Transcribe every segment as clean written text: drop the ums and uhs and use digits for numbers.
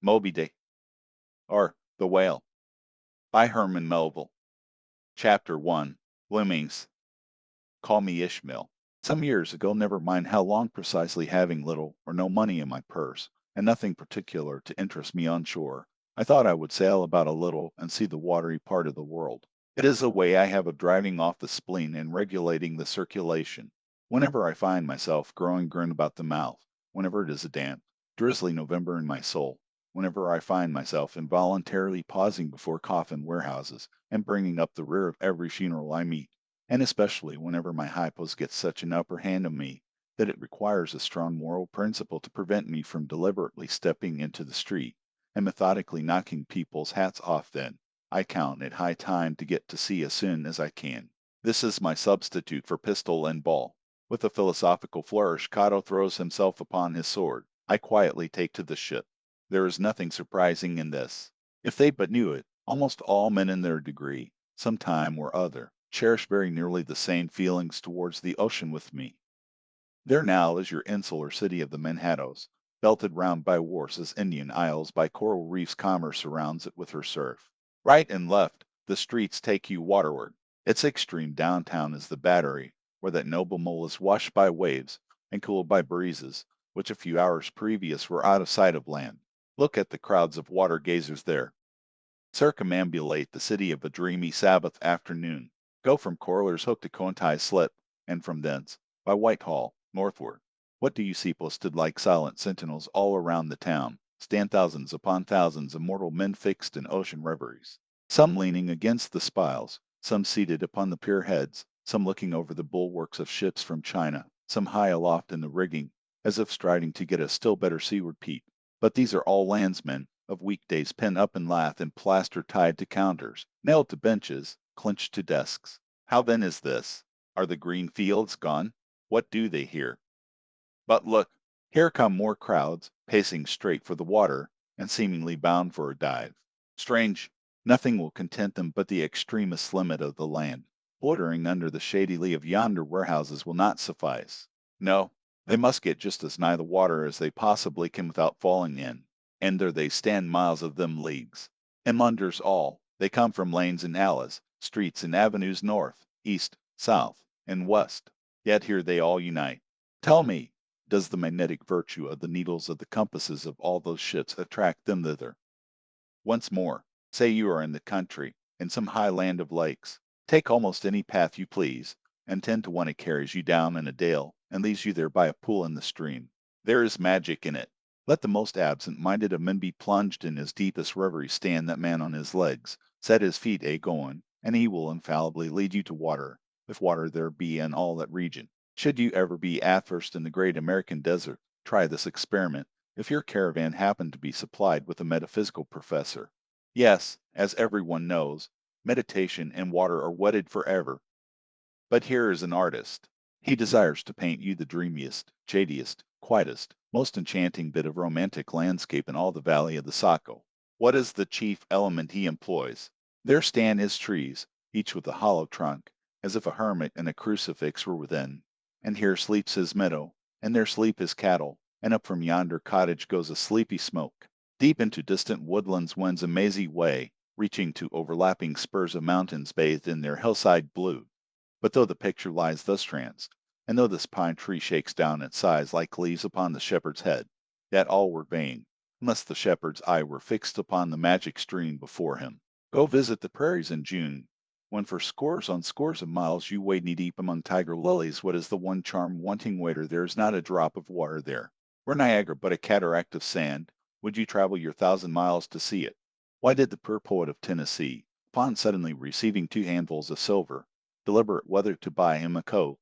MOBY-DICK, or The Whale, by Herman Melville. Chapter 1. Lemmings. Call me Ishmael. Some years ago, never mind how long precisely, having little or no money in my purse, and nothing particular to interest me on shore, I thought I would sail about a little and see the watery part of the world. It is a way I have of driving off the spleen and regulating the circulation. Whenever I find myself growing grin about the mouth, whenever it is a damp, drizzly November in my soul, whenever I find myself involuntarily pausing before coffin warehouses and bringing up the rear of every funeral I meet, and especially whenever my hypos get such an upper hand of me that it requires a strong moral principle to prevent me from deliberately stepping into the street and methodically knocking people's hats off, then I count it high time to get to sea as soon as I can. This is my substitute for pistol and ball. With a philosophical flourish, Cato throws himself upon his sword. I quietly take to the ship. There is nothing surprising in this. If they but knew it, almost all men in their degree, some time or other, cherish very nearly the same feelings towards the ocean with me. There now is your insular city of the Manhattoes, belted round by wharfs as Indian isles by coral reefs. Commerce surrounds it with her surf. Right and left, the streets take you waterward. Its extreme downtown is the Battery, where that noble mole is washed by waves and cooled by breezes, which a few hours previous were out of sight of land. Look at the crowds of water gazers there. Circumambulate the city of a dreamy Sabbath afternoon. Go from Corler's Hook to Conti's Slip, and from thence, by Whitehall, northward. What do you see posted like silent sentinels all around the town? Stand thousands upon thousands of mortal men fixed in ocean reveries, some leaning against the spiles, some seated upon the pier heads, some looking over the bulwarks of ships from China, some high aloft in the rigging, as if striding to get a still better seaward peep. But these are all landsmen, of weekdays pent up in lath and plaster tied to counters, nailed to benches, clinched to desks. How then is this? Are the green fields gone? What do they here? But look, here come more crowds, pacing straight for the water, and seemingly bound for a dive. Strange, nothing will content them but the extremest limit of the land. Loitering under the shady lee of yonder warehouses will not suffice. No, they must get just as nigh the water as they possibly can without falling in, and there they stand miles of them leagues. And wonders all, they come from lanes and alleys, streets and avenues north, east, south, and west. Yet here they all unite. Tell me, does the magnetic virtue of the needles of the compasses of all those ships attract them thither? Once more, say you are in the country, in some high land of lakes. Take almost any path you please, and 10 to 1 it carries you down in a dale, and leaves you there by a pool in the stream. There is magic in it. Let the most absent-minded of men be plunged in his deepest reverie, stand that man on his legs, set his feet a-going, and he will infallibly lead you to water, if water there be in all that region. Should you ever be athirst in the great American desert, try this experiment, if your caravan happen to be supplied with a metaphysical professor. Yes, as everyone knows, meditation and water are wedded forever. But here is an artist. He desires to paint you the dreamiest, shadiest, quietest, most enchanting bit of romantic landscape in all the valley of the Saco. What is the chief element he employs? There stand his trees, each with a hollow trunk, as if a hermit and a crucifix were within. And here sleeps his meadow, and there sleep his cattle, and up from yonder cottage goes a sleepy smoke. Deep into distant woodlands wends a mazy way, reaching to overlapping spurs of mountains bathed in their hillside blue. But though the picture lies thus tranced, and though this pine tree shakes down its sighs like leaves upon the shepherd's head, yet all were vain, unless the shepherd's eye were fixed upon the magic stream before him. Go visit the prairies in June, when for scores on scores of miles you wade knee-deep among tiger lilies. What is the one charm wanting waiter? There is not a drop of water there. Were Niagara but a cataract of sand, would you travel your 1,000 miles to see it? Why did the poor poet of Tennessee, upon suddenly receiving 2 handfuls of silver, deliberate whether to buy him a coat,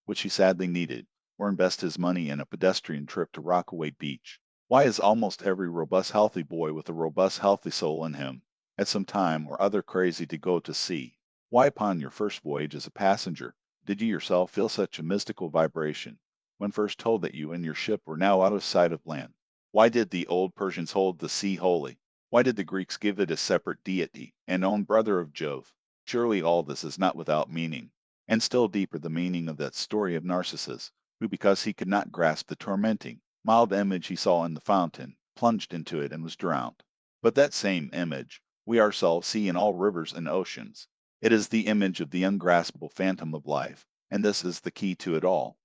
which he sadly needed, or invest his money in a pedestrian trip to Rockaway Beach? Why is almost every robust healthy boy with a robust healthy soul in him, at some time or other crazy to go to sea? Why upon your first voyage as a passenger did you yourself feel such a mystical vibration, when first told that you and your ship were now out of sight of land? Why did the old Persians hold the sea holy? Why did the Greeks give it a separate deity, and own brother of Jove? Surely all this is not without meaning, and still deeper the meaning of that story of Narcissus, who, because he could not grasp the tormenting, mild image he saw in the fountain, plunged into it and was drowned. But that same image we ourselves see in all rivers and oceans. It is the image of the ungraspable phantom of life, and this is the key to it all.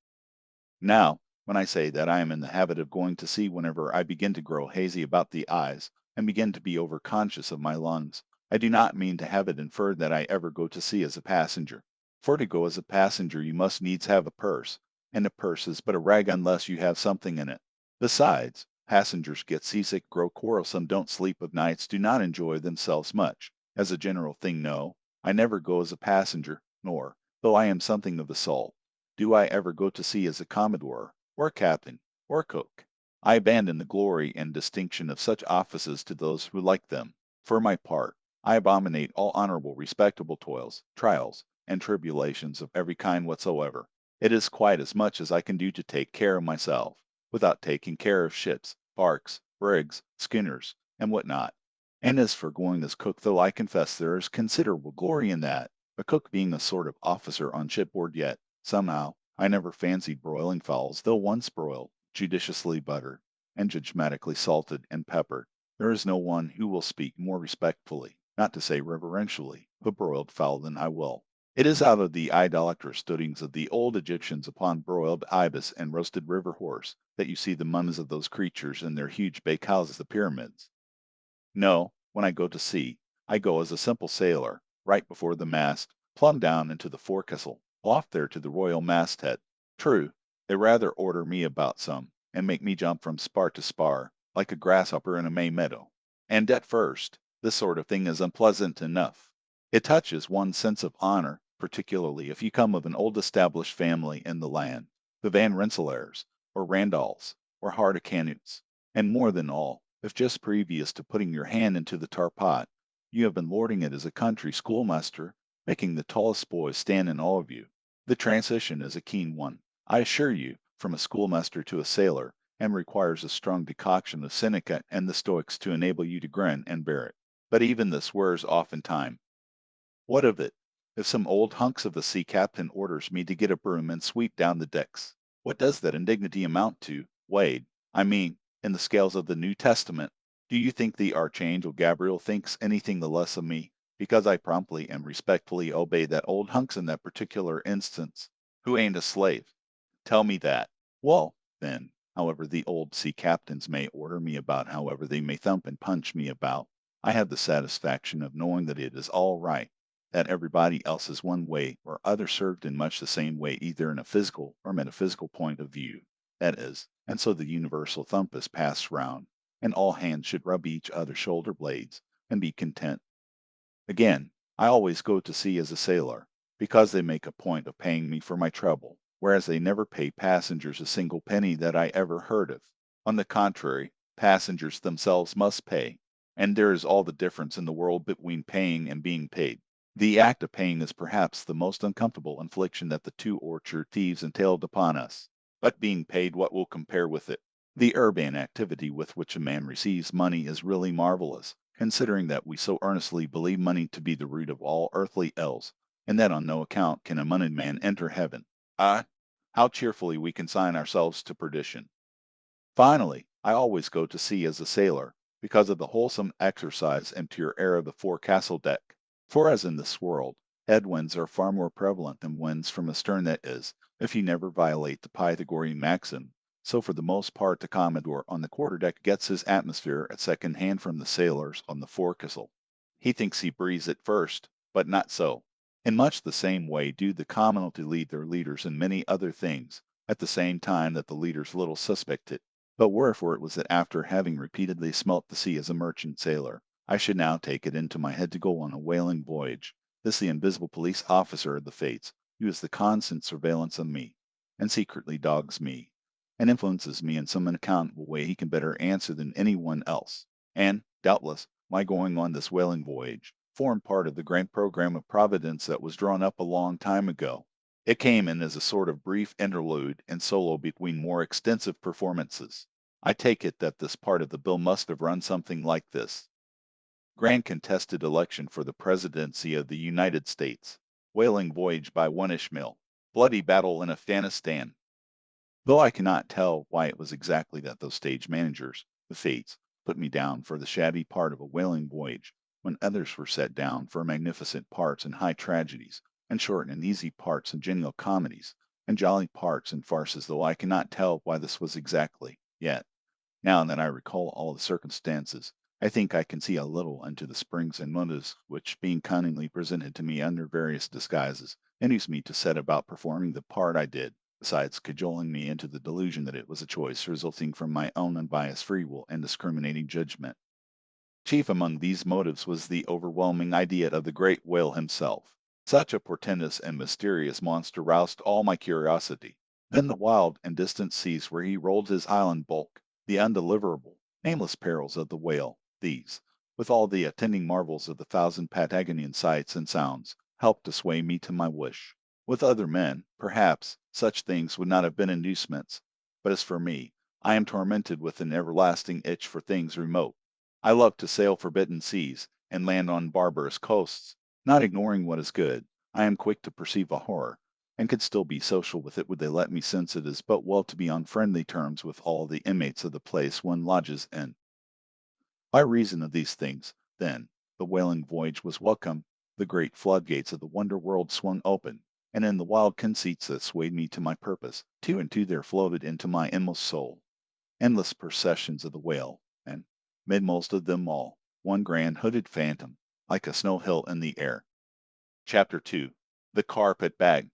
Now, when I say that I am in the habit of going to sea whenever I begin to grow hazy about the eyes, and begin to be overconscious of my lungs, I do not mean to have it inferred that I ever go to sea as a passenger. For to go as a passenger you must needs have a purse, and a purse is but a rag unless you have something in it. Besides, passengers get seasick, grow quarrelsome, don't sleep of nights, do not enjoy themselves much. As a general thing, no, I never go as a passenger, nor, though I am something of a soul, do I ever go to sea as a commodore, or captain, or cook. I abandon the glory and distinction of such offices to those who like them. For my part, I abominate all honorable, respectable toils, trials, and tribulations of every kind whatsoever. It is quite as much as I can do to take care of myself, without taking care of ships, barks, brigs, schooners, and what not. And as for going as cook, though I confess there is considerable glory in that, a cook being a sort of officer on shipboard, yet, somehow, I never fancied broiling fowls, though once broiled, judiciously buttered, and judgmatically salted and peppered. There is no one who will speak more respectfully, not to say reverentially, of a broiled fowl than I will. It is out of the idolatrous doings of the old Egyptians upon broiled ibis and roasted river horse that you see the mummies of those creatures in their huge bake houses, the pyramids. No, when I go to sea, I go as a simple sailor, right before the mast, plumb down into the forecastle, off there to the royal masthead. True, they rather order me about some, and make me jump from spar to spar, like a grasshopper in a May meadow. And at first, this sort of thing is unpleasant enough. It touches one's sense of honor, particularly if you come of an old established family in the land, the Van Rensselaers, or Randalls, or Hardicanutes, and more than all, if just previous to putting your hand into the tar pot, you have been lording it as a country schoolmaster, making the tallest boys stand in awe of you. The transition is a keen one, I assure you, from a schoolmaster to a sailor, and requires a strong decoction of Seneca and the Stoics to enable you to grin and bear it. But even this wears off in time. What of it? If some old hunks of a sea captain orders me to get a broom and sweep down the decks, what does that indignity amount to, weighed, I mean, in the scales of the New Testament? Do you think the Archangel Gabriel thinks anything the less of me, because I promptly and respectfully obey that old hunks in that particular instance, who ain't a slave? Tell me that. Well, then, however the old sea captains may order me about, however they may thump and punch me about, I have the satisfaction of knowing that it is all right, that everybody else is one way or other served in much the same way either in a physical or metaphysical point of view. That is, and so the universal thump is passed round, and all hands should rub each other's shoulder blades, and be content. Again, I always go to sea as a sailor, because they make a point of paying me for my trouble, whereas they never pay passengers a single penny that I ever heard of. On the contrary, passengers themselves must pay, and there is all the difference in the world between paying and being paid. The act of paying is perhaps the most uncomfortable infliction that the two orchard thieves entailed upon us. But being paid, what will compare with it? The urbane activity with which a man receives money is really marvelous, considering that we so earnestly believe money to be the root of all earthly ills, and that on no account can a moneyed man enter heaven. Ah, how cheerfully we consign ourselves to perdition. Finally, I always go to sea as a sailor, because of the wholesome exercise and pure air of the forecastle deck. For as in this world, head winds are far more prevalent than winds from astern, that is, if you never violate the Pythagorean maxim, so for the most part the commodore on the quarterdeck gets his atmosphere at second hand from the sailors on the forecastle. He thinks he breathes it first, but not so. In much the same way do the commonalty lead their leaders in many other things, at the same time that the leaders little suspect it. But wherefore it was that after having repeatedly smelt the sea as a merchant sailor, I should now take it into my head to go on a whaling voyage, this the invisible police officer of the fates, who is the constant surveillance of me, and secretly dogs me, and influences me in some unaccountable way he can better answer than any one else. And, doubtless, my going on this whaling voyage formed part of the grand program of Providence that was drawn up a long time ago. It came in as a sort of brief interlude and solo between more extensive performances. I take it that this part of the bill must have run something like this: Grand contested election for the presidency of the United States. Whaling voyage by one Ishmael. Bloody battle in Afghanistan. Though I cannot tell why it was exactly that those stage managers, The fates put me down for the shabby part of a whaling voyage, when others were set down for magnificent parts in high tragedies, and short and easy parts in genial comedies, and jolly parts in farces, though I cannot tell why this was exactly. Yet, now that I recall all the circumstances, I think I can see a little into the springs and motives which, being cunningly presented to me under various disguises, induced me to set about performing the part I did, besides cajoling me into the delusion that it was a choice resulting from my own unbiased free will and discriminating judgment. Chief among these motives was the overwhelming idea of the great whale himself. Such a portentous and mysterious monster roused all my curiosity. Then the wild and distant seas where he rolled his island bulk, the undeliverable, nameless perils of the whale, these, with all the attending marvels of the thousand Patagonian sights and sounds, helped to sway me to my wish. With other men, perhaps, such things would not have been inducements, but as for me, I am tormented with an everlasting itch for things remote. I love to sail forbidden seas, and land on barbarous coasts. Not ignoring what is good, I am quick to perceive a horror, and could still be social with it would they let me, since it is but well to be on friendly terms with all the inmates of the place one lodges in. By reason of these things, then, the whaling voyage was welcome, the great floodgates of the wonder world swung open, and in the wild conceits that swayed me to my purpose, two and two there floated into my inmost soul endless processions of the whale, and, midmost of them all, one grand hooded phantom, like a snow hill in the air. Chapter 2. The Carpet Bag.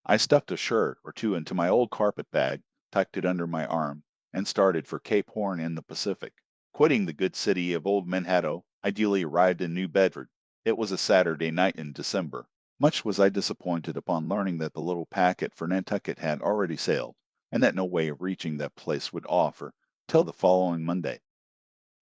I stuffed a shirt or two into my old carpet bag, tucked it under my arm, and started for Cape Horn in the Pacific. Quitting the good city of Old Manhattan, I duly arrived in New Bedford. It was a Saturday night in December. Much was I disappointed upon learning that the little packet for Nantucket had already sailed, and that no way of reaching that place would offer till the following Monday.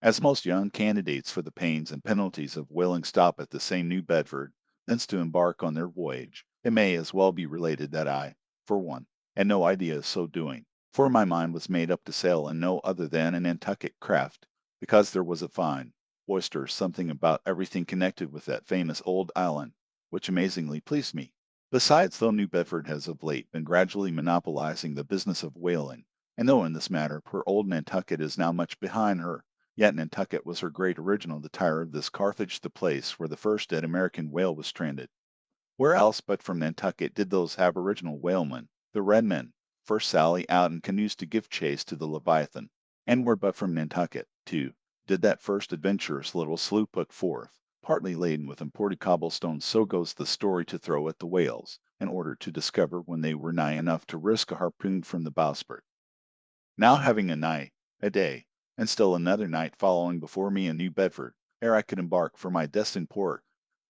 As most young candidates for the pains and penalties of whaling stop at the same New Bedford, thence to embark on their voyage, it may as well be related that I, for one, had no idea of so doing, for my mind was made up to sail in no other than a Nantucket craft, because there was a fine, boisterous something about everything connected with that famous old island, which amazingly pleased me. Besides, though New Bedford has of late been gradually monopolizing the business of whaling, and though in this matter poor old Nantucket is now much behind her, yet Nantucket was her great original, the tire of this Carthage, the place where the first dead American whale was stranded. Where else but from Nantucket did those aboriginal whalemen, the red men, first sally out in canoes to give chase to the Leviathan? And where but from Nantucket, too, did that first adventurous little sloop put forth, partly laden with imported cobblestones, so goes the story, to throw at the whales, in order to discover when they were nigh enough to risk a harpoon from the bowsprit. Now having a night, a day, and still another night following before me in New Bedford, ere I could embark for my destined port,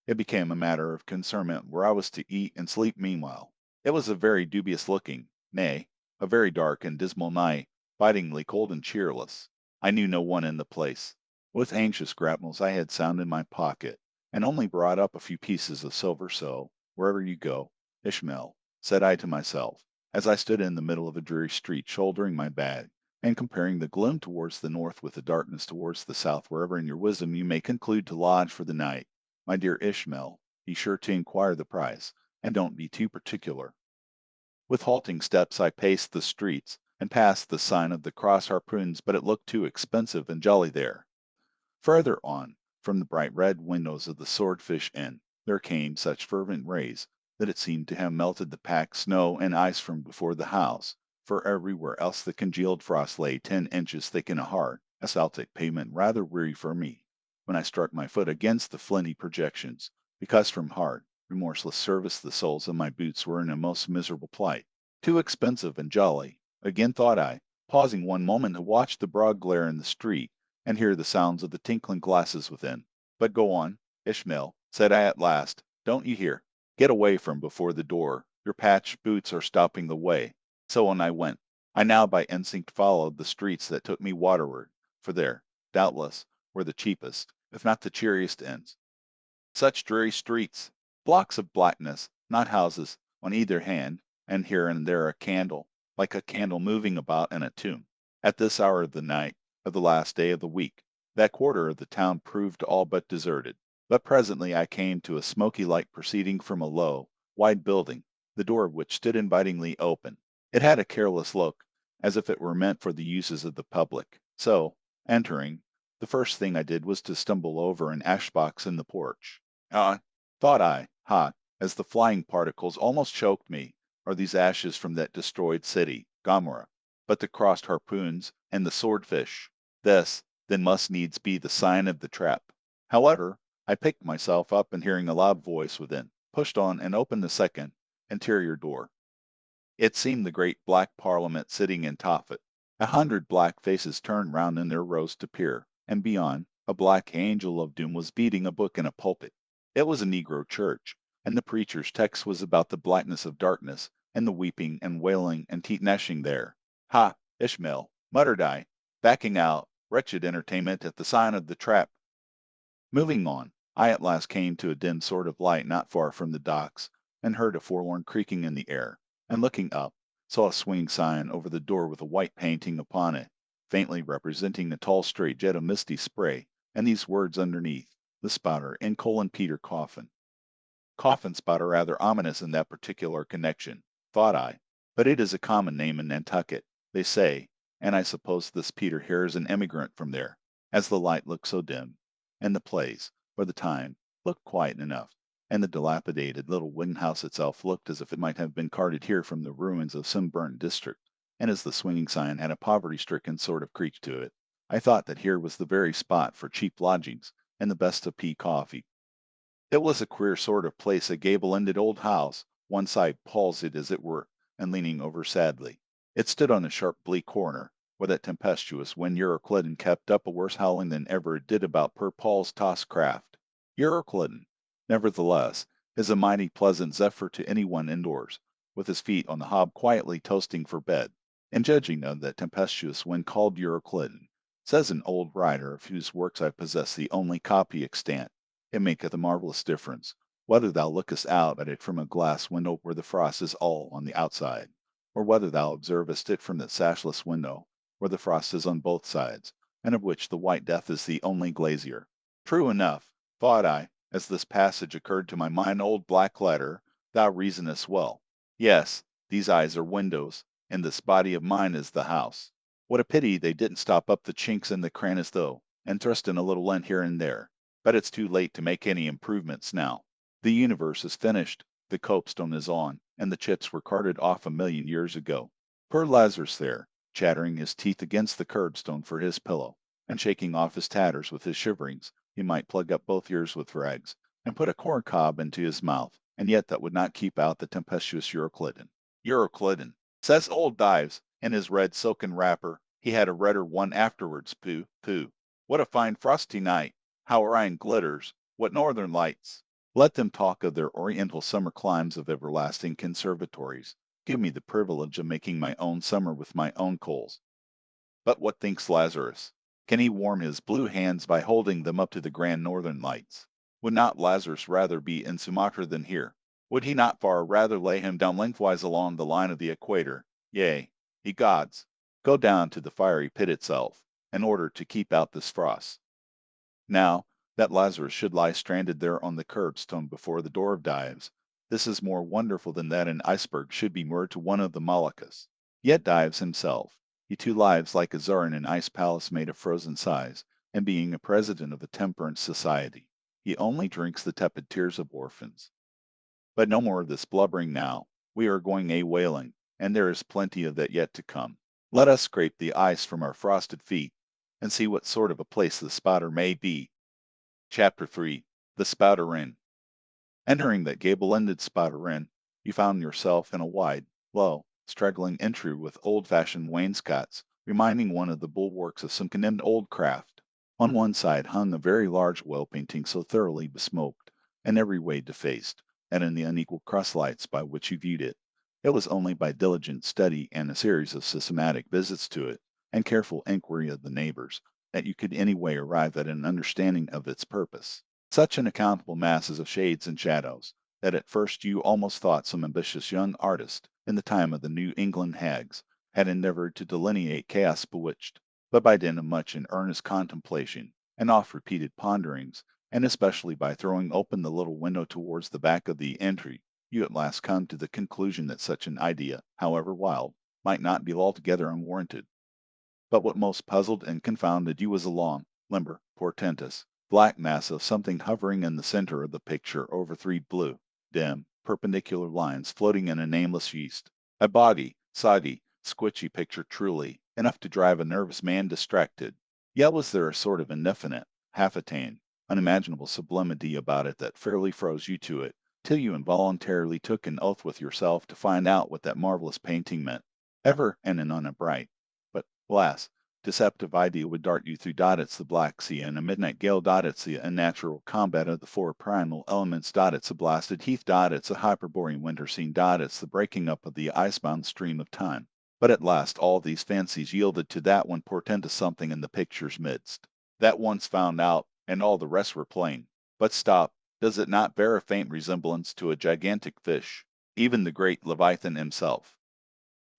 it became a matter of concernment where I was to eat and sleep meanwhile. It was a very dubious looking, nay, a very dark and dismal night, bitingly cold and cheerless. I knew no one in the place. With anxious grapnels I had sound in my pocket, and only brought up a few pieces of silver, so, wherever you go, Ishmael, said I to myself, as I stood in the middle of a dreary street shouldering my bag, and comparing the gloom towards the north with the darkness towards the south, wherever in your wisdom you may conclude to lodge for the night, my dear Ishmael, be sure to inquire the price, and don't be too particular. With halting steps I paced the streets, and passed the sign of the Cross Harpoons, but it looked too expensive and jolly there. Further on, from the bright red windows of the Swordfish Inn, there came such fervent rays that it seemed to have melted the packed snow and ice from before the house, for everywhere else the congealed frost lay 10 inches thick in a hard, asphaltic pavement rather weary for me, when I struck my foot against the flinty projections, because from hard, remorseless service the soles of my boots were in a most miserable plight. Too expensive and jolly, again thought I, pausing one moment to watch the broad glare in the street, and hear the sounds of the tinkling glasses within. But go on, Ishmael, said I at last, don't you hear? Get away from before the door, your patched boots are stopping the way. So on I went. I now by instinct followed the streets that took me waterward, for there, doubtless, were the cheapest, if not the cheeriest inns. Such dreary streets! Blocks of blackness, not houses, on either hand, and here and there a candle, like a candle moving about in a tomb. At this hour of the night, of the last day of the week, that quarter of the town proved all but deserted. But presently I came to a smoky light proceeding from a low, wide building, the door of which stood invitingly open. It had a careless look, as if it were meant for the uses of the public. So, Entering, the first thing I did was to stumble over an ash box in the porch. Ah, thought I, ha, as the flying particles almost choked me. Are these ashes from that destroyed city, Gomorrah? But the crossed harpoons and the swordfish. This, then, must needs be the sign of the trap. However, I picked myself up and hearing a loud voice within, pushed on and opened the second, interior door. It seemed the great black parliament sitting in Tophet. 100 black faces turned round in their rows to peer, and beyond, a black angel of doom was beating a book in a pulpit. It was a negro church, and the preacher's text was about the blackness of darkness, and the weeping and wailing and teeth gnashing there. Ha, Ishmael, muttered I, backing out, wretched entertainment at the sign of the trap. Moving on, I at last came to a dim sort of light not far from the docks, and heard a forlorn creaking in the air, and looking up, saw a swinging sign over the door with a white painting upon it, faintly representing a tall straight jet of misty spray, and these words underneath, the Spouter in Peter Coffin. Coffin Spouter rather ominous in that particular connection, thought I, but it is a common name in Nantucket, they say, and I suppose this Peter here is an emigrant from there, as the light looked so dim, and the place, for the time, looked quiet enough, and the dilapidated little wooden house itself looked as if it might have been carted here from the ruins of some burnt district, and as the swinging sign had a poverty-stricken sort of creak to it, I thought that here was the very spot for cheap lodgings and the best of pea coffee. It was a queer sort of place, a gable-ended old house, one side palsied as it were, and leaning over sadly. It stood on a sharp bleak corner, where that tempestuous wind Euroclydon kept up a worse howling than ever it did about per Paul's tossed craft. Euroclydon, nevertheless, is a mighty pleasant zephyr to any one indoors, with his feet on the hob quietly toasting for bed, and judging of that tempestuous wind called Euroclydon, says an old writer of whose works I possess the only copy extant. It maketh a marvellous difference, whether thou lookest out at it from a glass window where the frost is all on the outside, or whether thou observest it from the sashless window, where the frost is on both sides, and of which the white death is the only glazier. True enough, thought I, as this passage occurred to my mind, old black letter, thou reasonest well. Yes, these eyes are windows, and this body of mine is the house. What a pity they didn't stop up the chinks in the crannies though, and thrust in a little lint here and there. But it's too late to make any improvements now. The universe is finished, the copestone is on, and the chips were carted off 1,000,000 years ago. Poor Lazarus there, chattering his teeth against the curbstone for his pillow, and shaking off his tatters with his shiverings, he might plug up both ears with rags, and put a corn cob into his mouth, and yet that would not keep out the tempestuous Euroclydon. Euroclydon, says old Dives, in his red silken wrapper, he had a redder one afterwards, pooh, pooh. What a fine frosty night! How Orion glitters! What northern lights! Let them talk of their oriental summer climes of everlasting conservatories. Give me the privilege of making my own summer with my own coals. But what thinks Lazarus? Can he warm his blue hands by holding them up to the grand northern lights? Would not Lazarus rather be in Sumatra than here? Would he not far rather lay him down lengthwise along the line of the equator? Yea, ye gods, go down to the fiery pit itself, in order to keep out this frost. Now, that Lazarus should lie stranded there on the curbstone before the door of Dives, this is more wonderful than that an iceberg should be moored to one of the Moluccas. Yet Dives himself, he too lives like a czar in an ice palace made of frozen sighs, and being a president of a temperance society, he only drinks the tepid tears of orphans. But no more of this blubbering now. We are going a-whaling, and there is plenty of that yet to come. Let us scrape the ice from our frosted feet, and see what sort of a place the Spouter may be. Chapter 3 The Spouter Inn. Entering that gable-ended Spouter Inn, you found yourself in a wide, low, straggling entry with old-fashioned wainscots, reminding one of the bulwarks of some condemned old craft. On one side hung a very large oil painting so thoroughly besmoked, and every way defaced, and in the unequal cross-lights by which you viewed it, it was only by diligent study and a series of systematic visits to it, and careful enquiry of the neighbors, that you could any way arrive at an understanding of its purpose. Such unaccountable masses of shades and shadows, that at first you almost thought some ambitious young artist, in the time of the New England hags, had endeavored to delineate chaos bewitched, but by dint of much and earnest contemplation, and oft-repeated ponderings, and especially by throwing open the little window towards the back of the entry, you at last come to the conclusion that such an idea, however wild, might not be altogether unwarranted. But what most puzzled and confounded you was a long, limber, portentous, black mass of something hovering in the center of the picture over three blue, dim, perpendicular lines floating in a nameless yeast. A body, soggy, squishy picture truly, enough to drive a nervous man distracted. Yet was there a sort of indefinite, half-attained, unimaginable sublimity about it that fairly froze you to it, till you involuntarily took an oath with yourself to find out what that marvelous painting meant. Ever and anon a bright, but, alas, deceptive idea would dart you through Doddits the Black Sea and a midnight gale Doddits the unnatural combat of the four primal elements Doddits a blasted heath Doddits a hyperborean winter scene Doddits the breaking up of the icebound stream of time. But at last all these fancies yielded to that one portentous something in the picture's midst. That once found out, and all the rest were plain. But stop, does it not bear a faint resemblance to a gigantic fish, even the great Leviathan himself?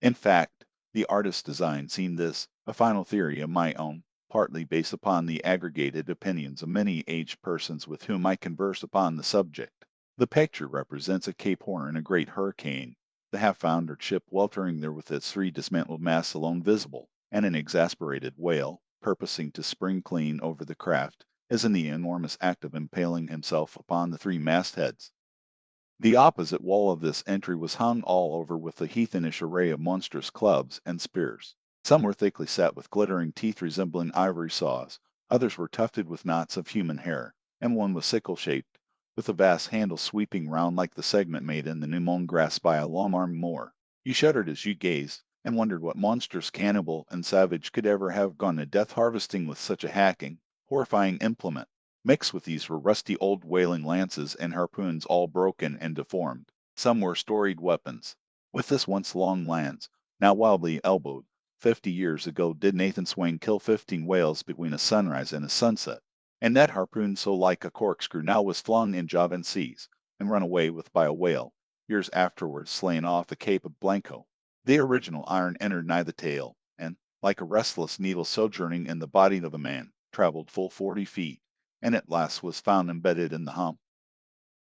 In fact, the artist's design seemed this, a final theory of my own, partly based upon the aggregated opinions of many aged persons with whom I conversed upon the subject. The picture represents a Cape Horn in a great hurricane, the half-foundered ship weltering there with its three dismantled masts alone visible, and an exasperated whale, purposing to spring clean over the craft, is in the enormous act of impaling himself upon the three mastheads. The opposite wall of this entry was hung all over with a heathenish array of monstrous clubs and spears. Some were thickly set with glittering teeth resembling ivory saws, others were tufted with knots of human hair, and one was sickle-shaped, with a vast handle sweeping round like the segment made in the new mown grass by a long-armed mower. You shuddered as you gazed, and wondered what monstrous cannibal and savage could ever have gone to death harvesting with such a hacking, horrifying implement. Mixed with these were rusty old whaling lances and harpoons all broken and deformed. Some were storied weapons. With this once long lance, now wildly elbowed, 50 years ago did Nathan Swain kill 15 whales between a sunrise and a sunset. And that harpoon so like a corkscrew now was flung in Javan seas, and run away with by a whale, years afterwards slain off the Cape of Blanco. The original iron entered nigh the tail, and, like a restless needle sojourning in the body of a man, travelled full 40 feet, and at last was found embedded in the hump.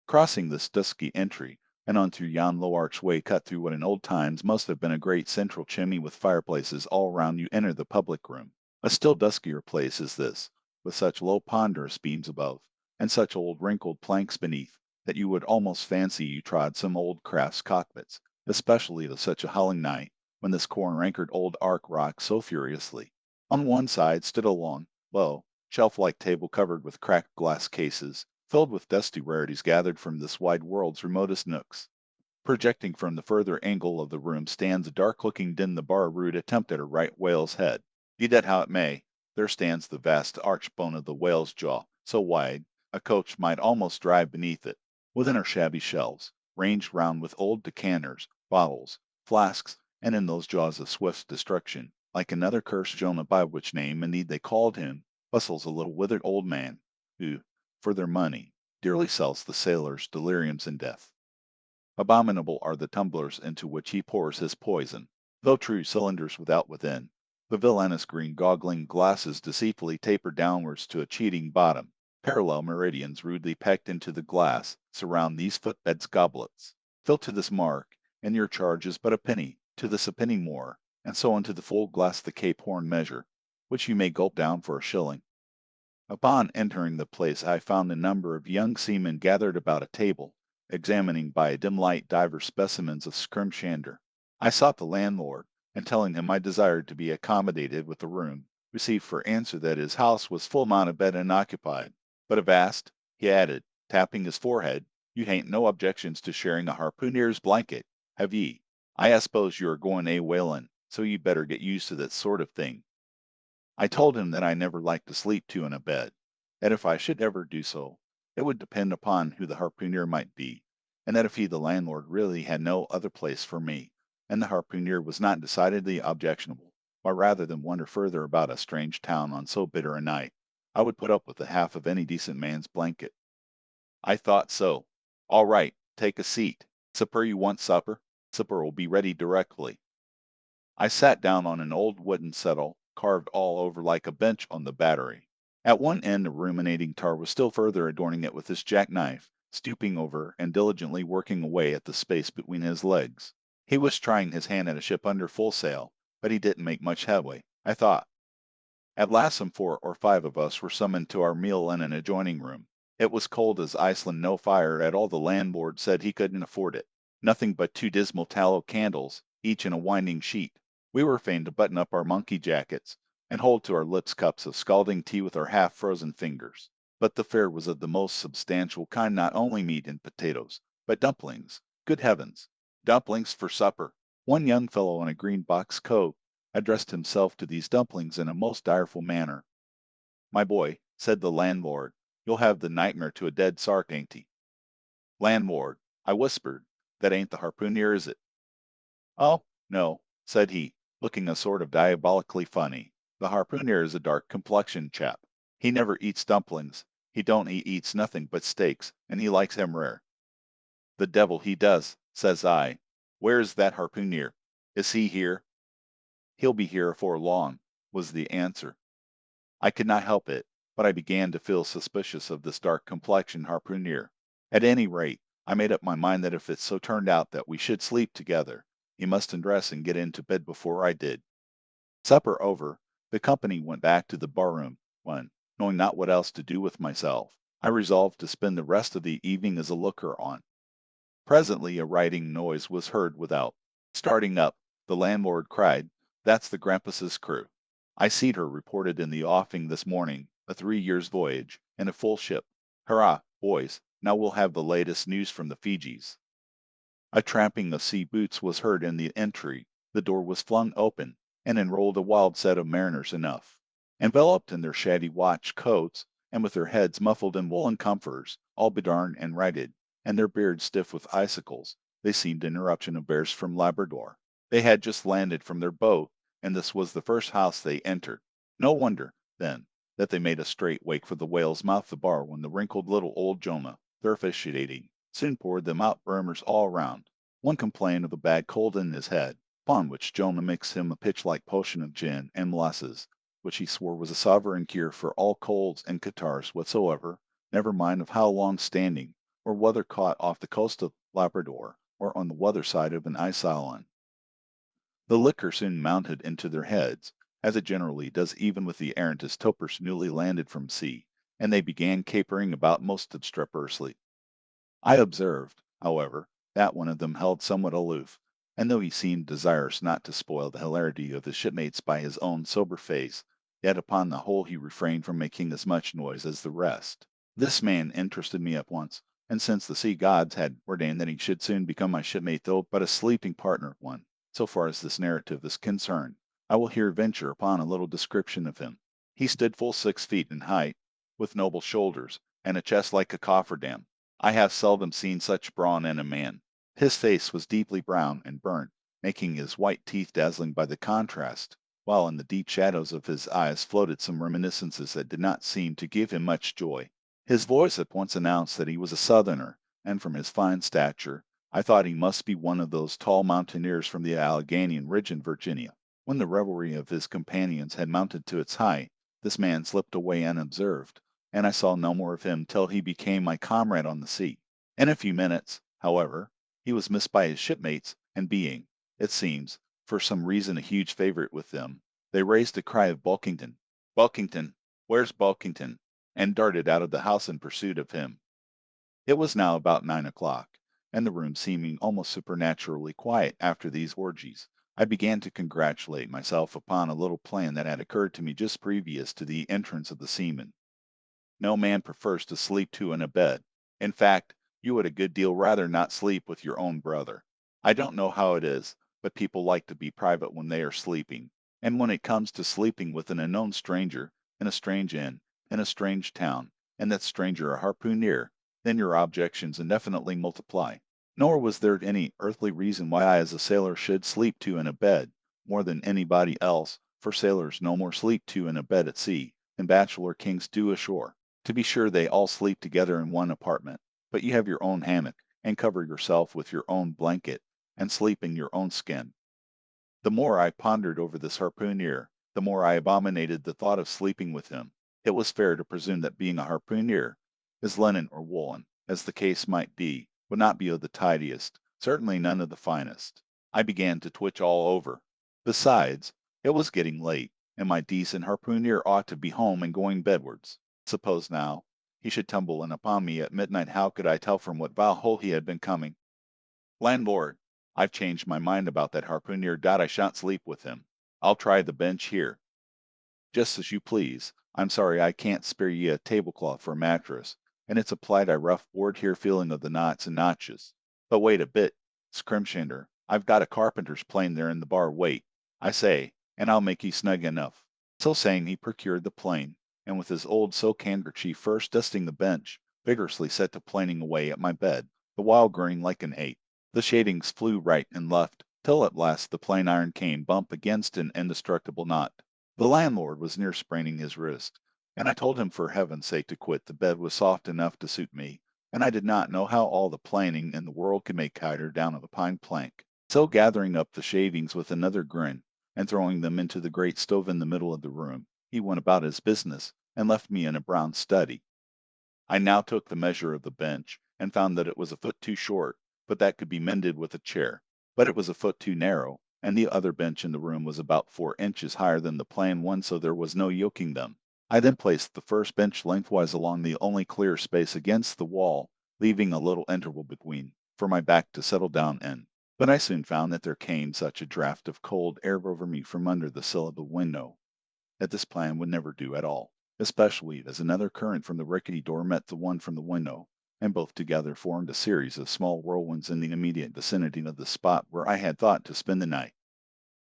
Crossing this dusky entry, and on through yon low archway cut through what in old times must have been a great central chimney with fireplaces all round you enter the public room. A still duskier place is this, with such low ponderous beams above, and such old wrinkled planks beneath, that you would almost fancy you trod some old craft's cockpits, especially of such a howling night, when this corn-rankered old ark rocked so furiously. On one side stood a long, low, shelf-like table covered with cracked glass cases, filled with dusty rarities gathered from this wide world's remotest nooks. Projecting from the further angle of the room stands a dark-looking din the bar rude attempt at a right whale's head. Be that how it may, there stands the vast arched bone of the whale's jaw, so wide, a coach might almost drive beneath it. Within are shabby shelves, ranged round with old decanters, bottles, flasks, and in those jaws of swift destruction, like another cursed Jonah by which name indeed they called him, bustles a little withered old man, who, for their money, dearly sells the sailors deliriums in death. Abominable are the tumblers into which he pours his poison, though true cylinders without within. The villainous green goggling glasses deceitfully taper downwards to a cheating bottom. Parallel meridians rudely pecked into the glass surround these footbeds goblets. Fill to this mark, and your charge is but a penny, to this a penny more, and so on to the full glass the Cape Horn measure, which you may gulp down for a shilling. Upon entering the place I found a number of young seamen gathered about a table, examining by a dim light divers specimens of scrimshander. I sought the landlord, and telling him I desired to be accommodated with a room, received for answer that his house was full amount of bed unoccupied. But avast, he added, tapping his forehead, you hain't no objections to sharing a harpooner's blanket, have ye? I suppose you are going a whalin', so you better get used to that sort of thing. I told him that I never liked to sleep two in a bed, that if I should ever do so, it would depend upon who the harpooner might be, and that if he the landlord really had no other place for me, and the harpooner was not decidedly objectionable, why rather than wander further about a strange town on so bitter a night, I would put up with the half of any decent man's blanket. I thought so. All right, take a seat. Supper you want supper? Supper will be ready directly. I sat down on an old wooden settle, carved all over like a bench on the battery. At one end a ruminating tar was still further adorning it with his jackknife, stooping over and diligently working away at the space between his legs. He was trying his hand at a ship under full sail, but he didn't make much headway. I thought, At last some 4 or 5 of us were summoned to our meal in an adjoining room. It was cold as Iceland, no fire at all. The landlord said he couldn't afford it. Nothing but 2 dismal tallow candles, each in a winding sheet. We were fain to button up our monkey jackets, and hold to our lips cups of scalding tea with our half-frozen fingers. But the fare was of the most substantial kind, not only meat and potatoes, but dumplings. Good heavens! Dumplings for supper! One young fellow in a green box coat addressed himself to these dumplings in a most direful manner. "My boy," said the landlord, "you'll have the nightmare to a dead sark, ain't he?" "Landlord," I whispered, "that ain't the harpooner, is it?" "Oh, no," said he, looking a sort of diabolically funny. "The harpooner is a dark complexioned chap. He never eats dumplings. He don't eats nothing but steaks, and he likes 'em rare." "The devil he does," says I. "Where is that harpooner? Is he here?" "He'll be here afore long," was the answer. I could not help it, but I began to feel suspicious of this dark complexioned harpooner. At any rate, I made up my mind that if it so turned out that we should sleep together, he must undress and get into bed before I did. Supper over, the company went back to the barroom, when, knowing not what else to do with myself, I resolved to spend the rest of the evening as a looker-on. Presently a writing noise was heard without. Starting up, the landlord cried, "That's the Grampus's crew. I seed her reported in the offing this morning, a 3 years' voyage, in a full ship. Hurrah, boys, now we'll have the latest news from the Fijis." A tramping of sea boots was heard in the entry, the door was flung open, and in rolled a wild set of mariners enough. Enveloped in their shabby watch coats, and with their heads muffled in woolen comforters, all bedarned and righted, and their beards stiff with icicles, they seemed an eruption of bears from Labrador. They had just landed from their boat, and this was the first house they entered. No wonder, then, that they made a straight wake for the whale's mouth, the bar, when the wrinkled little old Jonah, their officiating, soon poured them out brimers all round. One complained of the bad cold in his head, upon which Jonah mixed him a pitch-like potion of gin and molasses, which he swore was a sovereign cure for all colds and catarrhs whatsoever, never mind of how long standing, or whether caught off the coast of Labrador, or on the weather side of an ice island. The liquor soon mounted into their heads, as it generally does even with the arrantest topers newly landed from sea, and they began capering about most obstreperously. I observed, however, that one of them held somewhat aloof, and though he seemed desirous not to spoil the hilarity of his shipmates by his own sober face, yet upon the whole he refrained from making as much noise as the rest. This man interested me at once, and since the sea gods had ordained that he should soon become my shipmate, though but a sleeping partner of one, so far as this narrative is concerned, I will here venture upon a little description of him. He stood full 6 feet in height, with noble shoulders, and a chest like a cofferdam. I have seldom seen such brawn in a man. His face was deeply brown and burnt, making his white teeth dazzling by the contrast, while in the deep shadows of his eyes floated some reminiscences that did not seem to give him much joy. His voice at once announced that he was a Southerner, and from his fine stature, I thought he must be one of those tall mountaineers from the Alleghanian Ridge in Virginia. When the revelry of his companions had mounted to its height, this man slipped away unobserved, and I saw no more of him till he became my comrade on the sea. In a few minutes, however, he was missed by his shipmates, and being, it seems, for some reason a huge favorite with them, they raised a cry of "Bulkington! Bulkington! Where's Bulkington?" and darted out of the house in pursuit of him. It was now about 9 o'clock, and the room seeming almost supernaturally quiet after these orgies, I began to congratulate myself upon a little plan that had occurred to me just previous to the entrance of the seamen. No man prefers to sleep two in a bed. In fact, you would a good deal rather not sleep with your own brother. I don't know how it is, but people like to be private when they are sleeping, and when it comes to sleeping with an unknown stranger, in a strange inn, in a strange town, and that stranger a harpooner, then your objections indefinitely multiply. Nor was there any earthly reason why I as a sailor should sleep two in a bed, more than anybody else, for sailors no more sleep two in a bed at sea, than bachelor kings do ashore. To be sure they all sleep together in one apartment, but you have your own hammock, and cover yourself with your own blanket, and sleep in your own skin. The more I pondered over this harpooner, the more I abominated the thought of sleeping with him. It was fair to presume that being a harpooner, his linen or woolen, as the case might be, would not be of the tidiest, certainly none of the finest. I began to twitch all over. Besides, it was getting late, and my decent harpooner ought to be home and going bedwards. Suppose now, he should tumble in upon me at midnight, how could I tell from what vile hole he had been coming? Landlord, I've changed my mind about that harpooner. I shan't sleep with him. I'll try the bench here. Just as you please. I'm sorry I can't spare ye a tablecloth for a mattress, and it's a plight I rough board here feeling of the knots and notches. But wait a bit, Scrimshander, I've got a carpenter's plane there in the bar. Wait, I say, and I'll make ye snug enough. So saying, he procured the plane, and with his old silk handkerchief first dusting the bench, vigorously set to planing away at my bed, the while grinning like an ape. The shadings flew right and left, till at last the plain iron came bump against an indestructible knot. The landlord was near spraining his wrist, and I told him for heaven's sake to quit. The bed was soft enough to suit me, and I did not know how all the planing in the world could make kiter down of a pine plank. So gathering up the shavings with another grin, and throwing them into the great stove in the middle of the room, he went about his business, and left me in a brown study. I now took the measure of the bench, and found that it was a foot too short, but that could be mended with a chair. But it was a foot too narrow, and the other bench in the room was about 4 inches higher than the plain one, so there was no yoking them. I then placed the first bench lengthwise along the only clear space against the wall, leaving a little interval between, for my back to settle down in. But I soon found that there came such a draught of cold air over me from under the sill of the window, that this plan would never do at all, especially as another current from the rickety door met the one from the window, and both together formed a series of small whirlwinds in the immediate vicinity of the spot where I had thought to spend the night.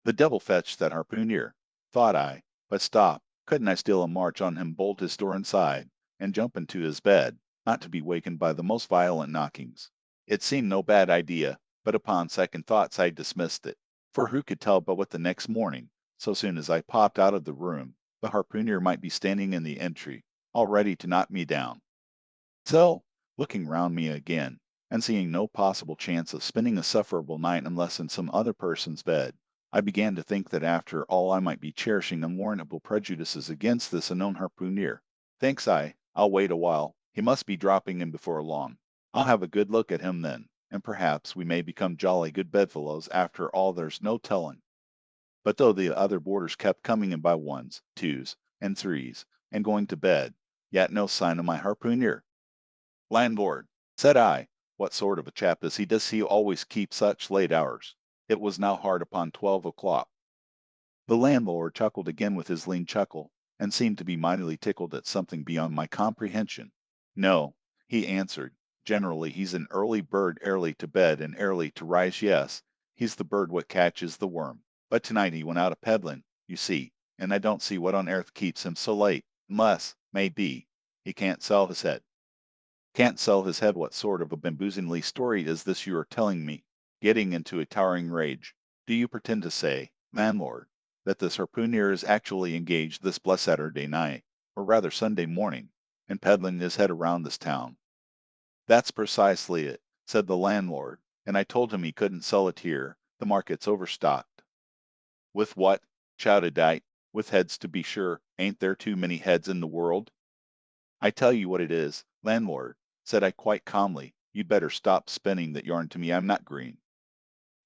The devil fetch that harpooner, thought I, but stop, couldn't I steal a march on him, bolt his door inside, and jump into his bed, not to be wakened by the most violent knockings? It seemed no bad idea, but upon second thoughts I dismissed it, for who could tell but what the next morning, so soon as I popped out of the room, the harpooner might be standing in the entry, all ready to knock me down. So, looking round me again, and seeing no possible chance of spending a sufferable night unless in some other person's bed, I began to think that after all I might be cherishing unwarrantable prejudices against this unknown harpooner. Thinks I, I'll wait a while. He must be dropping in before long. I'll have a good look at him then, and perhaps we may become jolly good bedfellows after all. There's no telling. But though the other boarders kept coming in by ones, twos, and threes, and going to bed, yet no sign of my harpooner. Landlord, said I, what sort of a chap is he? Does he always keep such late hours? It was now hard upon 12 o'clock. The landlord chuckled again with his lean chuckle, and seemed to be mightily tickled at something beyond my comprehension. No, he answered, generally he's an early bird, early to bed and early to rise. Yes, he's the bird what catches the worm. But tonight he went out a peddling, you see, and I don't see what on earth keeps him so late, unless, may be, he can't sell his head. Can't sell his head? What sort of a bamboozingly story is this you are telling me? Getting into a towering rage. Do you pretend to say, landlord, that this harpooner is actually engaged this blessed Saturday night, or rather Sunday morning, in peddling his head around this town? That's precisely it, said the landlord, and I told him he couldn't sell it here. The market's overstocked. With what? Shouted I. With heads, to be sure. Ain't there too many heads in the world? I tell you what it is, landlord, said I quite calmly, you'd better stop spinning that yarn to me. I'm not green.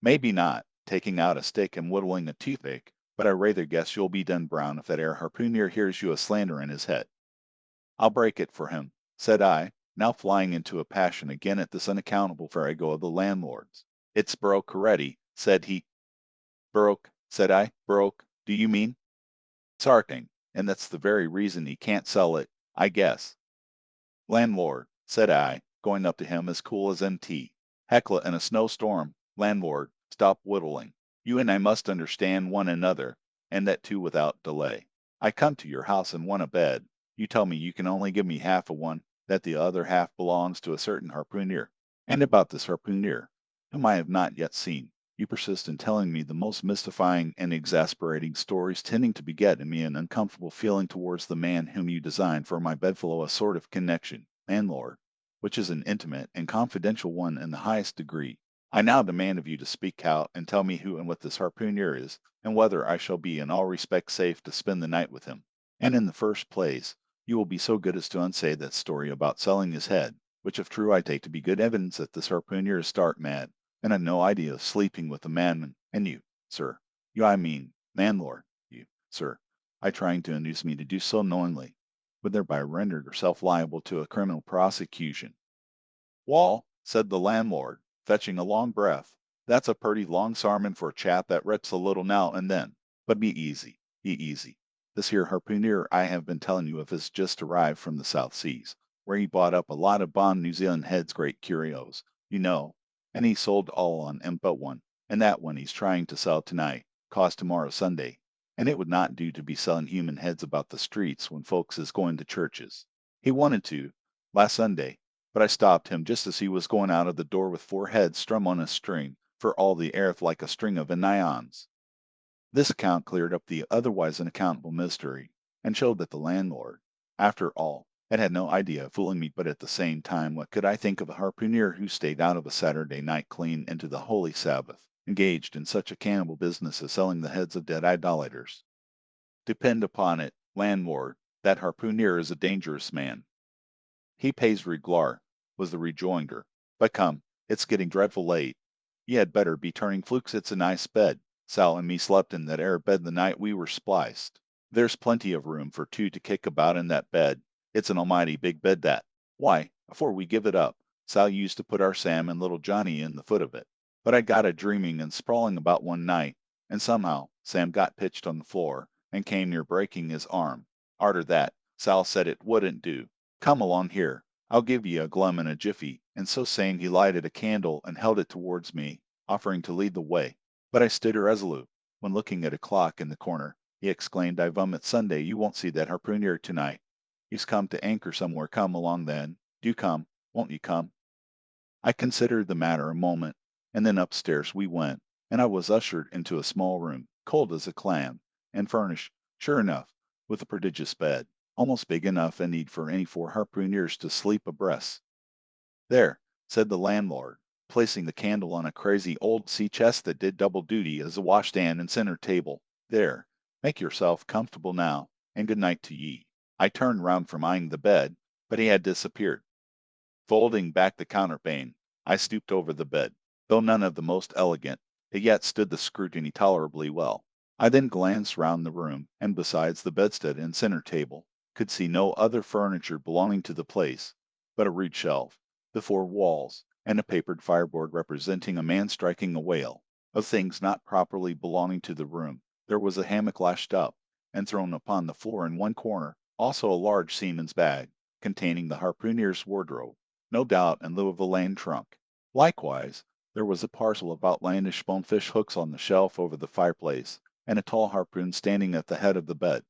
Maybe not, taking out a stick and whittling a toothache, but I rather guess you'll be done brown if that air harpooner hears you a slander in his head. I'll break it for him, said I, now flying into a passion again at this unaccountable farrago of the landlord's. It's broke already, said he. Broke, said I, broke, do you mean? Sarting, and that's the very reason he can't sell it, I guess. Landlord, said I, going up to him as cool as MT. Hecla in a snowstorm. Landlord, stop whittling. You and I must understand one another, and that too without delay. I come to your house and want a bed. You tell me you can only give me half of one, that the other half belongs to a certain harpooner. And about this harpooner, whom I have not yet seen, you persist in telling me the most mystifying and exasperating stories, tending to beget in me an uncomfortable feeling towards the man whom you design for my bedfellow, a sort of connection, landlord, which is an intimate and confidential one in the highest degree. I now demand of you to speak out and tell me who and what this harpooner is, and whether I shall be in all respects safe to spend the night with him. And in the first place, you will be so good as to unsay that story about selling his head, which if true I take to be good evidence that this harpooner is stark mad, and had no idea of sleeping with a man. And you, sir, you I mean, landlord, you, sir, by trying to induce me to do so knowingly, would thereby render yourself liable to a criminal prosecution. Wall, said the landlord, fetching a long breath, that's a purty long sarmon for a chap that writes a little now and then. But be easy, be easy. This here harpooneer I have been telling you of has just arrived from the South Seas, where he bought up a lot of Bond New Zealand heads great curios, you know, and he sold all on but one, and that one he's trying to sell tonight, cost tomorrow Sunday, and it would not do to be selling human heads about the streets when folks is going to churches. He wanted to, last Sunday, but I stopped him just as he was going out of the door with 4 heads strung on a string, for all the airth like a string of anions. This account cleared up the otherwise unaccountable mystery, and showed that the landlord, after all, had no idea of fooling me, but at the same time what could I think of a harpooneer who stayed out of a Saturday night clean into the holy Sabbath, engaged in such a cannibal business as selling the heads of dead idolaters? Depend upon it, landlord, that harpooneer is a dangerous man. He pays reglar, was the rejoinder. But come, it's getting dreadful late. Ye had better be turning flukes. It's a nice bed. Sal and me slept in that ere bed the night we were spliced. There's plenty of room for 2 to kick about in that bed. It's an almighty big bed that. Why, afore we give it up, Sal used to put our Sam and little Johnny in the foot of it. But I got a dreaming and sprawling about one night, and somehow Sam got pitched on the floor, and came near breaking his arm. Arter that, Sal said it wouldn't do. Come along here. I'll give ye a glum in a jiffy, and so saying he lighted a candle and held it towards me, offering to lead the way. But I stood irresolute, when looking at a clock in the corner, he exclaimed, I vum, it's Sunday, you won't see that harpooneer tonight. He's come to anchor somewhere. Come along then. Do come. Won't ye come? I considered the matter a moment, and then upstairs we went, and I was ushered into a small room, cold as a clam, and furnished, sure enough, with a prodigious bed, almost big enough indeed for any 4 harpooneers to sleep abreast. There, said the landlord, placing the candle on a crazy old sea chest that did double duty as a washstand and center table. There, make yourself comfortable now, and good night to ye. I turned round from eyeing the bed, but he had disappeared. Folding back the counterpane, I stooped over the bed. Though none of the most elegant, it yet stood the scrutiny tolerably well. I then glanced round the room, and besides the bedstead and center table, could see no other furniture belonging to the place but a rude shelf, the 4 walls, and a papered fireboard representing a man striking a whale. Of things not properly belonging to the room, there was a hammock lashed up, and thrown upon the floor in one corner, also a large seaman's bag, containing the harpooneer's wardrobe, no doubt in lieu of a land trunk. Likewise, there was a parcel of outlandish bonefish hooks on the shelf over the fireplace, and a tall harpoon standing at the head of the bed.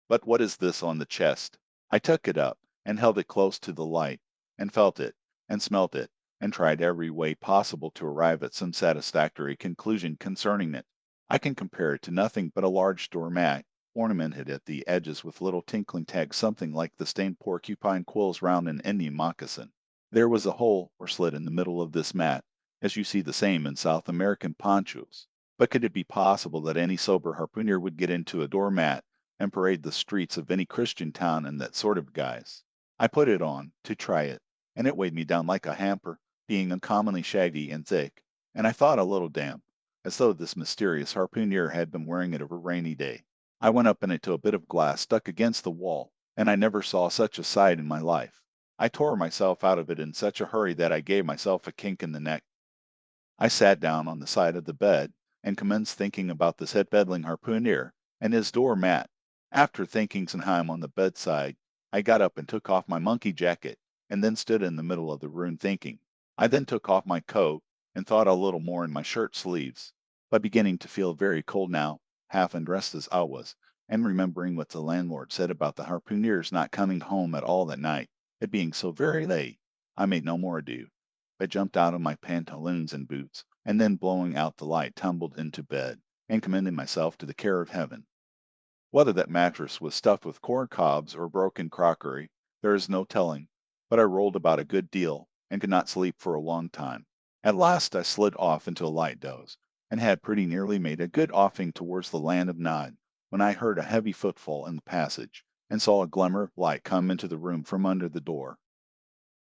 But what is this on the chest? I took it up, and held it close to the light, and felt it, and smelt it, and tried every way possible to arrive at some satisfactory conclusion concerning it. I can compare it to nothing but a large door mat, ornamented at the edges with little tinkling tags something like the stained porcupine quills round an Indian moccasin. There was a hole or slit in the middle of this mat, as you see the same in South American ponchos. But could it be possible that any sober harpooner would get into a door mat and parade the streets of any Christian town in that sort of guise? I put it on, to try it, and it weighed me down like a hamper, being uncommonly shaggy and thick, and I thought a little damp, as though this mysterious harpooner had been wearing it of a rainy day. I went up in it to a bit of glass stuck against the wall, and I never saw such a sight in my life. I tore myself out of it in such a hurry that I gave myself a kink in the neck. I sat down on the side of the bed, and commenced thinking about this head peddling harpooneer, and his door mat. After thinking some time on the bedside, I got up and took off my monkey jacket, and then stood in the middle of the room thinking. I then took off my coat, and thought a little more in my shirt sleeves. But beginning to feel very cold now, half undressed as I was, and remembering what the landlord said about the harpooneers not coming home at all that night, it being so very late, I made no more ado. I jumped out of my pantaloons and boots, and then blowing out the light tumbled into bed, and commended myself to the care of heaven. Whether that mattress was stuffed with corn cobs or broken crockery, there is no telling, but I rolled about a good deal, and could not sleep for a long time. At last I slid off into a light doze, and had pretty nearly made a good offing towards the land of Nod, when I heard a heavy footfall in the passage, and saw a glimmer of light come into the room from under the door.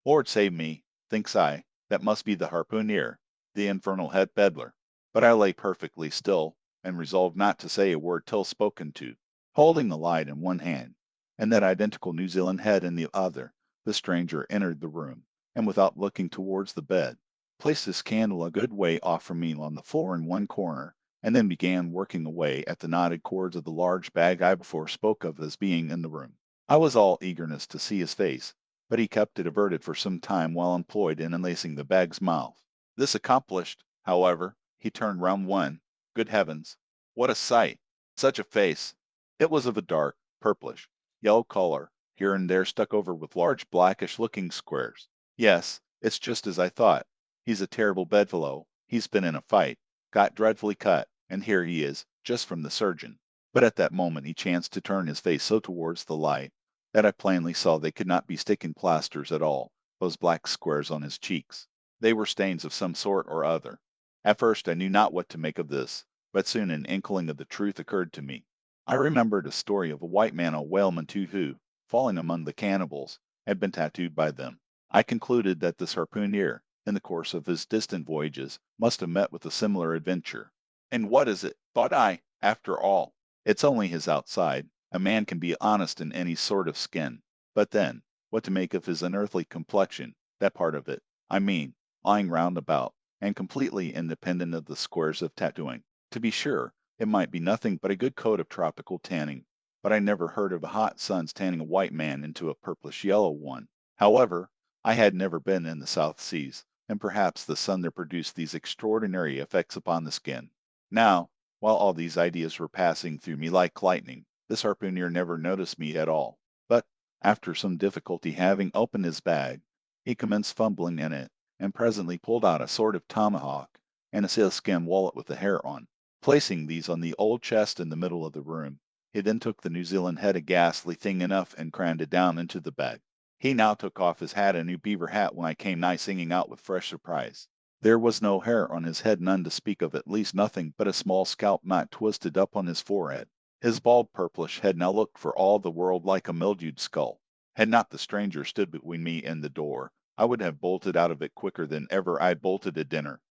Lord save me, thinks I, that must be the harpooneer, the infernal head peddler. But I lay perfectly still, and resolved not to say a word till spoken to. Holding the light in one hand, and that identical New Zealand head in the other, the stranger entered the room, and without looking towards the bed, placed his candle a good way off from me on the floor in one corner, and then began working away at the knotted cords of the large bag I before spoke of as being in the room. I was all eagerness to see his face, but he kept it averted for some time while employed in unlacing the bag's mouth. This accomplished, however, he turned round one. Good heavens! What a sight! Such a face! It was of a dark, purplish, yellow color, here and there stuck over with large blackish-looking squares. Yes, it's just as I thought. He's a terrible bedfellow. He's been in a fight, got dreadfully cut, and here he is, just from the surgeon. But at that moment he chanced to turn his face so towards the light that I plainly saw they could not be sticking plasters at all, those black squares on his cheeks. They were stains of some sort or other. At first I knew not what to make of this, but soon an inkling of the truth occurred to me. I remembered a story of a white man, a whaleman too, who, falling among the cannibals, had been tattooed by them. I concluded that this harpooner, in the course of his distant voyages, must have met with a similar adventure. And what is it, thought I, after all? It's only his outside. A man can be honest in any sort of skin. But then, what to make of his unearthly complexion, that part of it, I mean, lying round about, and completely independent of the squares of tattooing. To be sure, it might be nothing but a good coat of tropical tanning, but I never heard of a hot sun's tanning a white man into a purplish yellow one. However, I had never been in the South Seas, and perhaps the sun there produced these extraordinary effects upon the skin. Now, while all these ideas were passing through me like lightning, this harpooner never noticed me at all, but, after some difficulty having opened his bag, he commenced fumbling in it, and presently pulled out a sort of tomahawk, and a sealskin wallet with a hair on. Placing these on the old chest in the middle of the room, he then took the New Zealand head, a ghastly thing enough, and crammed it down into the bag. He now took off his hat, a new beaver hat, when I came nigh singing out with fresh surprise. There was no hair on his head, none to speak of, at least nothing but a small scalp knot twisted up on his forehead. His bald purplish head now looked for all the world like a mildewed skull. Had not the stranger stood between me and the door, I would have bolted out of it quicker than ever I bolted a dinner.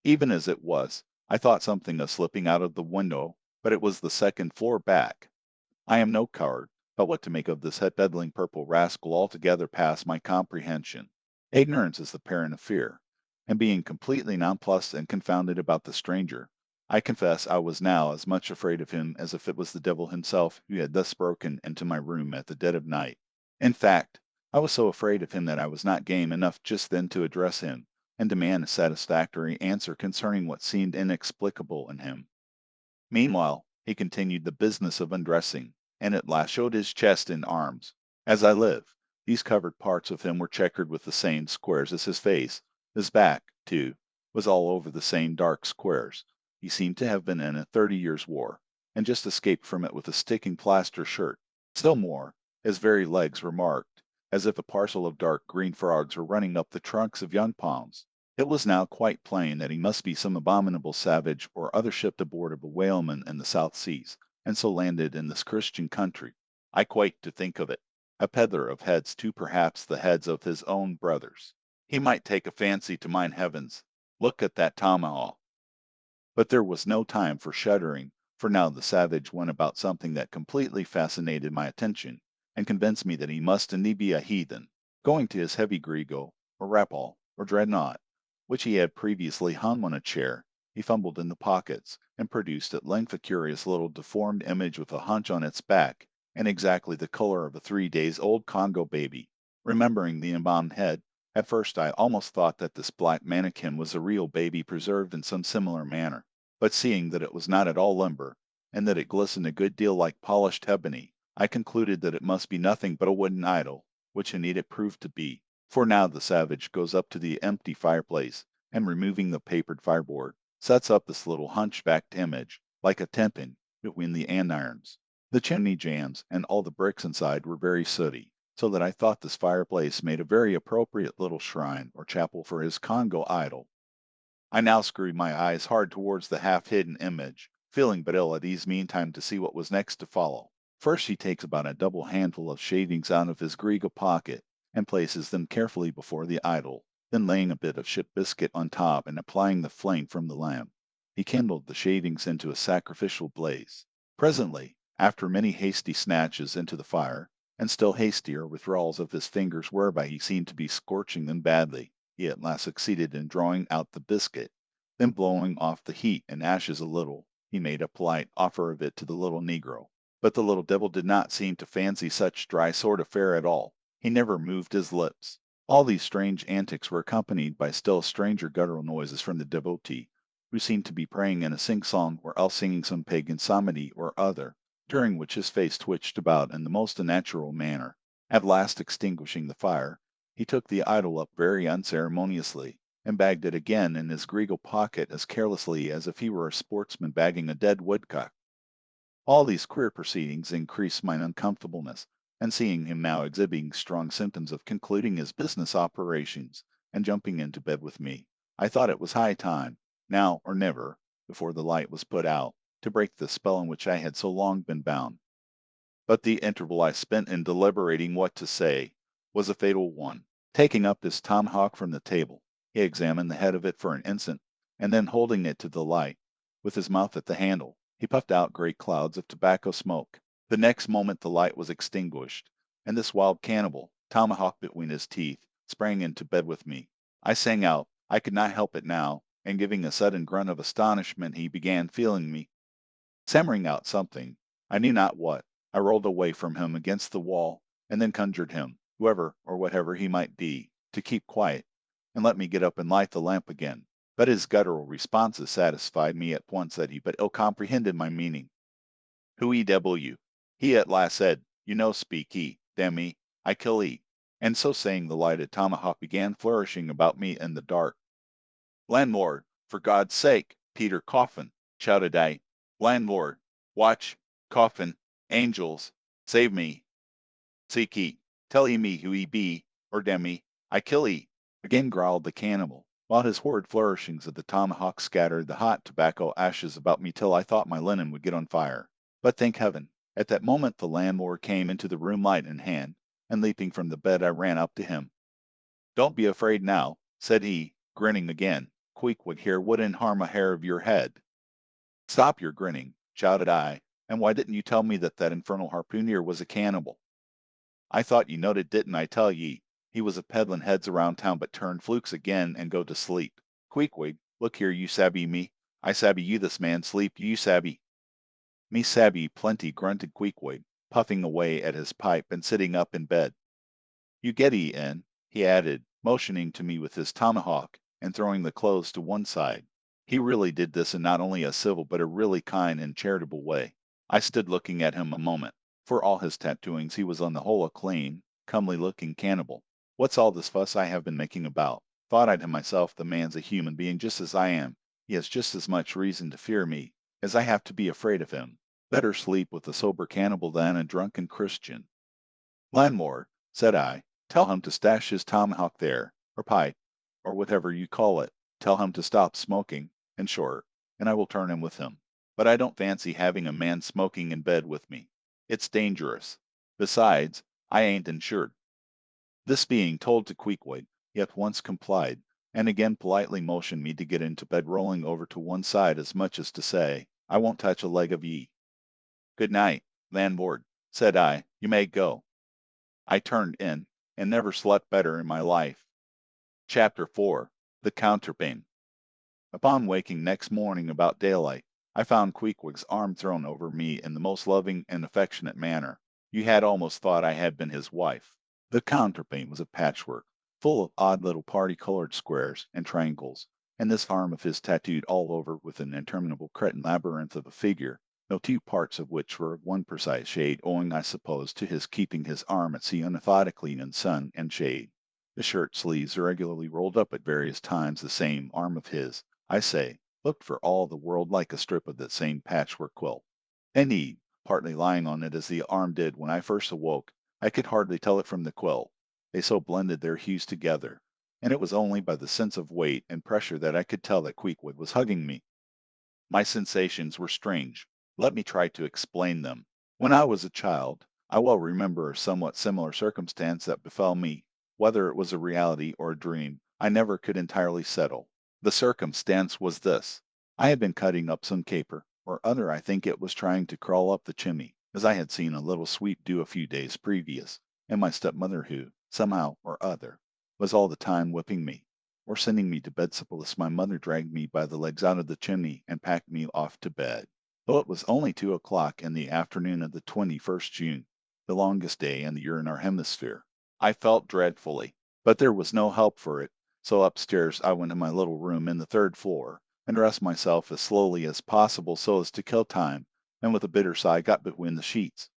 Even as it was, I thought something of slipping out of the window, but it was the second floor back. I am no coward, but what to make of this head bedling purple rascal altogether past my comprehension. Ignorance is the parent of fear, and being completely nonplussed and confounded about the stranger, I confess I was now as much afraid of him as if it was the devil himself who had thus broken into my room at the dead of night. In fact, I was so afraid of him that I was not game enough just then to address him, and demand a satisfactory answer concerning what seemed inexplicable in him. Meanwhile, he continued the business of undressing, and at last showed his chest and arms. As I live, these covered parts of him were checkered with the same squares as his face. His back, too, was all over the same dark squares. He seemed to have been in a 30 years' war, and just escaped from it with a sticking plaster shirt. Still more, his very legs were marked, as if a parcel of dark green frogs were running up the trunks of young palms. It was now quite plain that he must be some abominable savage or other shipped aboard of a whaleman in the South Seas, and so landed in this Christian country. I quake to think of it. A peddler of heads, too, perhaps the heads of his own brothers. He might take a fancy to mine heavens. Look at that tomahawk. But there was no time for shuddering, for now the savage went about something that completely fascinated my attention, and convinced me that he must indeed be a heathen. Going to his heavy grego, or rapal, or dreadnought, which he had previously hung on a chair, he fumbled in the pockets, and produced at length a curious little deformed image with a hunch on its back, and exactly the color of a 3 days old Congo baby. Remembering the embalmed head, at first I almost thought that this black manikin was a real baby preserved in some similar manner. But seeing that it was not at all limber, and that it glistened a good deal like polished ebony, I concluded that it must be nothing but a wooden idol, which indeed it proved to be. For now the savage goes up to the empty fireplace, and removing the papered fireboard, sets up this little hunchbacked image, like a tempin, between the andirons. The chimney jambs and all the bricks inside were very sooty, so that I thought this fireplace made a very appropriate little shrine or chapel for his Congo idol. I now screwed my eyes hard towards the half-hidden image, feeling but ill at ease meantime to see what was next to follow. First he takes about a double handful of shavings out of his grego pocket, and places them carefully before the idol, then laying a bit of ship biscuit on top and applying the flame from the lamp, he kindled the shavings into a sacrificial blaze. Presently, After many hasty snatches into the fire, and still hastier withdrawals of his fingers whereby he seemed to be scorching them badly, he at last succeeded in drawing out the biscuit. Then blowing off the heat and ashes a little, he made a polite offer of it to the little negro. But the little devil did not seem to fancy such dry sort of fare at all. He never moved his lips. All these strange antics were accompanied by still stranger guttural noises from the devotee, who seemed to be praying in a sing-song or else singing some pagan psalmody or other, during which his face twitched about in the most unnatural manner. At last extinguishing the fire, he took the idol up very unceremoniously, and bagged it again in his gregel pocket as carelessly as if he were a sportsman bagging a dead woodcock. All these queer proceedings increased my uncomfortableness, and seeing him now exhibiting strong symptoms of concluding his business operations, and jumping into bed with me, I thought it was high time, now or never, before the light was put out, to break the spell in which I had so long been bound. But the interval I spent in deliberating what to say was a fatal one. Taking up his tomahawk from the table, he examined the head of it for an instant, and then holding it to the light, with his mouth at the handle, he puffed out great clouds of tobacco smoke. The next moment the light was extinguished, and this wild cannibal, tomahawk between his teeth, sprang into bed with me. I sang out, I could not help it now, and giving a sudden grunt of astonishment, he began feeling me. Stammering out something, I knew not what, I rolled away from him against the wall, and then conjured him, whoever or whatever he might be, to keep quiet, and let me get up and light the lamp again. But his guttural responses satisfied me at once that he but ill comprehended my meaning. Who E.W. He at last said, You know speak he, damn me, I kill he. And so saying the lighted tomahawk began flourishing about me in the dark. Landlord, for God's sake, Peter Coffin, shouted I. Landlord, watch, coffin, angels, save me. Seek he, tell he me who he be, or damn me, I kill he. Again growled the cannibal, while his horrid flourishings of the tomahawk scattered the hot tobacco ashes about me till I thought my linen would get on fire. But thank heaven, at that moment the landlord came into the room light in hand, and leaping from the bed I ran up to him. Don't be afraid now, said he, grinning again. Queequeg here wouldn't harm a hair of your head. Stop your grinning, shouted I, and why didn't you tell me that that infernal harpooner was a cannibal? I thought ye knowed it, didn't I tell ye? He was a peddlin' heads around town but turn flukes again and go to sleep. Queequeg, look here, you sabby me. I sabby you this man sleep, you sabby. Me sabby plenty, grunted Queequeg, puffing away at his pipe and sitting up in bed. You get ye in, he added, motioning to me with his tomahawk, and throwing the clothes to one side. He really did this in not only a civil but a really kind and charitable way. I stood looking at him a moment. For all his tattooings, he was on the whole a clean, comely-looking cannibal. What's all this fuss I have been making about? Thought I to myself, the man's a human being just as I am. He has just as much reason to fear me as I have to be afraid of him. Better sleep with a sober cannibal than a drunken Christian. Landlord, said I, tell him to stash his tomahawk there, or pipe, or whatever you call it. Tell him to stop smoking, in short, and I will turn him with him. But I don't fancy having a man smoking in bed with me. It's dangerous. Besides, I ain't insured. This being told to Queequeg, he at once complied, and again politely motioned me to get into bed, rolling over to one side as much as to say, I won't touch a leg of ye. Good night, landlord, said I, you may go. I turned in, and never slept better in my life. Chapter 4. The Counterpane. Upon waking next morning about daylight, I found Queequeg's arm thrown over me in the most loving and affectionate manner. You had almost thought I had been his wife. The counterpane was a patchwork, full of odd little party-colored squares and triangles, and this arm of his tattooed all over with an interminable cretin labyrinth of a figure, no two parts of which were of one precise shade, owing, I suppose, to his keeping his arm at sea unmethodically in sun and shade. The shirt sleeves irregularly rolled up at various times. The same arm of his, I say, looked for all the world like a strip of that same patchwork quilt. Indeed, partly lying on it as the arm did when I first awoke, I could hardly tell it from the quilt, they so blended their hues together, and it was only by the sense of weight and pressure that I could tell that Queequeg was hugging me. My sensations were strange. Let me try to explain them. When I was a child, I well remember a somewhat similar circumstance that befell me. Whether it was a reality or a dream, I never could entirely settle. The circumstance was this. I had been cutting up some caper, or other I think it was trying to crawl up the chimney. as I had seen a little sweep do a few days previous, and my stepmother who, somehow or other, was all the time whipping me, or sending me to bed supple as my mother dragged me by the legs out of the chimney and packed me off to bed. Though it was only 2 o'clock in the afternoon of the 21st June, the longest day in the year in our hemisphere, I felt dreadfully, but there was no help for it, so upstairs I went to my little room in the third floor, and dressed myself as slowly as possible so as to kill time, and with a bitter sigh got between the sheets.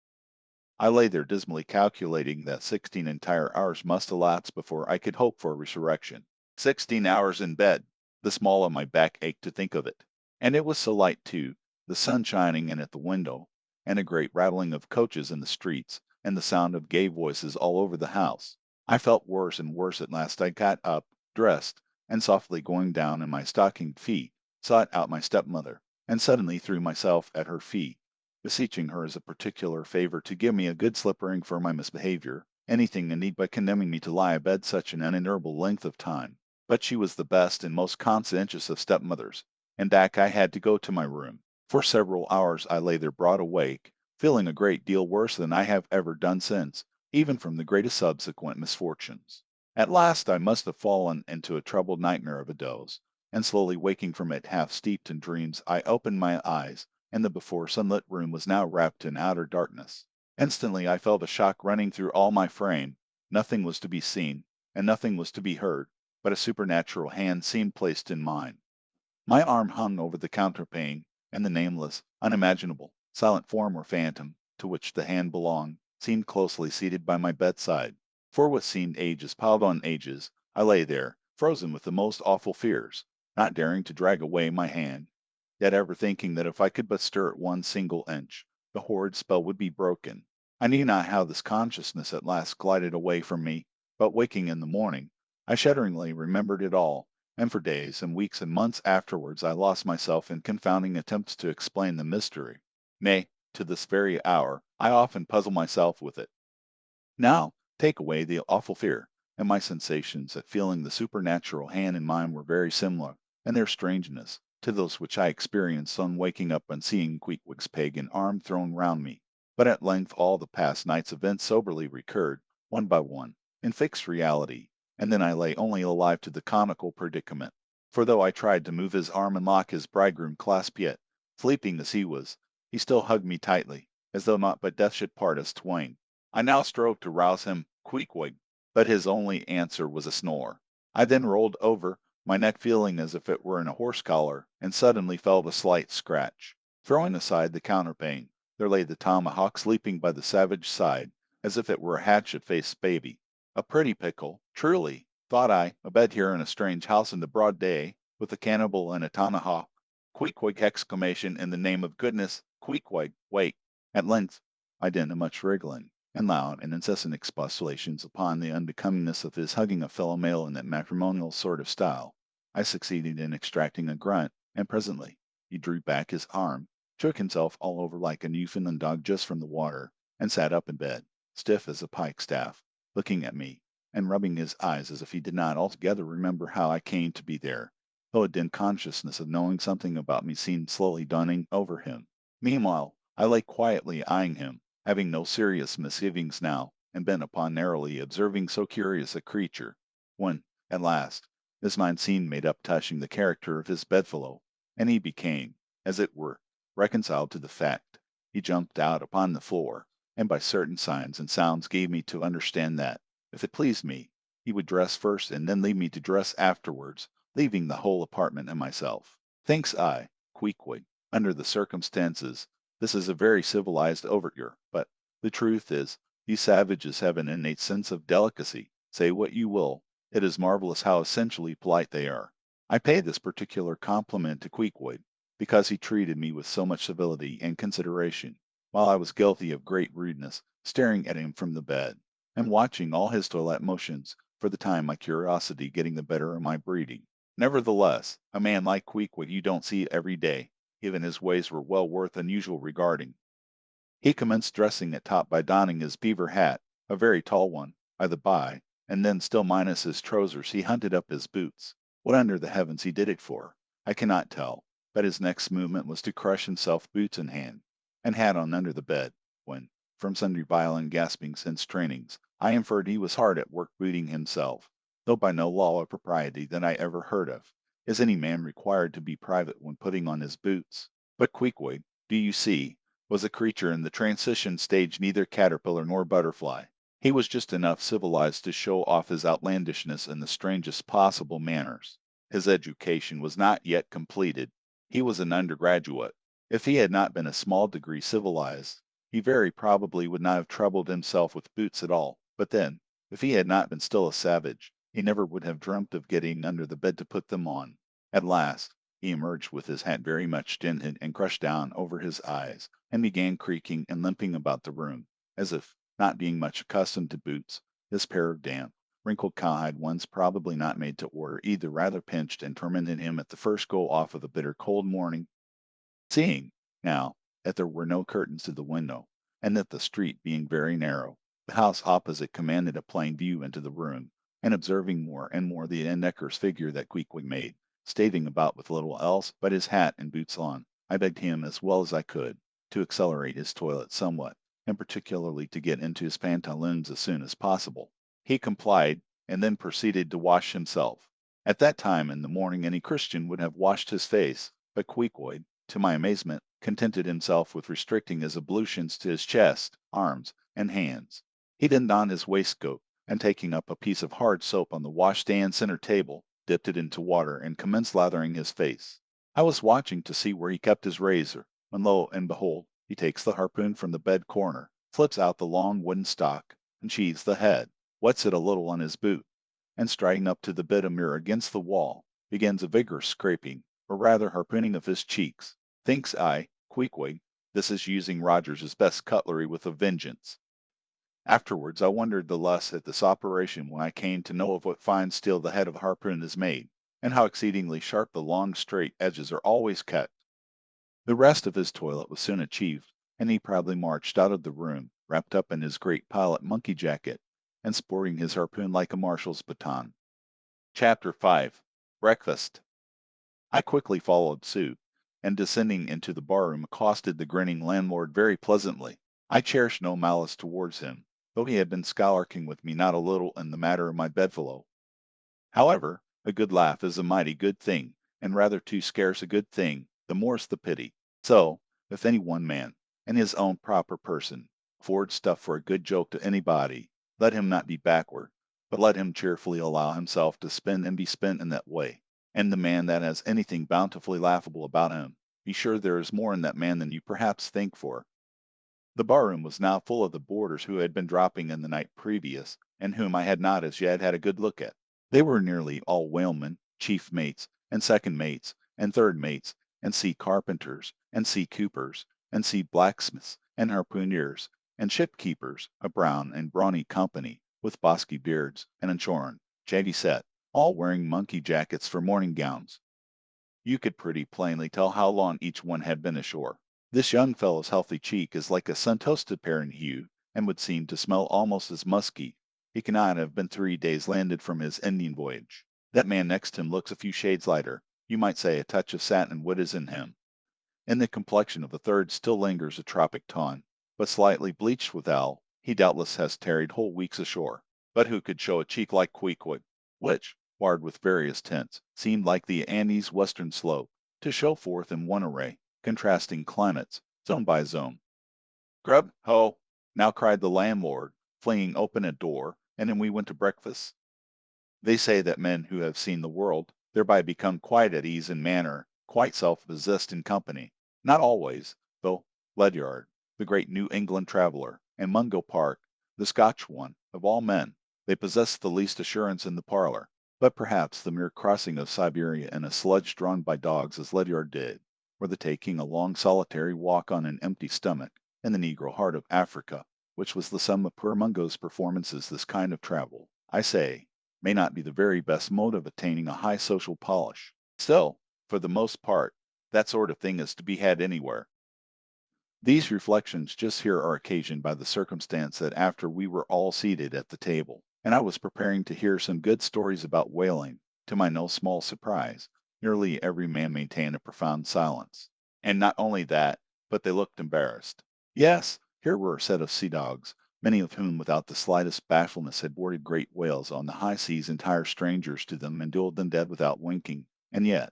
I lay there dismally calculating that 16 entire hours must elapse before I could hope for resurrection. 16 hours in bed! The small of my back ached to think of it. And it was so light, too, the sun shining in at the window, and a great rattling of coaches in the streets, and the sound of gay voices all over the house. I felt worse and worse at last. I got up, dressed, and softly going down in my stockinged feet, sought out my stepmother, and suddenly threw myself at her feet, beseeching her as a particular favor to give me a good slippering for my misbehavior, anything indeed but condemning me to lie abed such an unendurable length of time. But she was the best and most conscientious of stepmothers, and back I had to go to my room. For several hours I lay there broad awake, feeling a great deal worse than I have ever done since, even from the greatest subsequent misfortunes. At last I must have fallen into a troubled nightmare of a doze, and slowly waking from it half steeped in dreams, I opened my eyes, and the before sunlit room was now wrapped in outer darkness. Instantly I felt a shock running through all my frame. Nothing was to be seen, and nothing was to be heard, but a supernatural hand seemed placed in mine. My arm hung over the counterpane, and the nameless, unimaginable, silent form or phantom, to which the hand belonged, seemed closely seated by my bedside. For what seemed ages piled on ages, I lay there, frozen with the most awful fears, not daring to drag away my hand, yet ever thinking that if I could but stir it one single inch, the horrid spell would be broken. I knew not how this consciousness at last glided away from me, but waking in the morning, I shudderingly remembered it all, and for days and weeks and months afterwards I lost myself in confounding attempts to explain the mystery. Nay, to this very hour, I often puzzle myself with it. Now, take away the awful fear, and my sensations at feeling the supernatural hand in mine were very similar, in their strangeness, to those which I experienced on waking up and seeing Queequeg's pagan arm thrown round me. But at length all the past night's events soberly recurred, one by one, in fixed reality, and then I lay only alive to the comical predicament. For though I tried to move his arm and lock his bridegroom clasp yet, sleeping as he was, he still hugged me tightly, as though not but death should part us twain. I now strove to rouse him, Queequeg, but his only answer was a snore. I then rolled over, my neck feeling as if it were in a horse collar, and suddenly felt a slight scratch. Throwing aside the counterpane, there lay the tomahawk sleeping by the savage side, as if it were a hatchet-faced baby. A pretty pickle, truly, thought I, abed here in a strange house in the broad day, with a cannibal and a tomahawk. Queequeg exclamation in the name of goodness, Queequeg, wait. At length, I did much wriggling, and loud and incessant expostulations upon the unbecomingness of his hugging a fellow male in that matrimonial sort of style. I succeeded in extracting a grunt, and presently he drew back his arm, shook himself all over like a Newfoundland dog just from the water, and sat up in bed, stiff as a pikestaff, looking at me, and rubbing his eyes as if he did not altogether remember how I came to be there, though a dim consciousness of knowing something about me seemed slowly dawning over him. Meanwhile, I lay quietly eyeing him, having no serious misgivings now, and bent upon narrowly observing so curious a creature, when, at last, his mind seemed made up touching the character of his bedfellow, and he became, as it were, reconciled to the fact. He jumped out upon the floor, and by certain signs and sounds gave me to understand that, if it pleased me, he would dress first and then leave me to dress afterwards, leaving the whole apartment and myself. Thinks I, Queequeg, under the circumstances, this is a very civilized overture, but the truth is, these savages have an innate sense of delicacy. Say what you will, it is marvelous how essentially polite they are. I pay this particular compliment to Queequeg, because he treated me with so much civility and consideration, while I was guilty of great rudeness, staring at him from the bed, and watching all his toilet motions, for the time my curiosity getting the better of my breeding. Nevertheless, a man like Queequeg you don't see every day. Even his ways were well worth unusual regarding. He commenced dressing at top by donning his beaver hat, a very tall one, by the by, and then still minus his trousers he hunted up his boots. What under the heavens he did it for, I cannot tell, but his next movement was to crush himself boots in hand, and hat on under the bed, From sundry violent gaspings and strainings, I inferred he was hard at work booting himself, though by no law of propriety that I ever heard of is any man required to be private when putting on his boots. But Queequeg, do you see, was a creature in the transition stage neither caterpillar nor butterfly. He was just enough civilized to show off his outlandishness in the strangest possible manners. His education was not yet completed. He was an undergraduate. If he had not been a small degree civilized, he very probably would not have troubled himself with boots at all. But then, if he had not been still a savage, he never would have dreamt of getting under the bed to put them on. At last, he emerged with his hat very much dinted and crushed down over his eyes, and began creaking and limping about the room, as if, not being much accustomed to boots, this pair of damp, wrinkled cowhide ones probably not made to order either rather pinched and tormented him at the first go off of the bitter cold morning. Seeing, now, that there were no curtains to the window, and that the street being very narrow, the house opposite commanded a plain view into the room, and observing more and more the indecorous figure that Queequeg made, staving about with little else but his hat and boots on, I begged him as well as I could to accelerate his toilet somewhat, and particularly to get into his pantaloons as soon as possible. He complied, and then proceeded to wash himself. At that time in the morning any Christian would have washed his face, but Queequeg, to my amazement, contented himself with restricting his ablutions to his chest, arms, and hands. He then donned his waistcoat, and taking up a piece of hard soap on the washstand center table, dipped it into water and commenced lathering his face. I was watching to see where he kept his razor, when lo and behold, he takes the harpoon from the bed corner, flips out the long wooden stock, unsheathes the head, wets it a little on his boot, and striding up to the bit of mirror against the wall, begins a vigorous scraping, or rather harpooning of his cheeks. Thinks I, Queequeg, this is using Rogers's best cutlery with a vengeance. Afterwards I wondered the less at this operation when I came to know of what fine steel the head of a harpoon is made, and how exceedingly sharp the long straight edges are always cut. The rest of his toilet was soon achieved, and he proudly marched out of the room, wrapped up in his great pilot monkey jacket, and sporting his harpoon like a marshal's baton. Chapter 5. Breakfast. I quickly followed suit, and descending into the barroom accosted the grinning landlord very pleasantly. I cherished no malice towards him, though he had been skulking with me not a little in the matter of my bedfellow. However, a good laugh is a mighty good thing, and rather too scarce a good thing, the more's the pity. So, if any one man, in his own proper person, affords stuff for a good joke to anybody, let him not be backward, but let him cheerfully allow himself to spend and be spent in that way. And the man that has anything bountifully laughable about him, be sure there is more in that man than you perhaps think for. The barroom was now full of the boarders who had been dropping in the night previous, and whom I had not as yet had a good look at. They were nearly all whalemen, chief mates, and second mates, and third mates, and sea carpenters, and sea coopers, and sea blacksmiths, and harpooneers, and shipkeepers, a brown and brawny company, with bosky beards, and unshorn, shaggy set, all wearing monkey jackets for morning gowns. You could pretty plainly tell how long each one had been ashore. This young fellow's healthy cheek is like a sun-toasted pear in hue, and would seem to smell almost as musky. He cannot have been 3 days landed from his Indian voyage. That man next him looks a few shades lighter. You might say a touch of satin wood is in him. In the complexion of the third still lingers a tropic tone, but slightly bleached withal. He doubtless has tarried whole weeks ashore. But who could show a cheek like Queequeg, which, barred with various tints, seemed like the Andes' western slope, to show forth in one array, contrasting climates, zone by zone. "Grub, ho!" now cried the landlord, flinging open a door, and then we went to breakfast. They say that men who have seen the world thereby become quite at ease in manner, quite self-possessed in company. Not always, though Ledyard, the great New England traveller, and Mungo Park, the Scotch one, of all men, they possess the least assurance in the parlour. But perhaps the mere crossing of Siberia in a sledge drawn by dogs as Ledyard did, or the taking a long solitary walk on an empty stomach, in the negro heart of Africa, which was the sum of poor Mungo's performances this kind of travel, I say, may not be the very best mode of attaining a high social polish. Still, for the most part, that sort of thing is to be had anywhere. These reflections just here are occasioned by the circumstance that after we were all seated at the table, and I was preparing to hear some good stories about whaling, to my no small surprise, nearly every man maintained a profound silence. And not only that, but they looked embarrassed. Yes, Here were a set of sea dogs, many of whom without the slightest bashfulness had boarded great whales on the high seas entire strangers to them and duelled them dead without winking, and yet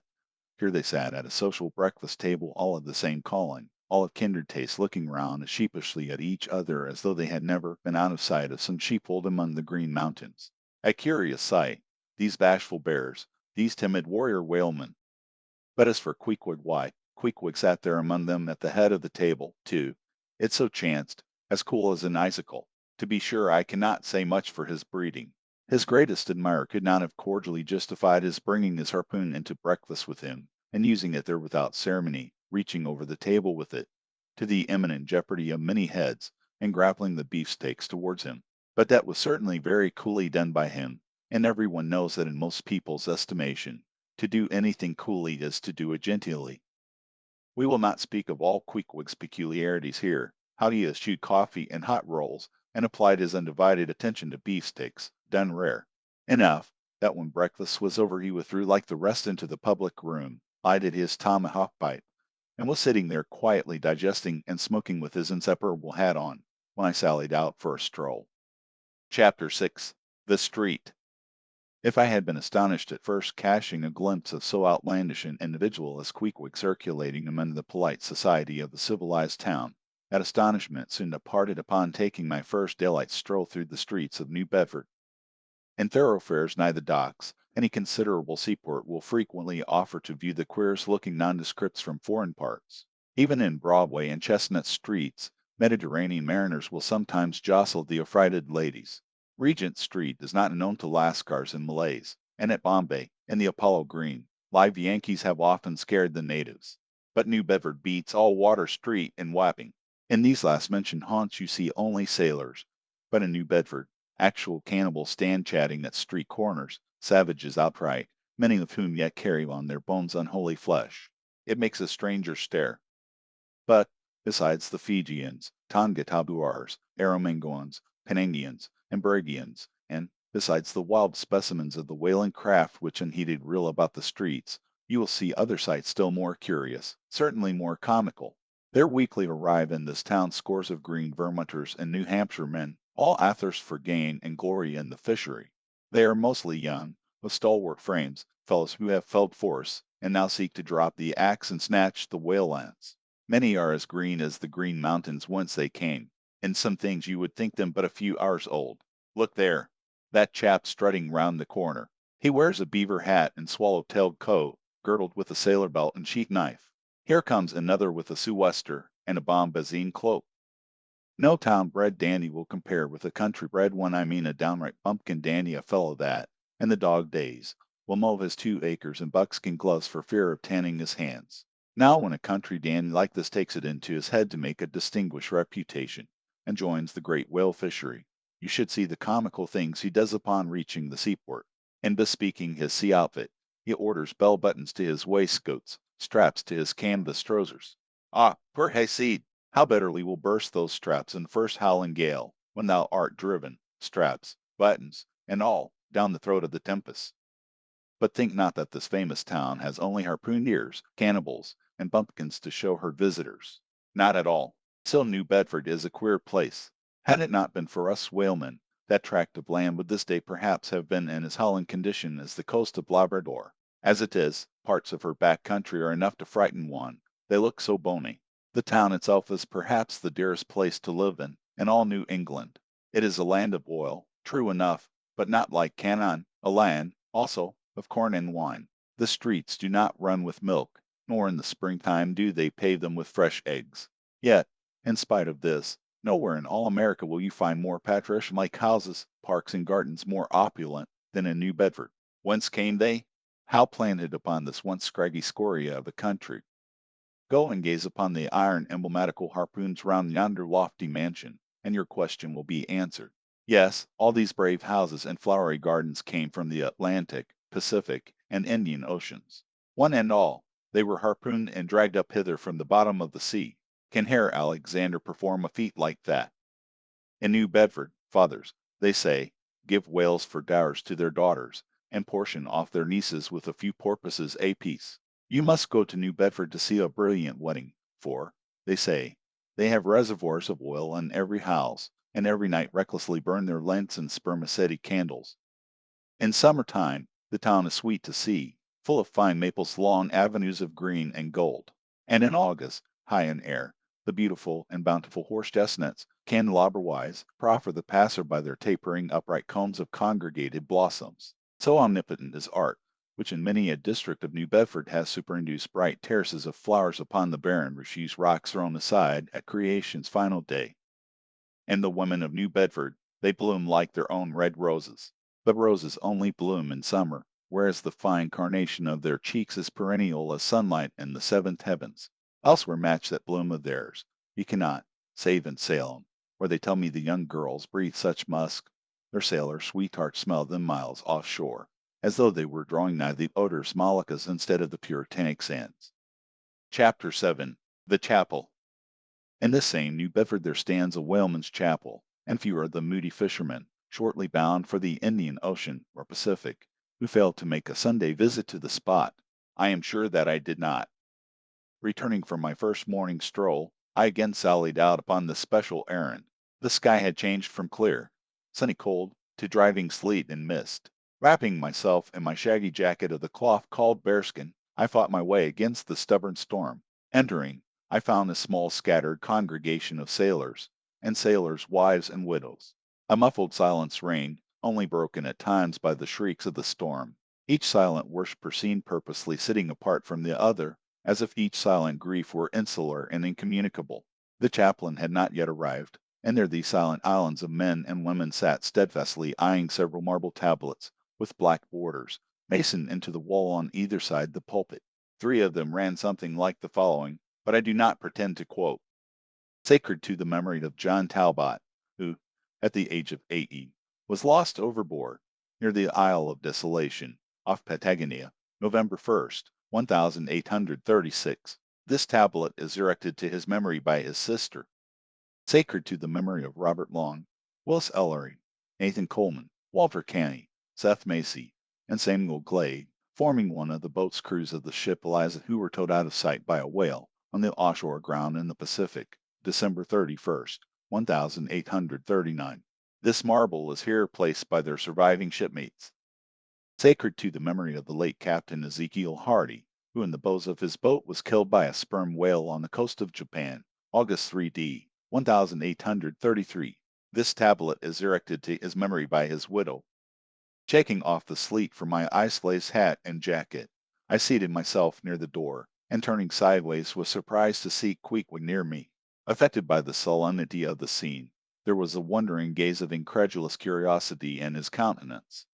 here they sat at a social breakfast table, all of the same calling, all of kindred taste, looking round as sheepishly at each other as though they had never been out of sight of some sheepfold among the green mountains. A curious sight, these bashful bears, these timid warrior whalemen. But as for Queequeg, why, Queequeg sat there among them at the head of the table, too. It so chanced, as cool as an icicle. To be sure, I cannot say much for his breeding. His greatest admirer could not have cordially justified his bringing his harpoon into breakfast with him, and using it there without ceremony, reaching over the table with it, to the imminent jeopardy of many heads, and grappling the beefsteaks towards him. But that was certainly very coolly done by him, and every one knows that in most people's estimation, to do anything coolly is to do it genteelly. We will not speak of all Queequeg's peculiarities here, how he eschewed coffee and hot rolls, and applied his undivided attention to beefsteaks, done rare. Enough, that when breakfast was over he withdrew like the rest into the public room, lighted his tomahawk pipe, and was sitting there quietly digesting and smoking with his inseparable hat on, when I sallied out for a stroll. Chapter 6. The Street. If I had been astonished at first catching a glimpse of so outlandish an individual as Queequeg circulating among the polite society of the civilized town, that astonishment soon departed upon taking my first daylight stroll through the streets of New Bedford. In thoroughfares nigh the docks, any considerable seaport will frequently offer to view the queerest looking nondescripts from foreign parts. Even in Broadway and Chestnut streets, Mediterranean mariners will sometimes jostle the affrighted ladies. Regent Street is not unknown to Lascars and Malays, and at Bombay, in the Apollo Green, live Yankees have often scared the natives. But New Bedford beats all Water Street in Wapping. In these last mentioned haunts you see only sailors, but in New Bedford, actual cannibals stand chatting at street corners, savages outright, many of whom yet carry on their bones unholy flesh. It makes a stranger stare. But, besides the Fijians, Tonga-Tabuars, Arromangoans, Penangians, and Brigians, and, besides the wild specimens of the whaling craft which unheeded reel about the streets, you will see other sights still more curious, certainly more comical. There weekly arrive in this town scores of green Vermonters and New Hampshire men, all athirst for gain and glory in the fishery. They are mostly young, of stalwart frames, fellows who have felled forests, and now seek to drop the axe and snatch the whale lance. Many are as green as the green mountains whence they came. In some things you would think them but a few hours old. Look there, that chap strutting round the corner. He wears a beaver hat and swallow-tailed coat, girdled with a sailor belt and sheath knife. Here comes another with a sou'wester and a bombazine cloak. No town-bred dandy will compare with a country-bred one. I mean a downright bumpkin dandy, a fellow that, in the dog days, will mow his 2 acres in buckskin gloves for fear of tanning his hands. Now when a country dandy like this takes it into his head to make a distinguished reputation, and joins the great whale fishery, you should see the comical things he does upon reaching the seaport. In bespeaking his sea outfit, he orders bell buttons to his waistcoats, straps to his canvas trousers. Ah, poor hayseed! How bitterly will burst those straps in the first howling gale, when thou art driven, straps, buttons, and all, down the throat of the tempest. But think not that this famous town has only harpooneers, cannibals, and bumpkins to show her visitors. Not at all. Still New Bedford is a queer place. Had it not been for us whalemen, that tract of land would this day perhaps have been in as howling condition as the coast of Labrador. As it is, parts of her back country are enough to frighten one, they look so bony. The town itself is perhaps the dearest place to live in all New England. It is a land of oil, true enough, but not like Canaan, a land, also, of corn and wine. The streets do not run with milk, nor in the springtime do they pave them with fresh eggs. Yet, in spite of this, nowhere in all America will you find more patrician-like houses, parks, and gardens more opulent than in New Bedford. Whence came they? How planted upon this once scraggy scoria of a country? Go and gaze upon the iron emblematical harpoons round yonder lofty mansion, and your question will be answered. Yes, all these brave houses and flowery gardens came from the Atlantic, Pacific, and Indian Oceans. One and all, they were harpooned and dragged up hither from the bottom of the sea. Can Herr Alexander perform a feat like that? In New Bedford, fathers, they say, give whales for dowers to their daughters, and portion off their nieces with a few porpoises apiece. You must go to New Bedford to see a brilliant wedding, for, they say, They have reservoirs of oil in every house, and every night recklessly burn their lamps and spermaceti candles. In summer time, the town is sweet to see, full of fine maples, long avenues of green and gold. And in August, high in air, the beautiful and bountiful horse chestnuts, candelabra-wise, proffer the passer by their tapering, upright cones of congregated blossoms. So omnipotent is art, which in many a district of New Bedford has superinduced bright terraces of flowers upon the barren, refused rocks thrown aside at creation's final day. And the women of New Bedford, they bloom like their own red roses. But roses only bloom in summer, whereas the fine carnation of their cheeks is perennial as sunlight in the seventh heavens. Elsewhere match that bloom of theirs you cannot, save in Salem, where they tell me the young girls breathe such musk, their sailor sweethearts smell them miles offshore, as though they were drawing nigh the odorous Moluccas instead of the puritanic sands. Chapter 7. The Chapel. In this same New Bedford there stands a whaleman's chapel, and few are the moody fishermen, shortly bound for the Indian Ocean or Pacific, who failed to make a Sunday visit to the spot. I am sure that I did not. Returning from my first morning stroll, I again sallied out upon this special errand. The sky had changed from clear, sunny cold, to driving sleet and mist. Wrapping myself in my shaggy jacket of the cloth called bearskin, I fought my way against the stubborn storm. Entering, I found a small scattered congregation of sailors, and sailors' wives and widows. A muffled silence reigned, only broken at times by the shrieks of the storm. Each silent worshipper seemed purposely sitting apart from the other, as if each silent grief were insular and incommunicable. The chaplain had not yet arrived, and there these silent islands of men and women sat steadfastly eyeing several marble tablets, with black borders, masoned into the wall on either side the pulpit. Three of them ran something like the following, but I do not pretend to quote. Sacred to the memory of John Talbot, who, at the age of 80, was lost overboard near the Isle of Desolation, off Patagonia, November 1st, 1836. This tablet is erected to his memory by his sister. Sacred to the memory of Robert Long, Willis Ellery, Nathan Coleman, Walter Canny, Seth Macy, and Samuel Glade, forming one of the boat's crews of the ship Eliza, who were towed out of sight by a whale on the offshore ground in the Pacific, December 31st, 1839. This marble is here placed by their surviving shipmates. Sacred to the memory of the late Captain Ezekiel Hardy, who in the bows of his boat was killed by a sperm whale on the coast of Japan, August 3d, 1833. This tablet is erected to his memory by his widow. Shaking off the sleet from my ice-lace hat and jacket, I seated myself near the door, and turning sideways was surprised to see Queequeg near me. Affected by the solemnity of the scene, there was a wondering gaze of incredulous curiosity in his countenance.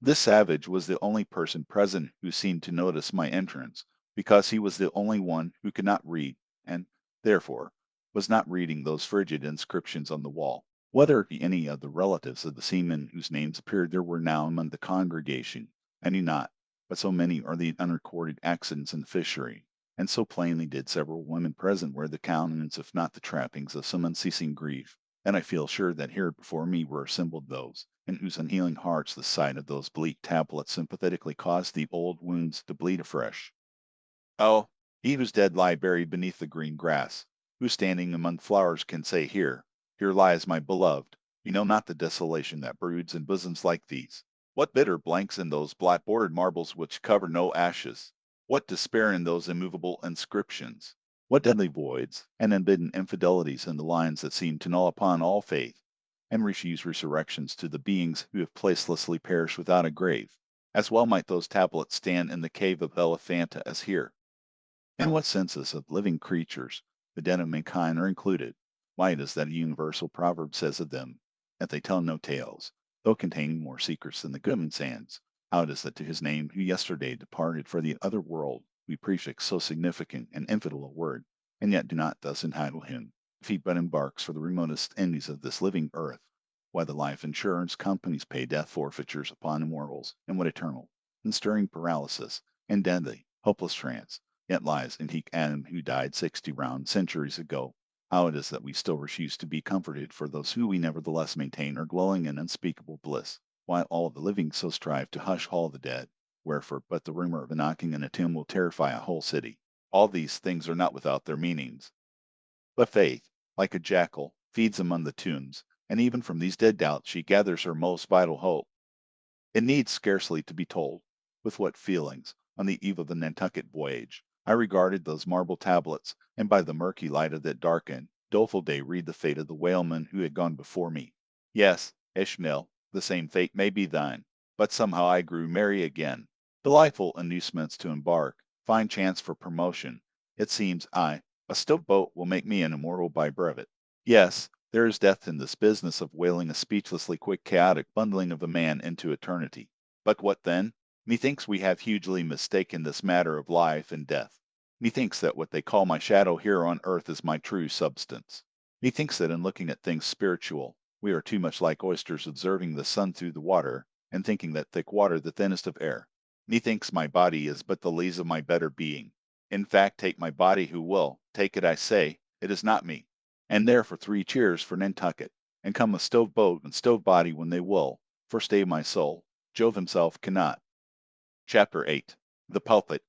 This savage was the only person present who seemed to notice my entrance, because he was the only one who could not read, and, therefore, was not reading those frigid inscriptions on the wall. Whether it be any of the relatives of the seamen whose names appeared there were now among the congregation, I knew not, but so many are the unrecorded accidents in the fishery, and so plainly did several women present wear the countenance if not the trappings of some unceasing grief, and I feel sure that here before me were assembled those, in whose unhealing hearts the sight of those bleak tablets sympathetically caused the old wounds to bleed afresh. Oh, he whose dead lie buried beneath the green grass, who standing among flowers can say here lies my beloved. You know not the desolation that broods in bosoms like these. What bitter blanks in those black bordered marbles which cover no ashes. What despair in those immovable inscriptions. What deadly voids and unbidden infidelities in the lines that seem to null upon all faith, and refuse resurrections to the beings who have placelessly perished without a grave. As well might those tablets stand in the cave of Elephanta as here. And what census of living creatures, the dead of mankind, are included? Why it is that a universal proverb says of them, that they tell no tales, though containing more secrets than the Goodman Sands. How it is that to his name, who yesterday departed for the other world, we prefix so significant and infidel a word, and yet do not thus entitle him, if he but embarks for the remotest Indies of this living earth. Why the life insurance companies pay death forfeitures upon immortals, and what eternal, and stirring paralysis, and deadly, hopeless trance, yet lies in he Adam who died 60 round centuries ago. How it is that we still refuse to be comforted for those who we nevertheless maintain are dwelling in unspeakable bliss, while all the living so strive to hush all the dead, wherefore but the rumor of a knocking in a tomb will terrify a whole city. All these things are not without their meanings. But faith, like a jackal, feeds among the tombs, and even from these dead doubts she gathers her most vital hope. It needs scarcely to be told with what feelings, on the eve of the Nantucket voyage, I regarded those marble tablets, and by the murky light of that darkened, doleful day read the fate of the whaleman who had gone before me. Yes, Ishmael, the same fate may be thine, but somehow I grew merry again. Delightful inducements to embark, fine chance for promotion. It seems a still boat will make me an immortal by brevet. Yes, there is death in this business of whaling a speechlessly quick chaotic bundling of a man into eternity. But what then? Methinks we have hugely mistaken this matter of life and death. Methinks that what they call my shadow here on earth is my true substance. Methinks that in looking at things spiritual, we are too much like oysters observing the sun through the water, and thinking that thick water the thinnest of air. Methinks my body is but the lees of my better being. In fact, take my body who will, take it I say, it is not me. And there for 3 cheers for Nantucket, and come a stove boat and stove body when they will, for stay my soul, Jove himself cannot. Chapter 8. The Pulpit.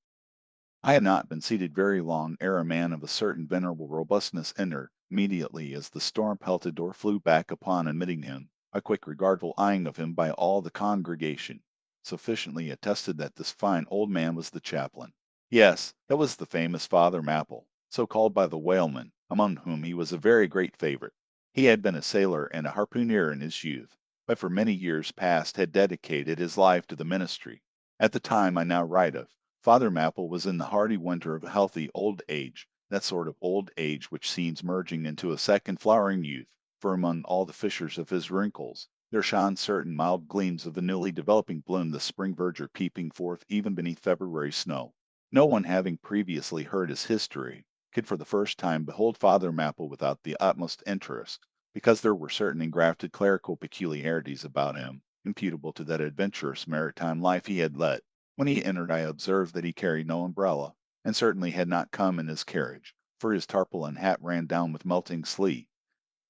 I had not been seated very long ere a man of a certain venerable robustness entered, immediately as the storm pelted door flew back upon admitting him, a quick regardful eyeing of him by all the congregation, sufficiently attested that this fine old man was the chaplain. Yes, that was the famous Father Mapple, so called by the whalemen, among whom he was a very great favorite. He had been a sailor and a harpooner in his youth, but for many years past had dedicated his life to the ministry. At the time I now write of, Father Mapple was in the hardy winter of healthy old age, that sort of old age which seems merging into a second flowering youth, for among all the fissures of his wrinkles, there shone certain mild gleams of a newly developing bloom, the spring verdure peeping forth even beneath February snow. No one having previously heard his history, could for the first time behold Father Mapple without the utmost interest, because there were certain engrafted clerical peculiarities about him, imputable to that adventurous maritime life he had led. When he entered I observed that he carried no umbrella, and certainly had not come in his carriage, for his tarpaulin hat ran down with melting sleet,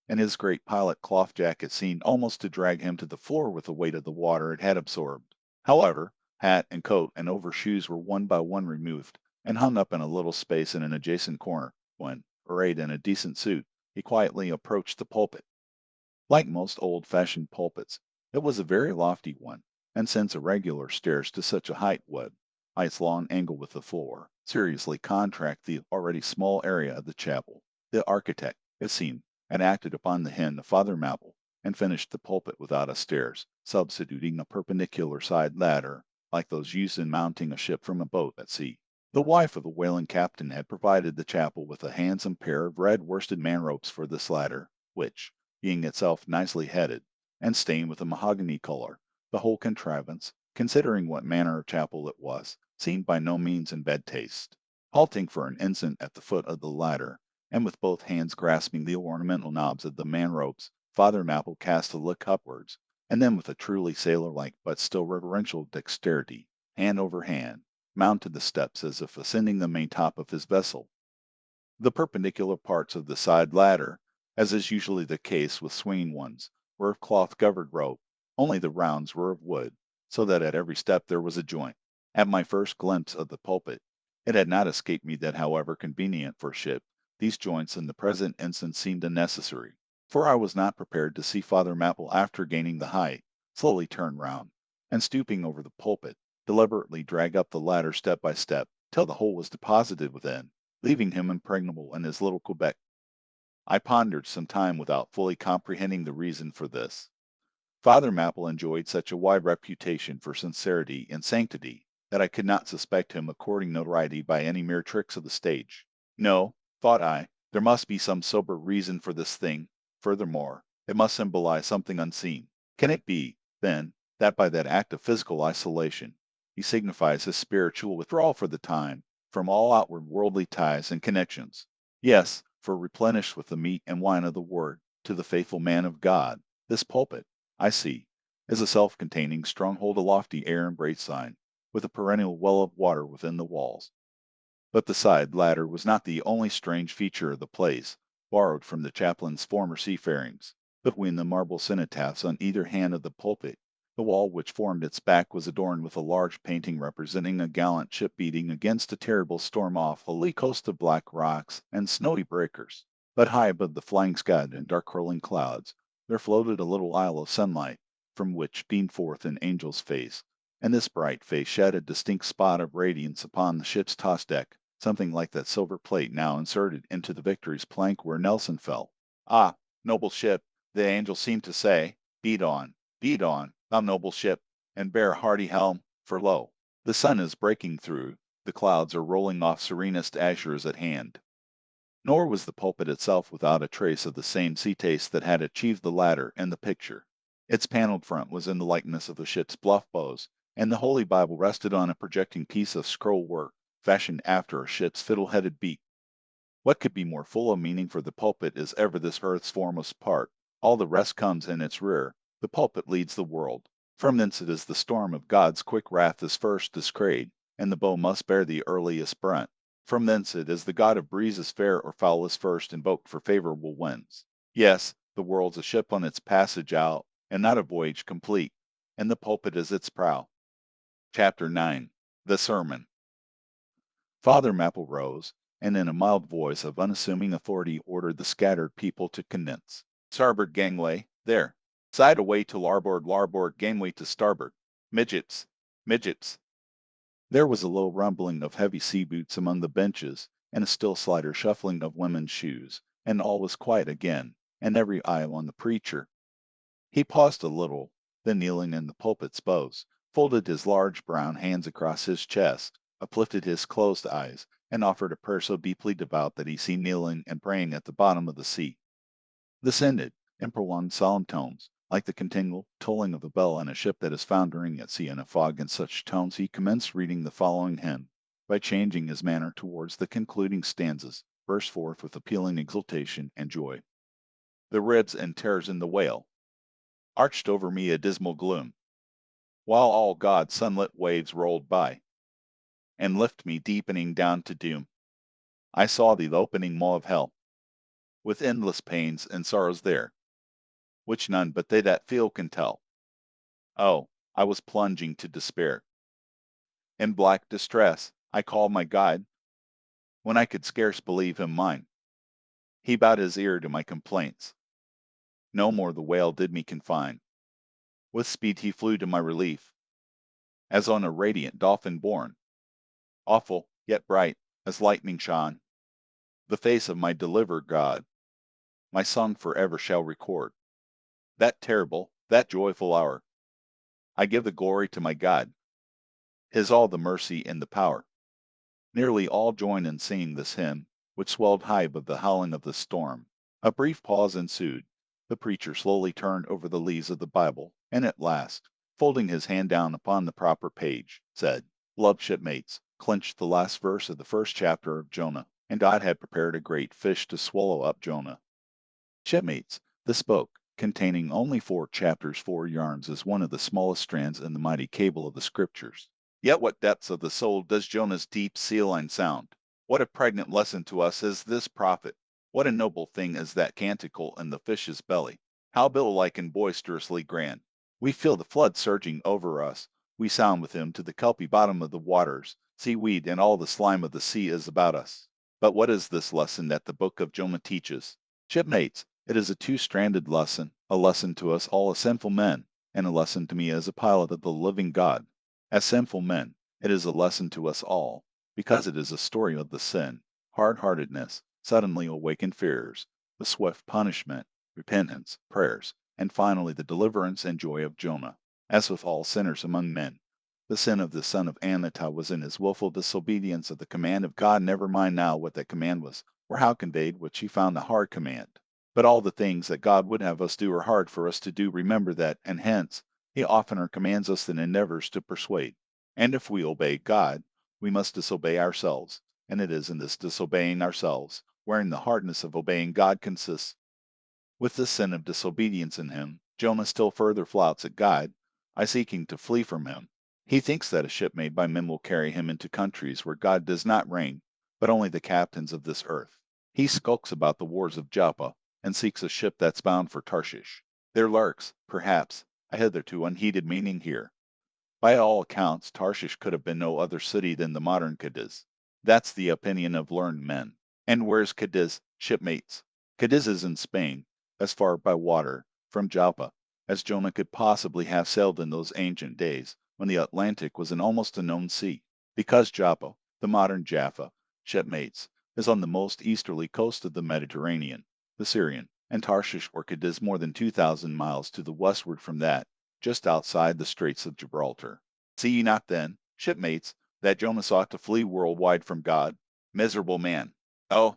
and his great pilot cloth jacket seemed almost to drag him to the floor with the weight of the water it had absorbed. However, hat and coat and overshoes were one by one removed, and hung up in a little space in an adjacent corner, when, arrayed in a decent suit, he quietly approached the pulpit. Like most old-fashioned pulpits, it was a very lofty one, and sends irregular stairs to such a height would, by its long angle with the floor, seriously contract the already small area of the chapel. The architect, it seemed, had acted upon the hint of Father Mapple, and finished the pulpit without a stairs, substituting a perpendicular side ladder, like those used in mounting a ship from a boat at sea. The wife of the whaling captain had provided the chapel with a handsome pair of red worsted man-ropes for this ladder, which, being itself nicely headed, and stained with a mahogany color, the whole contrivance, considering what manner of chapel it was, seemed by no means in bad taste. Halting for an instant at the foot of the ladder, and with both hands grasping the ornamental knobs of the man-ropes, Father Mapple cast a look upwards, and then with a truly sailor-like but still reverential dexterity, hand over hand, mounted the steps as if ascending the main top of his vessel. The perpendicular parts of the side ladder, as is usually the case with swinging ones, were of cloth-covered rope, only the rounds were of wood, so that at every step there was a joint. At my first glimpse of the pulpit, it had not escaped me that however convenient for a ship, these joints in the present instance seemed unnecessary, for I was not prepared to see Father Mapple after gaining the height, slowly turn round, and stooping over the pulpit, deliberately drag up the ladder step by step, till the whole was deposited within, leaving him impregnable in his little Quebec. I pondered some time without fully comprehending the reason for this. Father Mapple enjoyed such a wide reputation for sincerity and sanctity that I could not suspect him of courting notoriety by any mere tricks of the stage. No, thought I, there must be some sober reason for this thing. Furthermore, it must symbolize something unseen. Can it be, then, that by that act of physical isolation, he signifies his spiritual withdrawal for the time from all outward worldly ties and connections? Yes, for replenished with the meat and wine of the Word, to the faithful man of God, this pulpit, I see, is a self-containing stronghold, a lofty air-embraced sign, with a perennial well of water within the walls. But the side ladder was not the only strange feature of the place, borrowed from the chaplain's former seafarings. Between the marble cenotaphs on either hand of the pulpit, the wall which formed its back was adorned with a large painting representing a gallant ship beating against a terrible storm off a lee coast of black rocks and snowy breakers. But high above the flying scud and dark curling clouds, there floated a little isle of sunlight, from which beamed forth an angel's face, and this bright face shed a distinct spot of radiance upon the ship's tossed deck, something like that silver plate now inserted into the Victory's plank where Nelson fell. Ah, noble ship, the angel seemed to say, beat on, thou noble ship, and bear a hardy helm, for lo, the sun is breaking through, the clouds are rolling off serenest azures at hand. Nor was the pulpit itself without a trace of the same sea taste that had achieved the latter in the picture. Its paneled front was in the likeness of the ship's bluff bows, and the Holy Bible rested on a projecting piece of scroll work, fashioned after a ship's fiddle-headed beak. What could be more full of meaning for the pulpit is ever this earth's foremost part. All the rest comes in its rear. The pulpit leads the world. From thence it is the storm of God's quick wrath is first descried, and the bow must bear the earliest brunt. From thence it is the god of breezes fair or foul is first invoked for favorable winds. Yes, the world's a ship on its passage out, and not a voyage complete, and the pulpit is its prow. Chapter 9. The Sermon. Father Mapple rose, and in a mild voice of unassuming authority ordered the scattered people to condense. Starboard gangway, there. Side away to larboard gangway to starboard. Midgets, midgets. There was a low rumbling of heavy sea boots among the benches, and a still slighter shuffling of women's shoes, and all was quiet again, and every eye on the preacher. He paused a little, then kneeling in the pulpit's bows, folded his large brown hands across his chest, uplifted his closed eyes, and offered a prayer so deeply devout that he seemed kneeling and praying at the bottom of the sea. This ended, in prolonged solemn tones, like the continual tolling of a bell in a ship that is foundering at sea in a fog. In such tones he commenced reading the following hymn, by changing his manner towards the concluding stanzas, burst forth with appealing exultation and joy. The ribs and tears in the whale arched over me a dismal gloom, while all God's sunlit waves rolled by, and lift me deepening down to doom. I saw the opening maw of hell, with endless pains and sorrows there, which none but they that feel can tell. Oh, I was plunging to despair. In black distress, I called my guide, when I could scarce believe him mine. He bowed his ear to my complaints. No more the whale did me confine. With speed he flew to my relief, as on a radiant dolphin borne. Awful, yet bright, as lightning shone, the face of my deliverer God. My song forever shall record that terrible, that joyful hour. I give the glory to my God. His all the mercy and the power. Nearly all joined in singing this hymn, which swelled high above the howling of the storm. A brief pause ensued. The preacher slowly turned over the leaves of the Bible, and at last, folding his hand down upon the proper page, said, "Loved shipmates, clenched the last verse of the first chapter of Jonah, and God had prepared a great fish to swallow up Jonah." Shipmates, this book, containing only 4 chapters, 4 yarns, is one of the smallest strands in the mighty cable of the Scriptures. Yet what depths of the soul does Jonah's deep sea line sound? What a pregnant lesson to us is this prophet! What a noble thing is that canticle in the fish's belly! How bill-like and boisterously grand! We feel the flood surging over us. We sound with him to the kelpy bottom of the waters. Seaweed and all the slime of the sea is about us. But what is this lesson that the book of Jonah teaches? Shipmates, it is a 2-stranded lesson, a lesson to us all as sinful men, and a lesson to me as a pilot of the living God. As sinful men, it is a lesson to us all, because it is a story of the sin, hard-heartedness, suddenly awakened fears, the swift punishment, repentance, prayers, and finally the deliverance and joy of Jonah. As with all sinners among men, the sin of the son of Amittai was in his willful disobedience of the command of God. Never mind now what that command was, or how conveyed, which he found a hard command. But all the things that God would have us do are hard for us to do. Remember that, and hence, he oftener commands us than endeavors to persuade. And if we obey God, we must disobey ourselves, and it is in this disobeying ourselves, wherein the hardness of obeying God consists. With this sin of disobedience in him, Jonah still further flouts at God, by seeking to flee from him. He thinks that a ship made by men will carry him into countries where God does not reign, but only the captains of this earth. He skulks about the wharves of Joppa, and seeks a ship that's bound for Tarshish. There lurks, perhaps, a hitherto unheeded meaning here. By all accounts, Tarshish could have been no other city than the modern Cadiz. That's the opinion of learned men. And where's Cadiz, shipmates? Cadiz is in Spain, as far by water from Joppa as Jonah could possibly have sailed in those ancient days, when the Atlantic was an almost unknown sea. Because Joppa, the modern Jaffa, shipmates, is on the most easterly coast of the Mediterranean, the Syrian, and Tarshish or Cadiz more than 2,000 miles to the westward from that, just outside the Straits of Gibraltar. See ye not then, shipmates, that Jonah sought to flee worldwide from God? Miserable man! Oh,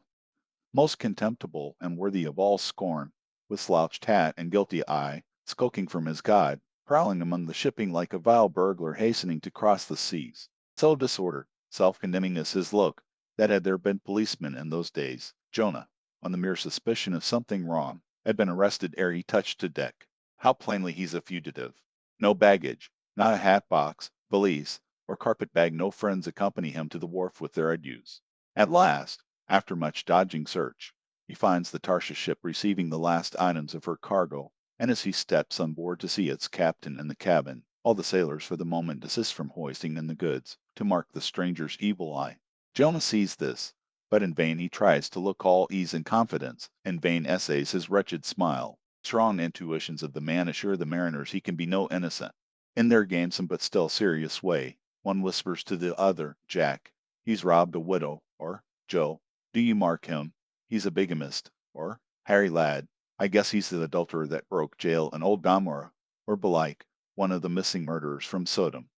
most contemptible and worthy of all scorn, with slouched hat and guilty eye, skulking from his God, prowling among the shipping like a vile burglar hastening to cross the seas. So disordered, self-condemning is his look, that had there been policemen in those days, Jonah, on the mere suspicion of something wrong, had been arrested ere he touched a deck. How plainly he's a fugitive! No baggage, not a hat box, valise, or carpet bag, no friends accompany him to the wharf with their adieus. At last, after much dodging search, he finds the Tarshish ship receiving the last items of her cargo, and as he steps on board to see its captain in the cabin, all the sailors for the moment desist from hoisting in the goods, to mark the stranger's evil eye. Jonah sees this, but in vain he tries to look all ease and confidence, in vain essays his wretched smile. Strong intuitions of the man assure the mariners he can be no innocent. In their gamesome but still serious way, one whispers to the other, Jack, he's robbed a widow, or Joe, do you mark him? He's a bigamist. Or, Harry lad, I guess he's the adulterer that broke jail in old Gomorrah. Or belike, one of the missing murderers from Sodom.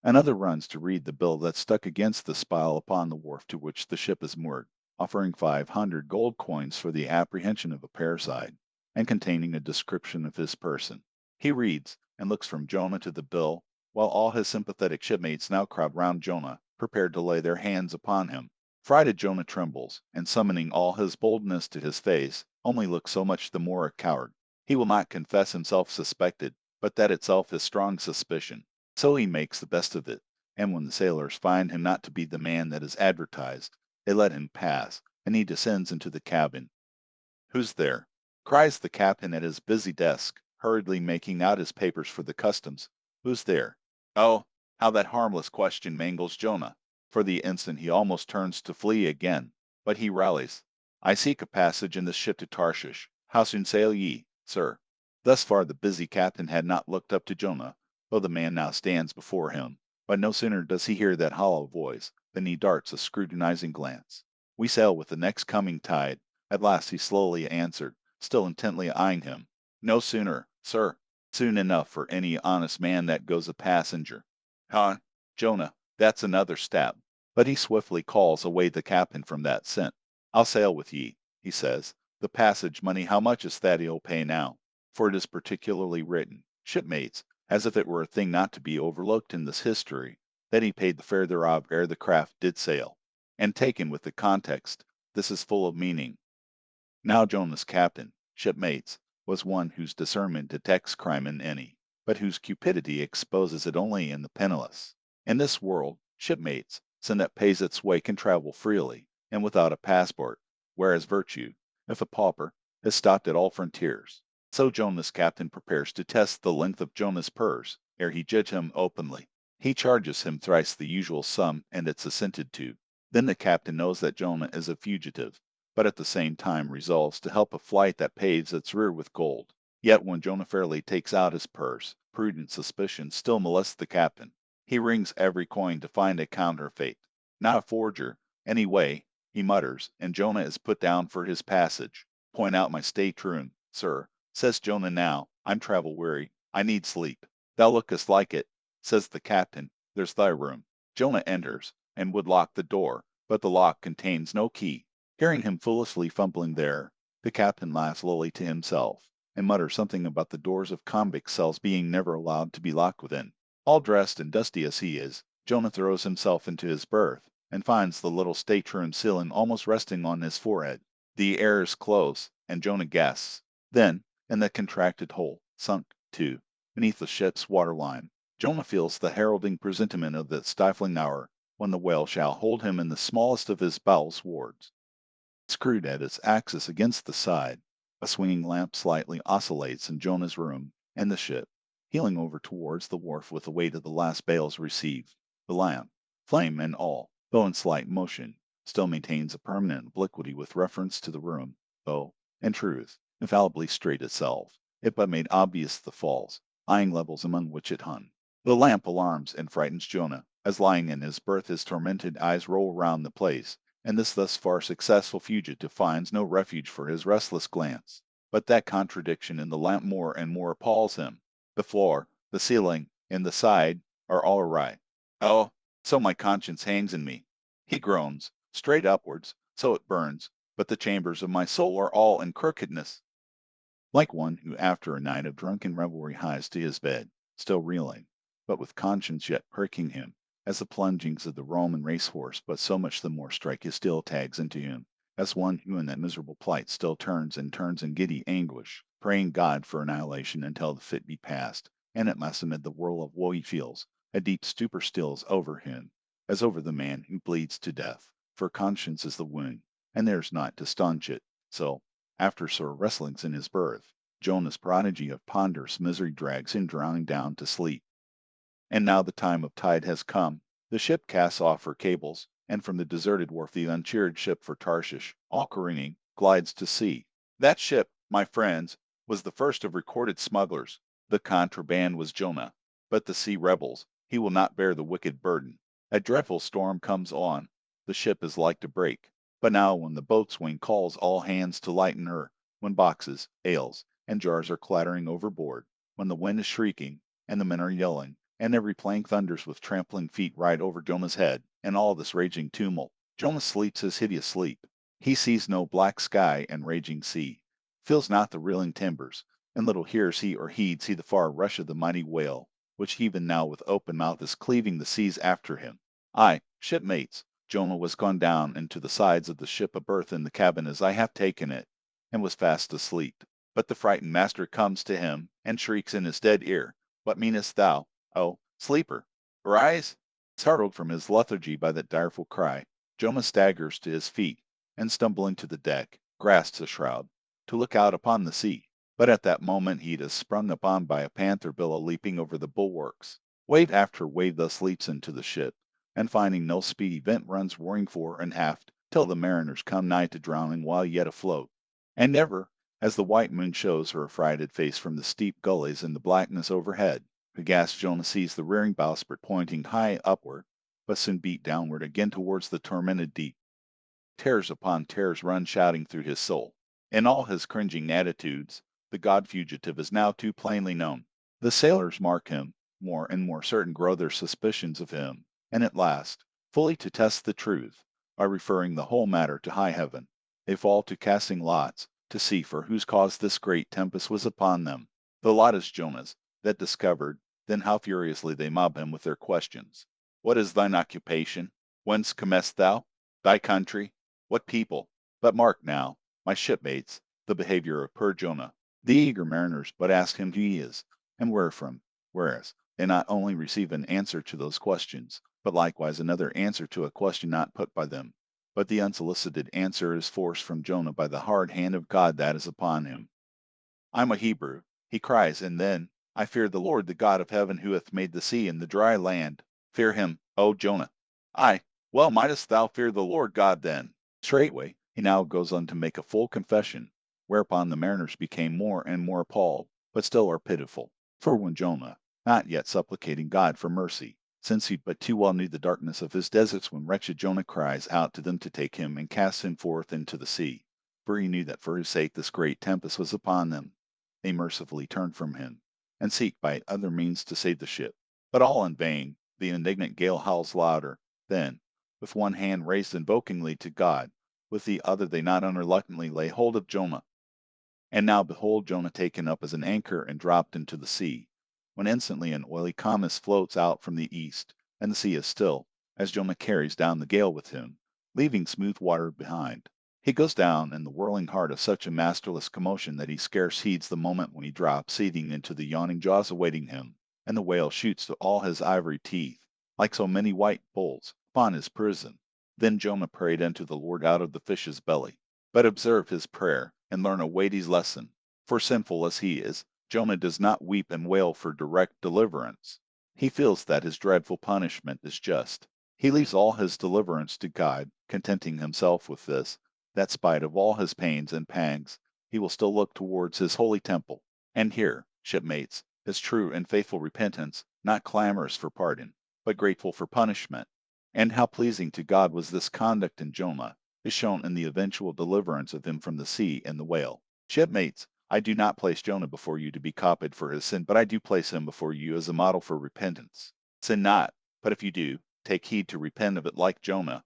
Another runs to read the bill that's stuck against the spile upon the wharf to which the ship is moored, offering 500 gold coins for the apprehension of a parricide, and containing a description of his person. He reads, and looks from Jonah to the bill, while all his sympathetic shipmates now crowd round Jonah, prepared to lay their hands upon him. Frighted Jonah trembles, and summoning all his boldness to his face, only looks so much the more a coward. He will not confess himself suspected, but that itself is strong suspicion. So he makes the best of it, and when the sailors find him not to be the man that is advertised, they let him pass, and he descends into the cabin. "Who's there?" cries the captain at his busy desk, hurriedly making out his papers for the customs. "Who's there?" Oh, how that harmless question mangles Jonah! For the instant he almost turns to flee again, but he rallies. "I seek a passage in this ship to Tarshish. How soon sail ye, sir?" Thus far the busy captain had not looked up to Jonah, though the man now stands before him. But no sooner does he hear that hollow voice, than he darts a scrutinizing glance. "We sail with the next coming tide," at last he slowly answered, still intently eyeing him. "No sooner, sir. Soon enough for any honest man that goes a passenger." "Huh, Jonah, that's another step." But he swiftly calls away the captain from that scent. "I'll sail with ye," he says. "The passage money how much is Thaddeus pay now?" For it is particularly written, shipmates, as if it were a thing not to be overlooked in this history, that he paid the fare thereof ere the craft did sail. And taken with the context, this is full of meaning. Now Jonah's captain, shipmates, was one whose discernment detects crime in any, but whose cupidity exposes it only in the penniless. In this world, shipmates, sin that pays its way can travel freely, and without a passport, whereas virtue, if a pauper, is stopped at all frontiers. So Jonah's captain prepares to test the length of Jonah's purse, ere he judge him openly. He charges him thrice the usual sum, and it's assented to. Then the captain knows that Jonah is a fugitive, but at the same time resolves to help a flight that paves its rear with gold. Yet when Jonah fairly takes out his purse, prudent suspicion still molests the captain. He rings every coin to find a counterfeit. Not a forger, any way, he mutters, and Jonah is put down for his passage. "Point out my stateroom, sir," says Jonah now. "I'm travel weary. I need sleep." "Thou lookest like it," says the captain. "There's thy room." Jonah enters, and would lock the door, but the lock contains no key. Hearing him foolishly fumbling there, the captain laughs lowly to himself, and mutters something about the doors of convict cells being never allowed to be locked within. All dressed and dusty as he is, Jonah throws himself into his berth, and finds the little stateroom ceiling almost resting on his forehead. The air is close, and Jonah gasps. Then, in the contracted hole, sunk, too, beneath the ship's waterline, Jonah feels the heralding presentiment of the stifling hour when the whale shall hold him in the smallest of his bowels wards. Screwed at its axis against the side, a swinging lamp slightly oscillates in Jonah's room, and the ship, heeling over towards the wharf with the weight of the last bales received, the lamp, flame and all, though in slight motion, still maintains a permanent obliquity with reference to the room, though, In truth, infallibly straight itself, it but made obvious the falls, lying levels among which it hung. The lamp alarms and frightens Jonah, as lying in his berth his tormented eyes roll round the place, and this thus far successful fugitive finds no refuge for his restless glance. But that contradiction in the lamp more and more appalls him. The floor, the ceiling, and the side are all awry. Oh, so my conscience hangs in me, he groans, straight upwards, so it burns, but the chambers of my soul are all in crookedness. Like one who after a night of drunken revelry hies to his bed, still reeling, but with conscience yet pricking him, as the plungings of the Roman racehorse but so much the more strike his steel tags into him, as one who in that miserable plight still turns and turns in giddy anguish, praying God for annihilation until the fit be past, and at last amid the whirl of woe he feels, a deep stupor steals over him, as over the man who bleeds to death, for conscience is the wound, and there is naught to staunch it. So, after sore wrestlings in his berth, Jonah's prodigy of ponderous misery drags him drowning down to sleep. And now the time of tide has come. The ship casts off her cables, and from the deserted wharf the uncheered ship for Tarshish, all careening, glides to sea. That ship, my friends, was the first of recorded smugglers. The contraband was Jonah. But the sea rebels, he will not bear the wicked burden. A dreadful storm comes on. The ship is like to break. But now when the boatswain calls all hands to lighten her, when boxes, ales, and jars are clattering overboard, when the wind is shrieking, and the men are yelling, and every plank thunders with trampling feet right over Jonah's head, and all this raging tumult, Jonah sleeps his hideous sleep. He sees no black sky and raging sea, feels not the reeling timbers, and little hears he or heeds he the far rush of the mighty whale, which even now with open mouth is cleaving the seas after him. Aye, shipmates, Jonah was gone down into the sides of the ship a berth in the cabin as I have taken it, and was fast asleep. But the frightened master comes to him, and shrieks in his dead ear, What meanest thou, O sleeper? Arise! Startled from his lethargy by that direful cry, Jonah staggers to his feet, and stumbling to the deck, grasps a shroud, to look out upon the sea. But at that moment he is sprung upon by a panther billow leaping over the bulwarks. Wave after wave thus leaps into the ship, and finding no speedy vent runs roaring fore and aft, till the mariners come nigh to drowning while yet afloat. And never, as the white moon shows her affrighted face from the steep gullies in the blackness overhead, aghast Jonah sees the rearing bowsprit pointing high upward, but soon beat downward again towards the tormented deep. Terrors upon terrors run shouting through his soul. In all his cringing attitudes, the god fugitive is now too plainly known. The sailors mark him, more and more certain grow their suspicions of him, and at last, fully to test the truth, by referring the whole matter to high heaven, they fall to casting lots, to see for whose cause this great tempest was upon them. The lot is Jonah's, that discovered, then how furiously they mob him with their questions. What is thine occupation? Whence comest thou? Thy country? What people? But mark now, my shipmates, the behavior of poor Jonah. The eager mariners but ask him who he is, and where from, whereas they not only receive an answer to those questions, but likewise another answer to a question not put by them. But the unsolicited answer is forced from Jonah by the hard hand of God that is upon him. I'm a Hebrew, he cries, and then, I fear the Lord, the God of heaven, who hath made the sea and the dry land. Fear him, O Jonah. Aye, well mightest thou fear the Lord God then. Straightway he now goes on to make a full confession, whereupon the mariners became more and more appalled, but still are pitiful. For when Jonah, not yet supplicating God for mercy, since he but too well knew the darkness of his deserts, when wretched Jonah cries out to them to take him and cast him forth into the sea, for he knew that for his sake this great tempest was upon them, they mercifully turn from him, and seek by other means to save the ship. But all in vain, the indignant gale howls louder. Then, with one hand raised invokingly to God, with the other they not unreluctantly lay hold of Jonah. And now behold Jonah taken up as an anchor and dropped into the sea, when instantly an oily comet floats out from the east, and the sea is still, as Jonah carries down the gale with him, leaving smooth water behind. He goes down in the whirling heart of such a masterless commotion that he scarce heeds the moment when he drops seething into the yawning jaws awaiting him, and the whale shoots to all his ivory teeth, like so many white bulls, upon his prison. Then Jonah prayed unto the Lord out of the fish's belly. But observe his prayer, and learn a weighty lesson. For sinful as he is, Jonah does not weep and wail for direct deliverance. He feels that his dreadful punishment is just. He leaves all his deliverance to God, contenting himself with this, that spite of all his pains and pangs, he will still look towards his holy temple. And here, shipmates, is true and faithful repentance, not clamorous for pardon, but grateful for punishment. And how pleasing to God was this conduct in Jonah, is shown in the eventual deliverance of him from the sea and the whale. Shipmates, I do not place Jonah before you to be copied for his sin, but I do place him before you as a model for repentance. Sin not, but if you do, take heed to repent of it like Jonah.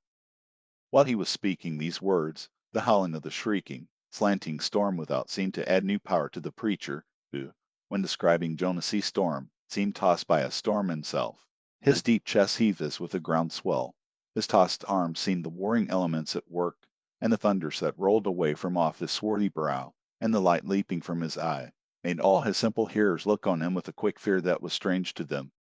While he was speaking these words, the howling of the shrieking, slanting storm without seemed to add new power to the preacher, who, when describing Jonah's sea storm, seemed tossed by a storm himself. His deep chest heaved as with a ground swell. His tossed arms seemed the warring elements at work, and the thunders that rolled away from off his swarthy brow, and the light leaping from his eye, made all his simple hearers look on him with a quick fear that was strange to them.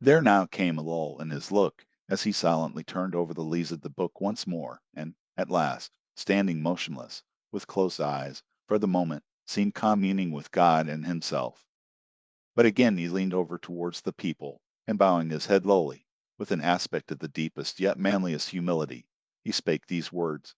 There now came a lull in his look, as he silently turned over the leaves of the book once more, and, at last, standing motionless, with closed eyes, for the moment, seemed communing with God and himself. But again he leaned over towards the people, and bowing his head lowly, with an aspect of the deepest yet manliest humility, he spake these words: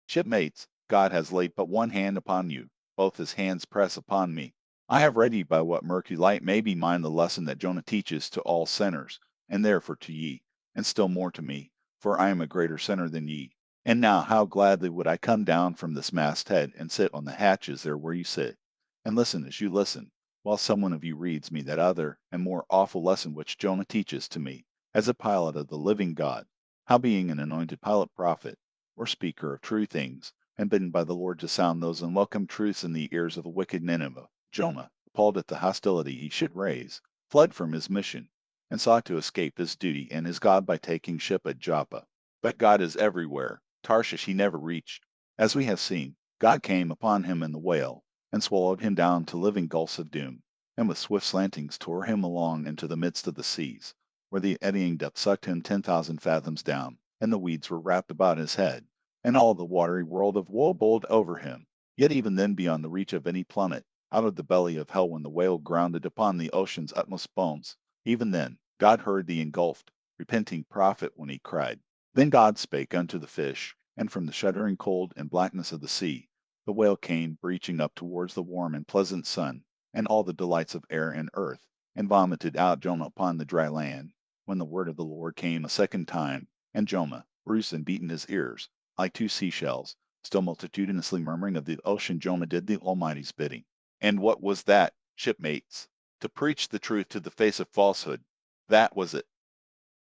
Shipmates, God has laid but one hand upon you, both his hands press upon me. I have read ye by what murky light may be mine the lesson that Jonah teaches to all sinners, and therefore to ye, and still more to me, for I am a greater sinner than ye. And now how gladly would I come down from this masthead and sit on the hatches there where you sit, and listen as you listen, while some one of you reads me that other and more awful lesson which Jonah teaches to me, as a pilot of the living God, how being an anointed pilot prophet, or speaker of true things, and bidden by the Lord to sound those unwelcome truths in the ears of a wicked Nineveh, Jonah, appalled at the hostility he should raise, fled from his mission, and sought to escape his duty and his God by taking ship at Joppa. But God is everywhere. Tarshish he never reached. As we have seen, God came upon him in the whale, and swallowed him down to living gulfs of doom, and with swift slantings tore him along into the midst of the seas, where the eddying depth sucked him 10,000 fathoms down, and the weeds were wrapped about his head, and all the watery world of woe bowled over him. Yet even then beyond the reach of any plummet, out of the belly of hell when the whale grounded upon the ocean's utmost bones, even then God heard the engulfed, repenting prophet when he cried. Then God spake unto the fish, and from the shuddering cold and blackness of the sea, the whale came breaching up towards the warm and pleasant sun, and all the delights of air and earth, and vomited out Jonah upon the dry land, when the word of the Lord came a second time, and Jonah, bruised and beaten his ears, like two seashells, still multitudinously murmuring of the ocean, Jonah did the Almighty's bidding. And what was that, shipmates? To preach the truth to the face of falsehood. That was it.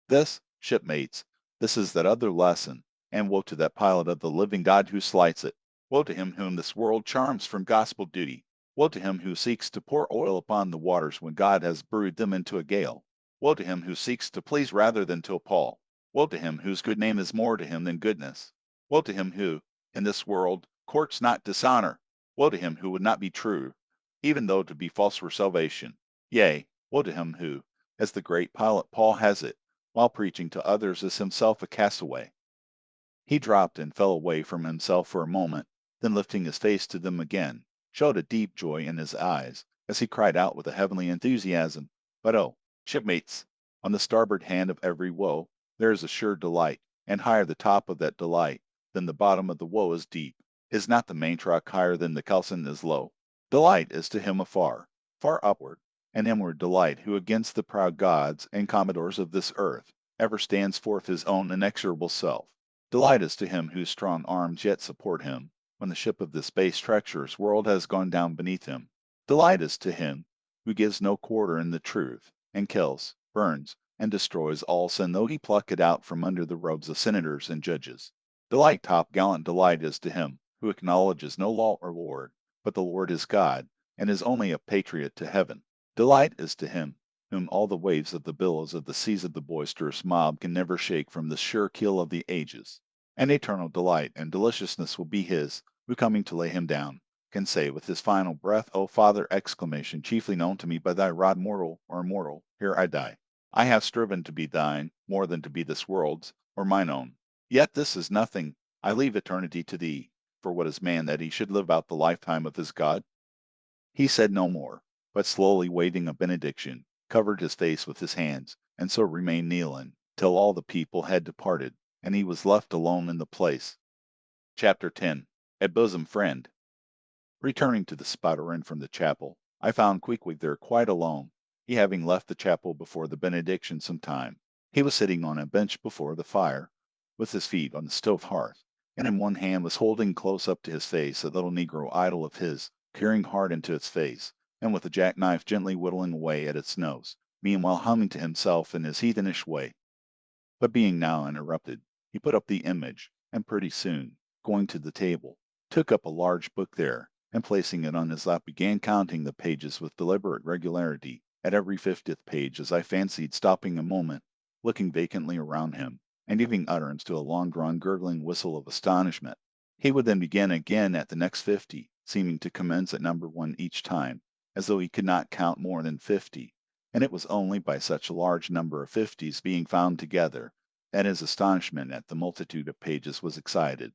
This, shipmates, this is that other lesson, and woe to that pilot of the living God who slights it. Woe to him whom this world charms from gospel duty. Woe to him who seeks to pour oil upon the waters when God has brewed them into a gale. Woe to him who seeks to please rather than to appall. Woe to him whose good name is more to him than goodness. Woe to him who, in this world, courts not dishonor. Woe to him who would not be true, even though to be false were salvation. Yea, woe to him who, as the great pilot Paul has it, while preaching to others is himself a castaway. He dropped and fell away from himself for a moment, then lifting his face to them again, showed a deep joy in his eyes, as he cried out with a heavenly enthusiasm, But oh, shipmates, on the starboard hand of every woe, there is a sure delight, and higher the top of that delight than the bottom of the woe is deep. Is not the main truck higher than the kelson is low? Delight is to him afar, far upward, an inward delight who against the proud gods and commodores of this earth ever stands forth his own inexorable self. Delight is to him whose strong arms yet support him, when the ship of this base treacherous world has gone down beneath him. Delight is to him who gives no quarter in the truth, and kills, burns, and destroys all sin though he pluck it out from under the robes of senators and judges. Delight, top gallant delight is to him who acknowledges no law or lord, but the Lord is God, and is only a patriot to heaven. Delight is to him whom all the waves of the billows of the seas of the boisterous mob can never shake from the sure keel of the ages. And eternal delight and deliciousness will be his, who coming to lay him down, can say with his final breath, O Father, exclamation chiefly known to me by thy rod mortal or immortal, here I die. I have striven to be thine, more than to be this world's, or mine own. Yet this is nothing. I leave eternity to thee. For what is man that he should live out the lifetime of his God? He said no more, but slowly waving a benediction, covered his face with his hands, and so remained kneeling, till all the people had departed, and he was left alone in the place. Chapter 10. A Bosom Friend. Returning to the spot or in from the chapel, I found Queequeg there quite alone, he having left the chapel before the benediction some time. He was sitting on a bench before the fire, with his feet on the stove hearth, and in one hand was holding close up to his face a little negro idol of his, peering hard into its face, and with a jackknife gently whittling away at its nose, meanwhile humming to himself in his heathenish way. But being now interrupted, he put up the image, and pretty soon, going to the table, took up a large book there, and placing it on his lap began counting the pages with deliberate regularity, at every 50th page, as I fancied stopping a moment, looking vacantly around him, and giving utterance to a long-drawn gurgling whistle of astonishment. He would then begin again at the next 50, seeming to commence at number 1 each time, as though he could not count more than 50, and it was only by such a large number of 50s being found together that his astonishment at the multitude of pages was excited.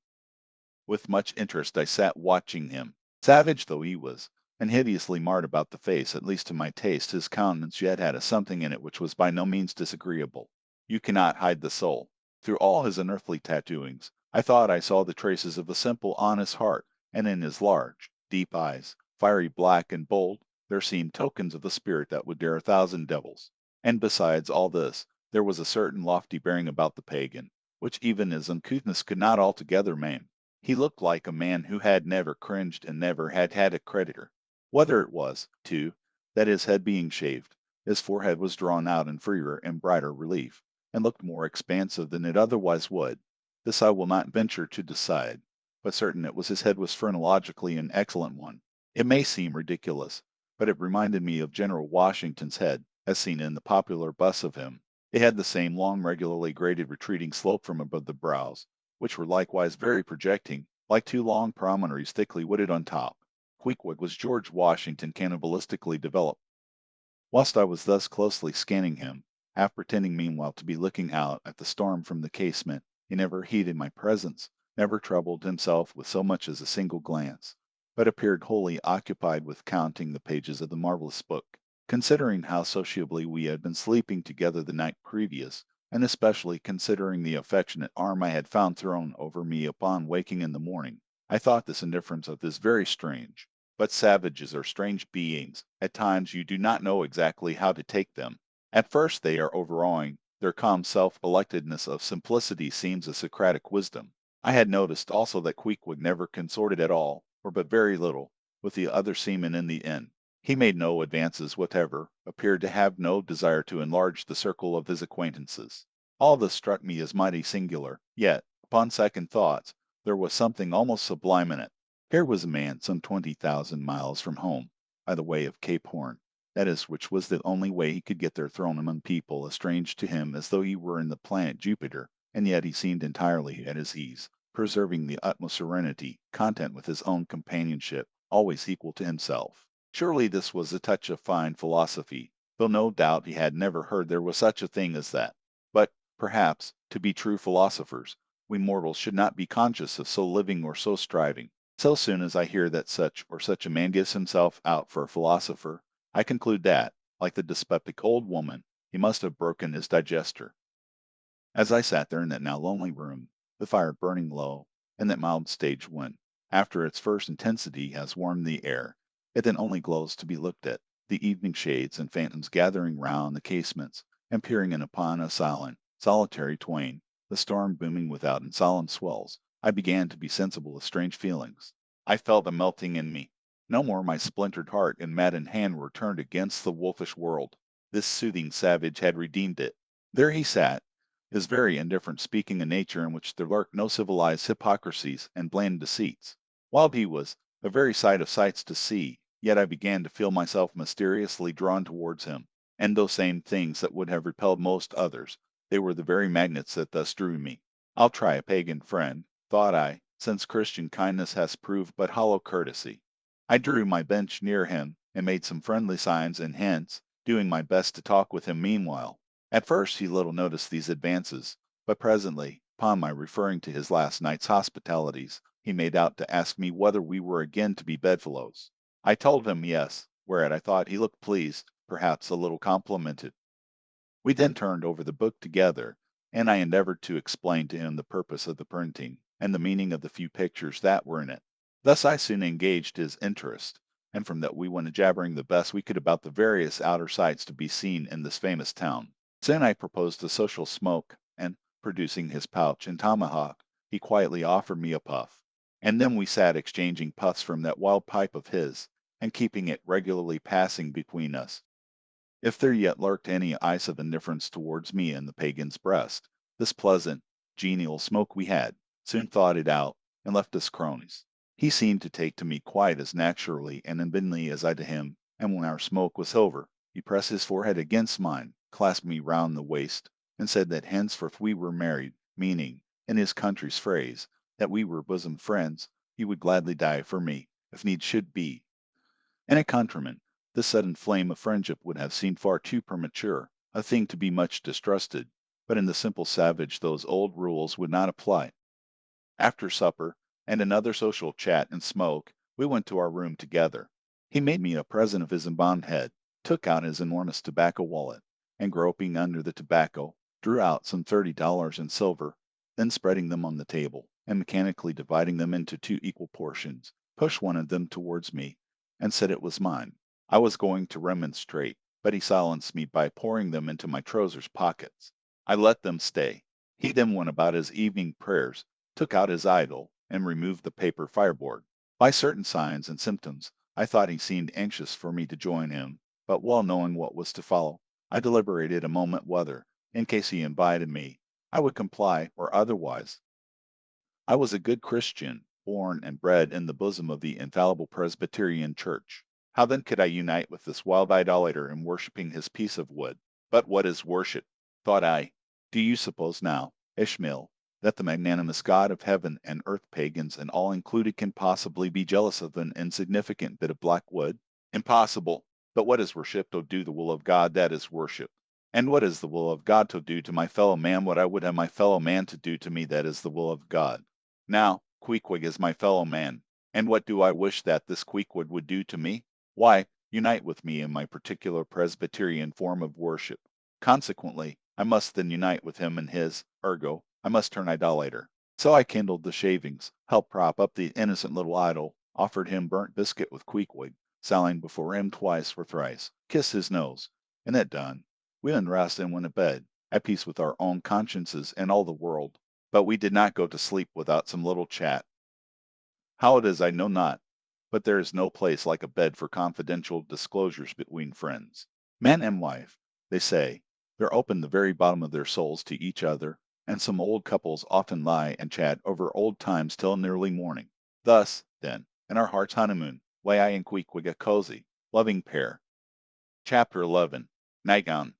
With much interest I sat watching him. Savage though he was, and hideously marred about the face, at least to my taste, his countenance yet had a something in it which was by no means disagreeable. You cannot hide the soul. Through all his unearthly tattooings, I thought I saw the traces of a simple, honest heart, and in his large, deep eyes, fiery black and bold, there seemed tokens of the spirit that would dare 1,000 devils. And besides all this, there was a certain lofty bearing about the pagan, which even his uncouthness could not altogether maim. He looked like a man who had never cringed and never had had a creditor. Whether it was, too, that his head being shaved, his forehead was drawn out in freer and brighter relief, and looked more expansive than it otherwise would, this I will not venture to decide, but certain it was his head was phrenologically an excellent one. It may seem ridiculous, but it reminded me of General Washington's head, as seen in the popular bust of him. It had the same long, regularly graded retreating slope from above the brows, which were likewise very projecting, like two long promontories thickly wooded on top. Queequeg was George Washington cannibalistically developed. Whilst I was thus closely scanning him, half pretending meanwhile to be looking out at the storm from the casement, he never heeded my presence, never troubled himself with so much as a single glance, but appeared wholly occupied with counting the pages of the marvelous book. Considering how sociably we had been sleeping together the night previous, and especially considering the affectionate arm I had found thrown over me upon waking in the morning, I thought this indifference of his very strange. But savages are strange beings. At times you do not know exactly how to take them. At first they are overawing. Their calm self-electedness of simplicity seems a Socratic wisdom. I had noticed also that Queequeg never consorted at all, or but very little, with the other seamen in the inn. He made no advances whatever, appeared to have no desire to enlarge the circle of his acquaintances. All this struck me as mighty singular, yet, upon second thoughts, there was something almost sublime in it. Here was a man some 20,000 miles from home, by the way of Cape Horn, that is, which was the only way he could get there, thrown among people as strange to him as though he were in the planet Jupiter, and yet he seemed entirely at his ease, preserving the utmost serenity, content with his own companionship, always equal to himself. Surely this was a touch of fine philosophy, though no doubt he had never heard there was such a thing as that. But, perhaps, to be true philosophers, we mortals should not be conscious of so living or so striving. So soon as I hear that such or such a man gives himself out for a philosopher, I conclude that, like the dyspeptic old woman, he must have broken his digester. As I sat there in that now lonely room, the fire burning low, and that mild stage wind, after its first intensity has warmed the air, it then only glows to be looked at, the evening shades and phantoms gathering round the casements, and peering in upon us silent, solitary twain, the storm booming without in solemn swells, I began to be sensible of strange feelings. I felt a melting in me. No more my splintered heart and maddened hand were turned against the wolfish world. This soothing savage had redeemed it. There he sat, his very indifferent speaking a nature in which there lurked no civilized hypocrisies and bland deceits. While he was a very sight of sights to see, yet I began to feel myself mysteriously drawn towards him, and those same things that would have repelled most others, they were the very magnets that thus drew me. I'll try a pagan friend, thought I, since Christian kindness has proved but hollow courtesy. I drew my bench near him, and made some friendly signs and hints, doing my best to talk with him meanwhile. At first he little noticed these advances, but presently, upon my referring to his last night's hospitalities, he made out to ask me whether we were again to be bedfellows. I told him yes, whereat I thought he looked pleased, perhaps a little complimented. We then turned over the book together, and I endeavored to explain to him the purpose of the printing, and the meaning of the few pictures that were in it. Thus I soon engaged his interest, and from that we went a jabbering the best we could about the various outer sights to be seen in this famous town. Soon I proposed a social smoke, and, producing his pouch and tomahawk, he quietly offered me a puff. And then we sat exchanging puffs from that wild pipe of his, and keeping it regularly passing between us. If there yet lurked any ice of indifference towards me in the pagan's breast, this pleasant, genial smoke we had soon thawed it out, and left us cronies. He seemed to take to me quite as naturally and invidently as I to him, and when our smoke was over, he pressed his forehead against mine, clasped me round the waist, and said that henceforth we were married, meaning, in his country's phrase, that we were bosom friends. He would gladly die for me, if need should be. In a countryman, this sudden flame of friendship would have seemed far too premature, a thing to be much distrusted, but in the simple savage those old rules would not apply. After supper, and another social chat and smoke, we went to our room together. He made me a present of his embalmed head, took out his enormous tobacco wallet, and groping under the tobacco, drew out some $30 in silver, then spreading them on the table, and mechanically dividing them into two equal portions, pushed one of them towards me, and said it was mine. I was going to remonstrate, but he silenced me by pouring them into my trousers pockets. I let them stay. He then went about his evening prayers, took out his idol, and removed the paper fireboard. By certain signs and symptoms, I thought he seemed anxious for me to join him, but well knowing what was to follow, I deliberated a moment whether, in case he invited me, I would comply or otherwise. I was a good Christian, born and bred in the bosom of the infallible Presbyterian Church. How then could I unite with this wild idolater in worshipping his piece of wood? But what is worship? Thought I. Do you suppose now, Ishmael, that the magnanimous God of heaven and earth pagans and all included can possibly be jealous of an insignificant bit of black wood? Impossible. But what is worship to do the will of God, that is worship. And what is the will of God to do to my fellow man what I would have my fellow man to do to me, that is the will of God. Now, Queequeg is my fellow man, and what do I wish that this Queequeg would do to me? Why, unite with me in my particular Presbyterian form of worship. Consequently, I must then unite with him in his, ergo, I must turn idolater. So I kindled the shavings, helped prop up the innocent little idol, offered him burnt biscuit with Queequeg, sallying before him twice or thrice, kissed his nose, and that done, we undressed and went to bed, at peace with our own consciences and all the world. But we did not go to sleep without some little chat. How it is I know not, but there is no place like a bed for confidential disclosures between friends. Man and wife, they say, they're open the very bottom of their souls to each other, and some old couples often lie and chat over old times till nearly morning. Thus, then, in our heart's honeymoon, lay I and Queequeg a cozy, loving pair. Chapter 11. Nightgown.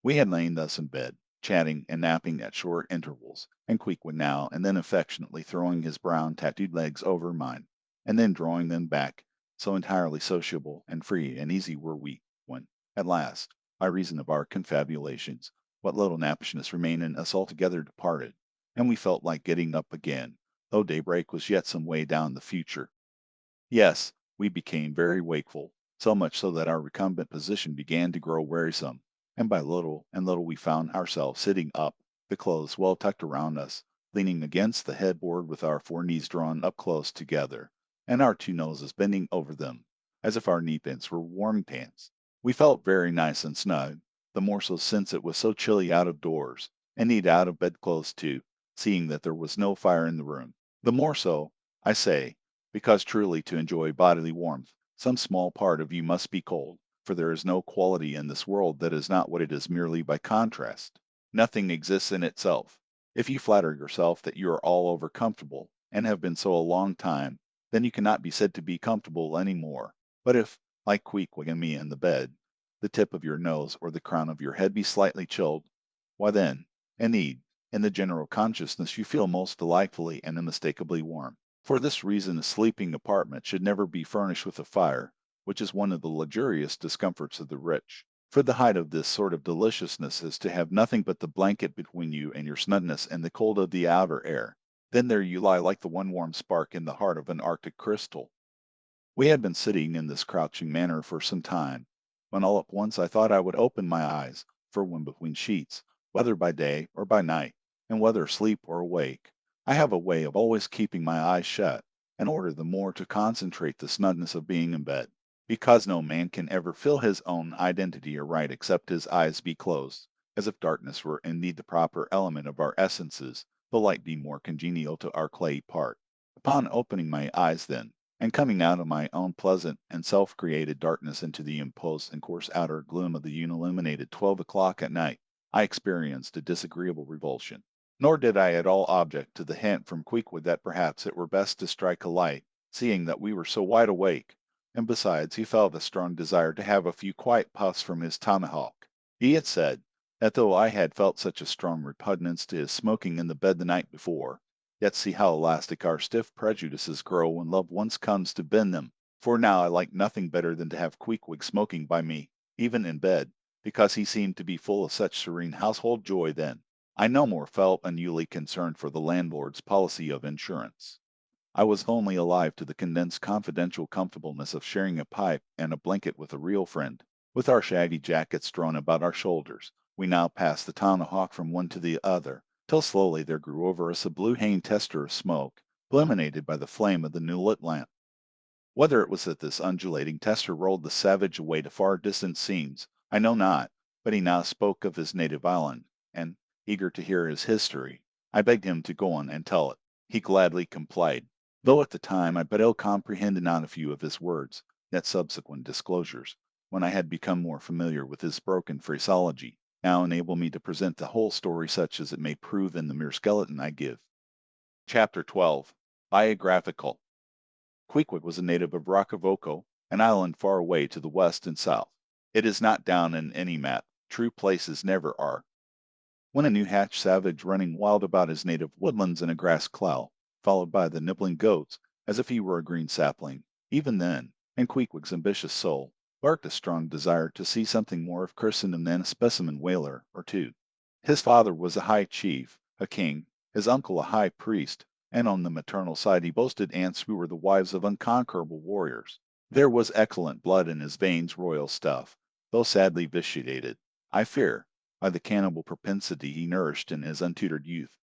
We had lain thus in bed, chatting and napping at short intervals, and Queequeg now and then affectionately throwing his brown tattooed legs over mine, and then drawing them back, so entirely sociable and free and easy were we, when, at last, by reason of our confabulations, what little nappishness remained in us altogether departed, and we felt like getting up again, though daybreak was yet some way down the future. Yes, we became very wakeful, so much so that our recumbent position began to grow wearisome, and by little and little we found ourselves sitting up, the clothes well tucked around us, leaning against the headboard with our four knees drawn up close together, and our two noses bending over them, as if our knee pins were warming pans. We felt very nice and snug, the more so since it was so chilly out of doors, and needed out of bed clothes too, seeing that there was no fire in the room. The more so, I say, because truly to enjoy bodily warmth, some small part of you must be cold, for there is no quality in this world that is not what it is merely by contrast. Nothing exists in itself. If you flatter yourself that you are all over comfortable, and have been so a long time, then you cannot be said to be comfortable any more. But if, like Queequeg and me in the bed, the tip of your nose or the crown of your head be slightly chilled, why then, indeed, in the general consciousness you feel most delightfully and unmistakably warm. For this reason a sleeping apartment should never be furnished with a fire, which is one of the luxurious discomforts of the rich. For the height of this sort of deliciousness is to have nothing but the blanket between you and your snugness and the cold of the outer air. Then there you lie like the one warm spark in the heart of an Arctic crystal. We had been sitting in this crouching manner for some time, when all at once I thought I would open my eyes, for when between sheets, whether by day or by night, and whether asleep or awake, I have a way of always keeping my eyes shut. in order the more to concentrate the snugness of being in bed, because no man can ever feel his own identity aright except his eyes be closed, as if darkness were indeed the proper element of our essences, the light be more congenial to our clayey part. Upon opening my eyes then, and coming out of my own pleasant and self-created darkness into the imposed and coarse outer gloom of the unilluminated 12 o'clock at night, I experienced a disagreeable revulsion. Nor did I at all object to the hint from Queequeg that perhaps it were best to strike a light, seeing that we were so wide awake, and besides he felt a strong desire to have a few quiet puffs from his tomahawk. He had said, that though I had felt such a strong repugnance to his smoking in the bed the night before, yet see how elastic our stiff prejudices grow when love once comes to bend them, for now I liked nothing better than to have Queequeg smoking by me, even in bed, because he seemed to be full of such serene household joy then. I no more felt unduly concerned for the landlord's policy of insurance. I was only alive to the condensed confidential comfortableness of sharing a pipe and a blanket with a real friend. With our shaggy jackets drawn about our shoulders, we now passed the tomahawk from one to the other, till slowly there grew over us a blue-hanging tester of smoke, illuminated by the flame of the new-lit lamp. Whether it was that this undulating tester rolled the savage away to far distant scenes, I know not, but he now spoke of his native island, and, eager to hear his history, I begged him to go on and tell it. He gladly complied, though at the time I but ill comprehended not a few of his words, yet subsequent disclosures, when I had become more familiar with his broken phraseology, now enable me to present the whole story such as it may prove in the mere skeleton I give. Chapter 12. Biographical. Queequeg was a native of Rockavoco, an island far away to the west and south. It is not down in any map. True places never are. When a new-hatched savage running wild about his native woodlands in a grass clout, followed by the nibbling goats, as if he were a green sapling, even then, in Queequeg's ambitious soul, lurked a strong desire to see something more of Christendom than a specimen whaler or two. His father was a high chief, a king, his uncle a high priest, and on the maternal side he boasted aunts who were the wives of unconquerable warriors. There was excellent blood in his veins, royal stuff, though sadly vitiated, I fear, by the cannibal propensity he nourished in his untutored youth.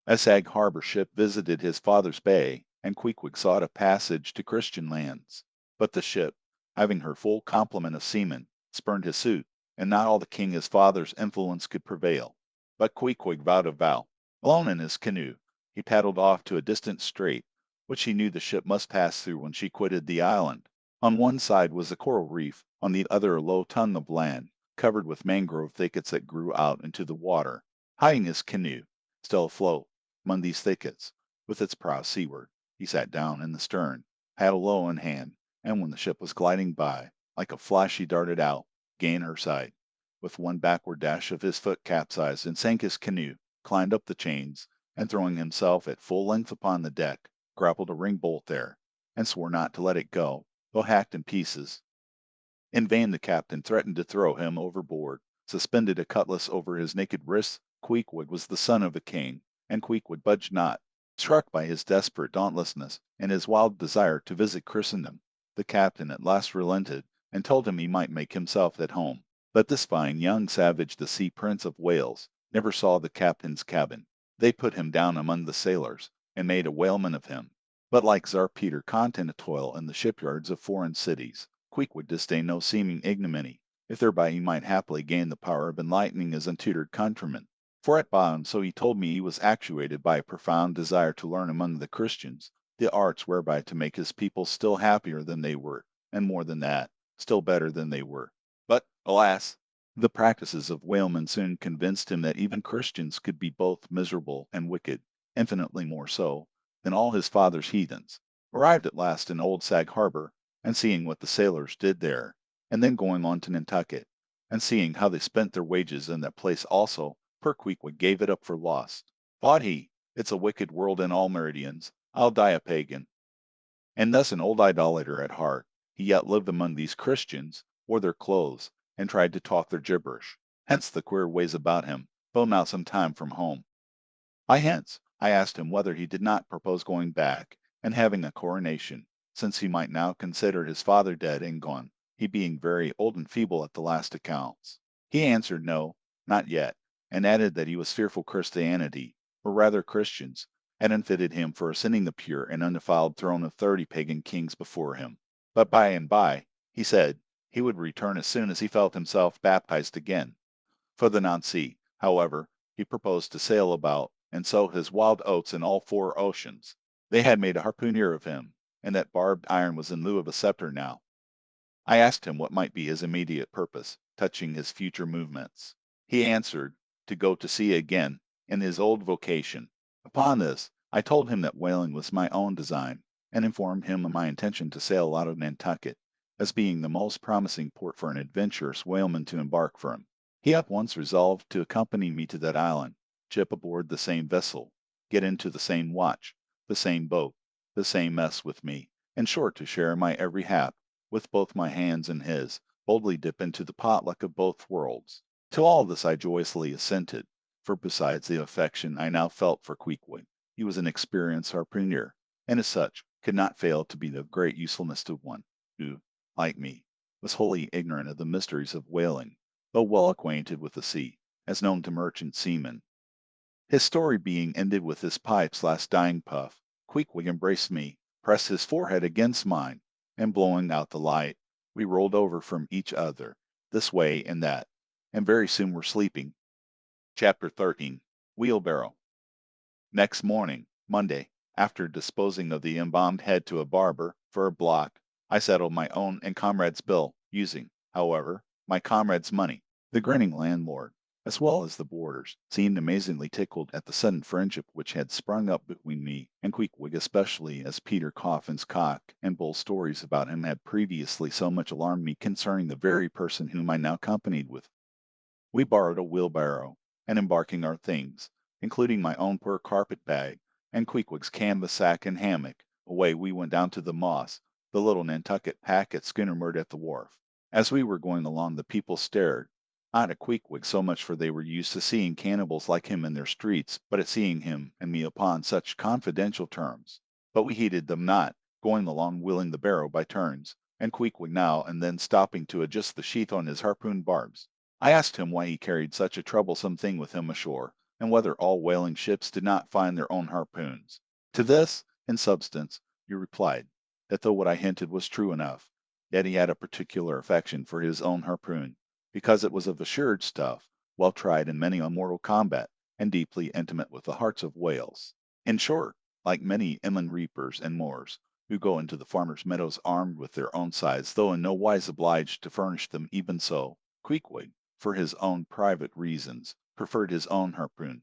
A Sag Harbor ship visited his father's bay, and Queequeg sought a passage to Christian lands. But the ship, having her full complement of seamen, spurned his suit, and not all the king his father's influence could prevail. But Queequeg vowed a vow. Alone in his canoe, he paddled off to a distant strait, which he knew the ship must pass through when she quitted the island. On one side was a coral reef, on the other a low tongue of land, covered with mangrove thickets that grew out into the water. Hiding his canoe, still afloat, among these thickets, with its prow seaward, he sat down in the stern, paddle low in hand, and when the ship was gliding by, like a flash he darted out, gained her side. With one backward dash of his foot capsized and sank his canoe, climbed up the chains, and throwing himself at full length upon the deck, grappled a ring bolt there, and swore not to let it go, though hacked in pieces. In vain the captain threatened to throw him overboard, suspended a cutlass over his naked wrists. Queequeg was the son of a king, and Queequeg budged not. Struck by his desperate dauntlessness and his wild desire to visit Christendom, the captain at last relented, and told him he might make himself at home. But this fine young savage, the sea prince of Wales, never saw the captain's cabin. They put him down among the sailors, and made a whaleman of him. But like Czar Peter content to toil in the shipyards of foreign cities, Queequeg disdained no seeming ignominy, if thereby he might happily gain the power of enlightening his untutored countrymen. For at bottom, so he told me, he was actuated by a profound desire to learn among the Christians the arts whereby to make his people still happier than they were, and more than that, still better than they were. But, alas! the practices of whalemen soon convinced him that even Christians could be both miserable and wicked, infinitely more so, than all his father's heathens. Arrived at last in Old Sag Harbor, and seeing what the sailors did there, and then going on to Nantucket, and seeing how they spent their wages in that place also, poor Queequeg gave it up for lost. Thought he, it's a wicked world in all meridians, I'll die a pagan. And thus an old idolater at heart, he yet lived among these Christians, wore their clothes, and tried to talk their gibberish. Hence the queer ways about him, though now some time from home. I asked him whether he did not propose going back, and having a coronation, since he might now consider his father dead and gone, he being very old and feeble at the last accounts. He answered no, not yet, and added that he was fearful Christianity, or rather Christians, and unfitted him for ascending the pure and undefiled throne of 30 pagan kings before him. But by and by, he said, he would return as soon as he felt himself baptized again. For the North Sea, however, he proposed to sail about and sow his wild oats in all 4 oceans. They had made a harpooner of him, and that barbed iron was in lieu of a scepter now. I asked him what might be his immediate purpose, touching his future movements. He answered, to go to sea again, in his old vocation. Upon this, I told him that whaling was my own design, and informed him of my intention to sail out of Nantucket, as being the most promising port for an adventurous whaleman to embark from. He at once resolved to accompany me to that island, ship aboard the same vessel, get into the same watch, the same boat, the same mess with me, in short to share my every hap, with both my hands in his, boldly dip into the potluck of both worlds. To all this I joyously assented, for besides the affection I now felt for Queequeg, he was an experienced harpooner, and as such could not fail to be of great usefulness to one, who, like me, was wholly ignorant of the mysteries of whaling, though well acquainted with the sea, as known to merchant seamen. His story being ended with his pipe's last dying puff, Queequeg embraced me, pressed his forehead against mine, and blowing out the light, we rolled over from each other, this way and that, and very soon were sleeping. Chapter 13. Wheelbarrow. Next morning, Monday, after disposing of the embalmed head to a barber for a block, I settled my own and comrade's bill, using, however, my comrade's money. The grinning landlord, as well as the boarders, seemed amazingly tickled at the sudden friendship which had sprung up between me and Queequeg, especially as Peter Coffin's cock and bull stories about him had previously so much alarmed me concerning the very person whom I now companied with. We borrowed a wheelbarrow, and embarking our things, including my own poor carpet bag, and Queequeg's canvas sack and hammock, away we went down to the Moss, the little Nantucket packet schooner moored at the wharf. As we were going along the people stared, not at Queequeg so much for they were used to seeing cannibals like him in their streets, but at seeing him and me upon such confidential terms. But we heeded them not, going along wheeling the barrow by turns, and Queequeg now and then stopping to adjust the sheath on his harpoon barbs. I asked him why he carried such a troublesome thing with him ashore, and whether all whaling ships did not find their own harpoons. To this, in substance, he replied, that though what I hinted was true enough, yet he had a particular affection for his own harpoon, because it was of assured stuff, well tried in many a mortal combat, and deeply intimate with the hearts of whales. In short, like many inland reapers and mowers, who go into the farmers' meadows armed with their own scythes, though in no wise obliged to furnish them even so, Queequeg, for his own private reasons, preferred his own harpoon.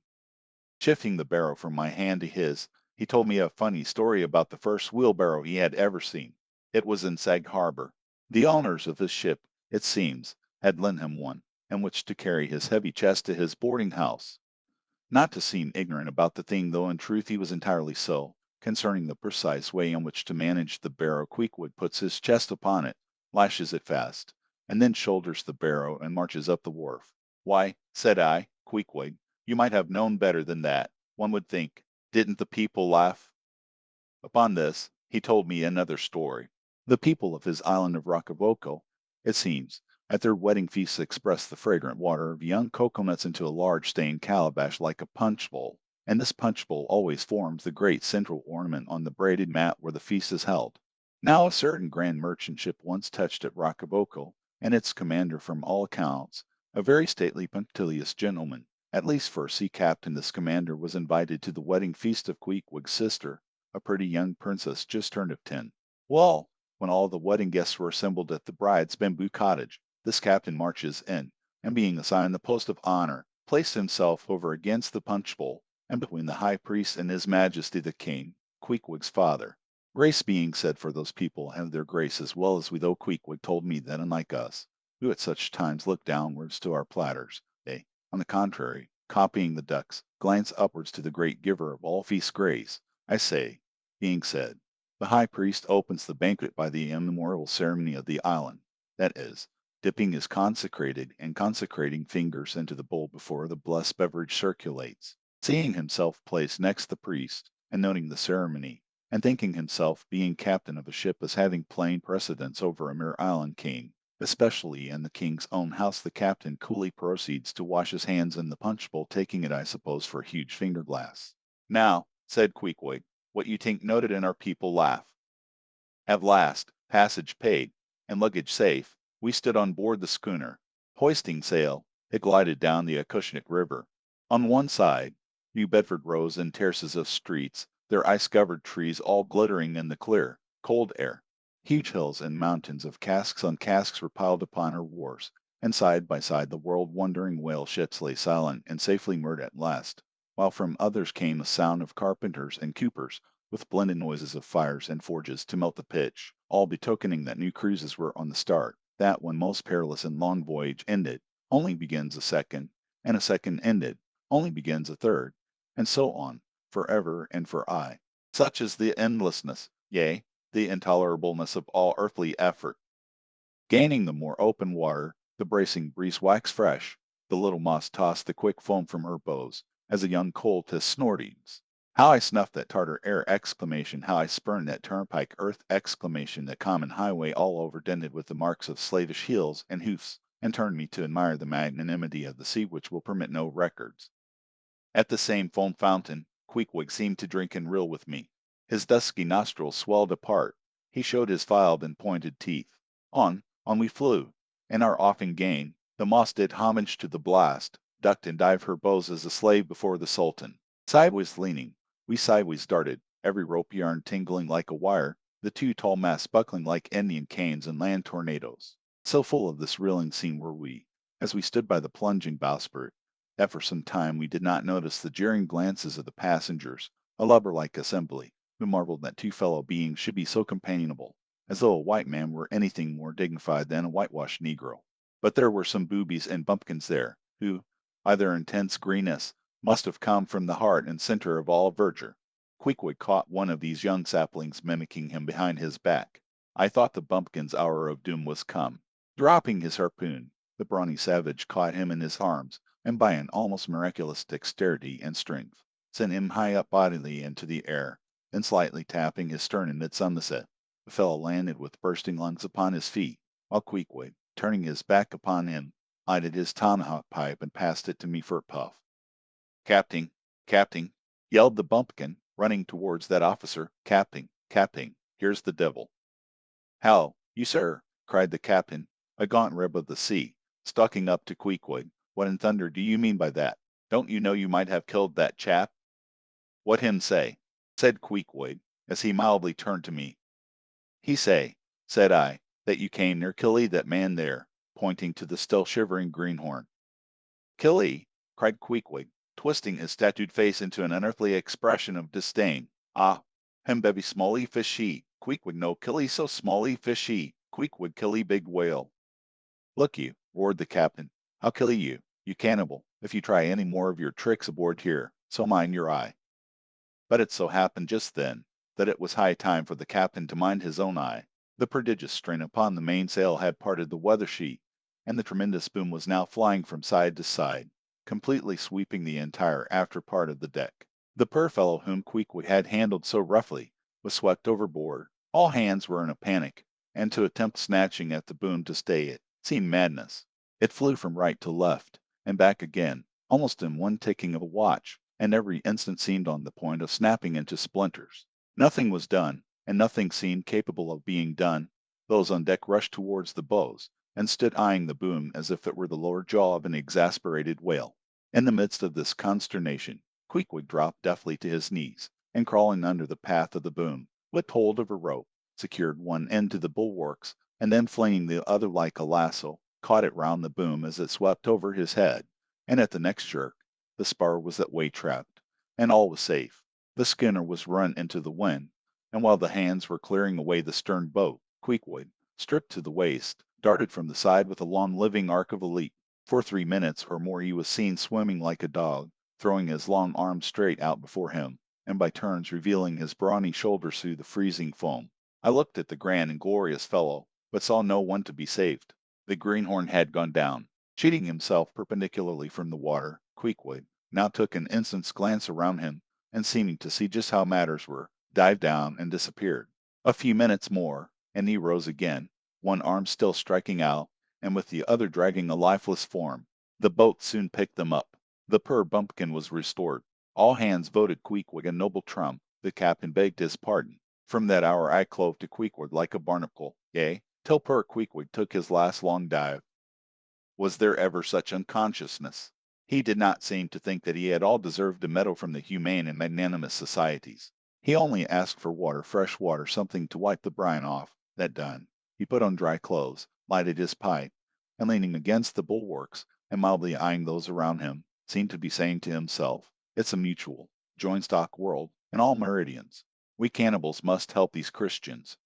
Shifting the barrow from my hand to his, he told me a funny story about the first wheelbarrow he had ever seen. It was in Sag Harbor. The owners of his ship, it seems, had lent him one, in which to carry his heavy chest to his boarding house. Not to seem ignorant about the thing, though in truth he was entirely so, concerning the precise way in which to manage the barrow, Queequeg puts his chest upon it, lashes it fast, and then shoulders the barrow and marches up the wharf. Why, said I, Queequeg, you might have known better than that, one would think. Didn't the people laugh? Upon this, he told me another story. The people of his island of Rocaboco, it seems, at their wedding feasts express the fragrant water of young cocoanuts into a large stained calabash like a punch bowl, and this punch bowl always forms the great central ornament on the braided mat where the feast is held. Now a certain grand merchant ship once touched at Rocaboco, and its commander from all accounts, a very stately punctilious gentleman, at least for a sea captain this commander was invited to the wedding feast of Queequeg's sister, a pretty young princess just turned of 10. Well, when all the wedding guests were assembled at the bride's bamboo cottage, this captain marches in, and being assigned the post of honor, placed himself over against the punch bowl, and between the high priest and his majesty the king, Queequeg's father. Grace being said for those people have their grace as well as we, though Queequeg told me that unlike us, who at such times look downwards to our platters, they, on the contrary, copying the ducks, glance upwards to the great giver of all feast grace. I say, being said, the high priest opens the banquet by the immemorial ceremony of the island, that is, dipping his consecrated and consecrating fingers into the bowl before the blessed beverage circulates. Seeing himself placed next the priest, and noting the ceremony, and thinking himself being captain of a ship as having plain precedence over a mere island king, especially in the king's own house, the captain coolly proceeds to wash his hands in the punch bowl, taking it, I suppose, for a huge finger glass. Now, said Queequeg. What you think noted in our people laugh. At last, passage paid, and luggage safe, we stood on board the schooner. Hoisting sail, it glided down the Acushnet River. On one side, New Bedford rose in terraces of streets, their ice-covered trees all glittering in the clear, cold air. Huge hills and mountains of casks on casks were piled upon her wharves, and side by side the world-wandering whale ships lay silent and safely moored at last, while from others came the sound of carpenters and coopers, with blended noises of fires and forges to melt the pitch, all betokening that new cruises were on the start, that one most perilous and long voyage ended, only begins a second, and a second ended, only begins a third, and so on, forever and for aye. Such is the endlessness, yea, the intolerableness of all earthly effort. Gaining the more open water, the bracing breeze waxed fresh, the little moss tossed the quick foam from her bows, as a young colt his snortings. How I snuffed that Tartar air exclamation, how I spurned that turnpike earth exclamation, that common highway all over dented with the marks of slavish heels and hoofs, and turned me to admire the magnanimity of the sea which will permit no records. At the same foam fountain, Queequeg seemed to drink and reel with me. His dusky nostrils swelled apart. He showed his filed and pointed teeth. On we flew, and our offing gained. The moss did homage to the blast, ducked and dived her bows as a slave before the Sultan. Sideways leaning, we sideways darted, every rope yarn tingling like a wire, the two tall masts buckling like Indian canes in land tornadoes. So full of this reeling scene were we, as we stood by the plunging bowsprit, that for some time we did not notice the jeering glances of the passengers, a lubber-like assembly, who marveled that two fellow beings should be so companionable, as though a white man were anything more dignified than a whitewashed negro. But there were some boobies and bumpkins there, who, by their intense greenness, must have come from the heart and center of all verdure. Queequeg caught one of these young saplings mimicking him behind his back. I thought the bumpkin's hour of doom was come. Dropping his harpoon, the brawny savage caught him in his arms, and by an almost miraculous dexterity and strength, sent him high up bodily into the air, then slightly tapping his stern in mid-somerset, the fellow landed with bursting lungs upon his feet, while Queequeg, turning his back upon him, lighted his tomahawk pipe and passed it to me for a puff. "Capting, capting," yelled the bumpkin, running towards that officer. "Capting, capting, here's the devil." "How, you sir," cried the captain, a gaunt rib of the sea, stalking up to Queequeg, "what in thunder do you mean by that? Don't you know you might have killed that chap?" "What him say?" said Queequeg, as he mildly turned to me. "He say," said I, "that you came near Killy that man there," pointing to the still shivering greenhorn. "Killy!" cried Queequeg, twisting his tattooed face into an unearthly expression of disdain. "Ah, him bevy smally fishy. Queequeg no Killy so smally fishy. Queequeg Killy big whale." "Look you," roared the captain, "I'll kill you, you cannibal, if you try any more of your tricks aboard here, so mind your eye." But it so happened just then, that it was high time for the captain to mind his own eye. The prodigious strain upon the mainsail had parted the weather sheet, and the tremendous boom was now flying from side to side, completely sweeping the entire after part of the deck. The poor fellow whom Queequeg had handled so roughly was swept overboard. All hands were in a panic, and to attempt snatching at the boom to stay it seemed madness. It flew from right to left, and back again, almost in one ticking of a watch, and every instant seemed on the point of snapping into splinters. Nothing was done, and nothing seemed capable of being done. Those on deck rushed towards the bows, and stood eyeing the boom as if it were the lower jaw of an exasperated whale. In the midst of this consternation, Queequeg dropped deftly to his knees, and crawling under the path of the boom, whipped hold of a rope, secured one end to the bulwarks, and then flinging the other like a lasso, caught it round the boom as it swept over his head, and at the next jerk, the spar was that way trapped, and all was safe. The schooner was run into the wind, and while the hands were clearing away the stern boat, Queequeg, stripped to the waist, darted from the side with a long living arc of a leap. For 3 minutes or more he was seen swimming like a dog, throwing his long arms straight out before him, and by turns revealing his brawny shoulders through the freezing foam. I looked at the grand and glorious fellow, but saw no one to be saved. The greenhorn had gone down. Cheating himself perpendicularly from the water, Queequeg now took an instant's glance around him, and seeming to see just how matters were, dived down and disappeared. A few minutes more, and he rose again, one arm still striking out, and with the other dragging a lifeless form. The boat soon picked them up. The poor bumpkin was restored. All hands voted Queequeg a noble trump. The captain begged his pardon. From that hour I clove to Queequeg like a barnacle, yea, till poor Queequeg took his last long dive. Was there ever such unconsciousness? He did not seem to think that he at all deserved a medal from the humane and magnanimous societies. He only asked for water, fresh water, something to wipe the brine off. That done, he put on dry clothes, lighted his pipe, and leaning against the bulwarks, and mildly eyeing those around him, seemed to be saying to himself, "It's a mutual, joint stock world, in all meridians. We cannibals must help these Christians."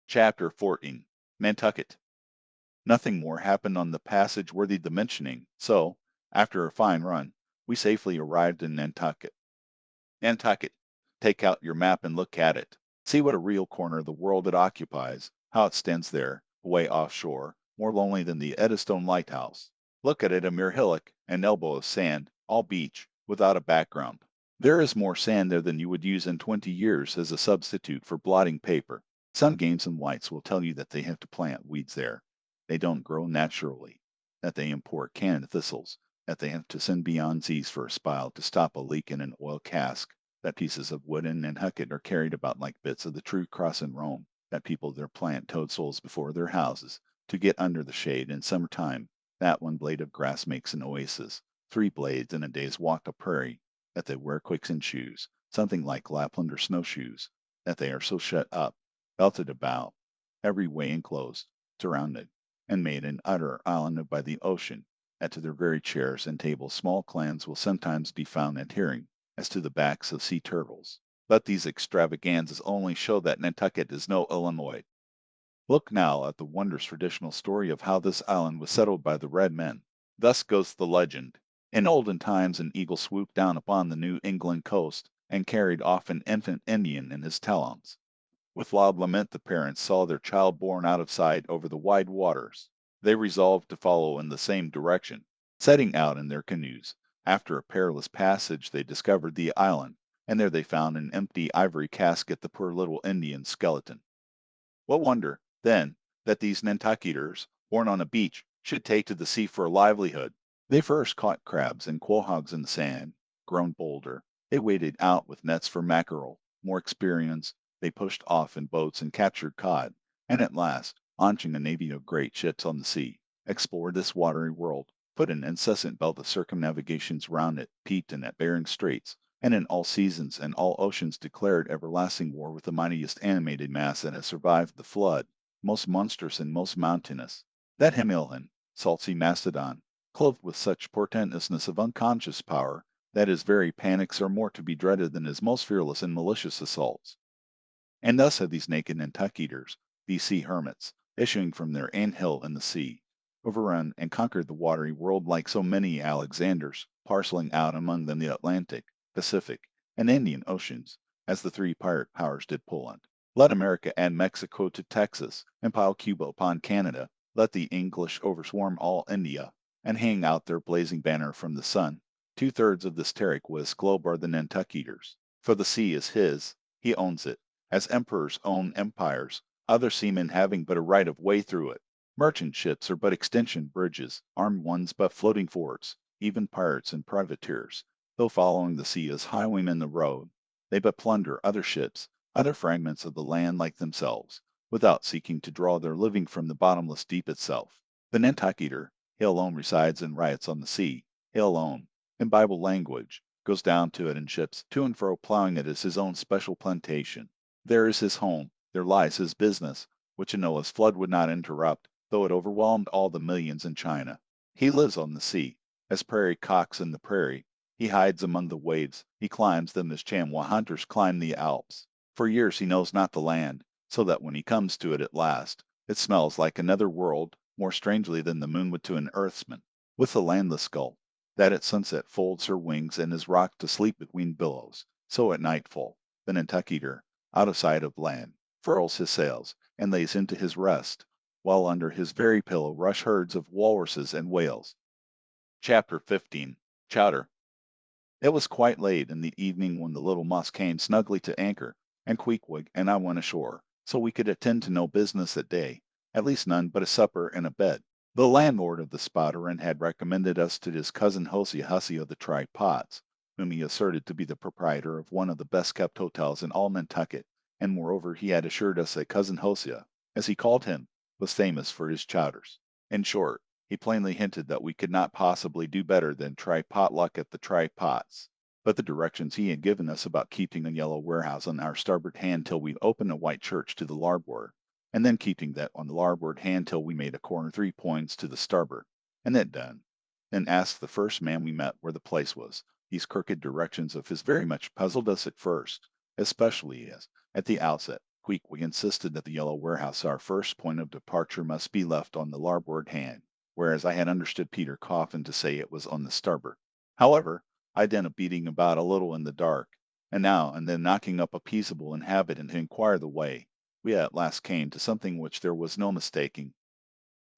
Chapter 14. Nantucket. Nothing more happened on the passage worthy the mentioning, so, after a fine run, we safely arrived in Nantucket. Nantucket. Take out your map and look at it. See what a real corner of the world it occupies, how it stands there, away offshore, more lonely than the Eddystone Lighthouse. Look at it, a mere hillock, an elbow of sand, all beach, without a background. There is more sand there than you would use in 20 years as a substitute for blotting paper. Some games and whites will tell you that they have to plant weeds there. They don't grow naturally, that they import canned thistles, that they have to send beyond seas for a spile to stop a leak in an oil cask, that pieces of wood in Nantucket are carried about like bits of the true cross in Rome, that people there plant toadstools before their houses to get under the shade in summer time, that one blade of grass makes an oasis, 3 blades in a day's walk of prairie, that they wear quicksand shoes, something like Lapland or snowshoes, that they are so shut up, belted about, every way enclosed, surrounded, and made an utter island by the ocean, that to their very chairs and tables small clans will sometimes be found adhering, as to the backs of sea turtles. But these extravaganzas only show that Nantucket is no Illinois. Look now at the wondrous traditional story of how this island was settled by the red men. Thus goes the legend. In olden times an eagle swooped down upon the New England coast, and carried off an infant Indian in his talons. With loud lament the parents saw their child borne out of sight over the wide waters. They resolved to follow in the same direction. Setting out in their canoes, after a perilous passage they discovered the island, and there they found an empty ivory casket, the poor little Indian's skeleton. What wonder, then, that these Nantucketers, born on a beach, should take to the sea for a livelihood? They first caught crabs and quahogs in the sand, grown bolder. They waded out with nets for mackerel. More experience, they pushed off in boats and captured cod, and at last, launching a navy of great ships on the sea, explored this watery world, put an incessant belt of circumnavigations round it, peeped in at Bering Straits, and in all seasons and all oceans declared everlasting war with the mightiest animated mass that has survived the flood, most monstrous and most mountainous, that Himilhan, salt sea Mastodon, clothed with such portentousness of unconscious power that his very panics are more to be dreaded than his most fearless and malicious assaults. And thus have these naked Nantucketers, these sea hermits, issuing from their anthill in the sea, overrun and conquered the watery world like so many Alexanders, parceling out among them the Atlantic, Pacific, and Indian oceans, as the 3 pirate powers did Poland. Let America add Mexico to Texas, and pile Cuba upon Canada. Let the English overswarm all India, and hang out their blazing banner from the sun. 2/3 of this terraquoise globe are the Nantucketers. For the sea is his, he owns it, as emperors own empires, other seamen having but a right of way through it. Merchant ships are but extension bridges, armed ones but floating forts, even pirates and privateers, though following the sea as highwaymen the road, they but plunder other ships, other fragments of the land like themselves, without seeking to draw their living from the bottomless deep itself. The Nantucketer, he alone resides and riots on the sea, he alone, in Bible language, goes down to it in ships, to and fro plowing it as his own special plantation. There is his home, there lies his business, which a Noah's flood would not interrupt, though it overwhelmed all the millions in China. He lives on the sea, as prairie cocks in the prairie. He hides among the waves, he climbs them as chamois hunters climb the Alps. For years he knows not the land, so that when he comes to it at last, it smells like another world, more strangely than the moon would to an earthsman, with the landless gull, that at sunset folds her wings and is rocked to sleep between billows, so at nightfall, the Nantucketer, out of sight of land, furls his sails, and lays into his rest, while under his very pillow rush herds of walruses and whales. Chapter 15. Chowder. It was quite late in the evening when the little Moss came snugly to anchor, and Queequeg and I went ashore, so we could attend to no business that day, at least none but a supper and a bed. The landlord of the Spouterin had recommended us to his cousin Hosey Hussey of the Tried Pots, whom he asserted to be the proprietor of one of the best-kept hotels in all Nantucket, and moreover he had assured us that Cousin Hosea, as he called him, was famous for his chowders. In short, he plainly hinted that we could not possibly do better than try pot luck at the try-pots. But the directions he had given us about keeping a yellow warehouse on our starboard hand till we opened a white church to the larboard, and then keeping that on the larboard hand till we made a corner 3 points to the starboard, and that done, then asked the first man we met where the place was. These crooked directions of his very much puzzled us at first, especially as, at the outset, Queequeg insisted that the yellow warehouse our first point of departure must be left on the larboard hand, whereas I had understood Peter Coffin to say it was on the starboard. However, I then a beating about a little in the dark, and now and then knocking up a peaceable inhabitant to inquire the way, we at last came to something which there was no mistaking.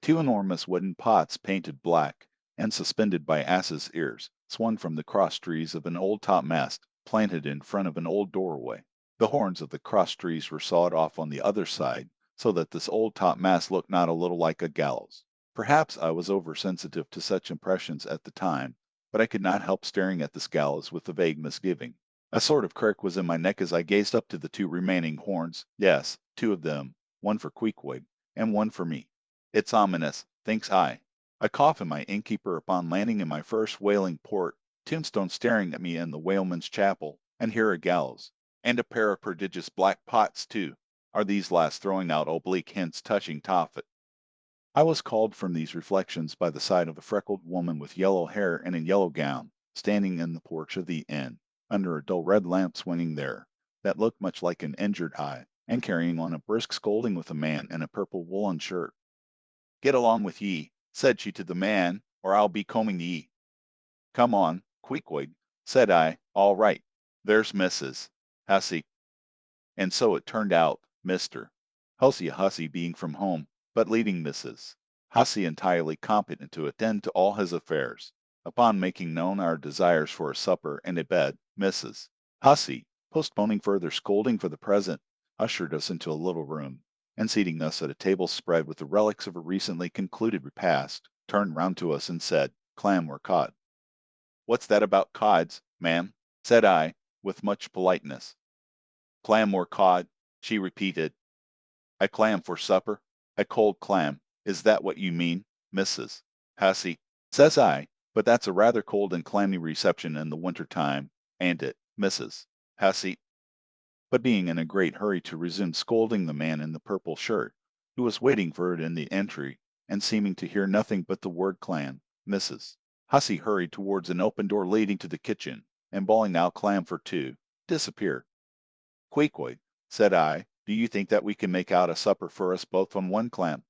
Two enormous wooden pots painted black, and suspended by asses' ears, swung from the cross trees of an old topmast, planted in front of an old doorway. The horns of the cross trees were sawed off on the other side, so that this old topmast looked not a little like a gallows. Perhaps I was over-sensitive to such impressions at the time, but I could not help staring at this gallows with a vague misgiving. A sort of crick was in my neck as I gazed up to the two remaining horns, yes, two of them, one for Queequeg, and one for me. It's ominous, thinks I. A cough in my innkeeper upon landing in my first whaling port, tombstone staring at me in the whaleman's chapel, and here a gallows, and a pair of prodigious black pots too. Are these last throwing out oblique hints touching Tophet? I was called from these reflections by the sight of a freckled woman with yellow hair and a yellow gown, standing in the porch of the inn, under a dull red lamp swinging there, that looked much like an injured eye, and carrying on a brisk scolding with a man in a purple woolen shirt. "Get along with ye," said she to the man, "or I'll be combing ye." "Come on, Queequeg," said I, "all right. There's Mrs. Hussey." And so it turned out, Mr. Hosea Hussey being from home, but leaving Mrs. Hussey entirely competent to attend to all his affairs. Upon making known our desires for a supper and a bed, Mrs. Hussey, postponing further scolding for the present, ushered us into a little room, and seating us at a table spread with the relics of a recently concluded repast, turned round to us and said, "Clam or cod?" "What's that about cods, ma'am?" said I, with much politeness. "Clam or cod," she repeated. "A clam for supper? A cold clam? Is that what you mean, Mrs. Hussey?" Says I, "But that's a rather cold and clammy reception in the winter time, ain't it, Mrs. Hussey?" But being in a great hurry to resume scolding the man in the purple shirt, who was waiting for it in the entry, and seeming to hear nothing but the word clam, Mrs. Hussey hurried towards an open door leading to the kitchen, and bawling out clam for two, disappeared. "Queequeg," said I, "do you think that we can make out a supper for us both on one clam?"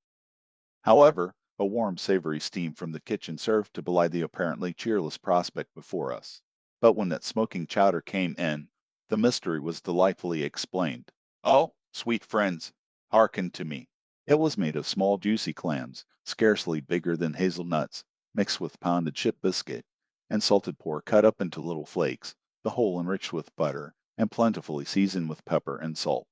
However, a warm savory steam from the kitchen served to belie the apparently cheerless prospect before us. But when that smoking chowder came in, the mystery was delightfully explained. "Oh, sweet friends, hearken to me." It was made of small juicy clams, scarcely bigger than hazelnuts, mixed with pounded ship biscuit, and salted pork cut up into little flakes, the whole enriched with butter, and plentifully seasoned with pepper and salt.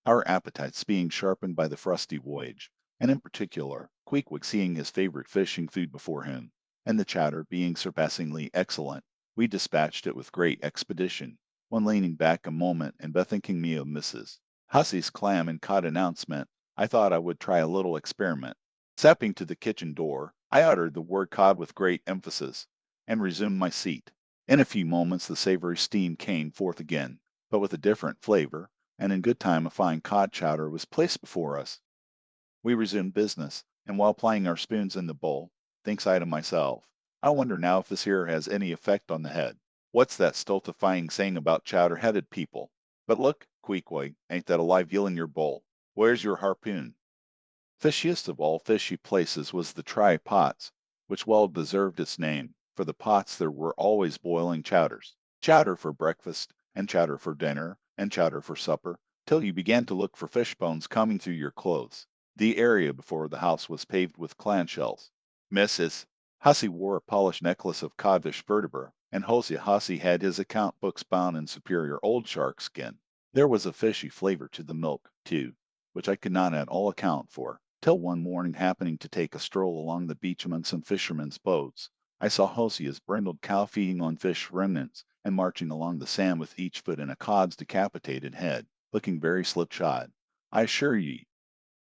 Our appetites being sharpened by the frosty voyage, and in particular, Queequeg seeing his favorite fishing food before him, and the chowder being surpassingly excellent, we dispatched it with great expedition, when leaning back a moment and bethinking me of Mrs. Hussey's clam and cod announcement, I thought I would try a little experiment. Stepping to the kitchen door, I uttered the word cod with great emphasis, and resumed my seat. In a few moments the savory steam came forth again, but with a different flavor, and in good time a fine cod chowder was placed before us. We resumed business, and while plying our spoons in the bowl, thinks I to myself, I wonder now if this here has any effect on the head. What's that stultifying saying about chowder-headed people? But look, Queequeg, ain't that a live eel in your bowl? Where's your harpoon? Fishiest of all fishy places was the try-pots, which well deserved its name, for the pots there were always boiling chowders. Chowder for breakfast, and chowder for dinner, and chowder for supper, till you began to look for fish bones coming through your clothes. The area before the house was paved with clam shells. Mrs. Hussey wore a polished necklace of codfish vertebra, and Hosea Hussey had his account books bound in superior old shark skin. There was a fishy flavor to the milk, too, which I could not at all account for, till one morning happening to take a stroll along the beach among some fishermen's boats, I saw Hosea's brindled cow feeding on fish remnants and marching along the sand with each foot in a cod's decapitated head, looking very slipshod. I assure ye,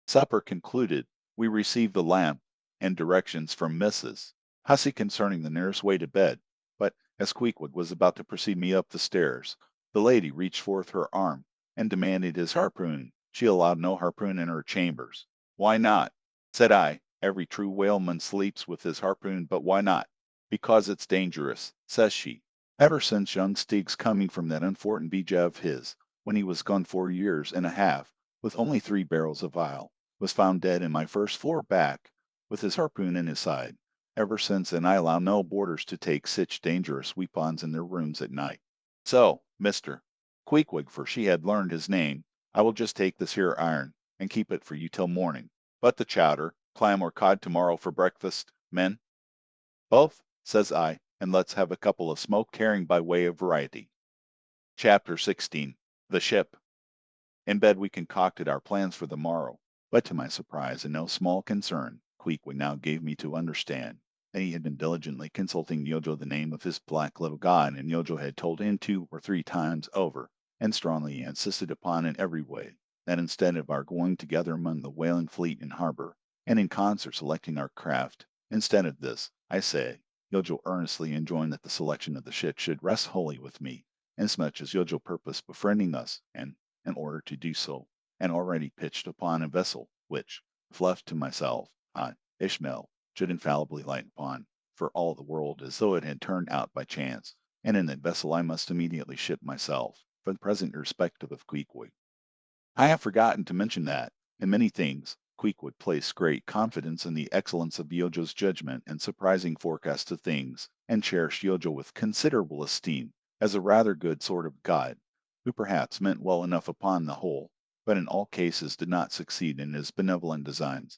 supper concluded, we received the lamp and directions from Mrs. Hussey concerning the nearest way to bed, but as Queequeg was about to precede me up the stairs, the lady reached forth her arm and demanded his harpoon. She allowed no harpoon in her chambers. Why not? Said I. Every true whaleman sleeps with his harpoon, but why not? Because it's dangerous, says she. Ever since young Stig's coming from that unfortunate beja of his, when he was gone 4 years and a half, with only 3 barrels of ile, was found dead in my first floor back, with his harpoon in his side. Ever since then I allow no boarders to take sich dangerous weapons in their rooms at night. So, Mr. Queequeg, for she had learned his name, I will just take this here iron, and keep it for you till morning. But the chowder, clam or cod tomorrow for breakfast, men? Both, says I, and let's have a couple of smoked herring by way of variety. Chapter 16. The Ship. In bed we concocted our plans for the morrow, but to my surprise and no small concern, Queequeg now gave me to understand that he had been diligently consulting Yojo the name of his black little god, and Yojo had told him 2 or 3 times over, and strongly insisted upon in every way, that instead of our going together among the whaling fleet in harbor, and in concert selecting our craft, instead of this, I say, Yojo earnestly enjoined that the selection of the ship should rest wholly with me, inasmuch as Yojo purposed befriending us, and in order to do so, and already pitched upon a vessel, which, if left to myself, I, Ishmael, should infallibly light upon, for all the world as though it had turned out by chance, and in that vessel I must immediately ship myself, for the present irrespective of Queequeg. I have forgotten to mention that, in many things, Queequeg placed great confidence in the excellence of Yojo's judgment and surprising forecast of things, and cherished Yojo with considerable esteem, as a rather good sort of god, who perhaps meant well enough upon the whole, but in all cases did not succeed in his benevolent designs.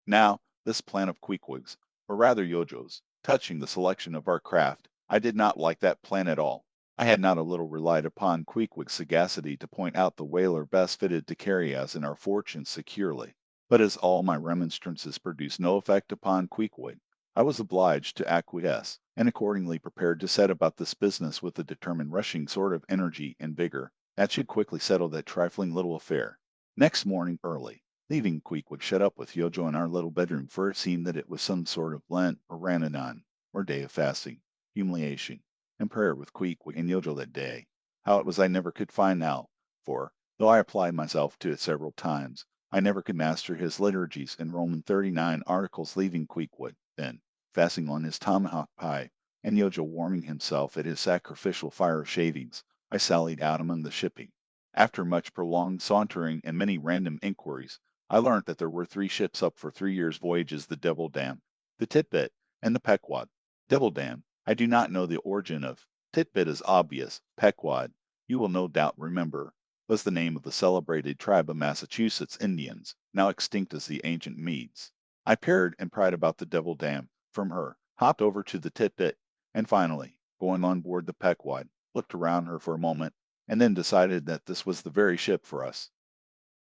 Now, this plan of Queequeg's, or rather Yojo's, touching the selection of our craft, I did not like that plan at all. I had not a little relied upon Queequeg's sagacity to point out the whaler best fitted to carry us and our fortunes securely, but as all my remonstrances produced no effect upon Queequeg, I was obliged to acquiesce, and accordingly prepared to set about this business with a determined rushing sort of energy and vigor that should quickly settle that trifling little affair. Next morning early, leaving Queequeg shut up with Yojo in our little bedroom, for it seemed that it was some sort of Lent or Ramadan, or day of fasting, humiliation, and prayer with Queequeg and Yojo that day. How it was I never could find out, for, though I applied myself to it several times, I never could master his liturgies and Roman 39 articles. Leaving Queequeg, then, fasting on his tomahawk pie, and Yojo warming himself at his sacrificial fire of shavings, I sallied out among the shipping. After much prolonged sauntering and many random inquiries, I learnt that there were 3 ships up for 3 years' voyages: the Devil Dam, the Tit-Bit, and the Pequod. Devil Dam, I do not know the origin of. Tit-Bit is obvious. Pequod, you will no doubt remember, was the name of the celebrated tribe of Massachusetts Indians, now extinct as the ancient Medes. I paired and pried about the Devil Dam from her, hopped over to the Tit-Bit, and finally, going on board the Pequod, looked around her for a moment, and then decided that this was the very ship for us.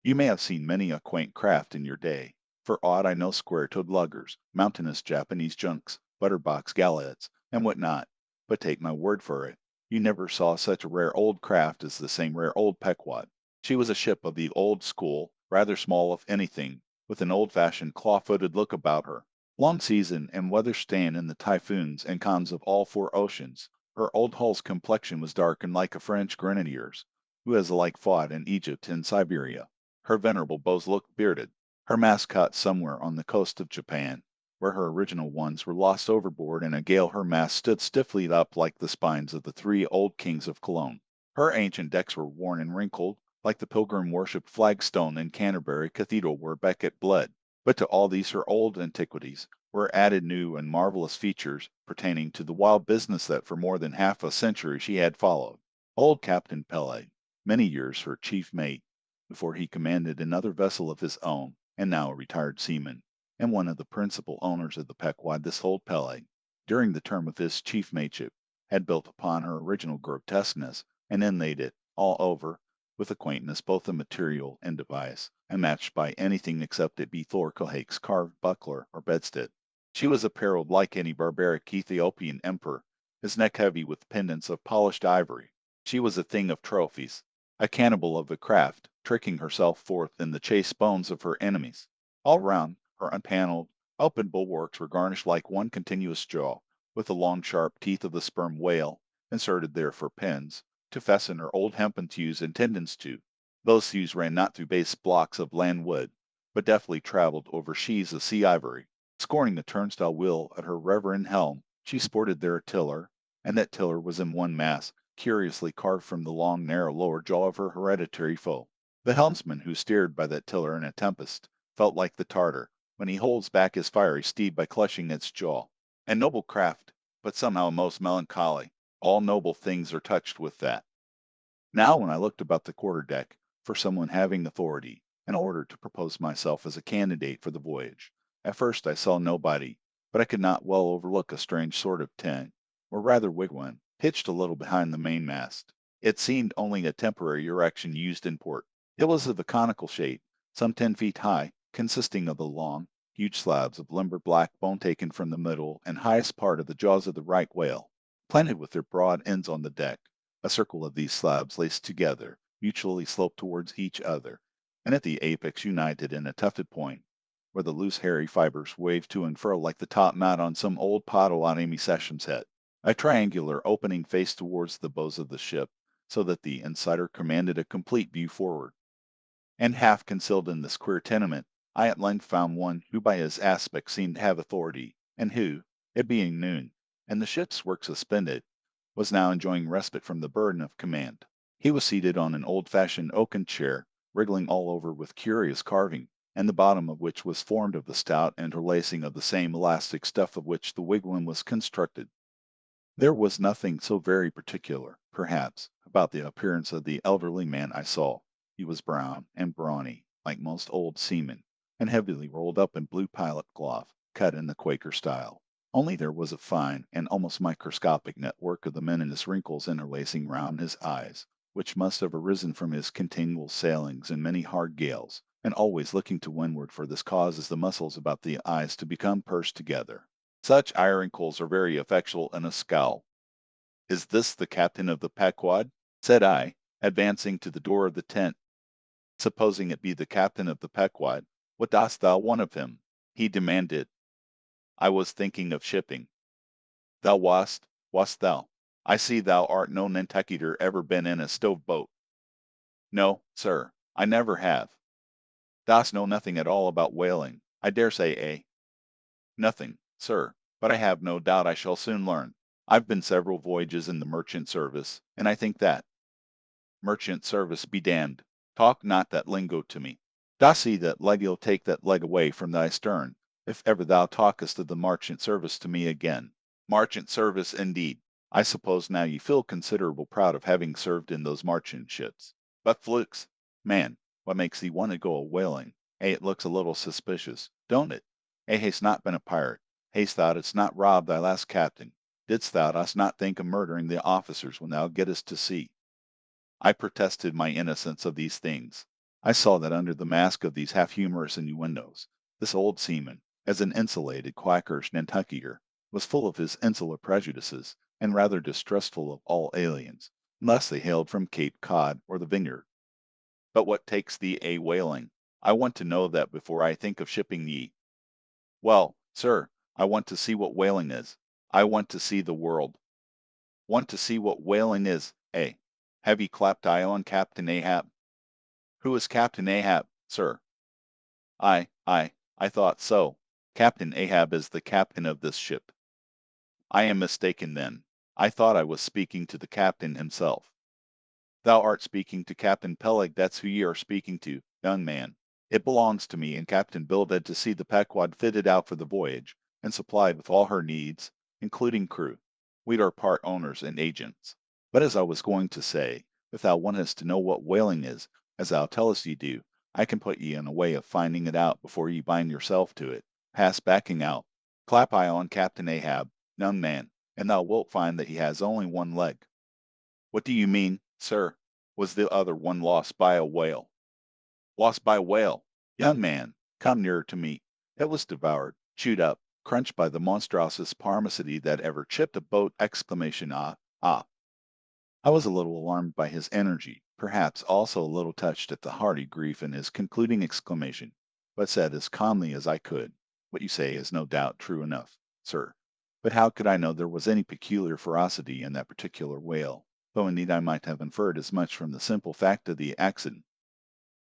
You may have seen many a quaint craft in your day. For aught I know, square-toed luggers, mountainous Japanese junks, butterbox galleots, and what not, but take my word for it, you never saw such a rare old craft as the same rare old Pequod. She was a ship of the old school, rather small if anything, with an old-fashioned claw-footed look about her. Long seasoned and weather-stained in the typhoons and calms of all 4 oceans, her old hull's complexion was dark and like a French grenadier's, who has alike fought in Egypt and Siberia. Her venerable bows looked bearded, her masts caught somewhere on the coast of Japan, where her original ones were lost overboard in a gale. Her masts stood stiffly up like the spines of the 3 old kings of Cologne. Her ancient decks were worn and wrinkled, like the pilgrim-worshipped flagstone in Canterbury Cathedral where Becket bled. But to all these her old antiquities were added new and marvelous features pertaining to the wild business that for more than half a century she had followed. Old Captain Pele, many years her chief mate, before he commanded another vessel of his own, and now a retired seaman, and one of the principal owners of the Pequod. This old Pele, during the term of his chief mateship, had built upon her original grotesqueness, and inlaid it all over with a quaintness both of material and device, unmatched by anything except it be Thor Cohake's carved buckler or bedstead. She was apparelled like any barbaric Ethiopian emperor, his neck heavy with pendants of polished ivory. She was a thing of trophies, a cannibal of the craft, tricking herself forth in the chaste bones of her enemies. All round, her unpanelled, open bulwarks were garnished like one continuous jaw, with the long sharp teeth of the sperm whale, inserted there for pins, to fasten her old hempen thews and tendons to. Those thews ran not through base blocks of land wood, but deftly travelled over sheaths of sea ivory. Scorning the turnstile wheel at her reverend helm, she sported there a tiller, and that tiller was in one mass, curiously carved from the long narrow lower jaw of her hereditary foe. The helmsman who steered by that tiller in a tempest felt like the Tartar when he holds back his fiery steed by clutching its jaw. A noble craft, but somehow most melancholy. All noble things are touched with that. Now when I looked about the quarter-deck for someone having authority, in order to propose myself as a candidate for the voyage, at first I saw nobody, but I could not well overlook a strange sort of tent, or rather wigwam, pitched a little behind the mainmast. It seemed only a temporary erection used in port. It was of a conical shape, some 10 feet high, consisting of the long, huge slabs of limber black bone taken from the middle and highest part of the jaws of the right whale, planted with their broad ends on the deck. A circle of these slabs laced together, mutually sloped towards each other, and at the apex united in a tufted point, where the loose hairy fibers waved to and fro like the top knot on some old Potawatomi sessions head. A triangular opening faced towards the bows of the ship, so that the insider commanded a complete view forward. And half concealed in this queer tenement, I at length found one who by his aspect seemed to have authority, and who, it being noon, and the ship's work suspended, was now enjoying respite from the burden of command. He was seated on an old-fashioned oaken chair, wriggling all over with curious carving, and the bottom of which was formed of the stout interlacing of the same elastic stuff of which the wigwam was constructed. There was nothing so very particular, perhaps, about the appearance of the elderly man I saw. He was brown and brawny, like most old seamen, and heavily rolled up in blue pilot cloth, cut in the Quaker style. Only there was a fine and almost microscopic network of the meninous wrinkles interlacing round his eyes, which must have arisen from his continual sailings in many hard gales, and always looking to windward for this causes the muscles about the eyes to become pursed together. Such eye wrinkles are very effectual in a scowl. "Is this the captain of the Pequod?" said I, advancing to the door of the tent. "Supposing it be the captain of the Pequod, what dost thou want of him?" he demanded. "I was thinking of shipping." "Thou wast thou? I see thou art no Nantucketer ever been in a stove boat." "No, sir, I never have." "Thou'st know nothing at all about whaling, I dare say, eh?" "Nothing, sir, but I have no doubt I shall soon learn. I've been several voyages in the merchant service, and I think that—" "Merchant service be damned! Talk not that lingo to me. Dost see that leg'll take that leg away from thy stern, if ever thou talkest of the marchant service to me again. Marchant service, indeed! I suppose now you feel considerable proud of having served in those marchant ships. But flukes! Man, what makes thee want to go a whaling? It looks a little suspicious, don't it? Hast not been a pirate? Hast thou didst not rob thy last captain? Didst thou dost not think of murdering the officers when thou gettest to sea?" I protested my innocence of these things. I saw that under the mask of these half humorous innuendos, this old seaman, as an insulated Quakerish Nantucketer, was full of his insular prejudices, and rather distrustful of all aliens, unless they hailed from Cape Cod or the Vineyard. "But what takes thee a whaling? I want to know that before I think of shipping ye." "Well, sir, I want to see what whaling is. I want to see the world." "Want to see what whaling is, eh? Have ye clapped eye on Captain Ahab?" "Who is Captain Ahab, sir?" I thought so. Captain Ahab is the captain of this ship." "I am mistaken then. I thought I was speaking to the captain himself." "Thou art speaking to Captain Peleg, that's who ye are speaking to, young man. It belongs to me and Captain Bildad to see the Pequod fitted out for the voyage, and supplied with all her needs, including crew. We are part owners and agents. But as I was going to say, if thou wantest to know what whaling is, as thou tellest ye do, I can put ye in a way of finding it out before ye bind yourself to it. Pass backing out. Clap eye on Captain Ahab, young man, and thou wilt find that he has only one leg." "What do you mean, sir? Was the other one lost by a whale?" "Lost by a whale! Young man, come nearer to me. It was devoured, chewed up, crunched by the monstrous parmacity that ever chipped a boat! Exclamation, ah, ah. I was a little alarmed by his energy, perhaps also a little touched at the hearty grief in his concluding exclamation, but said as calmly as I could, "What you say is no doubt true enough, sir, but how could I know there was any peculiar ferocity in that particular whale, though indeed I might have inferred as much from the simple fact of the accident.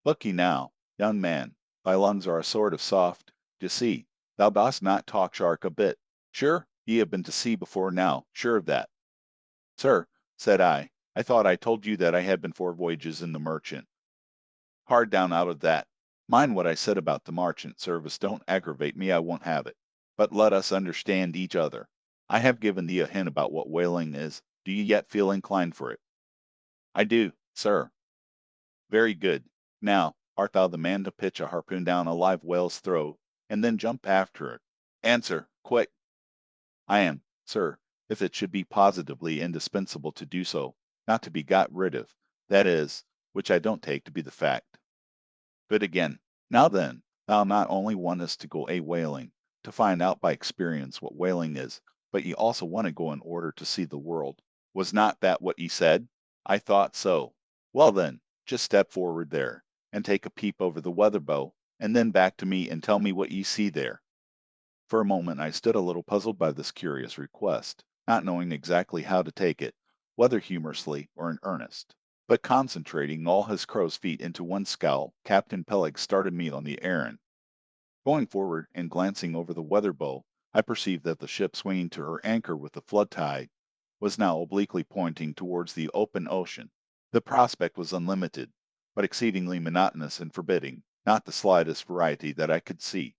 Look ye now, young man, thy lungs are a sort of soft, d'ye see, thou dost not talk shark a bit. Sure, ye have been to sea before now, sure of that." "Sir," said I thought I told you that I had been 4 voyages in the merchant." "Hard down out of that. Mind what I said about the merchant service. Don't aggravate me, I won't have it. But let us understand each other. I have given thee a hint about what whaling is. Do you yet feel inclined for it?" "I do, sir." "Very good. Now, art thou the man to pitch a harpoon down a live whale's throat, and then jump after it? Answer, quick!" "I am, sir, if it should be positively indispensable to do so, not to be got rid of, that is, which I don't take to be the fact." "Good again. Now then, thou not only wantest to go a whaling, to find out by experience what whaling is, but ye also want to go in order to see the world. Was not that what ye said? I thought so. Well then, just step forward there, and take a peep over the weather bow, and then back to me and tell me what ye see there." For a moment I stood a little puzzled by this curious request, not knowing exactly how to take it, whether humorously or in earnest. But concentrating all his crow's feet into one scowl, Captain Peleg started me on the errand. Going forward and glancing over the weather bow, I perceived that the ship swinging to her anchor with the flood tide was now obliquely pointing towards the open ocean. The prospect was unlimited, but exceedingly monotonous and forbidding, not the slightest variety that I could see.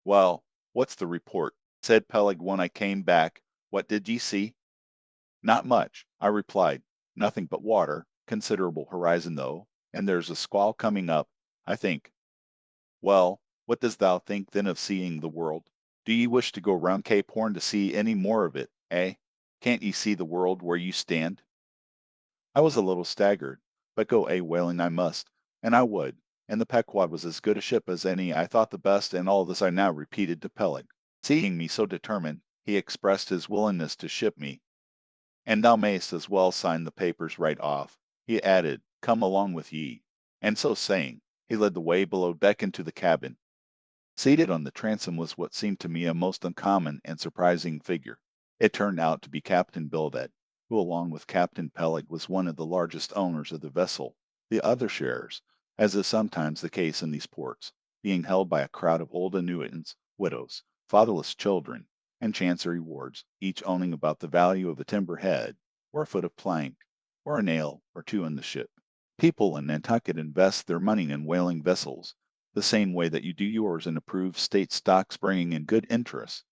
"Well, what's the report?" said Peleg when I came back. "What did ye see?" "Not much," I replied. "Nothing but water, considerable horizon though, and there's a squall coming up, I think." "Well, what dost thou think then of seeing the world? Do ye wish to go round Cape Horn to see any more of it, eh? Can't ye see the world where you stand?" I was a little staggered, but go a whaling I must, and I would, and the Pequod was as good a ship as any I thought the best, and all this I now repeated to Peleg. Seeing me so determined, he expressed his willingness to ship me. "And thou mayst as well sign the papers right off," he added, "come along with ye." And so saying, he led the way below deck into the cabin. Seated on the transom was what seemed to me a most uncommon and surprising figure. It turned out to be Captain Bildad, who along with Captain Peleg was one of the largest owners of the vessel, the other shares, as is sometimes the case in these ports, being held by a crowd of old annuitants, widows, fatherless children, and chancery wards, each owning about the value of a timber head, or a foot of plank, or a nail or two in the ship. People in Nantucket invest their money in whaling vessels, the same way that you do yours in approved state stocks bringing in good interest.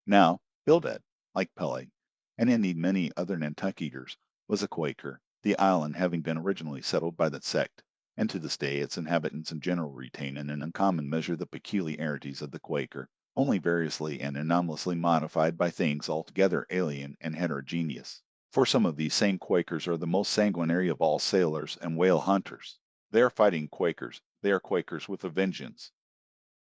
Now, Bildad, like Peleg, and indeed many other Nantucketers, was a Quaker, the island having been originally settled by that sect, and to this day its inhabitants in general retain in an uncommon measure the peculiarities of the Quaker, only variously and anomalously modified by things altogether alien and heterogeneous. For some of these same Quakers are the most sanguinary of all sailors and whale hunters. They are fighting Quakers. They are Quakers with a vengeance.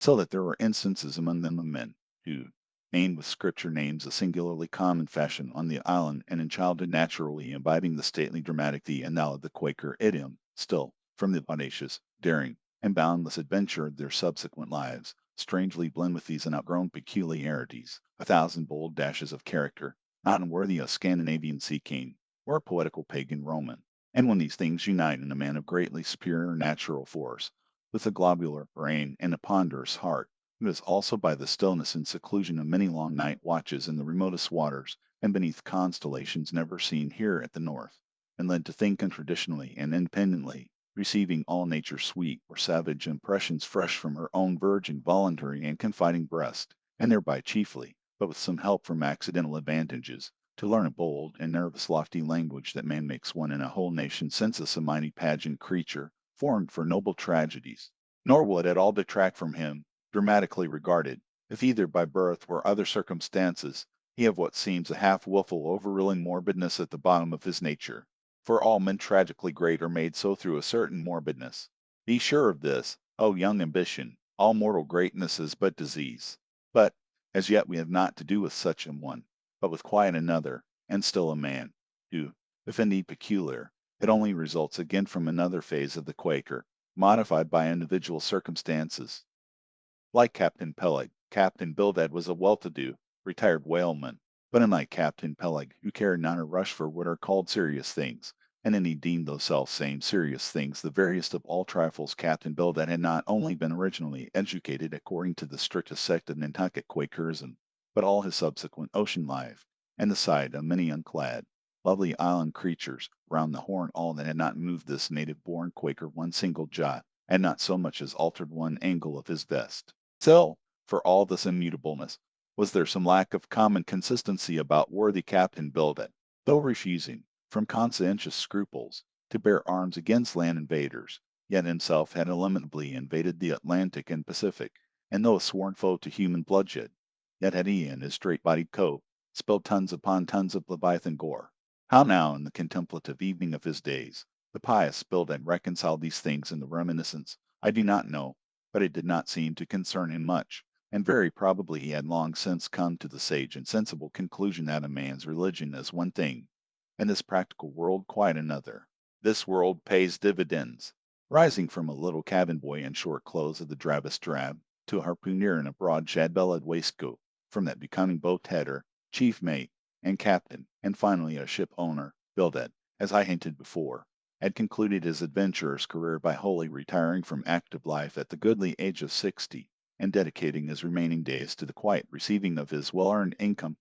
So that there are instances among them of men, who, named with Scripture names a singularly common fashion on the island, and in childhood naturally imbibing the stately dramatic the and now of the Quaker idiom, still, from the audacious, daring, and boundless adventure of their subsequent lives, strangely blend with these outgrown peculiarities, a thousand bold dashes of character, not unworthy a Scandinavian sea king, or a poetical pagan Roman. And when these things unite in a man of greatly superior natural force, with a globular brain and a ponderous heart, who is also by the stillness and seclusion of many long night watches in the remotest waters, and beneath constellations never seen here at the North, and led to think untraditionally and independently, receiving all nature's sweet or savage impressions fresh from her own virgin, voluntary, and confiding breast, and thereby chiefly, but with some help from accidental advantages, to learn a bold and nervous lofty language that man makes one in a whole nation census a mighty pageant creature, formed for noble tragedies. Nor would at all detract from him, dramatically regarded, if either by birth or other circumstances he have what seems a half wilful overruling morbidness at the bottom of his nature. For all men tragically great are made so through a certain morbidness. Be sure of this, O young ambition, all mortal greatness is but disease. But As yet we have not to do with such an one, but with quite another, and still a man, who, if indeed peculiar, it only results again from another phase of the Quaker, modified by individual circumstances. Like Captain Peleg, Captain Bildad was a well-to-do, retired whaleman, but unlike Captain Peleg, who cared not a rush for what are called serious things, and indeed deemed those self-same serious things the veriest of all trifles, Captain Bildad had not only been originally educated according to the strictest sect of Nantucket Quakerism, but all his subsequent ocean life, and the sight of many unclad, lovely island creatures round the Horn all that had not moved this native-born Quaker one single jot, and not so much as altered one angle of his vest. Still, for all this immutableness, was there some lack of common consistency about worthy Captain Bildad, though refusing, from conscientious scruples, to bear arms against land invaders, yet himself had illimitably invaded the Atlantic and Pacific, and though a sworn foe to human bloodshed, yet had he in his straight-bodied coat spilled tons upon tons of Leviathan gore. How now, in the contemplative evening of his days, the pious Bildad reconciled these things in the reminiscence, I do not know, but it did not seem to concern him much, and very probably he had long since come to the sage and sensible conclusion that a man's religion is one thing, and this practical world quite another. This world pays dividends, rising from a little cabin boy in short clothes of the drabbest drab, to a harpooner in a broad shad-bellied waistcoat, from that becoming boat-header, chief mate, and captain, and finally a ship owner. Bildad, as I hinted before, had concluded his adventurer's career by wholly retiring from active life at the goodly age of 60, and dedicating his remaining days to the quiet receiving of his well-earned income.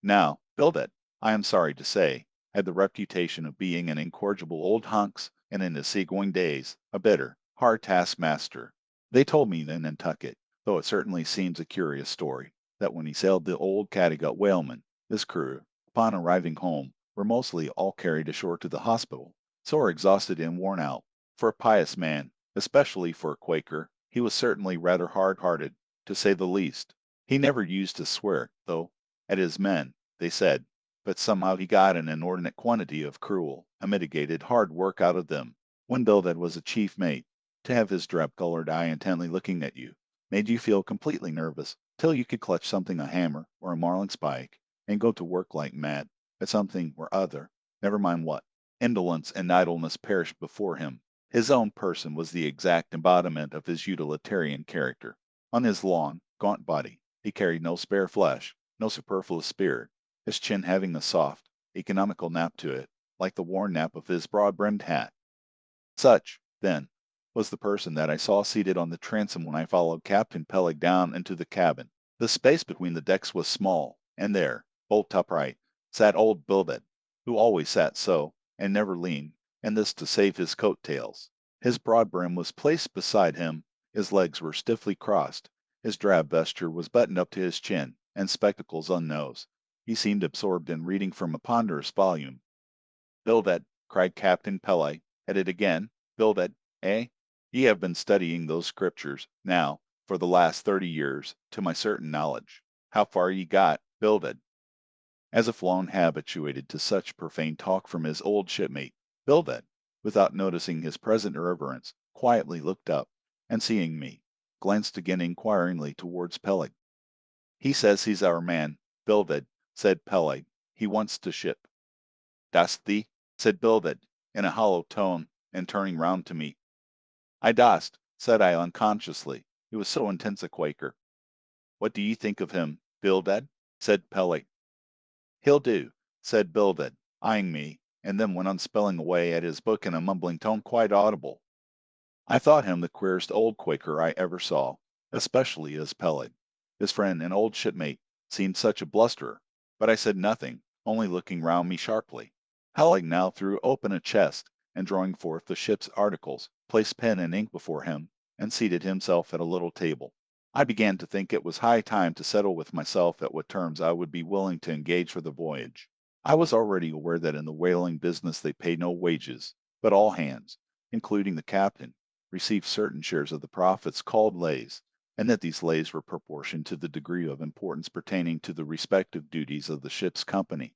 Now, Bildad, I am sorry to say, had the reputation of being an incorrigible old hunks, and in his sea-going days, a bitter, hard taskmaster. They told me in Nantucket, though it certainly seems a curious story, that when he sailed the old Cattegut whaleman, his crew, upon arriving home, were mostly all carried ashore to the hospital, sore exhausted and worn out. For a pious man, especially for a Quaker, he was certainly rather hard-hearted, to say the least. He never used to swear, though, at his men, they said, but somehow he got an inordinate quantity of cruel, unmitigated hard work out of them. When Bildad was a chief mate, to have his drab-colored eye intently looking at you, made you feel completely nervous, till you could clutch something a hammer or a marling spike, and go to work like mad, at something or other, never mind what. Indolence and idleness perished before him. His own person was the exact embodiment of his utilitarian character. On his long, gaunt body, he carried no spare flesh, no superfluous spirit, his chin having a soft, economical nap to it, like the worn nap of his broad-brimmed hat. Such, then, was the person that I saw seated on the transom when I followed Captain Peleg down into the cabin. The space between the decks was small, and there, bolt upright, sat old Bildad, who always sat so, and never leaned, and this to save his coat tails. His broad brim was placed beside him, his legs were stiffly crossed, his drab vesture was buttoned up to his chin, and spectacles on nose. He seemed absorbed in reading from a ponderous volume. Bildad, cried Captain Peleg, at it again. Bildad, eh? Ye have been studying those scriptures, now, for the last 30 years, to my certain knowledge. How far ye got, Bildad? As if long habituated to such profane talk from his old shipmate, Bildad, without noticing his present irreverence, quietly looked up, and seeing me, glanced again inquiringly towards Peleg. He says he's our man, Bildad, said Peleg. He wants to ship. Dost thee? Said Bildad, in a hollow tone, and turning round to me. I dost, said I unconsciously. He was so intense a Quaker. What do ye think of him, Bildad? Said Peleg. He'll do, said Bildad, eyeing me, and then went on spelling away at his book in a mumbling tone quite audible. I thought him the queerest old Quaker I ever saw, especially as Peleg. His friend and old shipmate seemed such a blusterer, but I said nothing, only looking round me sharply. Peleg now threw open a chest, and drawing forth the ship's articles, placed pen and ink before him, and seated himself at a little table. I began to think it was high time to settle with myself at what terms I would be willing to engage for the voyage. I was already aware that in the whaling business they paid no wages, but all hands, including the captain, received certain shares of the profits called lays, and that these lays were proportioned to the degree of importance pertaining to the respective duties of the ship's company.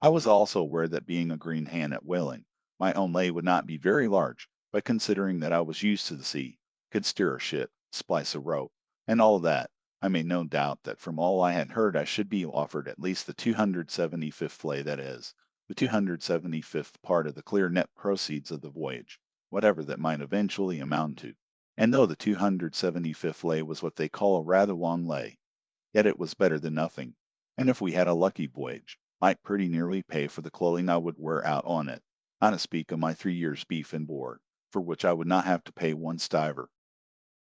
I was also aware that being a green hand at whaling, my own lay would not be very large, but considering that I was used to the sea, could steer a ship, splice a rope, and all that, I made no doubt that from all I had heard I should be offered at least the 275th lay, that is, the 275th part of the clear net proceeds of the voyage, whatever that might eventually amount to. And though the 275th lay was what they call a rather long lay, yet it was better than nothing, and if we had a lucky voyage, might pretty nearly pay for the clothing I would wear out on it, not to speak of my 3 years' beef and board, for which I would not have to pay one stiver.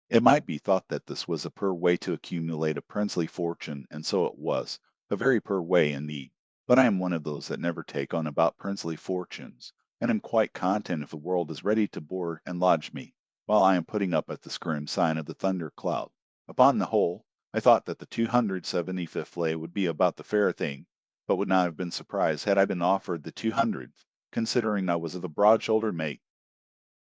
It might be thought that this was a poor way to accumulate a princely fortune, and so it was, a very poor way indeed. But I am one of those that never take on about princely fortunes, and am quite content if the world is ready to board and lodge me, while I am putting up at the scrim sign of the thunder cloud. Upon the whole, I thought that the 275th lay would be about the fair thing, but would not have been surprised had I been offered the 200th, considering I was of a broad-shouldered mate.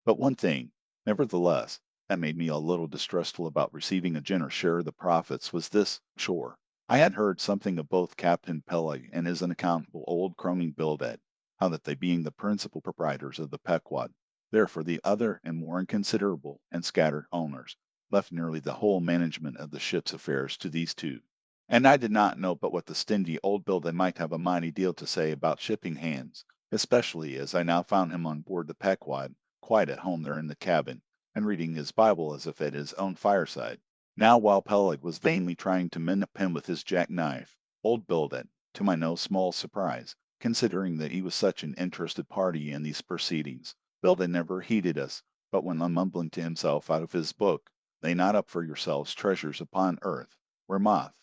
But one thing, nevertheless, that made me a little distrustful about receiving a generous share of the profits was this: sure, I had heard something of both Captain Peleg and his unaccountable old crony Bildad, how that they being the principal proprietors of the Pequod, therefore the other and more inconsiderable and scattered owners, left nearly the whole management of the ship's affairs to these two. And I did not know but what the stingy old Bildad might have a mighty deal to say about shipping hands, especially as I now found him on board the Pequod, quite at home there in the cabin, and reading his Bible as if at his own fireside. Now while Peleg was vainly trying to mend a pen with his jack-knife, old Bildad, to my no small surprise, considering that he was such an interested party in these proceedings, Bildad never heeded us, but went on mumbling to himself out of his book, "Lay not up for yourselves treasures upon earth, where moth—"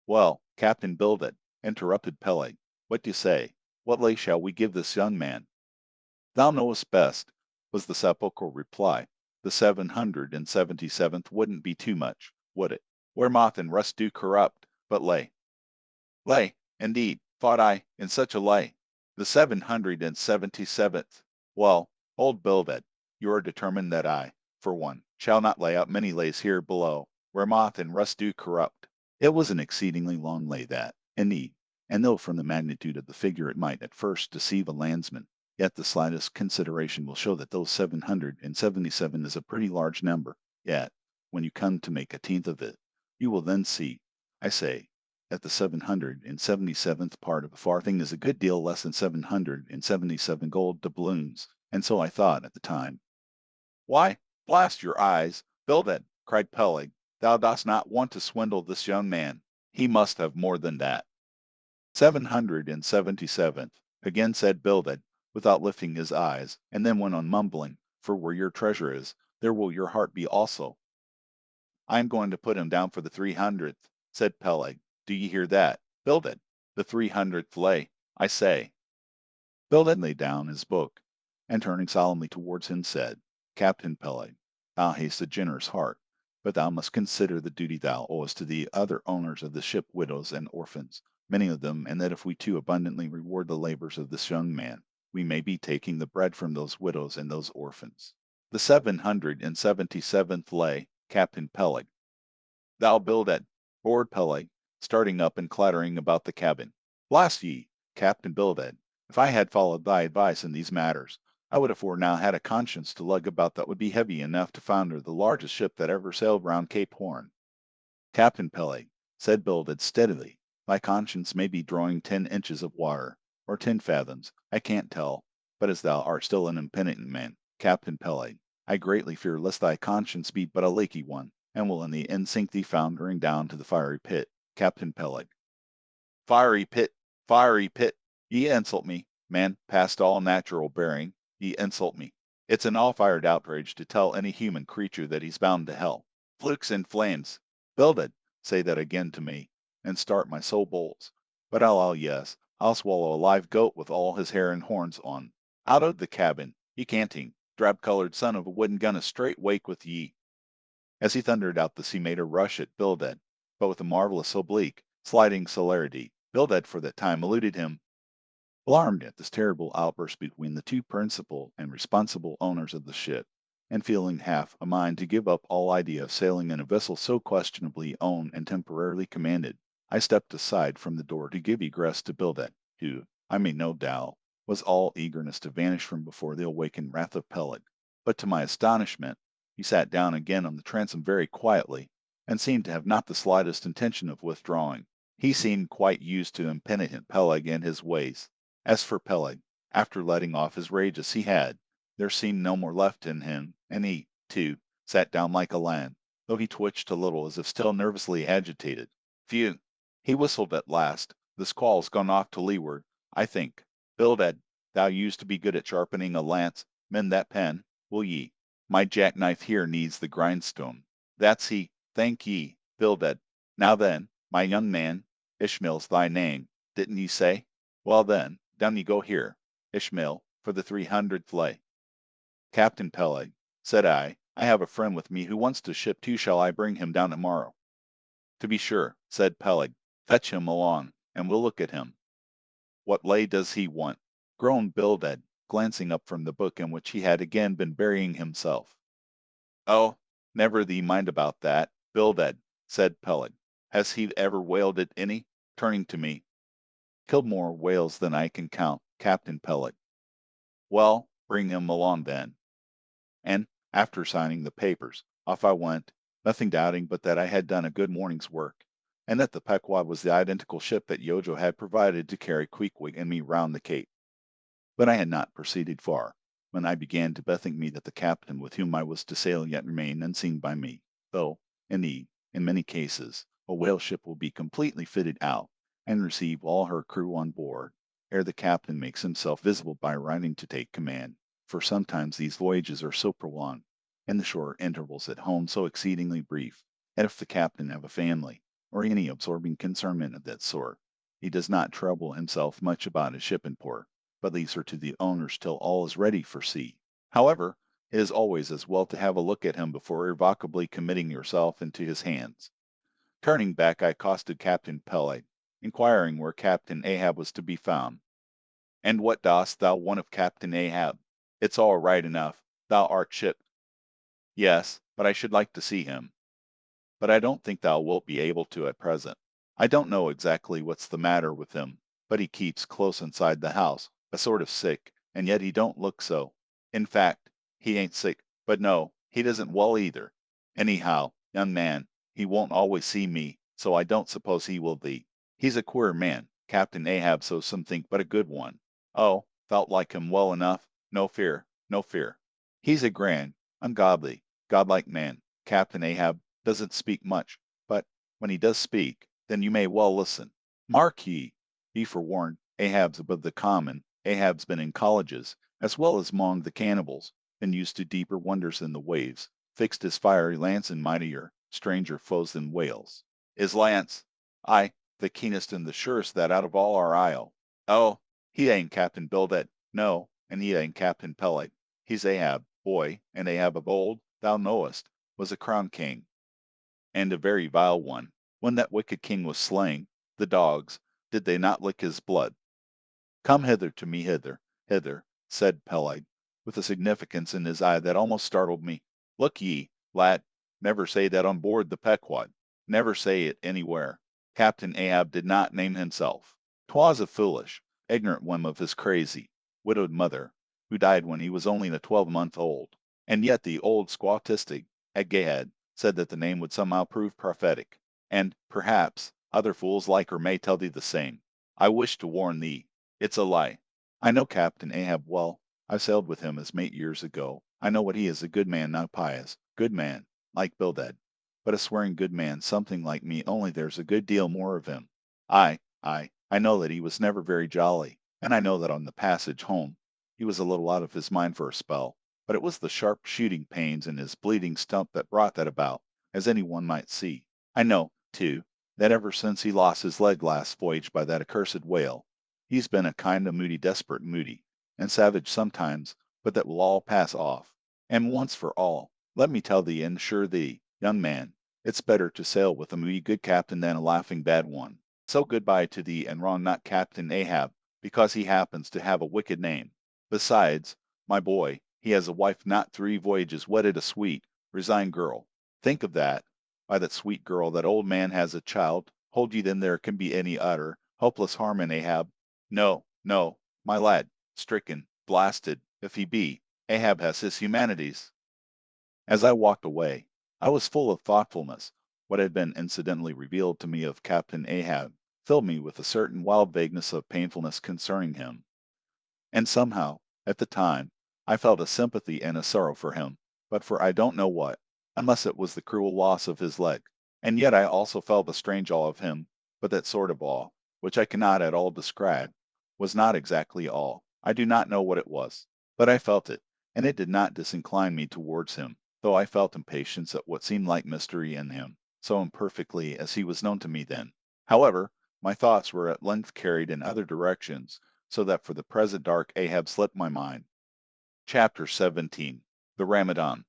"Well, Captain Bildad," interrupted Peleg, "what do you say? What lay shall we give this young man?" "Thou knowest best," was the sepulchral reply. "The 777th wouldn't be too much, would it? Where moth and rust do corrupt, but lay." "Lay, indeed, thought I, in such a lay. The 777th. Well, old Bildad, you are determined that I, for one, shall not lay out many lays here below, where moth and rust do corrupt." It was an exceedingly long lay that, indeed, and though from the magnitude of the figure it might at first deceive a landsman, yet the slightest consideration will show that though 777 is a pretty large number, yet, when you come to make a tenth of it, you will then see, I say, that the 777th part of a farthing is a good deal less than 777 gold doubloons, and so I thought at the time. "Why, blast your eyes, Bildad," cried Peleg, "thou dost not want to swindle this young man. He must have more than that." 777th, again said Bildad, without lifting his eyes, and then went on mumbling, "For where your treasure is, there will your heart be also." "I am going to put him down for the 300th, said Peleg. "Do ye hear that, Bildad? The 300th lay, I say." Bildad laid down his book, and turning solemnly towards him, said, "Captain Peleg, thou hast a generous heart, but thou must consider the duty thou owest to the other owners of the ship, widows and orphans, many of them, and that if we too abundantly reward the labors of this young man, we may be taking the bread from those widows and those orphans." The 777th lay, Captain Peleg. "Thou Bildad," roared Peleg, starting up and clattering about the cabin. "Blast ye, Captain Bildad, if I had followed thy advice in these matters, I would afore now had a conscience to lug about that would be heavy enough to founder the largest ship that ever sailed round Cape Horn." "Captain Peleg," said Bildad steadily, "thy conscience may be drawing 10 inches of water, or 10 fathoms, I can't tell, but as thou art still an impenitent man, Captain Peleg, I greatly fear lest thy conscience be but a leaky one, and will in the end sink thee foundering down to the fiery pit, Captain Peleg." "Fiery pit, fiery pit! Ye insult me, man past all natural bearing, ye insult me. It's an all-fired outrage to tell any human creature that he's bound to hell. Flukes and flames! Bildad, say that again to me, and start my soul bolts. But yes, I'll swallow a live goat with all his hair and horns on. Out of the cabin, ye canting, drab-colored son of a wooden gun a straight wake with ye." As he thundered out this he made a rush at Bildad, but with a marvelous oblique, sliding celerity. Bildad for that time eluded him. Alarmed at this terrible outburst between the two principal and responsible owners of the ship, and feeling half a mind to give up all idea of sailing in a vessel so questionably owned and temporarily commanded, I stepped aside from the door to give egress to Bildad, who, I made no doubt, was all eagerness to vanish from before the awakened wrath of Peleg. But to my astonishment, he sat down again on the transom very quietly, and seemed to have not the slightest intention of withdrawing. He seemed quite used to impenitent Peleg and his ways. As for Peleg, after letting off his rage as he had, there seemed no more left in him, and he, too, sat down like a lamb, though he twitched a little as if still nervously agitated. Phew! He whistled at last. The squall's gone off to leeward, I think. Bildad, thou used to be good at sharpening a lance. Mend that pen, will ye? My jackknife here needs the grindstone. That's he. Thank ye, Bildad. Now then, my young man, Ishmael's thy name, didn't ye say? Well then, down ye go here, Ishmael, for the 300th lay. Captain Peleg, said I have a friend with me who wants to ship too. Shall I bring him down tomorrow? To be sure, said Peleg. Fetch him along, and we'll look at him. What lay does he want? Groaned Bildad, glancing up from the book in which he had again been burying himself. Oh, never thee mind about that, Bildad, said Peleg. Has he ever whaled it any? Turning to me. Killed more whales than I can count, Captain Peleg. Well, bring him along then. And, after signing the papers, off I went, nothing doubting but that I had done a good morning's work, and that the Pequod was the identical ship that Yojo had provided to carry Queequeg and me round the Cape. But I had not proceeded far, when I began to bethink me that the captain with whom I was to sail yet remained unseen by me, though, indeed, in many cases, a whale ship will be completely fitted out, and receive all her crew on board, ere the captain makes himself visible by riding to take command, for sometimes these voyages are so prolonged, and the short intervals at home so exceedingly brief, that if the captain have a family, or any absorbing concernment of that sort, he does not trouble himself much about his ship in port, but leaves her to the owners till all is ready for sea. However, it is always as well to have a look at him before irrevocably committing yourself into his hands. Turning back, I accosted Captain Peleg, inquiring where Captain Ahab was to be found. And what dost thou want of Captain Ahab? It's all right enough. Thou art shipped. Yes, but I should like to see him. But I don't think thou wilt be able to at present. I don't know exactly what's the matter with him, but he keeps close inside the house, a sort of sick, and yet he don't look so. In fact, he ain't sick, but no, he doesn't well either. Anyhow, young man, he won't always see me, so I don't suppose he will thee. He's a queer man, Captain Ahab, so some think, but a good one. Oh, thou'lt like him well enough. No fear, no fear. He's a grand, ungodly, godlike man, Captain Ahab, doesn't speak much, but when he does speak, then you may well listen. Mark ye, be forewarned, Ahab's above the common. Ahab's been in colleges, as well as among the cannibals, been used to deeper wonders than the waves, fixed his fiery lance in mightier, stranger foes than whales. His lance, aye, the keenest and the surest that out of all our isle. Oh, he ain't Captain Bildad, no, and he ain't Captain Peleg. He's Ahab, boy, and Ahab of old, thou knowest, was a crown king, and a very vile one. When that wicked king was slain, the dogs, did they not lick his blood? Come hither to me, hither, said Peleg, with a significance in his eye that almost startled me. Look ye, lad, never say that on board the Pequod. Never say it anywhere. Captain Ahab did not name himself. 'Twas a foolish, ignorant whim of his crazy, widowed mother, who died when he was only a 12-month old. And yet the old squattistic Agad said that the name would somehow prove prophetic, and, perhaps, other fools like her may tell thee the same. I wish to warn thee. It's a lie. I know Captain Ahab well. I sailed with him as mate years ago. I know what he is, a good man, not pious. Good man, like Bildad. But a swearing good man, something like me, only there's a good deal more of him. I know that he was never very jolly, and I know that on the passage home he was a little out of his mind for a spell. But it was the sharp shooting pains in his bleeding stump that brought that about, as any one might see. I know, too, that ever since he lost his leg last voyage by that accursed whale, he's been a kind of moody, desperate moody, and savage sometimes, but that will all pass off. And once for all, let me tell thee and assure thee, young man, it's better to sail with a moody good captain than a laughing bad one. So good-bye to thee, and wrong not Captain Ahab, because he happens to have a wicked name. Besides, my boy, he has a wife not 3 voyages wedded, a sweet, resigned girl. Think of that. By that sweet girl, that old man has a child. Hold ye then there can be any utter, hopeless harm in Ahab? No, no, my lad, stricken, blasted, if he be, Ahab has his humanities. As I walked away, I was full of thoughtfulness, What had been incidentally revealed to me of Captain Ahab filled me with a certain wild vagueness of painfulness concerning him. And somehow, at the time, I felt a sympathy and a sorrow for him, but for I don't know what, unless it was the cruel loss of his leg. And yet I also felt a strange awe of him, but that sort of awe, which I cannot at all describe, was not exactly awe. I do not know what it was, but I felt it, and it did not disincline me towards him, though I felt impatience at what seemed like mystery in him, so imperfectly as he was known to me then. However, my thoughts were at length carried in other directions, so that for the present dark Ahab slipped my mind. Chapter 17 The Ramadan.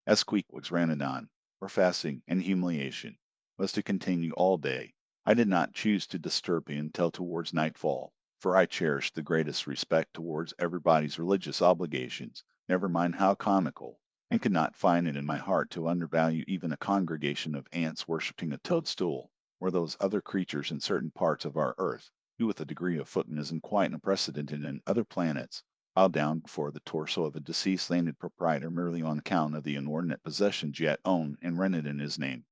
As Queequeg's Ramadan, or fasting and humiliation, was to continue all day, I did not choose to disturb him until towards nightfall, for I cherished the greatest respect towards everybody's religious obligations, never mind how comical, and could not find it in my heart to undervalue even a congregation of ants worshipping a toadstool, or those other creatures in certain parts of our earth, who with a degree of footism quite unprecedented in other planets, bow down before the torso of a deceased landed proprietor merely on account of the inordinate possessions yet owned and rented in his name.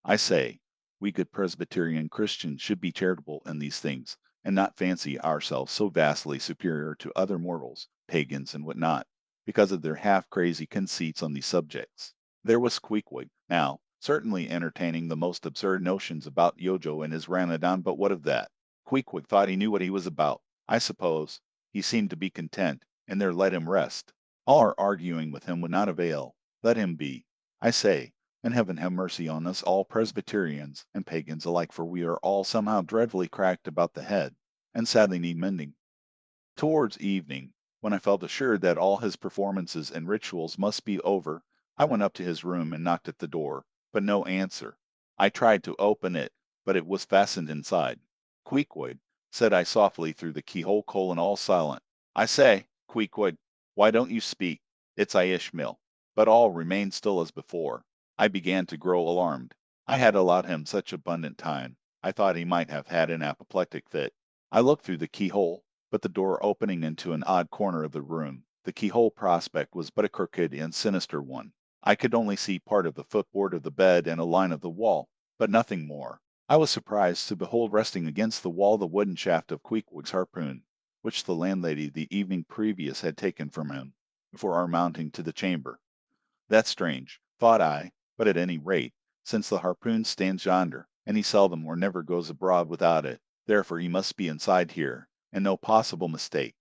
I say, we good Presbyterian Christians should be charitable in these things, and not fancy ourselves so vastly superior to other mortals, pagans and what not, because of their half-crazy conceits on these subjects. There was Queequeg, now, certainly entertaining the most absurd notions about Yojo and his Ramadan, but what of that? Queequeg thought he knew what he was about, I suppose. He seemed to be content, and there let him rest. All our arguing with him would not avail. Let him be. I say, and heaven have mercy on us all Presbyterians and pagans alike, for we are all somehow dreadfully cracked about the head, and sadly need mending. Towards evening, when I felt assured that all his performances and rituals must be over, I went up to his room and knocked at the door, but no answer. I tried to open it, but it was fastened inside. Queequeg, said I softly through the keyhole, all silent. I say, Queequeg, why don't you speak? It's I Ishmael. But all remained still as before. I began to grow alarmed. I had allowed him such abundant time. I thought he might have had an apoplectic fit. I looked through the keyhole, but the door opening into an odd corner of the room, the keyhole prospect was but a crooked and sinister one. I could only see part of the footboard of the bed and a line of the wall, but nothing more. I was surprised to behold resting against the wall the wooden shaft of Queequeg's harpoon, which the landlady the evening previous had taken from him, before our mounting to the chamber. That's strange, thought I, but at any rate, since the harpoon stands yonder, and he seldom or never goes abroad without it, therefore he must be inside here, and no possible mistake.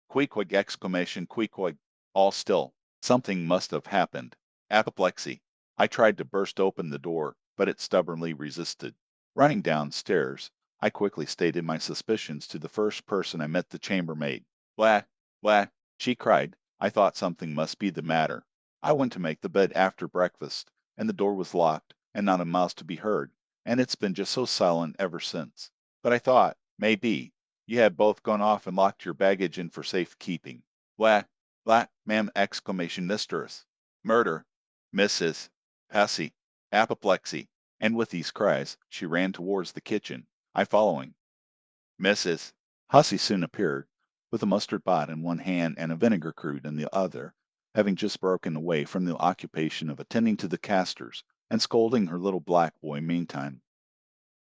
Queequeg! Queequeg! All still. Something must have happened. Apoplexy. I tried to burst open the door, but it stubbornly resisted. Running downstairs, I quickly stated my suspicions to the first person I met, the chambermaid. Blah, blah, she cried. I thought something must be the matter. I went to make the bed after breakfast, and the door was locked, and not a mouse to be heard, and it's been just so silent ever since. But I thought, maybe, you had both gone off and locked your baggage in for safe keeping. Blah, blah, ma'am! Mistress, murder, Mrs. Hussy, apoplexy. And with these cries, she ran towards the kitchen, I following. Mrs. Hussy soon appeared, with a mustard pot in one hand and a vinegar cruse in the other, having just broken away from the occupation of attending to the castors, and scolding her little black boy meantime.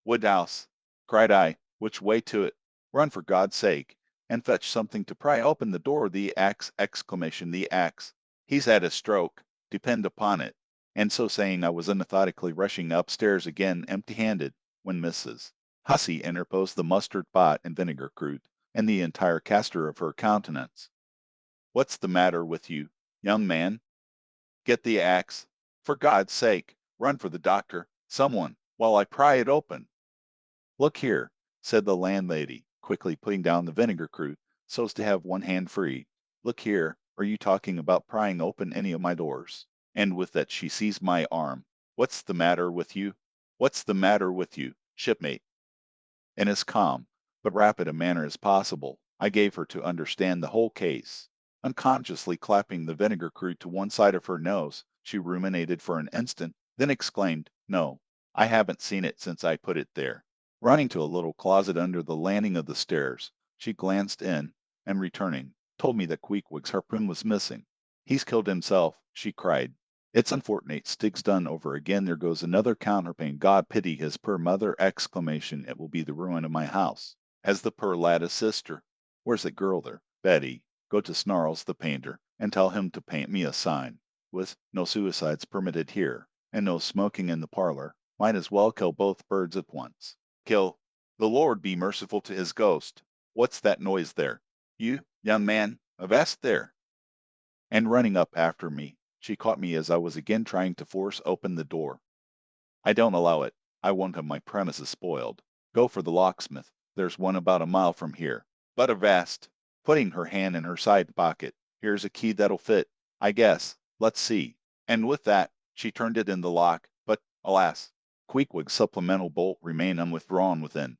Woodhouse, cried I, which way to it? Run for God's sake, and fetch something to pry open the door. The axe! The axe! He's had a stroke, depend upon it. And so saying, I was methodically rushing upstairs again empty-handed, when Mrs. Hussy interposed the mustard pot and vinegar cruse, and the entire castor of her countenance. What's the matter with you, young man? Get the axe. For God's sake, run for the doctor, someone, while I pry it open. Look here, said the landlady, quickly putting down the vinegar cruse, so as to have one hand free. Look here, are you talking about prying open any of my doors? And with that she seized my arm. What's the matter with you? What's the matter with you, shipmate? In as calm, but rapid a manner as possible, I gave her to understand the whole case. Unconsciously clapping the vinegar cruse to one side of her nose, she ruminated for an instant, then exclaimed, No, I haven't seen it since I put it there. Running to a little closet under the landing of the stairs, she glanced in, and returning, told me that Queequeg's harpoon was missing. He's killed himself, she cried. It's unfortunate sticks done over again. There goes another counterpane. God pity his poor mother! Exclamation. It will be the ruin of my house. As the poor lad's sister. Where's that girl there? Betty. Go to Snarls the painter, and tell him to paint me a sign, with no suicides permitted here, and no smoking in the parlor. Might as well kill both birds at once. Kill. The Lord be merciful to his ghost. What's that noise there? You, young man, avast there. And running up after me, she caught me as I was again trying to force open the door. I don't allow it. I won't have my premises spoiled. Go for the locksmith. There's one about a mile from here. But avast! Putting her hand in her side pocket. Here's a key that'll fit, I guess. Let's see. And with that, she turned it in the lock, but, alas, Queequeg's supplemental bolt remained unwithdrawn within.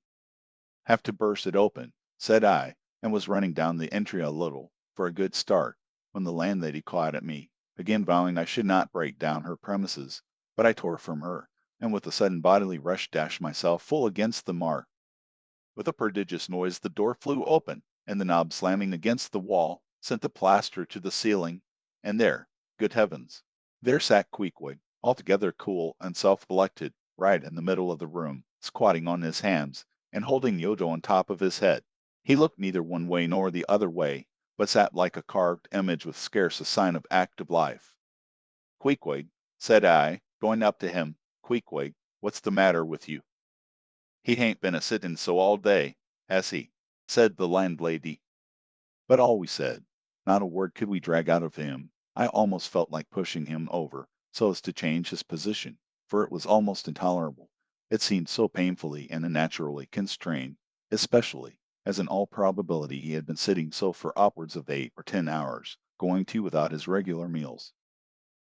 Have to burst it open, said I, and was running down the entry a little, for a good start, when the landlady caught at me, again vowing I should not break down her premises. But I tore from her, and with a sudden bodily rush dashed myself full against the mark. With a prodigious noise the door flew open, and the knob slamming against the wall sent the plaster to the ceiling, and there, good heavens, there sat Queequeg, altogether cool and self-collected, right in the middle of the room, squatting on his hams, and holding Yodo on top of his head. He looked neither one way nor the other way, but sat like a carved image with scarce a sign of active life. Queequeg, said I, going up to him, Queequeg, what's the matter with you? He hain't been a sitting so all day, has he? Said the landlady. But all we said, not a word could we drag out of him. I almost felt like pushing him over, so as to change his position, for it was almost intolerable. It seemed so painfully and unnaturally constrained, especially as in all probability he had been sitting so for upwards of 8 or 10 hours, going to without his regular meals.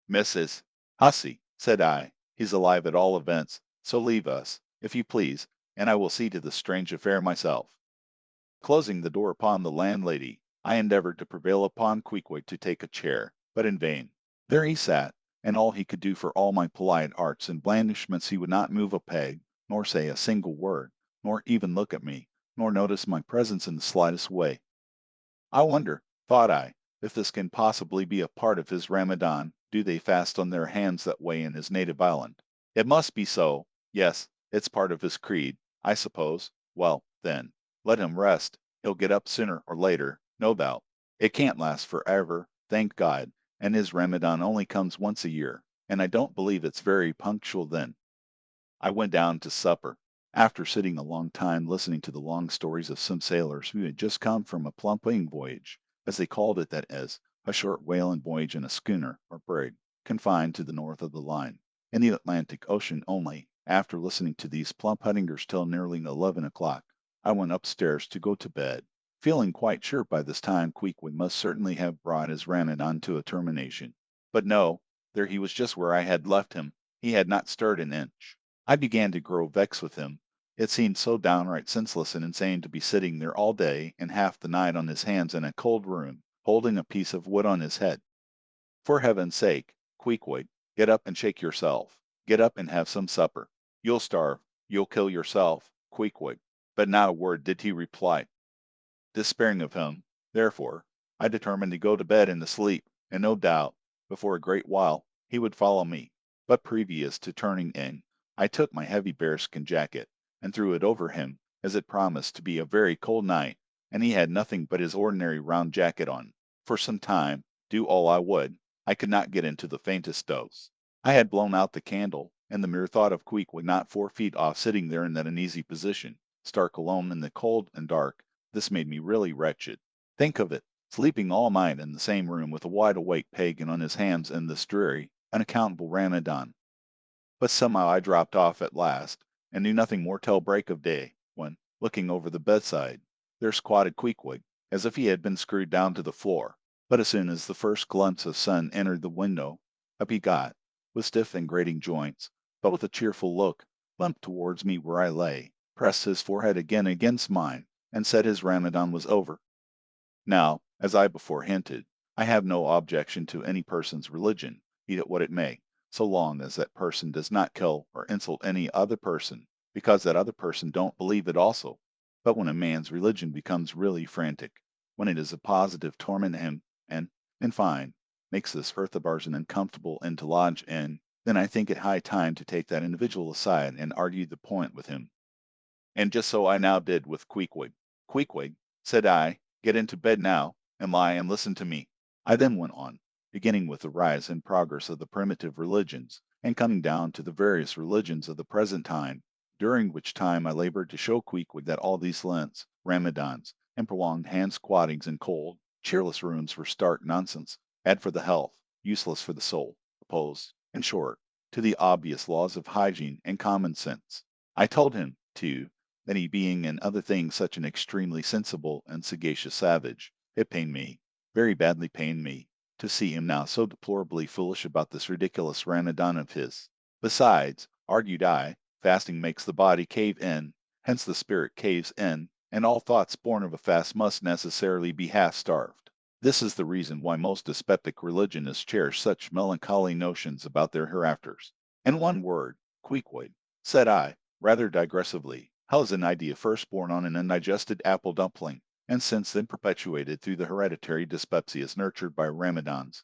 Mrs. Hussy, said I, he's alive at all events, so leave us, if you please, and I will see to this strange affair myself. Closing the door upon the landlady, I endeavored to prevail upon Queequeg to take a chair, but in vain. There he sat, and all he could do for all my polite arts and blandishments he would not move a peg, nor say a single word, nor even look at me, nor notice my presence in the slightest way. I wonder, thought I, if this can possibly be a part of his Ramadan. Do they fast on their hands that way in his native island? It must be so. Yes, it's part of his creed, I suppose. Well, then, let him rest. He'll get up sooner or later, no doubt. It can't last forever, thank God, and his Ramadan only comes once a year, and I don't believe it's very punctual then. I went down to supper, after sitting a long time listening to the long stories of some sailors who had just come from a plumbing voyage, as they called it, that is, a short whaling voyage in a schooner or brig, confined to the north of the line, in the Atlantic Ocean only. After listening to these plump-huddingers till nearly 11 o'clock, I went upstairs to go to bed, feeling quite sure by this time Queequeg must certainly have brought his Ramadan to a termination. But no, there he was just where I had left him. He had not stirred an inch. I began to grow vexed with him. It seemed so downright senseless and insane to be sitting there all day and half the night on his hands in a cold room, holding a piece of wood on his head. For heaven's sake, Queequeg, get up and shake yourself. Get up and have some supper. You'll starve. You'll kill yourself, Queequeg. But not a word did he reply. Despairing of him, therefore, I determined to go to bed and to sleep, and no doubt, before a great while, he would follow me. But previous to turning in, I took my heavy bearskin jacket, and threw it over him, as it promised to be a very cold night, and he had nothing but his ordinary round jacket on. For some time, do all I would, I could not get into the faintest doze. I had blown out the candle, and the mere thought of Queequeg not 4 feet off sitting there in that uneasy position, stark alone in the cold and dark, this made me really wretched. Think of it, sleeping all night in the same room with a wide-awake pagan on his hands in this dreary, unaccountable Ramadan. But somehow I dropped off at last, and knew nothing more till break of day, when, looking over the bedside, there squatted Queequeg, as if he had been screwed down to the floor. But as soon as the first glimpse of sun entered the window, up he got, with stiff and grating joints, but with a cheerful look, limped towards me where I lay, pressed his forehead again against mine, and said his Ramadan was over. Now, as I before hinted, I have no objection to any person's religion, be it what it may, so long as that person does not kill or insult any other person, because that other person don't believe it also. But when a man's religion becomes really frantic, when it is a positive torment to him, and, in fine, makes this earth of ours an uncomfortable inn to lodge in, then I think it high time to take that individual aside and argue the point with him. And just so I now did with Queequeg. Queequeg, said I, get into bed now, and lie and listen to me. I then went on, beginning with the rise and progress of the primitive religions, and coming down to the various religions of the present time, during which time I labored to show Queequeg that all these Lents, Ramadans, and prolonged hand squattings in cold, cheerless rooms were stark nonsense, bad for the health, useless for the soul, opposed, in short, to the obvious laws of hygiene and common sense. I told him, too, that he being in other things such an extremely sensible and sagacious savage, it pained me, very badly pained me, to see him now so deplorably foolish about this ridiculous Ramadan of his. Besides, argued I, fasting makes the body cave in, hence the spirit caves in, and all thoughts born of a fast must necessarily be half starved. This is the reason why most dyspeptic religionists cherish such melancholy notions about their hereafters. In one word, Queequeg, said I, rather digressively, how is an idea first born on an undigested apple dumpling, and since then perpetuated through the hereditary dyspepsias nurtured by Ramadans?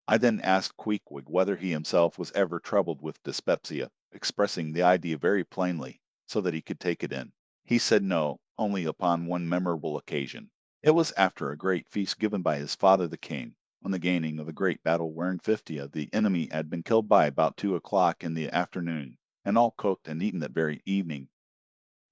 I then asked Queequeg whether he himself was ever troubled with dyspepsia, expressing the idea very plainly, so that he could take it in. He said no, only upon one memorable occasion. It was after a great feast given by his father the king, on the gaining of a great battle wherein 50 of the enemy had been killed by about 2 o'clock in the afternoon, and all cooked and eaten that very evening.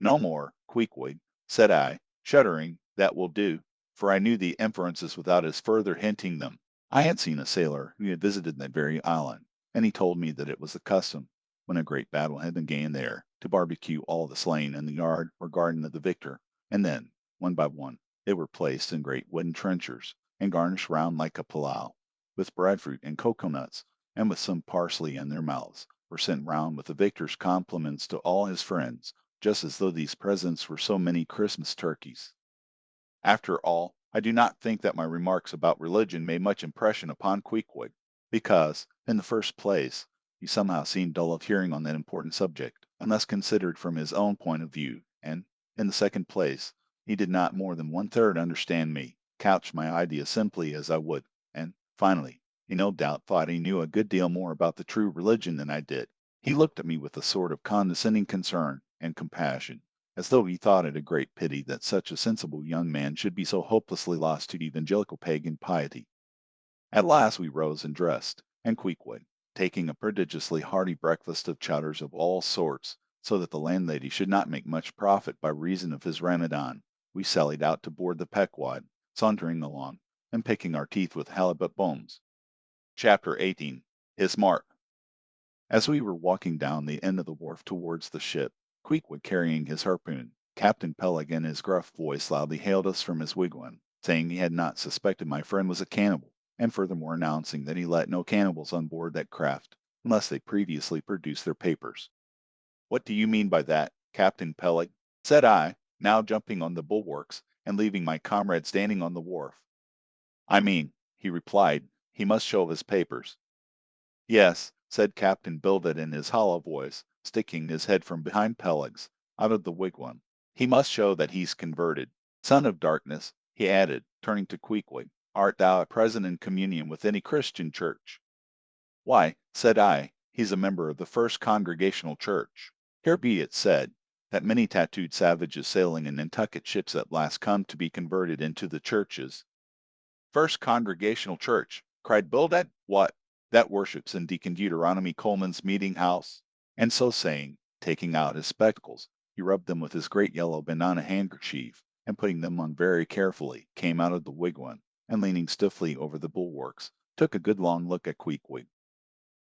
No more, Queequeg, said I, shuddering, that will do, for I knew the inferences without his further hinting them. I had seen a sailor who had visited that very island, and he told me that it was the custom, when a great battle had been gained there, to barbecue all the slain in the yard or garden of the victor, and then, one by one, they were placed in great wooden trenchers, and garnished round like a pilau, with breadfruit and cocoa-nuts, and with some parsley in their mouths, were sent round with the victor's compliments to all his friends, just as though these presents were so many Christmas turkeys. After all, I do not think that my remarks about religion made much impression upon Queequeg, because, in the first place, he somehow seemed dull of hearing on that important subject, unless considered from his own point of view, and, in the second place, he did not more than one-third understand me, couch my idea simply as I would, and, finally, he no doubt thought he knew a good deal more about the true religion than I did. He looked at me with a sort of condescending concern and compassion, as though he thought it a great pity that such a sensible young man should be so hopelessly lost to evangelical pagan piety. At last we rose and dressed, and Queequeg, taking a prodigiously hearty breakfast of chowders of all sorts, so that the landlady should not make much profit by reason of his Ramadan, we sallied out to board the Pequod, sauntering along, and picking our teeth with halibut bones. Chapter 18. His Mark. As we were walking down the end of the wharf towards the ship, Queequeg carrying his harpoon, Captain Peleg in his gruff voice loudly hailed us from his wigwam, saying he had not suspected my friend was a cannibal, and furthermore announcing that he let no cannibals on board that craft, unless they previously produced their papers. What do you mean by that, Captain Peleg? Said I, now jumping on the bulwarks, and leaving my comrade standing on the wharf. I mean, he replied, he must show his papers. Yes, said Captain Bildad in his hollow voice, sticking his head from behind Peleg's, out of the wigwam. He must show that he's converted. Son of darkness, he added, turning to Queequeg, art thou at present in communion with any Christian church? Why, said I, he's a member of the First Congregational Church. Here be it said, that many tattooed savages sailing in Nantucket ships at last come to be converted into the churches. First Congregational Church, cried Bildad, what? That worships in Deacon Deuteronomy Coleman's meeting house. And so saying, taking out his spectacles, he rubbed them with his great yellow banana handkerchief, and putting them on very carefully, came out of the wigwam, and leaning stiffly over the bulwarks, took a good long look at Queequeg.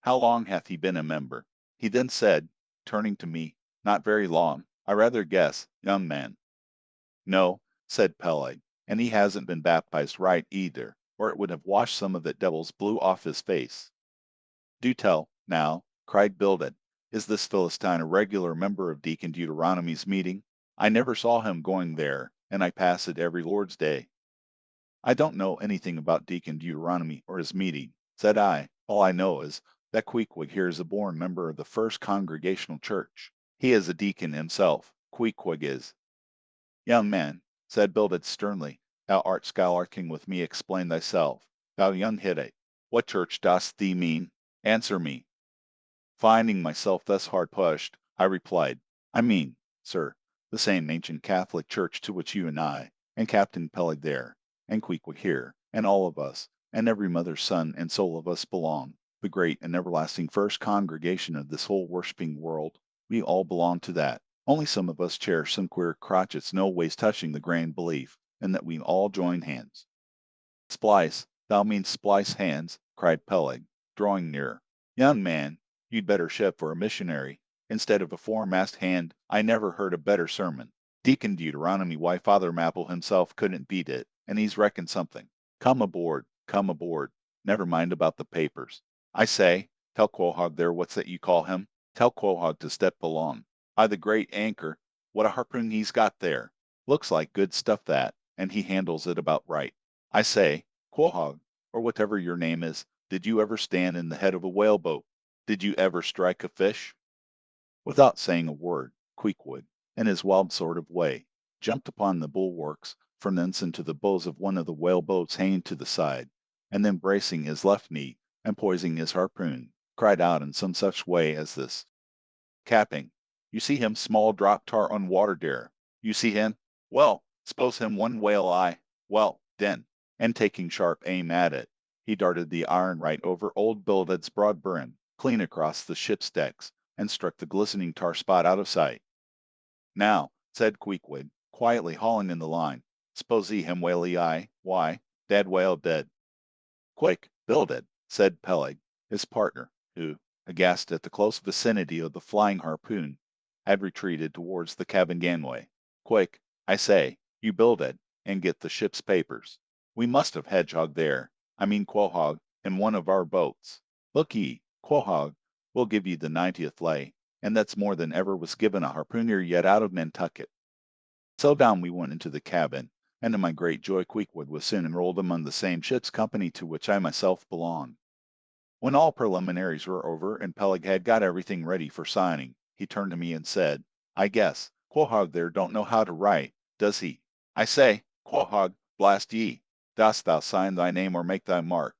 How long hath he been a member? He then said, turning to me, not very long, I rather guess, young man. No, said Peleg, and he hasn't been baptized right either, or it would have washed some of that devil's blue off his face. Do tell, now, cried Bildad, is this Philistine a regular member of Deacon Deuteronomy's meeting? I never saw him going there, and I pass it every Lord's Day. I don't know anything about Deacon Deuteronomy or his meeting, said I. All I know is that Queequeg here is a born member of the First Congregational Church. He is a deacon himself, Queequeg is. Young man, said Bildad sternly, thou art skylarking with me, explain thyself, thou young Hittite. What church dost thee mean? Answer me. Finding myself thus hard pushed, I replied, I mean, sir, the same ancient Catholic church to which you and I, and Captain Peleg there, and Queequeg here, and all of us, and every mother's son and soul of us belong, the great and everlasting first congregation of this whole worshipping world. We all belong to that. Only some of us cherish some queer crotchets no ways touching the grand belief, and that we all join hands. Splice, thou means splice hands, cried Peleg, drawing nearer. Young man, you'd better ship for a missionary, instead of a foremast hand. I never heard a better sermon. Deacon Deuteronomy, why Father Mapple himself couldn't beat it, and he's reckoned something. Come aboard, come aboard. Never mind about the papers. I say, tell Quahog there what's that you call him. Tell Quahog to step along. By the great anchor, what a harpoon he's got there. Looks like good stuff that, and he handles it about right. I say, Quahog, or whatever your name is, did you ever stand in the head of a whaleboat? Did you ever strike a fish? Without saying a word, Queequeg, in his wild sort of way, jumped upon the bulwarks, from thence into the bows of one of the whaleboats hanging to the side, and then bracing his left knee, and poising his harpoon, cried out in some such way as this: Capping, you see him small drop tar on water dare. You see him? Well, suppose him one whale eye. Well, den, and taking sharp aim at it, he darted the iron right over old Bildad's broad burn, clean across the ship's decks, and struck the glistening tar spot out of sight. Now, said Queequeg, quietly hauling in the line, suppose he him whaley eye, why, dead whale dead. Quick, Bildad, said Peleg, his partner, who, aghast at the close vicinity of the flying harpoon, had retreated towards the cabin gangway. Quick, I say, you Bildad, and get the ship's papers. We must have Hedgehog there, I mean Quahog, in one of our boats. Look ye, Quahog, we'll give ye the 90th lay, and that's more than ever was given a harpooner yet out of Nantucket. So down we went into the cabin, and to my great joy Queequeg was soon enrolled among the same ship's company to which I myself belonged. When all preliminaries were over and Peleg had got everything ready for signing, he turned to me and said, I guess, Quahog there don't know how to write, does he? I say, Quahog, blast ye, dost thou sign thy name or make thy mark?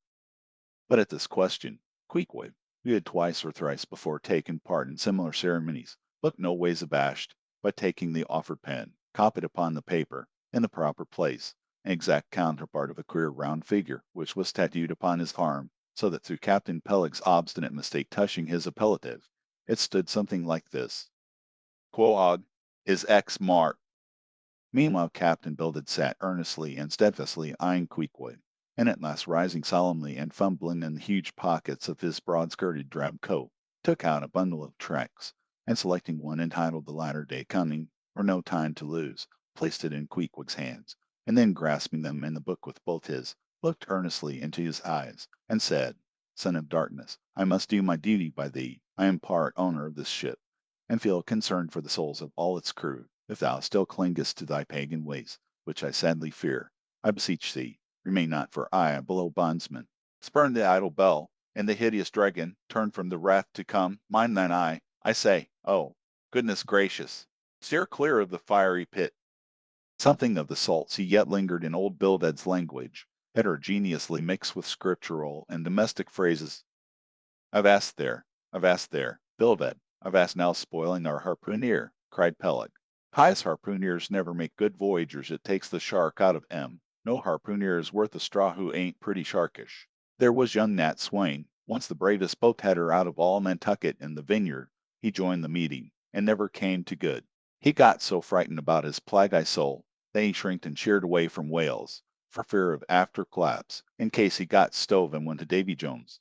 But at this question, Queequeg, who had twice or thrice before taken part in similar ceremonies, looked no ways abashed, but taking the offered pen, copied upon the paper, in the proper place, an exact counterpart of a queer round figure which was tattooed upon his arm, so that through Captain Peleg's obstinate mistake touching his appellative, it stood something like this: Quahog is ex Mart. Meanwhile Captain Bildad sat earnestly and steadfastly eyeing Queequeg, and at last rising solemnly and fumbling in the huge pockets of his broad-skirted drab coat, took out a bundle of tracts, and selecting one entitled The Latter-day Coming, or No Time to Lose, placed it in Queequeg's hands, and then grasping them in the book with both his, looked earnestly into his eyes, and said, Son of darkness, I must do my duty by thee. I am part owner of this ship, and feel concerned for the souls of all its crew. If thou still clingest to thy pagan ways, which I sadly fear, I beseech thee, remain not for I a below bondsman. Spurn the idle bell, and the hideous dragon, turn from the wrath to come. Mind thine eye, I say, oh, goodness gracious, steer clear of the fiery pit. Something of the salts yet lingered in old Bildad's language, heterogeneously mixed with scriptural and domestic phrases. Avast there, Bildad, avast now spoiling our harpooner, cried Peleg. Pious harpooneers never make good voyagers, it takes the shark out of 'em. No harpooner is worth a straw who ain't pretty sharkish. There was young Nat Swain, once the bravest boat header out of all Nantucket in the Vineyard. He joined the meeting, and never came to good. He got so frightened about his plague soul, that he shrinked and sheered away from whales, for fear of after collapse, in case he got stove and went to Davy Jones.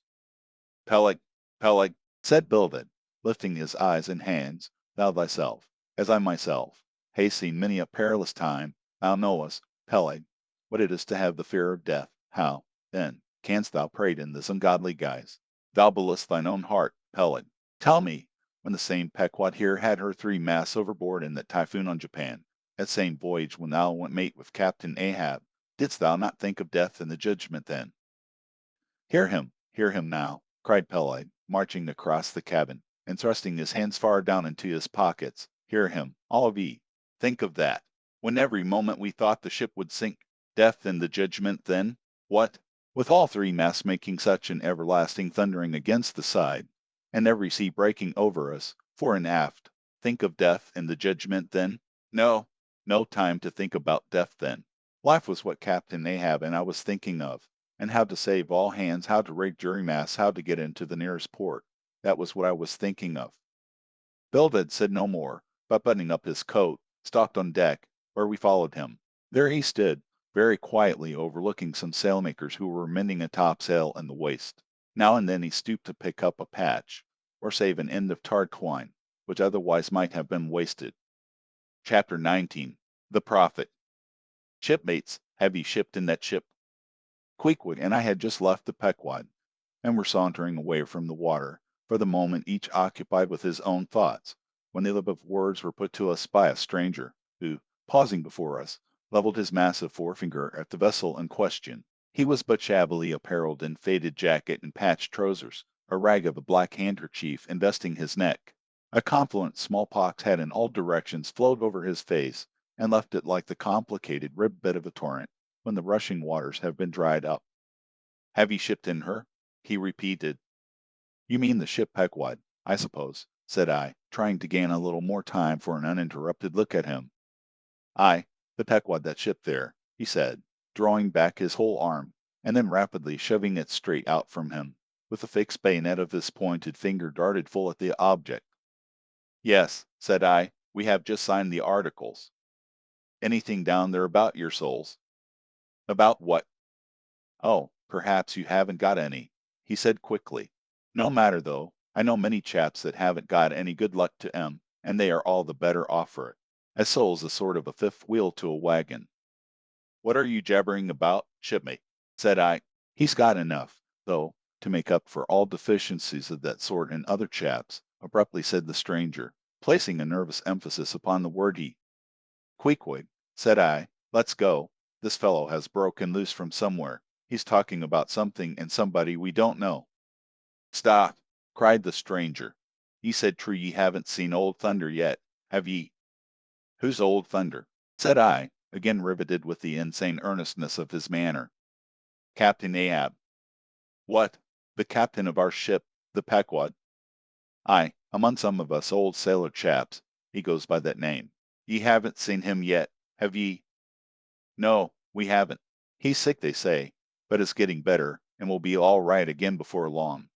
Peleg, Peleg, said Bildad, lifting his eyes and hands, thou thyself, as I myself, hast seen many a perilous time, thou knowest, Peleg, what it is to have the fear of death. How, then, canst thou prate in this ungodly guise? Thou beliest thine own heart, Peleg. Tell me, when the same Pequod here had her 3 masts overboard in that typhoon on Japan, that same voyage when thou went mate with Captain Ahab, didst thou not think of death and the judgment then? Hear him now, cried Peleg, marching across the cabin, and thrusting his hands far down into his pockets. Hear him, all of ye. Think of that. When every moment we thought the ship would sink. Death and the judgment then? What? with all three masts making such an everlasting thundering against the side, and every sea breaking over us, fore and aft. Think of death and the judgment then? No, no time to think about death then. Life was what Captain Ahab and I was thinking of, and how to save all hands, how to rig jury masts, how to get into the nearest port. That was what I was thinking of. Bildad said no more, but buttoning up his coat, stalked on deck, where we followed him. There he stood, very quietly overlooking some sailmakers who were mending a topsail in the waist. Now and then he stooped to pick up a patch, or save an end of tarred twine, which otherwise might have been wasted. Chapter 19. The Prophet. Shipmates, have ye shipped in that ship? Pequod and I had just left the Pequod, and were sauntering away from the water, for the moment each occupied with his own thoughts, when the lip of words were put to us by a stranger, who, pausing before us, levelled his massive forefinger at the vessel in question. He was but shabbily apparelled in faded jacket and patched trousers, a rag of a black handkerchief investing his neck. A confluent smallpox had in all directions flowed over his face, and left it like the complicated ribbed bed of a torrent, when the rushing waters have been dried up. Have ye shipped in her? He repeated. You mean the ship Pequod, I suppose, said I, trying to gain a little more time for an uninterrupted look at him. Aye, the Pequod that ship there, he said, drawing back his whole arm, and then rapidly shoving it straight out from him, with the fixed bayonet of his pointed finger darted full at the object. Yes, said I, we have just signed the articles. Anything down there about your souls? About what? Oh, perhaps you haven't got any, he said quickly. No matter though, I know many chaps that haven't got any good luck to 'em, and they are all the better off for it. A soul's a sort of a fifth wheel to a wagon. What are you jabbering about, shipmate? Said I. He's got enough, though, to make up for all deficiencies of that sort in other chaps, abruptly said the stranger, placing a nervous emphasis upon the word he. Queequeg, said I, let's go. This fellow has broken loose from somewhere. He's talking about something and somebody we don't know. Stop, cried the stranger. Ye said true ye haven't seen Old Thunder yet, have ye? Who's Old Thunder? Said I, again riveted with the insane earnestness of his manner. Captain Ahab. What? The captain of our ship, the Pequod? Aye, among some of us old sailor chaps, he goes by that name. Ye haven't seen him yet, have ye? No, we haven't. He's sick, they say, but is getting better, and will be all right again before long.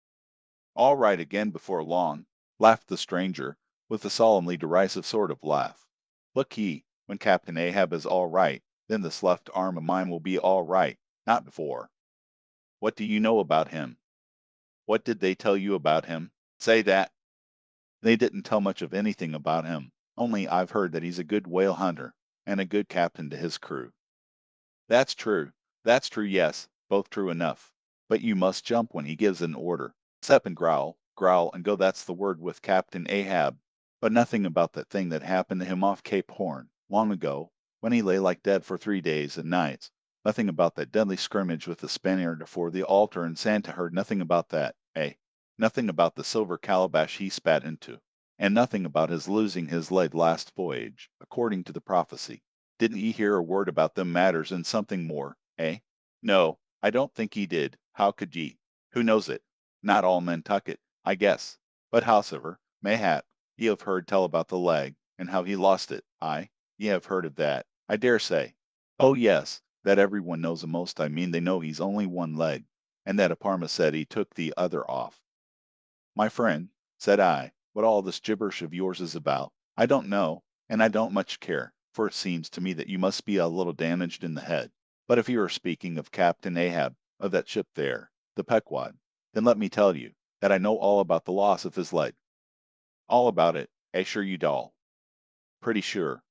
All right again before long, laughed the stranger, with a solemnly derisive sort of laugh. Look ye, when Captain Ahab is all right, then this left arm of mine will be all right, not before. What do you know about him? What did they tell you about him? Say that. They didn't tell much of anything about him, only I've heard that he's a good whale hunter, and a good captain to his crew. That's true, yes, both true enough. But you must jump when he gives an order. Step and growl, and go, that's the word with Captain Ahab. But nothing about that thing that happened to him off Cape Horn, long ago, when he lay like dead for 3 days and nights. Nothing about that deadly scrimmage with the Spaniard before the altar in Santa heard nothing about that, eh? Nothing about the silver calabash he spat into. And nothing about his losing his leg last voyage, according to the prophecy. Didn't ye hear a word about them matters and something more, eh? No, I don't think he did. How could ye? Who knows it? Not all Nantucket, I guess. But howsever, mayhap, ye have heard tell about the leg, and how he lost it. Aye, ye have heard of that, I dare say. Oh yes, that every one knows a'most. I mean they know he's only one leg, and that a Parma said he took the other off. My friend, said I, what all this gibberish of yours is about, I don't know, and I don't much care, for it seems to me that you must be a little damaged in the head. But if you are speaking of Captain Ahab, of that ship there, the Pequod, then let me tell you, that I know all about the loss of his leg. All about it, sure you doll. Pretty sure.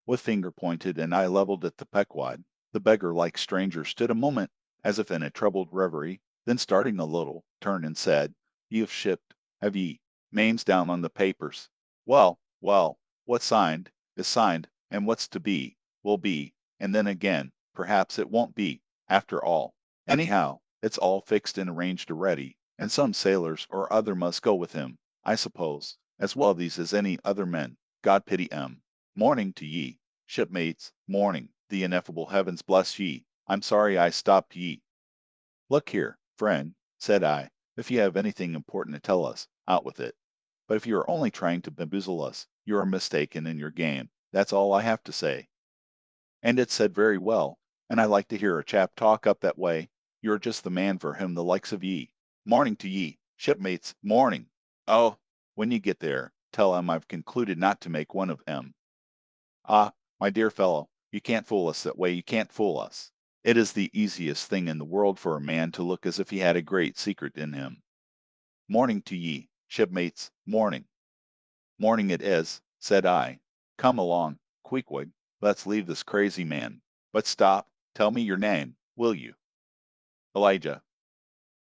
With finger pointed and eye leveled at the Pequod, the beggar-like stranger stood a moment, as if in a troubled reverie, then starting a little, turned and said, Ye have shipped, have ye? Name's down on the papers. Well, what's signed, is signed, and what's to be, will be, and then again, perhaps it won't be, after all. Anyhow, it's all fixed and arranged already, and some sailors or other must go with him, I suppose, as well these as any other men. God pity 'em. Morning to ye, shipmates, morning. The ineffable heavens bless ye. I'm sorry I stopped ye. Look here, friend, said I, if you have anything important to tell us, out with it. But if you are only trying to bamboozle us, you are mistaken in your game. That's all I have to say. And it's said very well, and I like to hear a chap talk up that way. You're just the man for him, the likes of ye. Morning to ye, shipmates, morning. Oh, when ye get there, tell him I've concluded not to make one of em. Ah, my dear fellow, you can't fool us that way, you can't fool us. It is the easiest thing in the world for a man to look as if he had a great secret in him. Morning to ye, shipmates, morning. Morning it is, said I. Come along, Queequeg, let's leave this crazy man. But stop, tell me your name, will you? Elijah.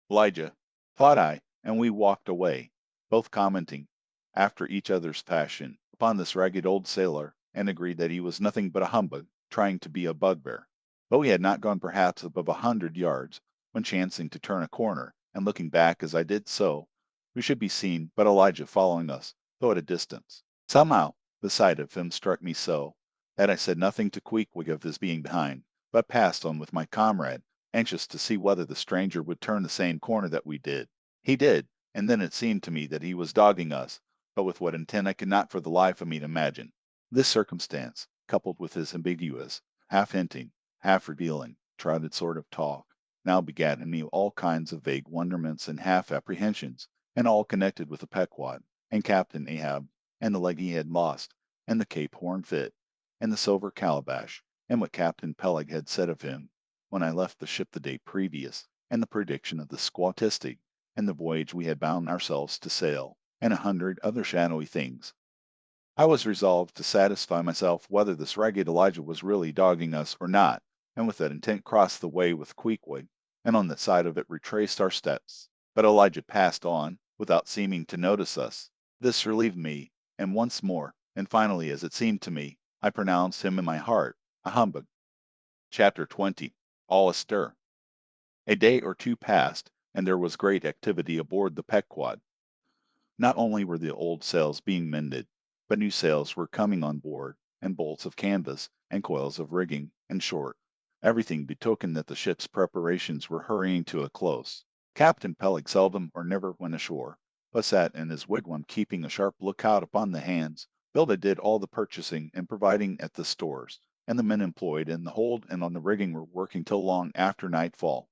Elijah, thought I, and we walked away, both commenting, after each other's fashion, upon this ragged old sailor, and agreed that he was nothing but a humbug, trying to be a bugbear. But we had not gone perhaps above 100 yards, when chancing to turn a corner, and looking back as I did so, we should be seen but Elijah following us, though at a distance. Somehow, the sight of him struck me so, that I said nothing to Queequeg of his being behind, but passed on with my comrade, anxious to see whether the stranger would turn the same corner that we did. He did, and then it seemed to me that he was dogging us, but with what intent I could not for the life of me imagine. This circumstance, coupled with his ambiguous, half hinting, half revealing, trotted sort of talk, now begat in me all kinds of vague wonderments and half apprehensions, and all connected with the Pequod, and Captain Ahab, and the leg he had lost, and the Cape Horn fit, and the silver calabash, and what Captain Peleg had said of him, when I left the ship the day previous, and the prediction of the squattistic, and the voyage we had bound ourselves to sail, and 100 other shadowy things. I was resolved to satisfy myself whether this ragged Elijah was really dogging us or not, and with that intent crossed the way with Queequeg, and on the side of it retraced our steps. But Elijah passed on, without seeming to notice us. This relieved me, and once more, and finally as it seemed to me, I pronounced him in my heart a humbug. Chapter 20. All astir. A day or two passed, and there was great activity aboard the Pequod. Not only were the old sails being mended, but new sails were coming on board, and bolts of canvas, and coils of rigging, in short, everything betokened that the ship's preparations were hurrying to a close. Captain Peleg seldom or never went ashore, but sat in his wigwam keeping a sharp lookout upon the hands. Bilda did all the purchasing and providing at the stores, and the men employed in the hold and on the rigging were working till long after nightfall.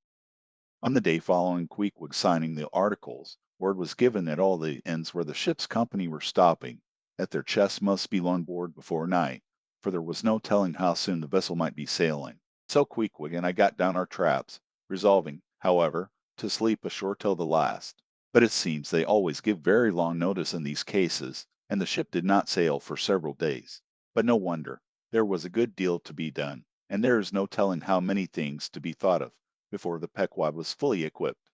On the day following Queequeg signing the articles, word was given at all the inns where the ship's company were stopping, that their chests must be on board before night, for there was no telling how soon the vessel might be sailing. So Queequeg and I got down our traps, resolving, however, to sleep ashore till the last. But it seems they always give very long notice in these cases, and the ship did not sail for several days. But no wonder, there was a good deal to be done, and there is no telling how many things to be thought of before the Pequod was fully equipped.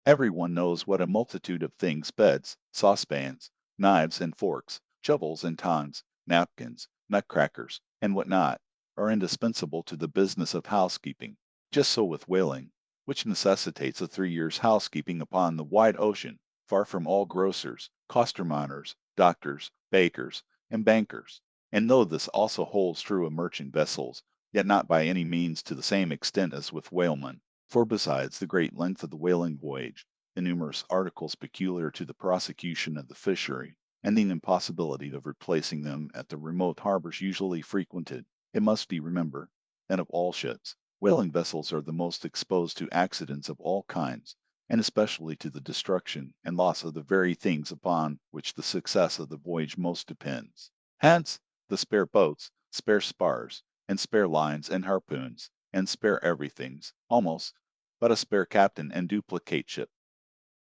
Every one knows what a multitude of things beds, saucepans, knives and forks, shovels and tongs, napkins, nutcrackers, and what not, are indispensable to the business of housekeeping. Just so with whaling, which necessitates a 3 years' housekeeping upon the wide ocean, far from all grocers, costermongers, doctors, bakers, and bankers. And though this also holds true of merchant vessels, yet not by any means to the same extent as with whalemen. For besides the great length of the whaling voyage, the numerous articles peculiar to the prosecution of the fishery, and the impossibility of replacing them at the remote harbors usually frequented, it must be remembered, that of all ships, whaling vessels are the most exposed to accidents of all kinds, and especially to the destruction and loss of the very things upon which the success of the voyage most depends. Hence, the spare boats, spare spars, and spare lines and harpoons, and spare everythings, almost, but a spare captain and duplicate ship.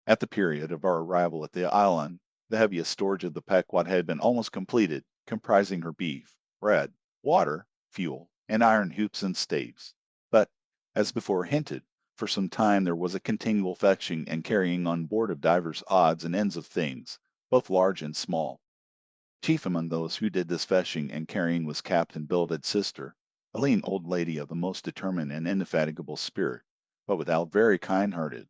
At the period of our arrival at the island, the heaviest storage of the Pequod had been almost completed, comprising her beef, bread, water, fuel, and iron hoops and staves. But, as before hinted, for some time there was a continual fetching and carrying on board of divers odds and ends of things, both large and small. Chief among those who did this fetching and carrying was Captain Bildad's sister, a lean old lady of a most determined and indefatigable spirit, but without very kind-hearted,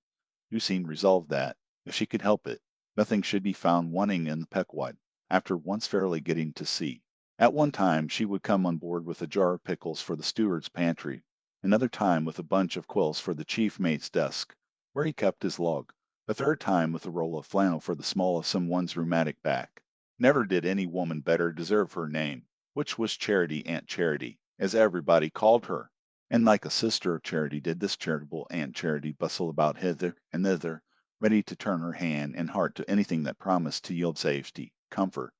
who seemed resolved that, if she could help it, nothing should be found wanting in the Pequod, after once fairly getting to sea. At one time she would come on board with a jar of pickles for the steward's pantry, another time with a bunch of quills for the chief mate's desk, where he kept his log, a third time with a roll of flannel for the small of someone's rheumatic back. Never did any woman better deserve her name, which was Charity Aunt Charity, as everybody called her. And like a sister of Charity did this charitable Aunt Charity bustle about hither and thither, ready to turn her hand and heart to anything that promised to yield safety, comfort,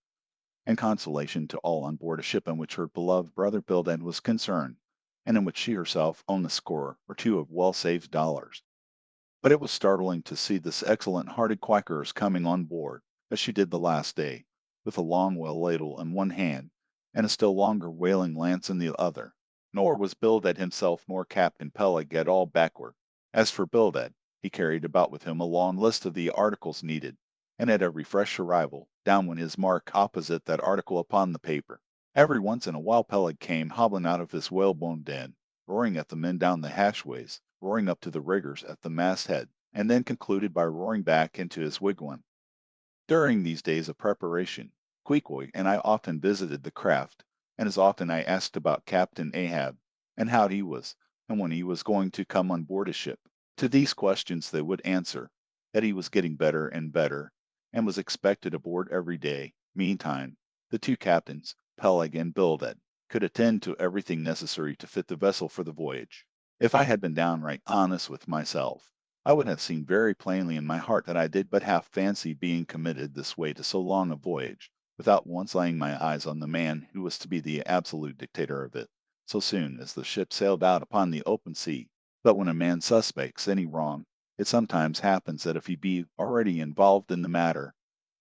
and consolation to all on board a ship in which her beloved brother Bildad was concerned, and in which she herself owned a score or two of well-saved dollars. But it was startling to see this excellent-hearted Quakeress coming on board, as she did the last day, with a long well ladle in one hand, and a still longer whaling lance in the other. Nor was Bildad himself nor Captain Peleg at all backward. As for Bildad, he carried about with him a long list of the articles needed, and at every fresh arrival, down went his mark opposite that article upon the paper. Every once in a while Peleg came hobbling out of his whalebone den, roaring at the men down the hatchways, roaring up to the riggers at the masthead, and then concluded by roaring back into his wigwam. During these days of preparation, Queequeg and I often visited the craft, and as often I asked about Captain Ahab, and how he was, and when he was going to come on board a ship. To these questions they would answer that he was getting better and better, and was expected aboard every day. Meantime, the two captains, Peleg and Bildad, could attend to everything necessary to fit the vessel for the voyage. If I had been downright honest with myself, I would have seen very plainly in my heart that I did but half fancy being committed this way to so long a voyage, without once laying my eyes on the man who was to be the absolute dictator of it, so soon as the ship sailed out upon the open sea. But when a man suspects any wrong, it sometimes happens that if he be already involved in the matter,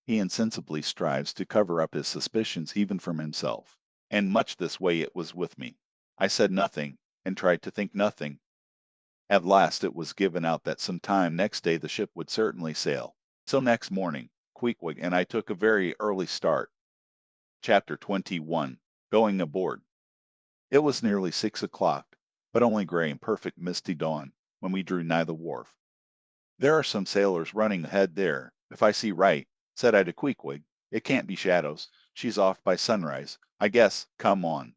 he insensibly strives to cover up his suspicions even from himself. And much this way it was with me. I said nothing, and tried to think nothing. At last it was given out that some time next day the ship would certainly sail. So next morning, Queequeg and I took a very early start. Chapter 21. Going Aboard. It was nearly 6 o'clock, but only gray and perfect misty dawn, when we drew nigh the wharf. There are some sailors running ahead there, if I see right, said I to Queequeg. It can't be shadows. She's off by sunrise. I guess, come on.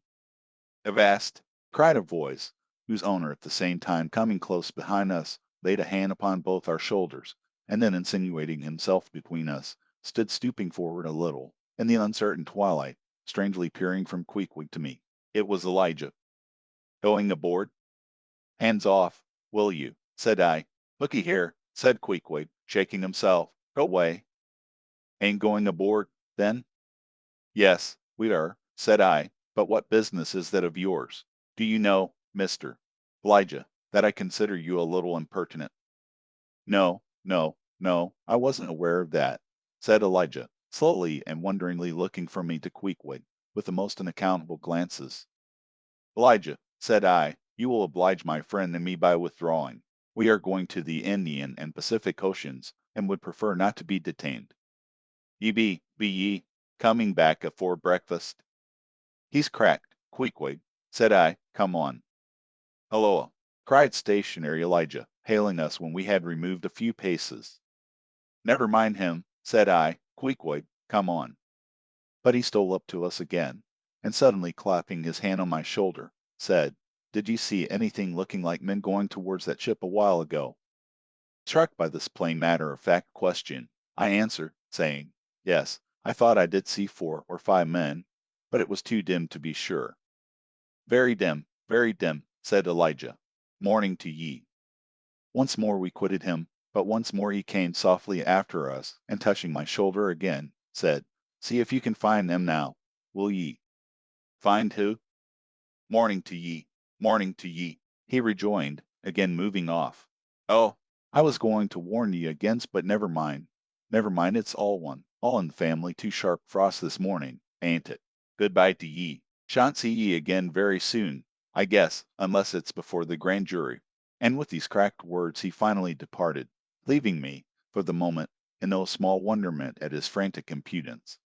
Avast! Cried a voice, whose owner at the same time coming close behind us, laid a hand upon both our shoulders, and then insinuating himself between us, stood stooping forward a little, in the uncertain twilight, strangely peering from Queequeg to me. It was Elijah. Going aboard? Hands off, will you? Said I. Looky here, said Queequeg, shaking himself. Go away. Ain't going aboard, then? Yes, we are, said I, but what business is that of yours? Do you know, Mr. Elijah, that I consider you a little impertinent? No, no, no, I wasn't aware of that, said Elijah, slowly and wonderingly looking from me to Queequeg, with the most unaccountable glances. Elijah, said I, you will oblige my friend and me by withdrawing. We are going to the Indian and Pacific Oceans, and would prefer not to be detained. Be ye, coming back afore breakfast? He's cracked, Queequeg, said I, come on. Halloa, cried stationary Elijah, hailing us when we had removed a few paces. Never mind him, said I, Queequeg, come on. But he stole up to us again, and suddenly clapping his hand on my shoulder, said, Did you see anything looking like men going towards that ship a while ago? Struck by this plain matter-of-fact question, I answered, saying, Yes, I thought I did see 4 or 5 men, but it was too dim to be sure. Very dim, said Elijah. Morning to ye. Once more we quitted him, but once more he came softly after us, and touching my shoulder again, said, See if you can find them now, will ye? Find who? Morning to ye, he rejoined, again moving off. Oh, I was going to warn ye against, but never mind. Never mind, it's all in the family, 2 sharp frosts this morning, ain't it? Goodbye to ye. Shan't see ye again very soon, I guess, unless it's before the grand jury. And with these cracked words he finally departed, leaving me, for the moment, in no small wonderment at his frantic impudence.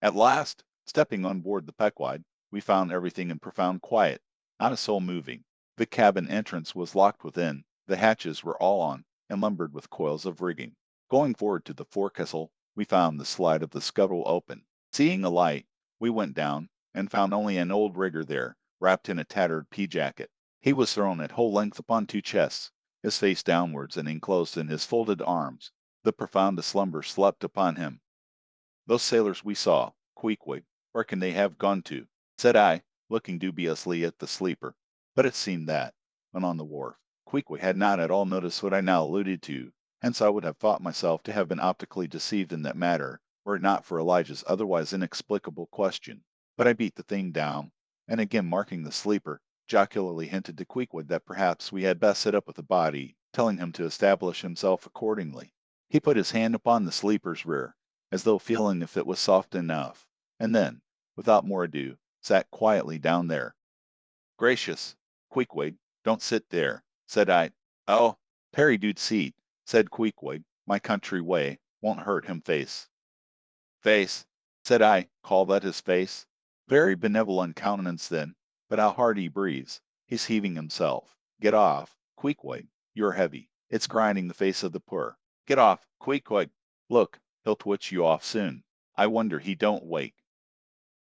At last, stepping on board the Pequod, we found everything in profound quiet, not a soul moving. The cabin entrance was locked within, the hatches were all on, and lumbered with coils of rigging. Going forward to the forecastle, we found the slide of the scuttle open. Seeing a light, we went down, and found only an old rigger there, wrapped in a tattered pea-jacket. He was thrown at whole length upon two chests, his face downwards and enclosed in his folded arms. The profoundest slumber slept upon him. Those sailors we saw, Queequeg, where can they have gone to? Said I, looking dubiously at the sleeper. But it seemed that, when on the wharf, Queequeg had not at all noticed what I now alluded to, hence I would have thought myself to have been optically deceived in that matter, were it not for Elijah's otherwise inexplicable question. But I beat the thing down, and again marking the sleeper, jocularly hinted to Queequeg that perhaps we had best sit up with the body, telling him to establish himself accordingly. He put his hand upon the sleeper's rear, as though feeling if it was soft enough, and then, without more ado, sat quietly down there. Gracious, Queequeg, don't sit there, said I. Oh, Perry dude seat, said Queequeg, my country way, won't hurt him face. Face, said I, call that his face? Very benevolent countenance then, but how hard he breathes. He's heaving himself. Get off, Queequeg, you're heavy. It's grinding the face of the poor. Get off, Queequeg. Look, he'll twitch you off soon. I wonder he don't wake.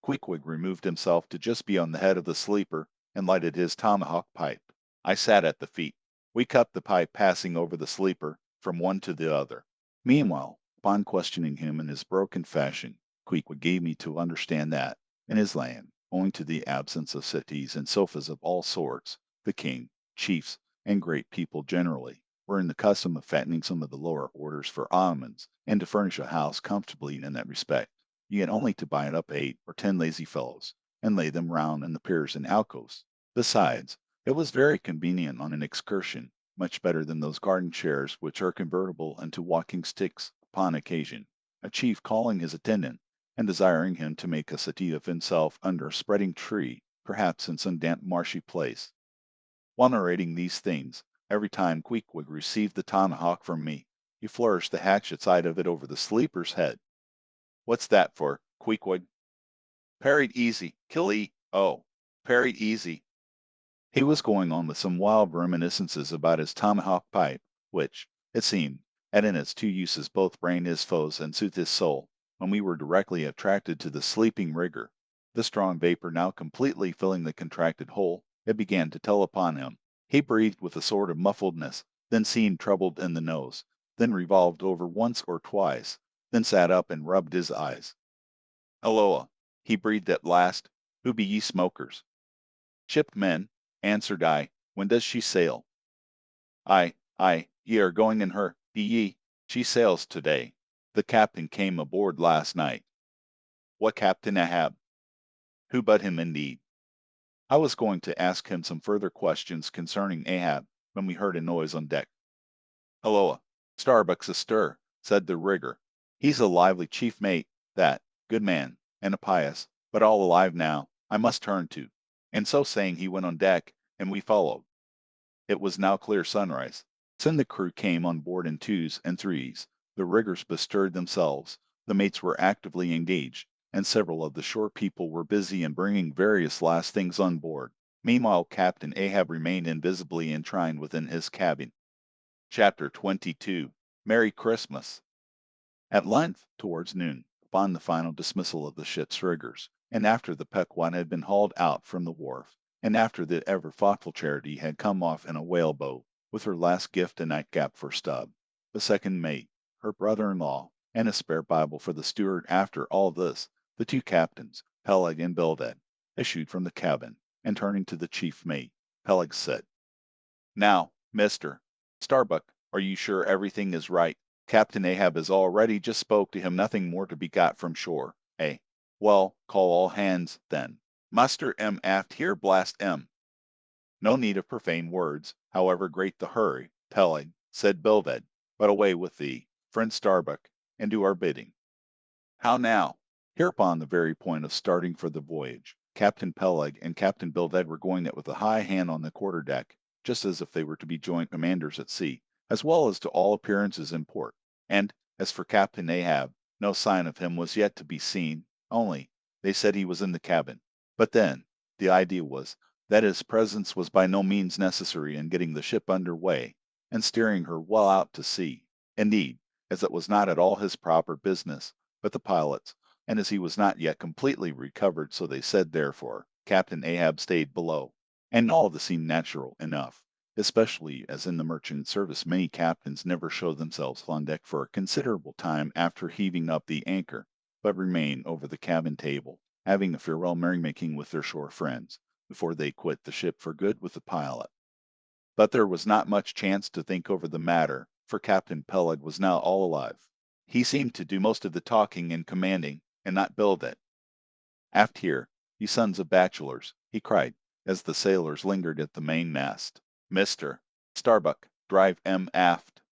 Queequeg removed himself to just beyond the head of the sleeper and lighted his tomahawk pipe. I sat at the feet. We cupped the pipe passing over the sleeper from one to the other. Meanwhile, upon questioning him in his broken fashion, Queequeg gave me to understand that, in his land, owing to the absence of settees and sofas of all sorts, the king, chiefs, and great people generally, were in the custom of fattening some of the lower orders for almonds, and to furnish a house comfortably in that respect, you had only to buy up 8 or 10 lazy fellows, and lay them round in the piers and alcoves. Besides, it was very convenient on an excursion, much better than those garden chairs which are convertible into walking sticks upon occasion, a chief calling his attendant, and desiring him to make a settee of himself under a spreading tree, perhaps in some damp marshy place. While narrating these things, every time Queequeg received the tomahawk from me, he flourished the hatchet side of it over the sleeper's head. What's that for, Queequeg? Parried easy, oh, parried easy. He was going on with some wild reminiscences about his tomahawk pipe, which, it seemed, had in its two uses both brain his foes and soothe his soul, when we were directly attracted to the sleeping rigger. The strong vapor now completely filling the contracted hole, it began to tell upon him. He breathed with a sort of muffledness, then seemed troubled in the nose, then revolved over once or twice, then sat up and rubbed his eyes. Halloa, he breathed at last, who be ye smokers? Shipped men, answered I, when does she sail? Aye, ye are going in her, be ye? She sails to-day. The captain came aboard last night. What Captain Ahab? Who but him indeed? I was going to ask him some further questions concerning Ahab, when we heard a noise on deck. Halloa, Starbuck's astir, said the rigger. He's a lively chief mate, that, good man, and a pious, but all alive now, I must turn to. And so saying he went on deck, and we followed. It was now clear sunrise. Soon the crew came on board in twos and threes. The riggers bestirred themselves, the mates were actively engaged, and several of the shore people were busy in bringing various last things on board. Meanwhile Captain Ahab remained invisibly enshrined within his cabin. Chapter 22. Merry Christmas. At length, towards noon, upon the final dismissal of the ship's riggers, and after the Pequod had been hauled out from the wharf, and after the ever thoughtful Charity had come off in a whale boat, with her last gift a nightcap for Stubb, the second mate, her brother-in-law, and a spare Bible for the steward, after all this, the two captains, Peleg and Bildad, issued from the cabin, and turning to the chief mate, Peleg said, Now, mister, Starbuck, are you sure everything is right? Captain Ahab has already just spoke to him, nothing more to be got from shore, eh? Well, call all hands, then. Muster aft here, blast No need of profane words, however great the hurry, Peleg, said Bildad, but away with thee, friend Starbuck, and do our bidding. How now? Hereupon the very point of starting for the voyage, Captain Peleg and Captain Bildad were going it with a high hand on the quarter-deck, just as if they were to be joint commanders at sea, as well as to all appearances in port. And, as for Captain Ahab, no sign of him was yet to be seen, only, they said he was in the cabin. But then, the idea was, that his presence was by no means necessary in getting the ship under way, and steering her well out to sea. Indeed, as it was not at all his proper business, but the pilot's, and as he was not yet completely recovered, so they said therefore, Captain Ahab stayed below, and all this seemed natural enough, especially as in the merchant service many captains never show themselves on deck for a considerable time after heaving up the anchor, but remain over the cabin table, having a farewell merrymaking with their shore friends, before they quit the ship for good with the pilot. But there was not much chance to think over the matter, for Captain Peleg was now all alive. He seemed to do most of the talking and commanding, and not build it. "Aft here, you sons of bachelors," he cried, as the sailors lingered at the mainmast. "Mister Starbuck, drive aft."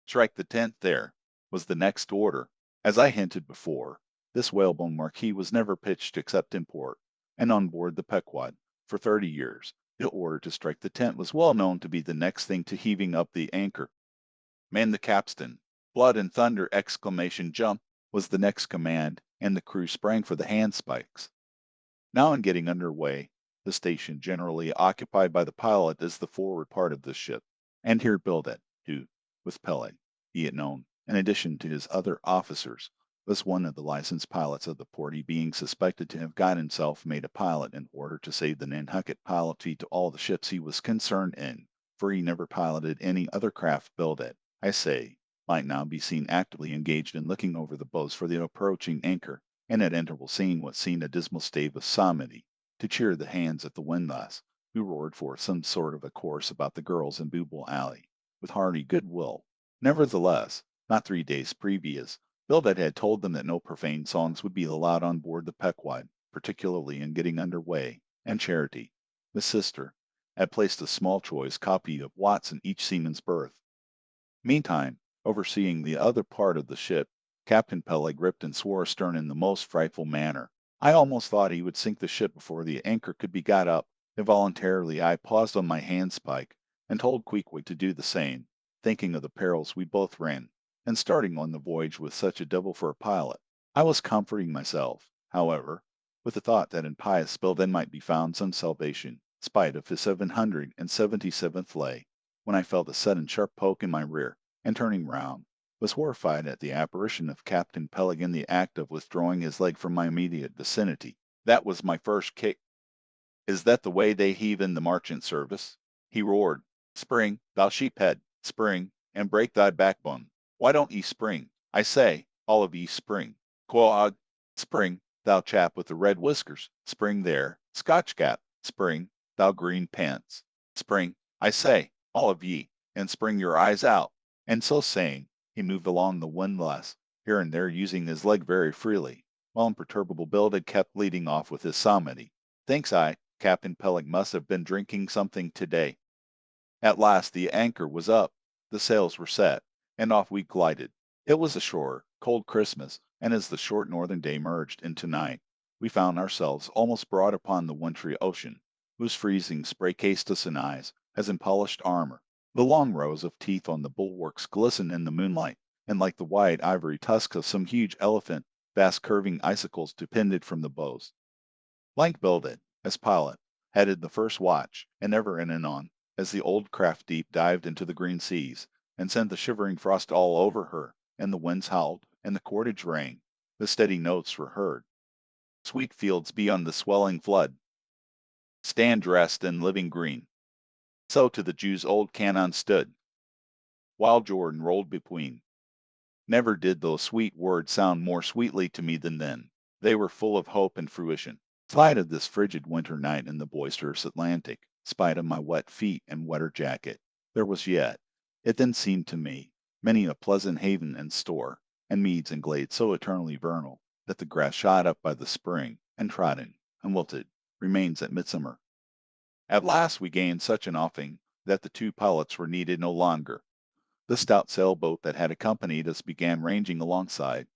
"Strike the tent there," was the next order. As I hinted before, this whalebone marquee was never pitched except in port, and on board the Pequod, for 30 years, the order to strike the tent was well known to be the next thing to heaving up the anchor. "Man the capstan!" "Blood and thunder!" "Jump!" was the next command, and the crew sprang for the handspikes. Now in getting under way, the station generally occupied by the pilot is the forward part of the ship, and here Bildad, who, with Peleg, be it known, in addition to his other officers, was one of the licensed pilots of the port, he being suspected to have got himself made a pilot in order to save the Nantucket pilot fee to all the ships he was concerned in, for he never piloted any other craft. Bildad, I say, might now be seen actively engaged in looking over the bows for the approaching anchor, and at intervals singing what seemed a dismal stave of psalmody, to cheer the hands at the windlass, who roared forth some sort of a chorus about the girls in Booble Alley, with hearty good will. Nevertheless, not 3 days previous, Bildad had told them that no profane songs would be allowed on board the Pequod, particularly in getting under way, and Charity, his sister, had placed a small choice copy of Watts in each seaman's berth. Meantime, overseeing the other part of the ship, Captain Peleg ripped and swore astern in the most frightful manner. I almost thought he would sink the ship before the anchor could be got up. Involuntarily I paused on my handspike, and told Queequeg to do the same, thinking of the perils we both ran, in starting on the voyage with such a devil for a pilot. I was comforting myself, however, with the thought that in pious Bildad might be found some salvation, spite of his 777th lay, when I felt a sudden sharp poke in my rear, and turning round, was horrified at the apparition of Captain Peleg in the act of withdrawing his leg from my immediate vicinity. That was my first kick. "Is that the way they heave in the marchant service?" he roared. "Spring, thou sheephead, spring, and break thy backbone. Why don't ye spring? I say, all of ye spring. Quoad, spring, thou chap with the red whiskers, spring there. Scotch cap, spring, thou green pants. Spring, I say, all of ye, and spring your eyes out." And so saying, he moved along the windlass, here and there using his leg very freely, while imperturbable Bildad kept leading off with his psalmody. Thinks I, Captain Peleg must have been drinking something to-day. At last the anchor was up, the sails were set, and off we glided. It was ashore, cold Christmas, and as the short northern day merged into night, we found ourselves almost broad upon the wintry ocean, whose freezing spray cased us in eyes, as in polished armor. The long rows of teeth on the bulwarks glistened in the moonlight, and like the wide ivory tusks of some huge elephant, vast curving icicles depended from the bows. Like Bildad, as pilot, headed the first watch, and ever and anon, as the old craft deep dived into the green seas, and sent the shivering frost all over her, and the winds howled, and the cordage rang, the steady notes were heard. Sweet fields beyond the swelling flood stand dressed in living green. So to the Jew's old cannon stood, while Jordan rolled between. Never did those sweet words sound more sweetly to me than then. They were full of hope and fruition. Spite of this frigid winter night in the boisterous Atlantic, spite of my wet feet and wetter jacket, there was yet, it then seemed to me, many a pleasant haven in store, and meads and glades so eternally vernal, that the grass shot up by the spring, and trodden, and wilted, remains at midsummer. At last we gained such an offing, that the two pilots were needed no longer. The stout sailboat that had accompanied us began ranging alongside.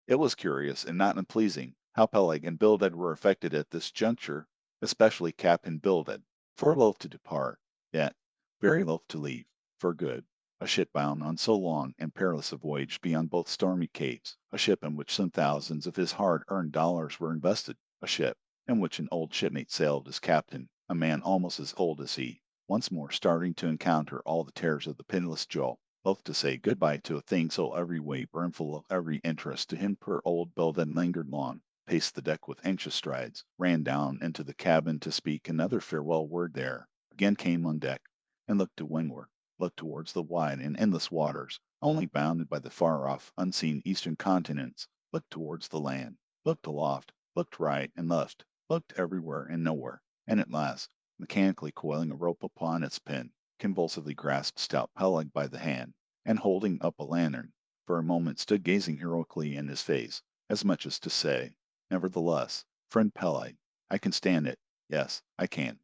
It was curious, and not unpleasing, how Peleg and Bildad were affected at this juncture, especially Captain Bildad, for loath to depart, yet very loath to leave, for good, a ship bound on so long and perilous a voyage beyond both stormy capes, a ship in which some thousands of his hard-earned dollars were invested, a ship in which an old shipmate sailed as captain, a man almost as old as he, once more starting to encounter all the terrors of the penniless Joe, loath to say good-bye to a thing so every way brimful of every interest to him. Poor old Bildad lingered long, paced the deck with anxious strides, ran down into the cabin to speak another farewell word there, again came on deck, and looked to windward, looked towards the wide and endless waters, only bounded by the far-off, unseen eastern continents, looked towards the land, looked aloft, looked right and left, looked everywhere and nowhere, and at last, mechanically coiling a rope upon its pin, convulsively grasped stout Peleg by the hand, and holding up a lantern, for a moment stood gazing heroically in his face, as much as to say, "Nevertheless, friend Peleg, I can stand it. Yes, I can."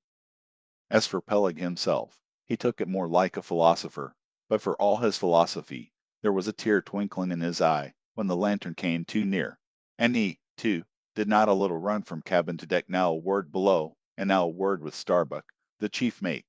As for Peleg himself, he took it more like a philosopher, but for all his philosophy, there was a tear twinkling in his eye when the lantern came too near, and he, too, did not a little run from cabin to deck, now a word below, and now a word with Starbuck, the chief mate.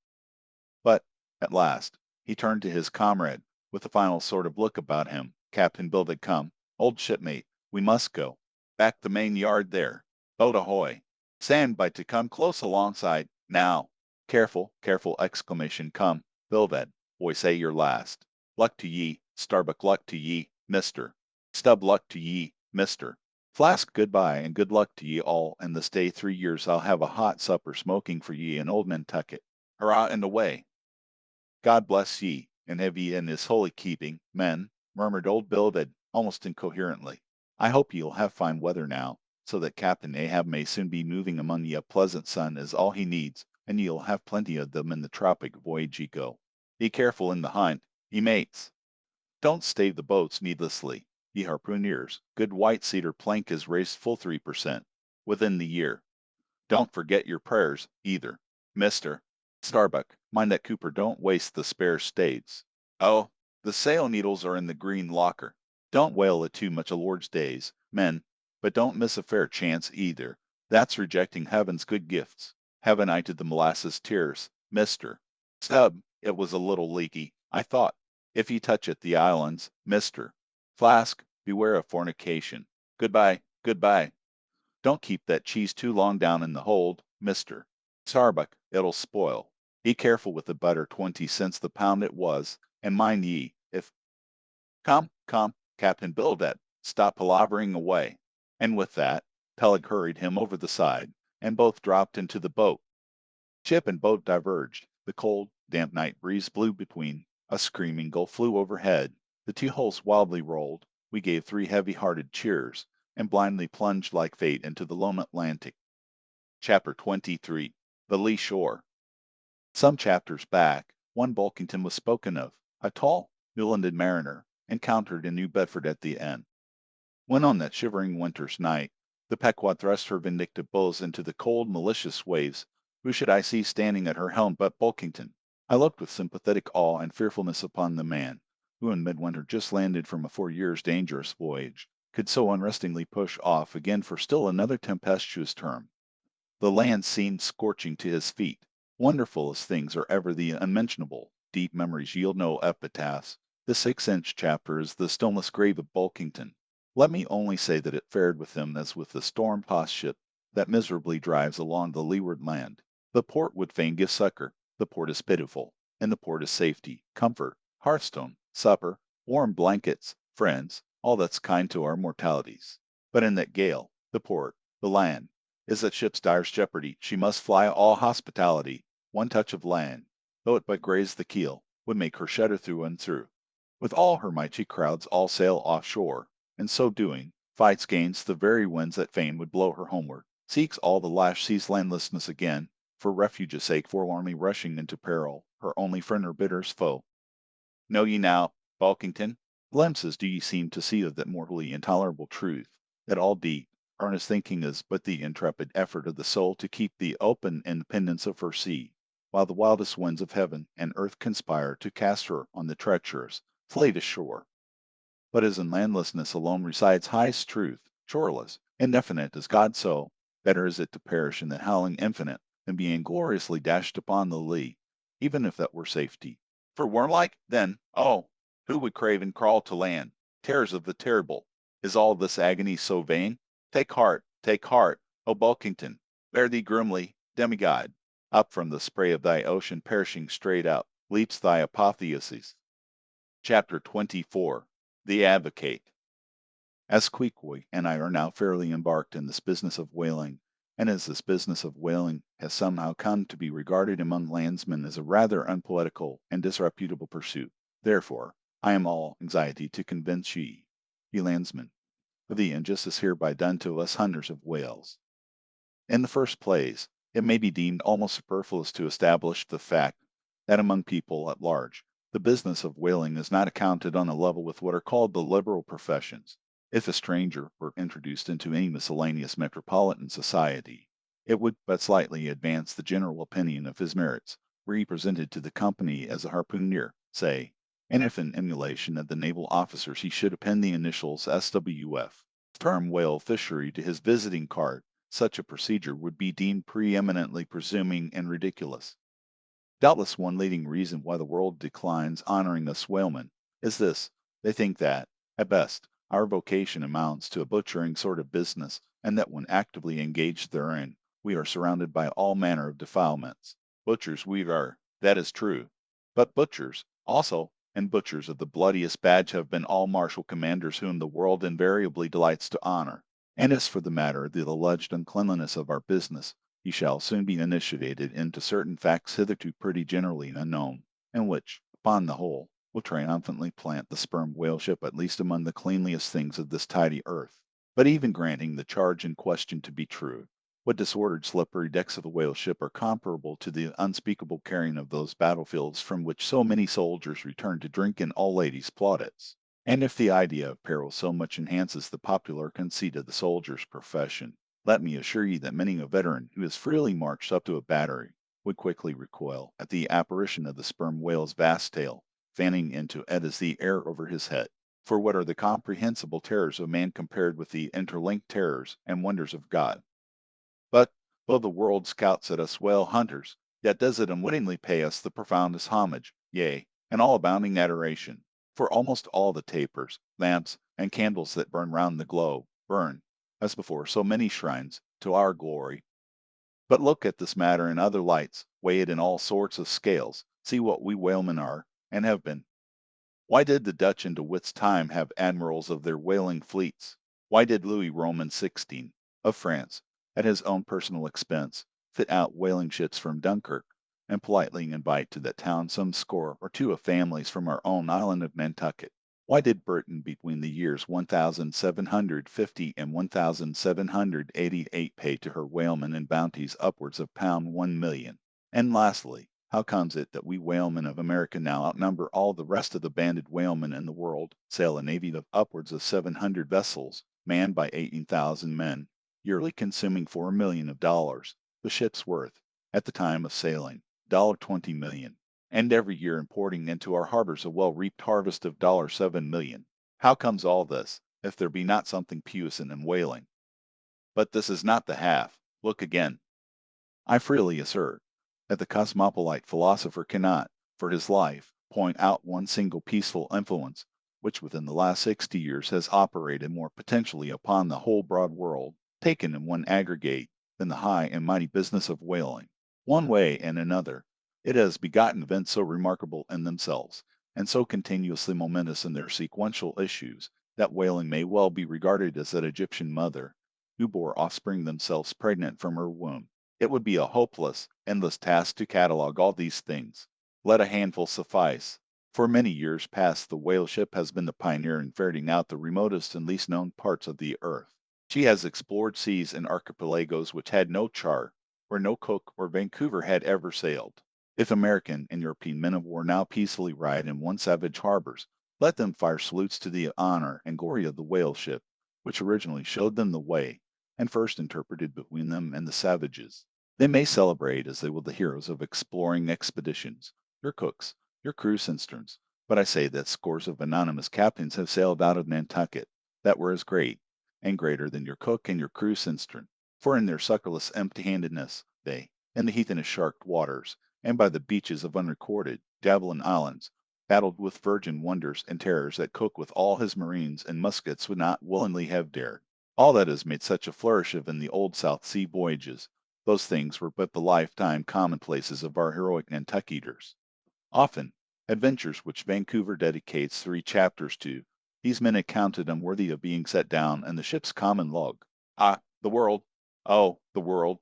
But, at last, he turned to his comrade, with a final sort of look about him. "Captain Bilvig, come. Old shipmate, we must go. Back the main yard there. Boat ahoy. Stand by to come close alongside. Now. Careful, careful, exclamation, come. Bilvad, boy, say your last. Luck to ye, Starbuck, luck to ye, mister. Stubb, luck to ye, mister. Flask, goodbye, and good luck to ye all, and this day 3 years I'll have a hot supper smoking for ye in old Nantucket. Hurrah and away!" "God bless ye, and have ye in his holy keeping, men," murmured old Bilvad, almost incoherently. "I hope ye'll have fine weather now, so that Captain Ahab may soon be moving among ye. A pleasant sun is all he needs, and ye'll have plenty of them in the tropic voyage ye go. Be careful in the hunt, ye mates. Don't stave the boats needlessly, ye harpooneers. Good white cedar plank is raised full 3 per cent. within the year. Don't forget your prayers, either. Mister Starbuck, mind that Cooper don't waste the spare staves. Oh, the sail needles are in the green locker. Don't whale it too much a Lord's days, men, but don't miss a fair chance either. That's rejecting heaven's good gifts. Haven't I to the molasses tears, mister? Stubb, it was a little leaky, I thought. If ye touch it, the islands, mister. Flask, beware of fornication. Goodbye, goodbye. Don't keep that cheese too long down in the hold, mister. Starbuck, it'll spoil. Be careful with the butter, 20 cents the pound it was, and mind ye, if... Come, come, Captain Bildat, stop palavering away. And with that, Peleg hurried him over the side, and both dropped into the boat. Ship and boat diverged. The cold, damp night breeze blew between. A screaming gull flew overhead. The 2 hulls wildly rolled. We gave 3 heavy-hearted cheers, and blindly plunged like fate into the lone Atlantic. Chapter 23. The Lee Shore. Some chapters back, one Bulkington was spoken of, a tall, Newlanded mariner, encountered in New Bedford at the end. When on that shivering winter's night, the Pequod thrust her vindictive bulls into the cold, malicious waves, who should I see standing at her helm but Bulkington? I looked with sympathetic awe and fearfulness upon the man, who in midwinter just landed from a 4 years' dangerous voyage, could so unrestingly push off again for still another tempestuous term. The land seemed scorching to his feet. Wonderful as things are ever the unmentionable, deep memories yield no epitaphs. The 6-inch chapter is the stoneless grave of Bulkington. Let me only say that it fared with him as with the storm-tossed ship that miserably drives along the leeward land. The port would fain give succor, the port is pitiful, and the port is safety, comfort, hearthstone, supper, warm blankets, friends, all that's kind to our mortalities. But in that gale, the port, the land, is that ship's direst jeopardy. She must fly all hospitality. One touch of land, though it but graze the keel, would make her shudder through and through. With all her might she crowds all sail offshore, and so doing, fights against the very winds that fain would blow her homeward, seeks all the lashed sea's landlessness again, for refuge's sake forlornly rushing into peril, her only friend or bitterest foe. Know ye now, Bulkington, glimpses do ye seem to see of that mortally intolerable truth, that all deep, earnest thinking is but the intrepid effort of the soul to keep the open independence of her sea, while the wildest winds of heaven and earth conspire to cast her on the treacherous, flatest shore. But as in landlessness alone resides highest truth, shoreless, indefinite as God, so better is it to perish in the howling infinite than be ingloriously dashed upon the lee, even if that were safety. For warlike, then, oh, who would crave and crawl to land? Terrors of the terrible. Is all this agony so vain? Take heart, O Bulkington, bear thee grimly, demigod. Up from the spray of thy ocean perishing straight up, leaps thy apotheosis. Chapter 24. The Advocate. As Queequeg and I are now fairly embarked in this business of whaling, and as this business of whaling has somehow come to be regarded among landsmen as a rather unpoetical and disreputable pursuit, therefore I am all anxiety to convince ye landsmen, of the injustice hereby done to us hunters of whales. In the first place, it may be deemed almost superfluous to establish the fact that among people at large the business of whaling is not accounted on a level with what are called the liberal professions. If a stranger were introduced into any miscellaneous metropolitan society, it would but slightly advance the general opinion of his merits, were he presented to the company as a harpooner, say, and if in emulation of the naval officers he should append the initials SWF, term whale fishery, to his visiting card. Such a procedure would be deemed preeminently presuming and ridiculous. Doubtless one leading reason why the world declines honoring us whalemen is this: they think that, at best, our vocation amounts to a butchering sort of business, and that when actively engaged therein, we are surrounded by all manner of defilements. Butchers we are, that is true, but butchers, also, and butchers of the bloodiest badge have been all martial commanders whom the world invariably delights to honor. And as for the matter of the alleged uncleanliness of our business, he shall soon be initiated into certain facts hitherto pretty generally unknown, and which, upon the whole, will triumphantly plant the sperm whale ship at least among the cleanliest things of this tidy earth. But even granting the charge in question to be true, what disordered slippery decks of a whale ship are comparable to the unspeakable carrion of those battlefields from which so many soldiers return to drink in all ladies' plaudits? And if the idea of peril so much enhances the popular conceit of the soldier's profession, let me assure you that many a veteran who has freely marched up to a battery would quickly recoil at the apparition of the sperm whale's vast tail, fanning into eddies the air over his head. For what are the comprehensible terrors of man compared with the interlinked terrors and wonders of God? But, though the world scouts at us whale hunters, yet does it unwittingly pay us the profoundest homage, yea, and all abounding adoration. For almost all the tapers, lamps, and candles that burn round the globe, burn, as before so many shrines, to our glory. But look at this matter in other lights, weigh it in all sorts of scales, see what we whalemen are, and have been. Why did the Dutch in De Witt's time have admirals of their whaling fleets? Why did Louis Roman XVI, of France, at his own personal expense, fit out whaling ships from Dunkirk, and politely invite to that town some score or two of families from our own island of Nantucket? Why did Britain between the years 1750 and 1788 pay to her whalemen in bounties upwards of £1,000,000? And lastly, how comes it that we whalemen of America now outnumber all the rest of the banded whalemen in the world, sail a navy of upwards of 700 vessels, manned by 18,000 men, yearly consuming $4,000,000, the ship's worth, at the time of sailing, $20,000,000, and every year importing into our harbors a well-reaped harvest of $7,000,000? How comes all this, if there be not something puissant in whaling? But this is not the half. Look again. I freely assert that the cosmopolite philosopher cannot, for his life, point out one single peaceful influence which within the last 60 years has operated more potentially upon the whole broad world, taken in one aggregate, than the high and mighty business of whaling. One way and another, it has begotten events so remarkable in themselves, and so continuously momentous in their sequential issues, that whaling may well be regarded as that Egyptian mother who bore offspring themselves pregnant from her womb. It would be a hopeless, endless task to catalogue all these things. Let a handful suffice. For many years past the whale ship has been the pioneer in ferreting out the remotest and least known parts of the earth. She has explored seas and archipelagos which had no chart, where no Cook or Vancouver had ever sailed. If American and European men of war now peacefully ride in one savage harbors, let them fire salutes to the honor and glory of the whale ship, which originally showed them the way, and first interpreted between them and the savages. They may celebrate as they will the heroes of exploring expeditions, your cooks, your crew cisterns, but I say that scores of anonymous captains have sailed out of Nantucket that were as great, and greater than your cook and your crew cistern, for in their succorless empty-handedness, they, in the heathenish sharked waters, and by the beaches of unrecorded, dabbling islands, battled with virgin wonders and terrors that Cook with all his marines and muskets would not willingly have dared. All that has made such a flourish of in the old South Sea voyages, those things were but the lifetime commonplaces of our heroic Nantucketers. Often, adventures which Vancouver dedicates 3 chapters to, These men accounted unworthy of being set down in the ship's common log. Ah, the world! Oh, the world!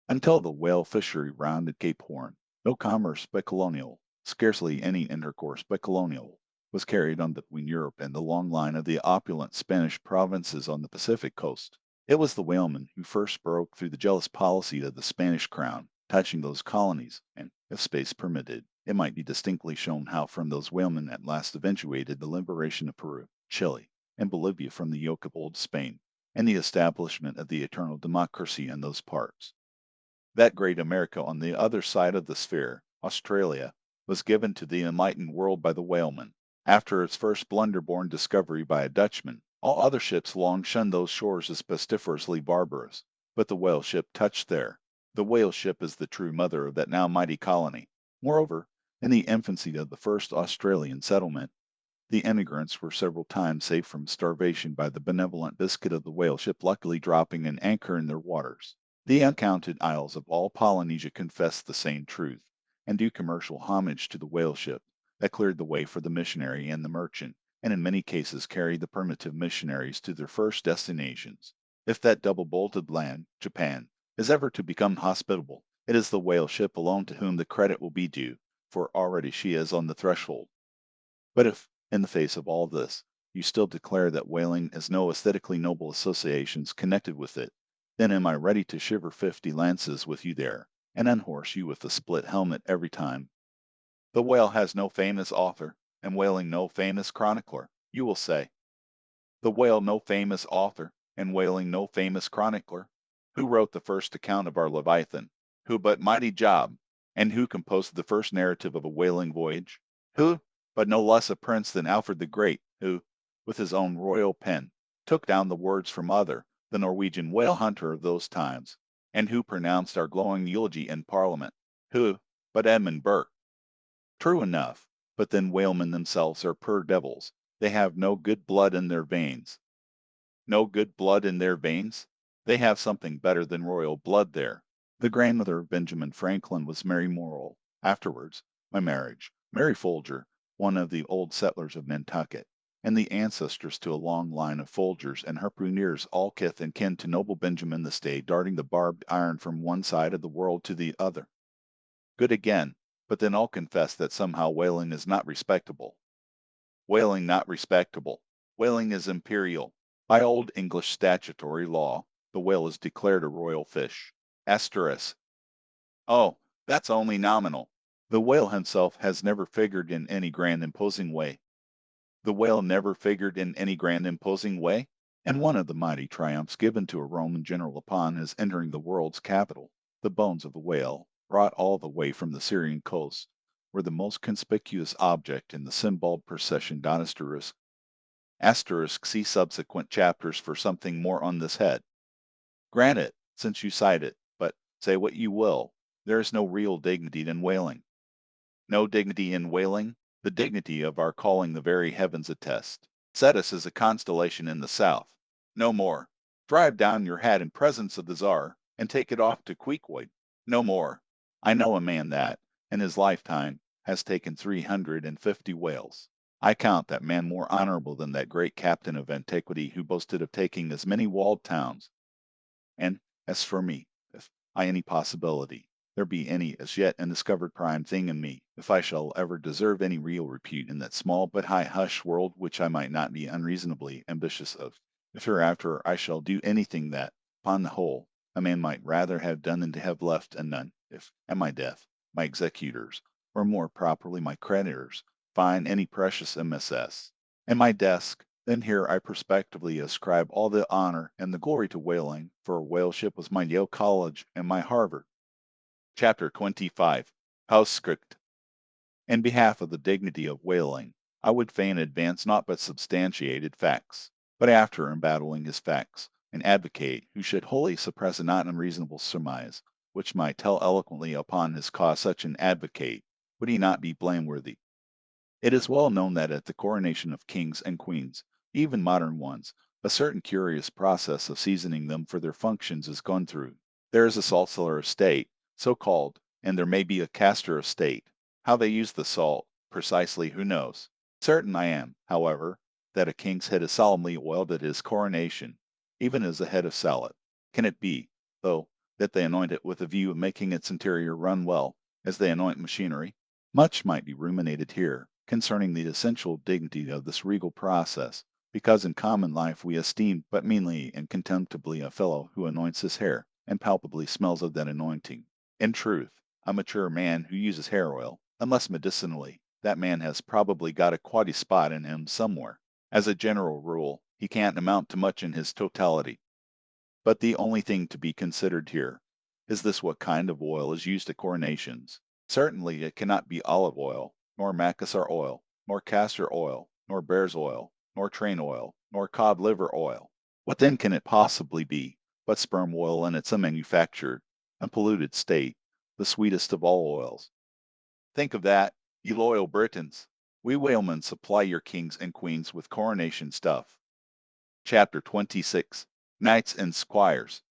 Until the whale fishery rounded Cape Horn, no commerce but colonial, scarcely any intercourse but colonial, was carried on between Europe and the long line of the opulent Spanish provinces on the Pacific coast. It was the whalemen who first broke through the jealous policy of the Spanish crown touching those colonies, and, if space permitted, it might be distinctly shown how from those whalemen at last eventuated the liberation of Peru, Chile, and Bolivia from the yoke of old Spain, and the establishment of the eternal democracy in those parts. That great America on the other side of the sphere, Australia, was given to the enlightened world by the whaleman. After its first blunder-born discovery by a Dutchman, all other ships long shunned those shores as pestiferously barbarous. But the whale ship touched there. The whale ship is the true mother of that now mighty colony. Moreover, in the infancy of the first Australian settlement, the emigrants were several times saved from starvation by the benevolent biscuit of the whale ship luckily dropping an anchor in their waters. The uncounted isles of all Polynesia confess the same truth, and do commercial homage to the whale ship that cleared the way for the missionary and the merchant, and in many cases carried the primitive missionaries to their first destinations. If that double-bolted land, Japan, is ever to become hospitable, it is the whale ship alone to whom the credit will be due, for already she is on the threshold. But if, in the face of all this, you still declare that whaling has no aesthetically noble associations connected with it, then am I ready to shiver 50 lances with you there, and unhorse you with a split helmet every time. The whale has no famous author, and whaling no famous chronicler, you will say. The whale no famous author, and whaling no famous chronicler. Who wrote the first account of our Leviathan? Who but mighty Job? And who composed the first narrative of a whaling voyage? Who but no less a prince than Alfred the Great, who, with his own royal pen, took down the words from Other, the Norwegian whale hunter of those times, and who pronounced our glowing eulogy in Parliament? Who but Edmund Burke? True enough, but then whalemen themselves are poor devils. They have no good blood in their veins. No good blood in their veins? They have something better than royal blood there. The grandmother of Benjamin Franklin was Mary Morrill. Afterwards, my marriage, Mary Folger, one of the old settlers of Nantucket, and the ancestress to a long line of Folgers and harpooneers, all kith and kin to noble Benjamin the Stay, darting the barbed iron from one side of the world to the other. Good again, but then I'll confess that somehow whaling is not respectable. Whaling not respectable. Whaling is imperial. By old English statutory law, the whale is declared a royal fish. Asterisk. Oh, that's only nominal. The whale himself has never figured in any grand imposing way. The whale never figured in any grand imposing way? And one of the mighty triumphs given to a Roman general upon his entering the world's capital, the bones of the whale, brought all the way from the Syrian coast, were the most conspicuous object in the symbolic procession. Asterisk, see subsequent chapters for something more on this head. Grant it, since you cite it, but, say what you will, there is no real dignity in whaling. No dignity in whaling? The dignity of our calling the very heavens attest. Cetus is a constellation in the south. No more. Drive down your hat in presence of the Tsar, and take it off to Pequod. No more. I know a man that, in his lifetime, has taken 350 whales. I count that man more honorable than that great captain of antiquity who boasted of taking as many walled towns. And as for me, if by any possibility there be any as yet undiscovered prime thing in me, if I shall ever deserve any real repute in that small but high hush world which I might not be unreasonably ambitious of, if hereafter I shall do anything that, upon the whole, a man might rather have done than to have left undone, if, at my death, my executors, or more properly my creditors, find any precious MSS. In my desk, then here I prospectively ascribe all the honor and the glory to whaling, for a whale ship was my Yale College and my Harvard. Chapter 25. Postscript. In behalf of the dignity of whaling, I would fain advance not but substantiated facts, but after embattling his facts, an advocate who should wholly suppress a not unreasonable surmise, which might tell eloquently upon his cause, such an advocate, would he not be blameworthy? It is well known that at the coronation of kings and queens, even modern ones, a certain curious process of seasoning them for their functions is gone through. There is a salt cellar of state, so called, and there may be a castor of state. How they use the salt, precisely, who knows? Certain I am, however, that a king's head is solemnly oiled at his coronation, even as a head of salad? Can it be, though, that they anoint it with a view of making its interior run well, as they anoint machinery? Much might be ruminated here concerning the essential dignity of this regal process, because in common life we esteem but meanly and contemptibly a fellow who anoints his hair, and palpably smells of that anointing. In truth, a mature man who uses hair oil, unless medicinally, that man has probably got a quoddy spot in him somewhere. As a general rule, he can't amount to much in his totality. But the only thing to be considered here is this: what kind of oil is used at coronations. Certainly it cannot be olive oil, nor macassar oil, nor castor oil, nor bear's oil, nor train oil, nor cod liver oil. What then can it possibly be but sperm oil in its unmanufactured, unpolluted state, the sweetest of all oils? Think of that, ye loyal Britons! We whalemen supply your kings and queens with coronation stuff. Chapter 26. Knights and Squires.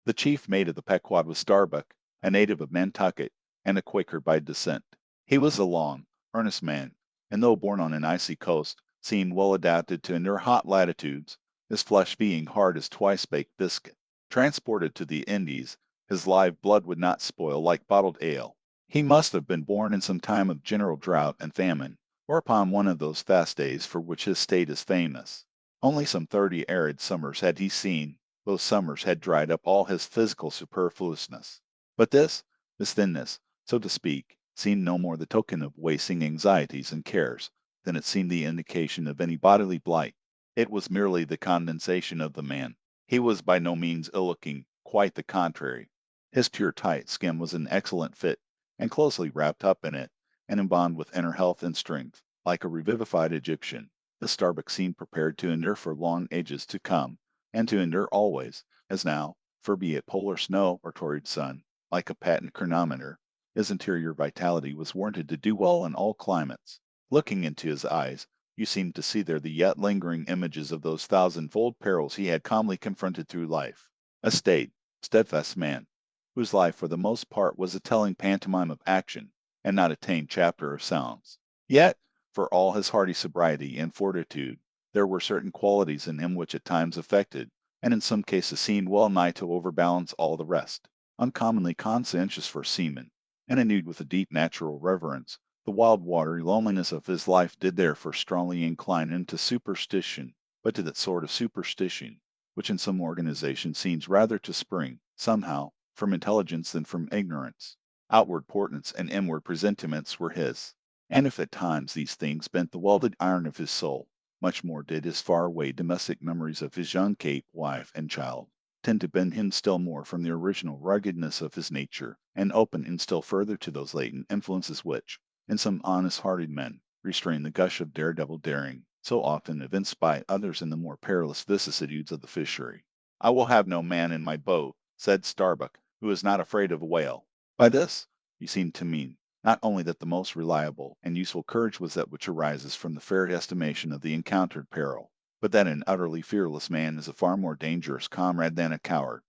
The chief mate of the Pequod was Starbuck, a native of Nantucket, and a Quaker by descent. He was a long, earnest man, and though born on an icy coast, seemed well adapted to endure hot latitudes, his flesh being hard as twice-baked biscuit. Transported to the Indies, his live blood would not spoil like bottled ale. He must have been born in some time of general drought and famine, or upon one of those fast days for which his state is famous. Only some 30 arid summers had he seen. Those summers had dried up all his physical superfluousness. But this thinness, so to speak, seemed no more the token of wasting anxieties and cares than it seemed the indication of any bodily blight. It was merely the condensation of the man. He was by no means ill-looking, quite the contrary. His pure tight skin was an excellent fit, and closely wrapped up in it, and embalmed with inner health and strength, like a revivified Egyptian. The Starbuck seemed prepared to endure for long ages to come, and to endure always, as now, for be it polar snow or torrid sun, like a patent chronometer, his interior vitality was warranted to do well in all climates. Looking into his eyes, you seemed to see there the yet lingering images of those thousandfold perils he had calmly confronted through life. A staid, steadfast man, whose life for the most part was a telling pantomime of action, and not a tame chapter of sounds. Yet, for all his hardy sobriety and fortitude, there were certain qualities in him which at times affected, and in some cases seemed well nigh to overbalance all the rest. Uncommonly conscientious for seamen, and endued with a deep natural reverence, the wild watery loneliness of his life did therefore strongly incline him to superstition, but to that sort of superstition which in some organizations seems rather to spring, somehow, from intelligence than from ignorance. Outward portents and inward presentiments were his. And if at times these things bent the welded iron of his soul, much more did his far-away domestic memories of his young Cape wife and child tend to bend him still more from the original ruggedness of his nature, and open him still further to those latent influences which, in some honest-hearted men, restrain the gush of daredevil daring, so often evinced by others in the more perilous vicissitudes of the fishery. "I will have no man in my boat," said Starbuck, "who is not afraid of a whale." By this, he seemed to mean not only that the most reliable and useful courage was that which arises from the fair estimation of the encountered peril, but that an utterly fearless man is a far more dangerous comrade than a coward.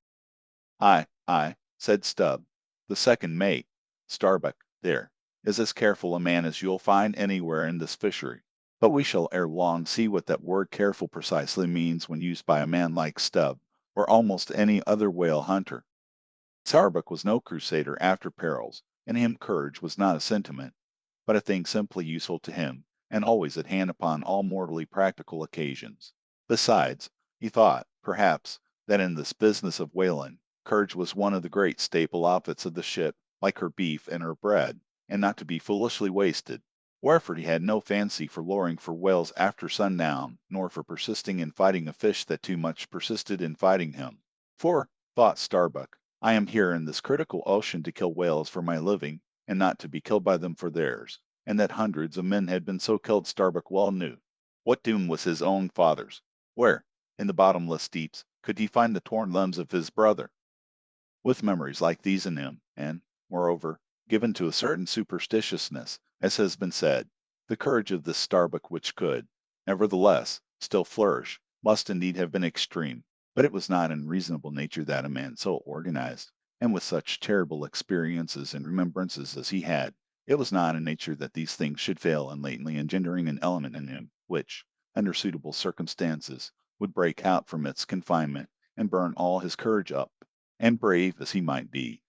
"I," said Stubb, "the second mate, Starbuck, there, is as careful a man as you'll find anywhere in this fishery. But we shall ere long see what that word careful precisely means when used by a man like Stubb, or almost any other whale hunter." Starbuck was no crusader after perils. In him courage was not a sentiment, but a thing simply useful to him, and always at hand upon all mortally practical occasions. Besides, he thought, perhaps, that in this business of whaling, courage was one of the great staple outfits of the ship, like her beef and her bread, and not to be foolishly wasted. Wherefore he had no fancy for loring for whales after sundown, nor for persisting in fighting a fish that too much persisted in fighting him. For, thought Starbuck, I am here in this critical ocean to kill whales for my living, and not to be killed by them for theirs, and that hundreds of men had been so killed Starbuck well knew. What doom was his own father's? Where, in the bottomless deeps, could he find the torn limbs of his brother? With memories like these in him, and, moreover, given to a certain superstitiousness, as has been said, the courage of this Starbuck which could, nevertheless, still flourish, must indeed have been extreme. But it was not in reasonable nature that a man so organized, and with such terrible experiences and remembrances as he had, it was not in nature that these things should fail in latently engendering an element in him, which, under suitable circumstances, would break out from its confinement and burn all his courage up. And brave as he might be,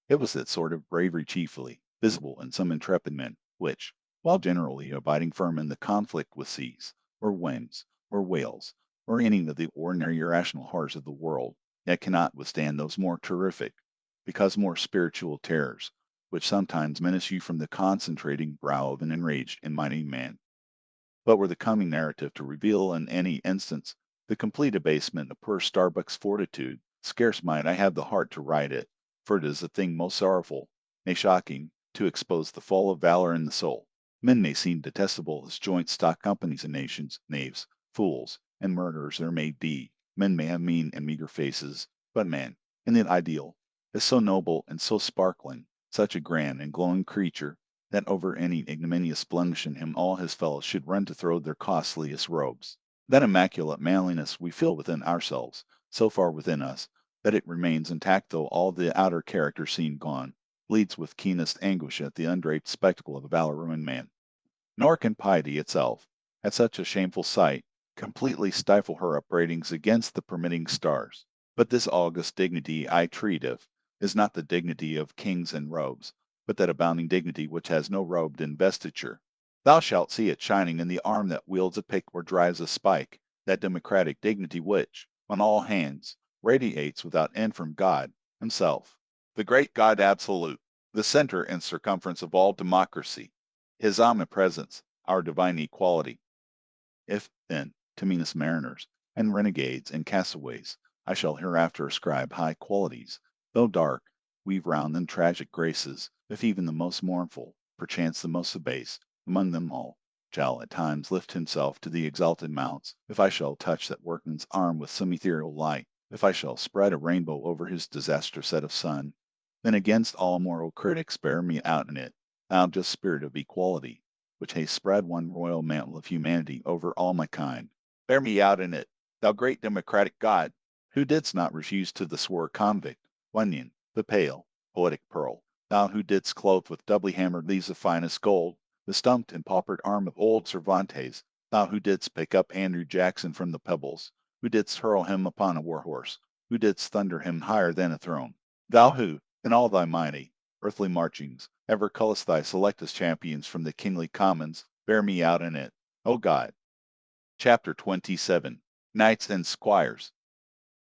it was that sort of bravery chiefly visible in some intrepid men, which, while generally abiding firm in the conflict with seas, or winds, or whales, or any of the ordinary irrational horrors of the world, yet cannot withstand those more terrific, because more spiritual terrors, which sometimes menace you from the concentrating brow of an enraged and mighty man. But were the coming narrative to reveal in any instance the complete abasement of poor Starbuck's fortitude, scarce might I have the heart to write it, for it is a thing most sorrowful, nay shocking, to expose the fall of valor in the soul. Men may seem detestable as joint stock companies and nations, knaves, fools, and murderers there may be. Men may have mean and meager faces, but man, in the ideal, is so noble and so sparkling, such a grand and glowing creature, that over any ignominious blemish in him all his fellows should run to throw their costliest robes. That immaculate manliness we feel within ourselves, so far within us, that it remains intact though all the outer character seem gone, bleeds with keenest anguish at the undraped spectacle of a valor-ruined man. Nor can piety itself, at such a shameful sight, completely stifle her upbraidings against the permitting stars. But this august dignity I treat of is not the dignity of kings in robes, but that abounding dignity which has no robed investiture. Thou shalt see it shining in the arm that wields a pick or drives a spike, that democratic dignity which, on all hands, radiates without end from God Himself, the great God absolute, the center and circumference of all democracy, His omnipresence, our divine equality. If, then, to meanest mariners, and renegades, and castaways, I shall hereafter ascribe high qualities, though dark, weave round them tragic graces, if even the most mournful, perchance the most abased, among them all, shall at times lift himself to the exalted mounts, if I shall touch that workman's arm with some ethereal light, if I shall spread a rainbow over his disastrous set of sun, then against all moral critics bear me out in it, thou just spirit of equality, which hath spread one royal mantle of humanity over all my kind. Bear me out in it, thou great democratic God, who didst not refuse to the sore convict, Bunyan, the pale, poetic pearl, thou who didst clothe with doubly hammered leaves of finest gold, the stumped and paupered arm of old Cervantes, thou who didst pick up Andrew Jackson from the pebbles, who didst hurl him upon a war horse, who didst thunder him higher than a throne, thou who, in all thy mighty, earthly marchings, ever cullest thy selectest champions from the kingly commons, bear me out in it, O God. Chapter 27. Knights and Squires.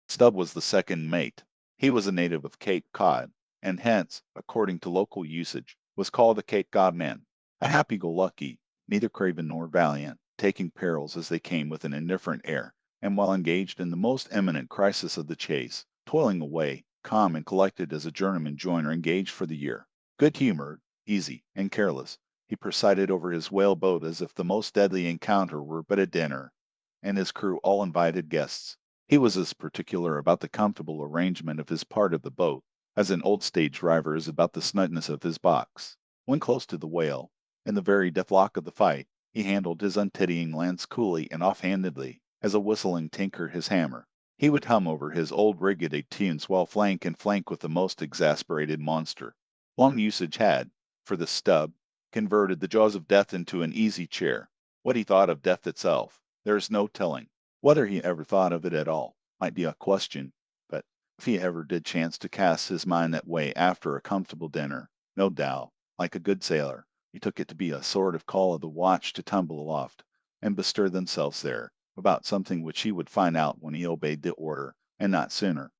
Stubb was the second mate. He was a native of Cape Cod, and hence, according to local usage, was called a Cape Cod man, a happy-go-lucky, neither craven nor valiant, taking perils as they came with an indifferent air, and while engaged in the most eminent crisis of the chase, toiling away, calm and collected as a journeyman joiner engaged for the year. Good-humored, easy, and careless, he presided over his whale boat as if the most deadly encounter were but a dinner, and his crew all invited guests. He was as particular about the comfortable arrangement of his part of the boat as an old stage driver is about the snugness of his box. When close to the whale, in the very deathlock of the fight, he handled his unpitying lance coolly and offhandedly, as a whistling tinker his hammer. He would hum over his old rigged tunes while flank and flank with the most exasperated monster. Long usage had, for the Stubb, converted the jaws of death into an easy chair. What he thought of death itself, there is no telling. Whether he ever thought of it at all might be a question, but if he ever did chance to cast his mind that way after a comfortable dinner, no doubt, like a good sailor, he took it to be a sort of call of the watch to tumble aloft, and bestir themselves there, about something which he would find out when he obeyed the order, and not sooner.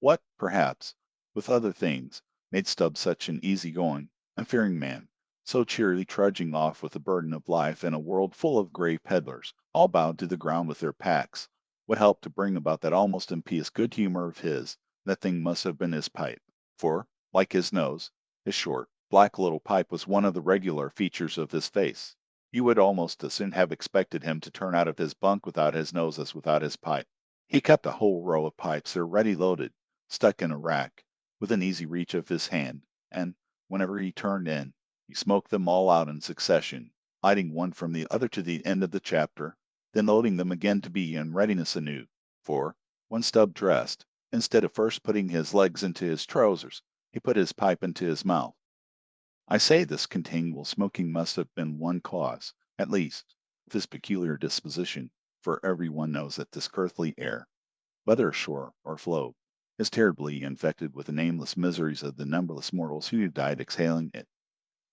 What, perhaps, with other things, made Stubb such an easy-going, unfearing man, so cheerily trudging off with the burden of life in a world full of grey peddlers, all bowed to the ground with their packs, what helped to bring about that almost impious good humor of his, that thing must have been his pipe, for, like his nose, his short, black little pipe was one of the regular features of his face. You would almost as soon have expected him to turn out of his bunk without his nose as without his pipe. He kept a whole row of pipes there ready loaded, stuck in a rack, within easy reach of his hand, and, whenever he turned in, he smoked them all out in succession, lighting one from the other to the end of the chapter, then loading them again to be in readiness anew, for, when Stubb dressed, instead of first putting his legs into his trousers, he put his pipe into his mouth. I say this continual smoking must have been one cause, at least, of his peculiar disposition, for everyone knows that this earthly air, whether ashore or afloat, is terribly infected with the nameless miseries of the numberless mortals who died exhaling it.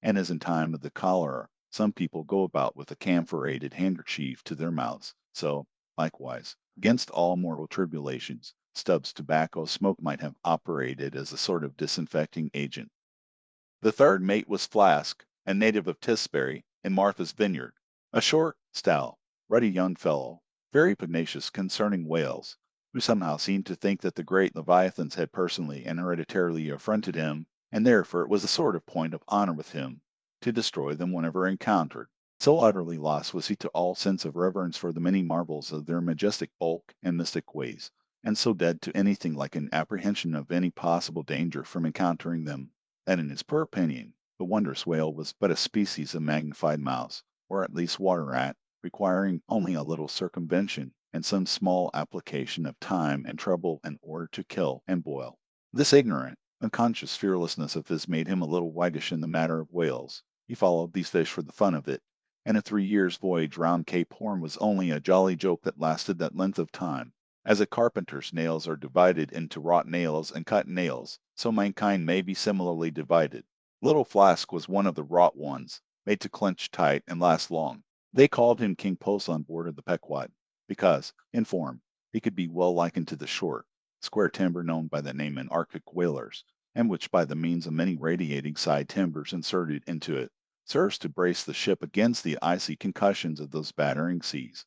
And as in time of the cholera, some people go about with a camphorated handkerchief to their mouths, so, likewise, against all mortal tribulations, Stubbs' tobacco smoke might have operated as a sort of disinfecting agent. The third mate was Flask, a native of Tisbury, in Martha's Vineyard, a short, stout, ruddy young fellow, very pugnacious concerning whales, who somehow seemed to think that the great leviathans had personally and hereditarily affronted him, and therefore it was a sort of point of honor with him to destroy them whenever encountered. So utterly lost was he to all sense of reverence for the many marvels of their majestic bulk and mystic ways, and so dead to anything like an apprehension of any possible danger from encountering them, that in his poor opinion the wondrous whale was but a species of magnified mouse, or at least water rat, requiring only a little circumvention and some small application of time and trouble in order to kill and boil. This ignorant, unconscious fearlessness of his made him a little waggish in the matter of whales. He followed these fish for the fun of it, and a 3 years' voyage round Cape Horn was only a jolly joke that lasted that length of time. As a carpenter's nails are divided into wrought nails and cut nails, so mankind may be similarly divided. Little Flask was one of the wrought ones, made to clench tight and last long. They called him King Puss on board of the Pequod, because, in form, he could be well likened to the short, square timber known by the name in Arctic whalers, and which by the means of many radiating side timbers inserted into it, serves to brace the ship against the icy concussions of those battering seas.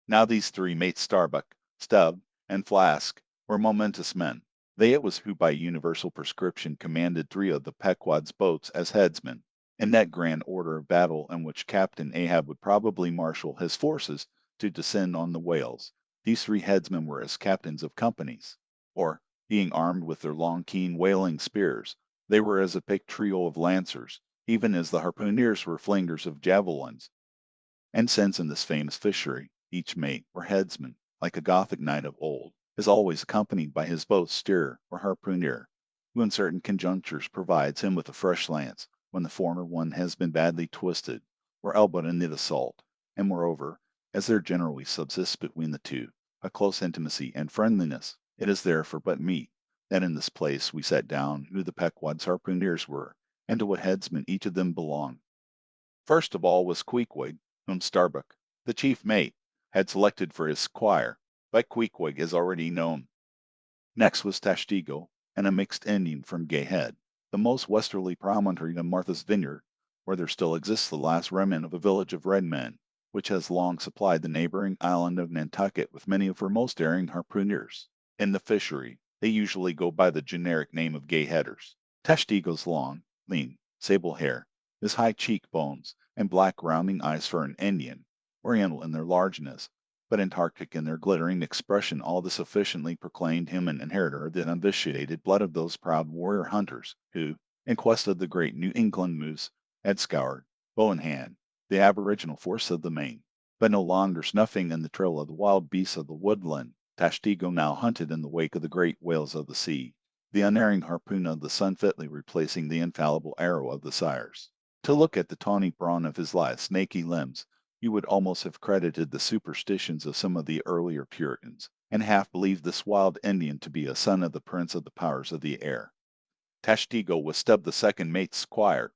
Now these three mates Starbuck, Stubb, and Flask were momentous men. They it was who by universal prescription commanded 3 of the Pequod's boats as headsmen, in that grand order of battle in which Captain Ahab would probably marshal his forces to descend on the whales. These 3 headsmen were as captains of companies, or, being armed with their long keen whaling spears, they were as a picked trio of lancers, even as the harpooneers were flingers of javelins. And since in this famous fishery each mate, or headsman, like a Gothic knight of old, is always accompanied by his boat's steerer or harpooneer, who in certain conjunctures provides him with a fresh lance when the former one has been badly twisted or elbowed in the assault, and moreover, as there generally subsists between the two a close intimacy and friendliness, it is therefore but meet that in this place we set down who the Pequod's harpooneers were, and to what headsman each of them belonged. First of all was Queequeg, whom Starbuck, the chief mate, had selected for his squire, but Queequeg is already known. Next was Tashtego, and a mixed Indian from Gay Head, the most westerly promontory of Martha's Vineyard, where there still exists the last remnant of a village of red men, which has long supplied the neighboring island of Nantucket with many of her most daring harpooneers. In the fishery, they usually go by the generic name of Gay Headers. Tashtego's long, lean, sable hair, his high cheek-bones, and black rounding eyes for an Indian, oriental in their largeness, but Antarctic in their glittering expression, all this sufficiently proclaimed him an inheritor of the unvitiated blood of those proud warrior hunters who, in quest of the great New England moose, had scoured, bow in hand, the aboriginal forests of the main. But no longer snuffing in the trail of the wild beasts of the woodland, Tashtego now hunted in the wake of the great whales of the sea, the unerring harpoon of the son fitly replacing the infallible arrow of the sires. To look at the tawny brawn of his lithe, snaky limbs, you would almost have credited the superstitions of some of the earlier Puritans, and half believed this wild Indian to be a son of the prince of the powers of the air. Tashtego was Stubb the second mate's squire.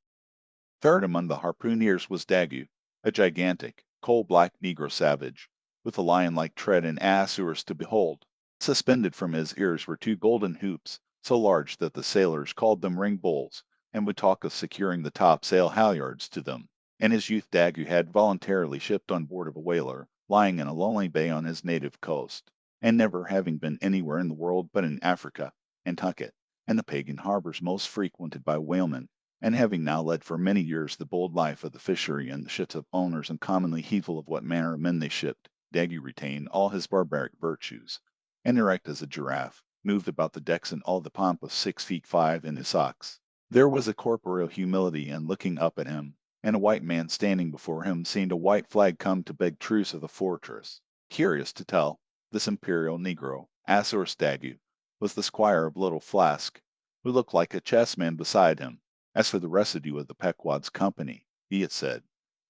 Third among the harpooneers was Daggoo, a gigantic, coal-black negro savage, with a lion-like tread and azures to behold. Suspended from his ears were 2 golden hoops, so large that the sailors called them ring bowls, and would talk of securing the topsail halyards to them. In his youth Daggoo had voluntarily shipped on board of a whaler, lying in a lonely bay on his native coast, and never having been anywhere in the world but in Africa, Nantucket, and the pagan harbors most frequented by whalemen, and having now led for many years the bold life of the fishery in the ships of owners uncommonly heedful of what manner of men they shipped, Daggoo retained all his barbaric virtues, and erect as a giraffe, moved about the decks in all the pomp of 6 feet 5 in his socks. There was a corporeal humility in looking up at him, and a white man standing before him seemed a white flag come to beg truce of a fortress. Curious to tell, this imperial negro, Azores Daggoo, was the squire of Little Flask, who looked like a chessman beside him. As for the residue of the Pequod's company, be it said,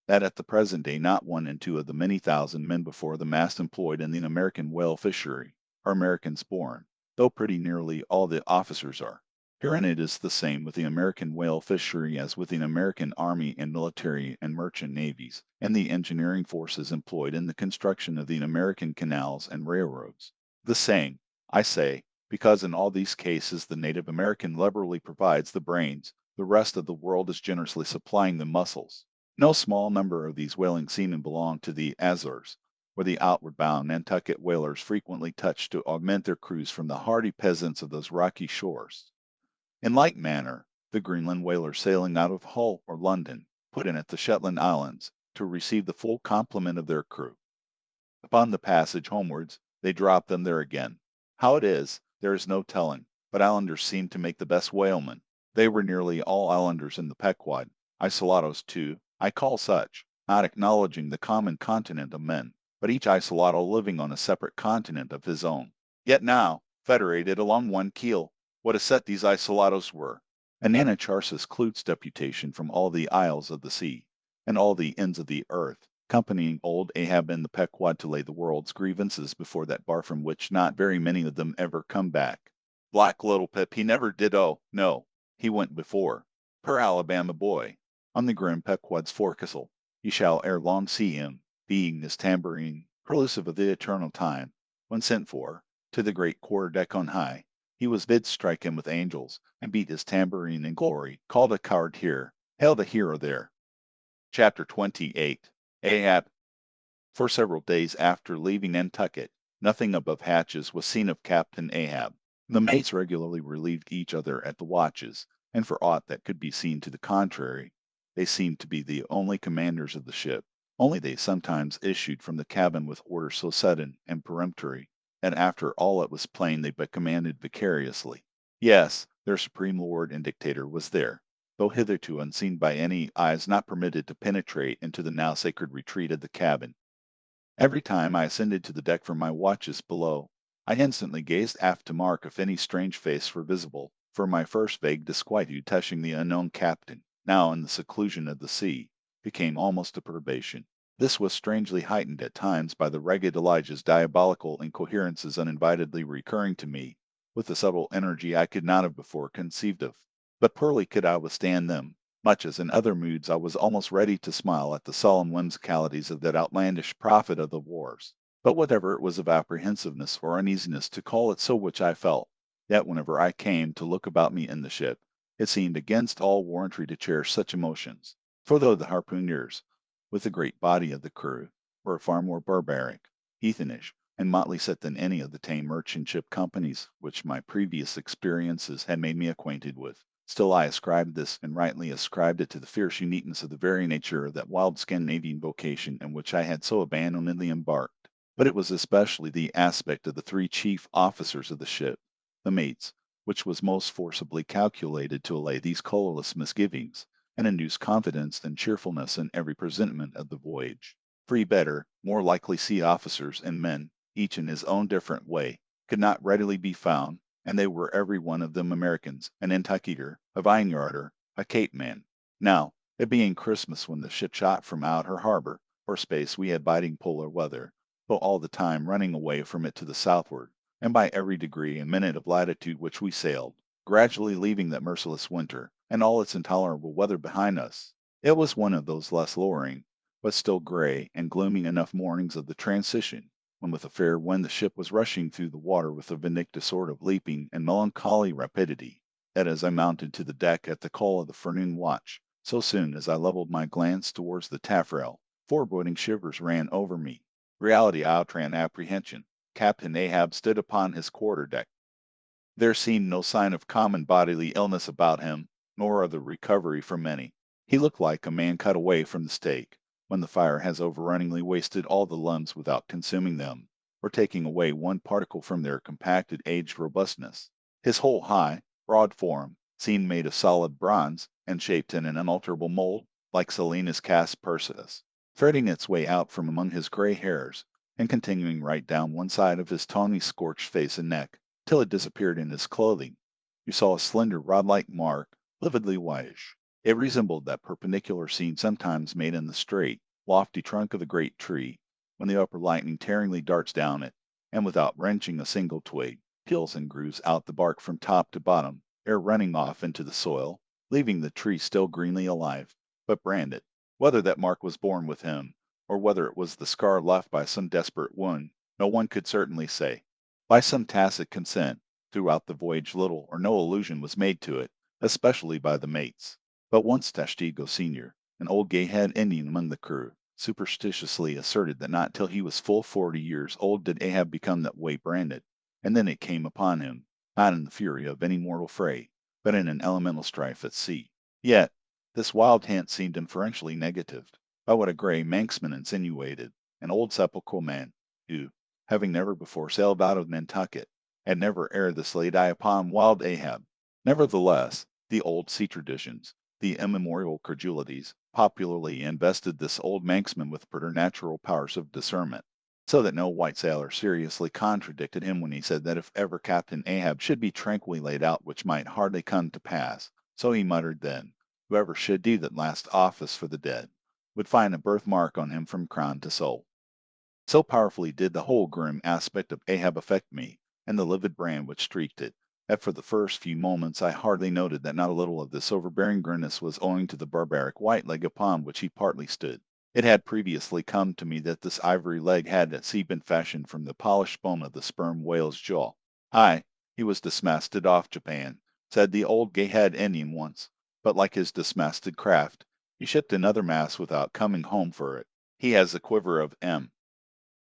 that at the present day not one in two of the many thousand men before the mast employed in the American whale fishery are Americans born, though pretty nearly all the officers are. Herein it is the same with the American whale fishery as with the American army and military and merchant navies, and the engineering forces employed in the construction of the American canals and railroads. The same, I say, because in all these cases the native American liberally provides the brains, the rest of the world is generously supplying the muscles. No small number of these whaling seamen belong to the Azores, where the outward bound Nantucket whalers frequently touch to augment their crews from the hardy peasants of those rocky shores. In like manner, the Greenland whalers sailing out of Hull or London put in at the Shetland Islands to receive the full complement of their crew. Upon the passage homewards, they drop them there again. How it is, there is no telling, but islanders seem to make the best whalemen. They were nearly all islanders in the Pequod, isolados too, I call such, not acknowledging the common continent of men, but each isolado living on a separate continent of his own. Yet now, federated along one keel, what a set these isolados were! And Anacharsis Clute's deputation from all the isles of the sea, and all the ends of the earth, accompanying old Ahab and the Pequod to lay the world's grievances before that bar from which not very many of them ever come back. Black little Pip, he never did no, he went before. Per Alabama boy, on the grim Pequod's forecastle, ye shall ere long see him, beating his tambourine, prelusive of the eternal time, when sent for, to the great quarter deck on high, he was bid strike him with angels, and beat his tambourine in glory, called a coward here, hailed a hero there. Chapter 28. Ahab. For several days after leaving Nantucket, nothing above hatches was seen of Captain Ahab. The mates regularly relieved each other at the watches, and for aught that could be seen to the contrary, they seemed to be the only commanders of the ship. Only they sometimes issued from the cabin with orders so sudden and peremptory, and after all it was plain they but commanded vicariously. Yes, their supreme lord and dictator was there, though hitherto unseen by any eyes not permitted to penetrate into the now sacred retreat of the cabin. Every time I ascended to the deck from my watches below, I instantly gazed aft to mark if any strange face were visible, for my first vague disquietude touching the unknown captain, now in the seclusion of the sea, became almost a perturbation. This was strangely heightened at times by the ragged Elijah's diabolical incoherences uninvitedly recurring to me, with a subtle energy I could not have before conceived of. But poorly could I withstand them, much as in other moods I was almost ready to smile at the solemn whimsicalities of that outlandish prophet of the wars. But whatever it was of apprehensiveness or uneasiness to call it so which I felt, yet whenever I came to look about me in the ship, it seemed against all warrantry to cherish such emotions. For though the harpooneers, with the great body of the crew, were far more barbaric, heathenish, and motley set than any of the tame merchant ship companies which my previous experiences had made me acquainted with, still I ascribed this, and rightly ascribed it to the fierce uniqueness of the very nature of that wild Scandinavian vocation in which I had so abandonedly embarked. But it was especially the aspect of the three chief officers of the ship, the mates, which was most forcibly calculated to allay these colorless misgivings, and induce confidence and cheerfulness in every presentiment of the voyage. Three better, more likely sea officers and men, each in his own different way, could not readily be found, and they were every one of them Americans, a Nantucketer, a Vineyarder, a Cape man. Now, it being Christmas when the ship shot from out her harbor, for space we had biting polar weather, though all the time running away from it to the southward, and by every degree and minute of latitude which we sailed, gradually leaving that merciless winter, and all its intolerable weather behind us. It was one of those less lowering, but still gray and gloomy enough mornings of the transition, when with a fair wind the ship was rushing through the water with a vindictive sort of leaping and melancholy rapidity, that as I mounted to the deck at the call of the forenoon watch, so soon as I levelled my glance towards the taffrail, foreboding shivers ran over me. Reality outran apprehension. Captain Ahab stood upon his quarter deck. There seemed no sign of common bodily illness about him, nor of the recovery from any. He looked like a man cut away from the stake, when the fire has overrunningly wasted all the limbs without consuming them, or taking away one particle from their compacted aged robustness. His whole high, broad form seemed made of solid bronze, and shaped in an unalterable mold, like Selena's cast Perseus, threading its way out from among his gray hairs, and continuing right down one side of his tawny scorched face and neck, till it disappeared in his clothing. You saw a slender rod-like mark, lividly whitish, It resembled that perpendicular scene sometimes made in the straight, lofty trunk of a great tree, when the upper lightning tearingly darts down it, and without wrenching a single twig, peels and grooves out the bark from top to bottom, ere running off into the soil, leaving the tree still greenly alive, but branded. Whether that mark was born with him, or whether it was the scar left by some desperate wound, no one could certainly say. By some tacit consent, throughout the voyage little or no allusion was made to it, especially by the mates. But once Tashtigo Sr., an old gay-head Indian among the crew, superstitiously asserted that not till he was full 40 years old did Ahab become that way branded, and then it came upon him, not in the fury of any mortal fray, but in an elemental strife at sea. Yet, this wild hint seemed inferentially negatived by what a gray Manxman insinuated, an old sepulchral man, who, having never before sailed out of Nantucket, had never ere this laid eye upon wild Ahab. Nevertheless, the old sea traditions, the immemorial credulities, popularly invested this old Manxman with preternatural powers of discernment, so that no white sailor seriously contradicted him when he said that if ever Captain Ahab should be tranquilly laid out, which might hardly come to pass, so he muttered then, whoever should do that last office for the dead, would find a birthmark on him from crown to sole. So powerfully did the whole grim aspect of Ahab affect me, and the livid brand which streaked it, that for the first few moments I hardly noted that not a little of this overbearing grimness was owing to the barbaric white leg upon which he partly stood. It had previously come to me that this ivory leg had at sea been fashioned from the polished bone of the sperm whale's jaw. Aye, he was dismasted off Japan, said the old gay-head Indian once, but like his dismasted craft, he shipped another mast without coming home for it. He has the quiver of M.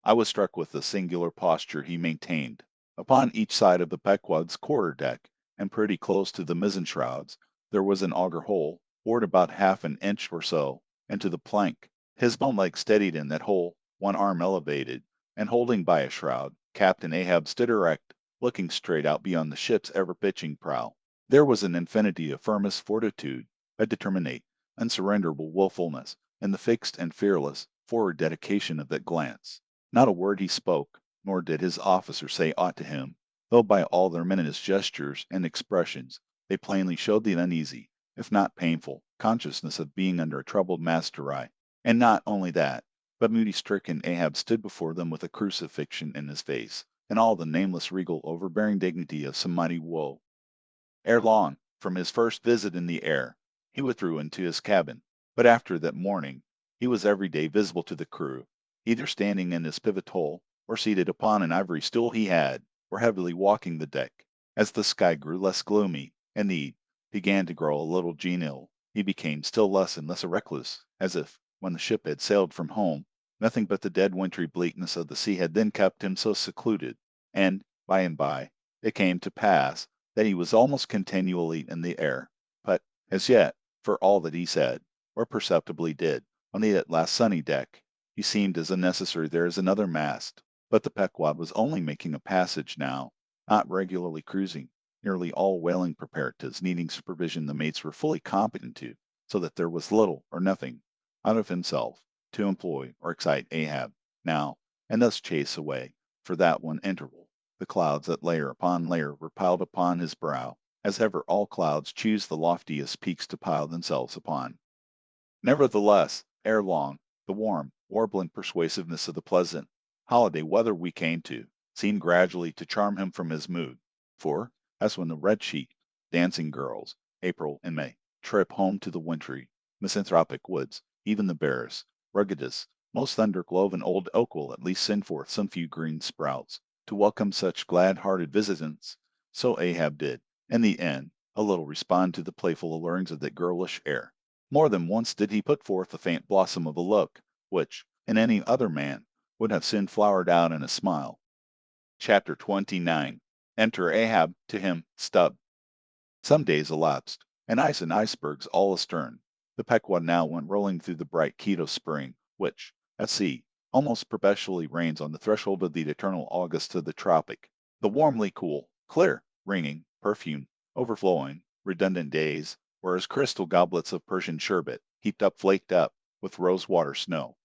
I was struck with the singular posture he maintained. Upon each side of the Pequod's quarter deck, and pretty close to the mizzen shrouds, there was an auger hole, bored about half an inch or so into the plank. His bone leg steadied in that hole, one arm elevated, and holding by a shroud, Captain Ahab stood erect, looking straight out beyond the ship's ever-pitching prow. There was an infinity of firmest fortitude, a determinate, unsurrenderable willfulness, in the fixed and fearless, forward dedication of that glance. Not a word he spoke, nor did his officers say aught to him, though by all their ominous gestures and expressions they plainly showed the uneasy, if not painful, consciousness of being under a troubled master eye. And not only that, but moody-stricken Ahab stood before them with a crucifixion in his face, and all the nameless regal overbearing dignity of some mighty woe. Ere long, from his first visit in the air, he withdrew into his cabin, but after that morning he was every day visible to the crew, either standing in his pivot hole, or seated upon an ivory stool he had, or heavily walking the deck. As the sky grew less gloomy, and the eve began to grow a little genial, he became still less and less recluse, as if, when the ship had sailed from home, nothing but the dead wintry bleakness of the sea had then kept him so secluded, and, by and by, it came to pass that he was almost continually in the air, but, as yet, for all that he said, or perceptibly did, on the at last sunny deck, he seemed as unnecessary there as another mast. But the Pequod was only making a passage now, not regularly cruising, nearly all whaling preparatives needing supervision the mates were fully competent to, so that there was little or nothing, out of himself, to employ or excite Ahab, now, and thus chase away, for that one interval, the clouds that layer upon layer were piled upon his brow, as ever all clouds choose the loftiest peaks to pile themselves upon. Nevertheless, ere long, the warm, warbling persuasiveness of the pleasant holiday weather we came to seemed gradually to charm him from his mood, for, as when the red-cheeked, dancing girls, April and May, trip home to the wintry, misanthropic woods, even the barest, ruggedest, most thunder-cloven old oak will at least send forth some few green sprouts, to welcome such glad-hearted visitants, so Ahab did, in the end, a little respond to the playful allurings of that girlish air. More than once did he put forth the faint blossom of a look, which, in any other man, would have soon flowered out in a smile. Chapter 29. Enter Ahab, to him, Stubb. Some days elapsed, and ice and icebergs all astern. The Pequod now went rolling through the bright Quito spring, which, at sea, almost perpetually reigns on the threshold of the eternal August of the tropic. The warmly cool, clear, ringing, perfumed, overflowing, redundant days were as crystal goblets of Persian sherbet, heaped up flaked up, with rose-water snow.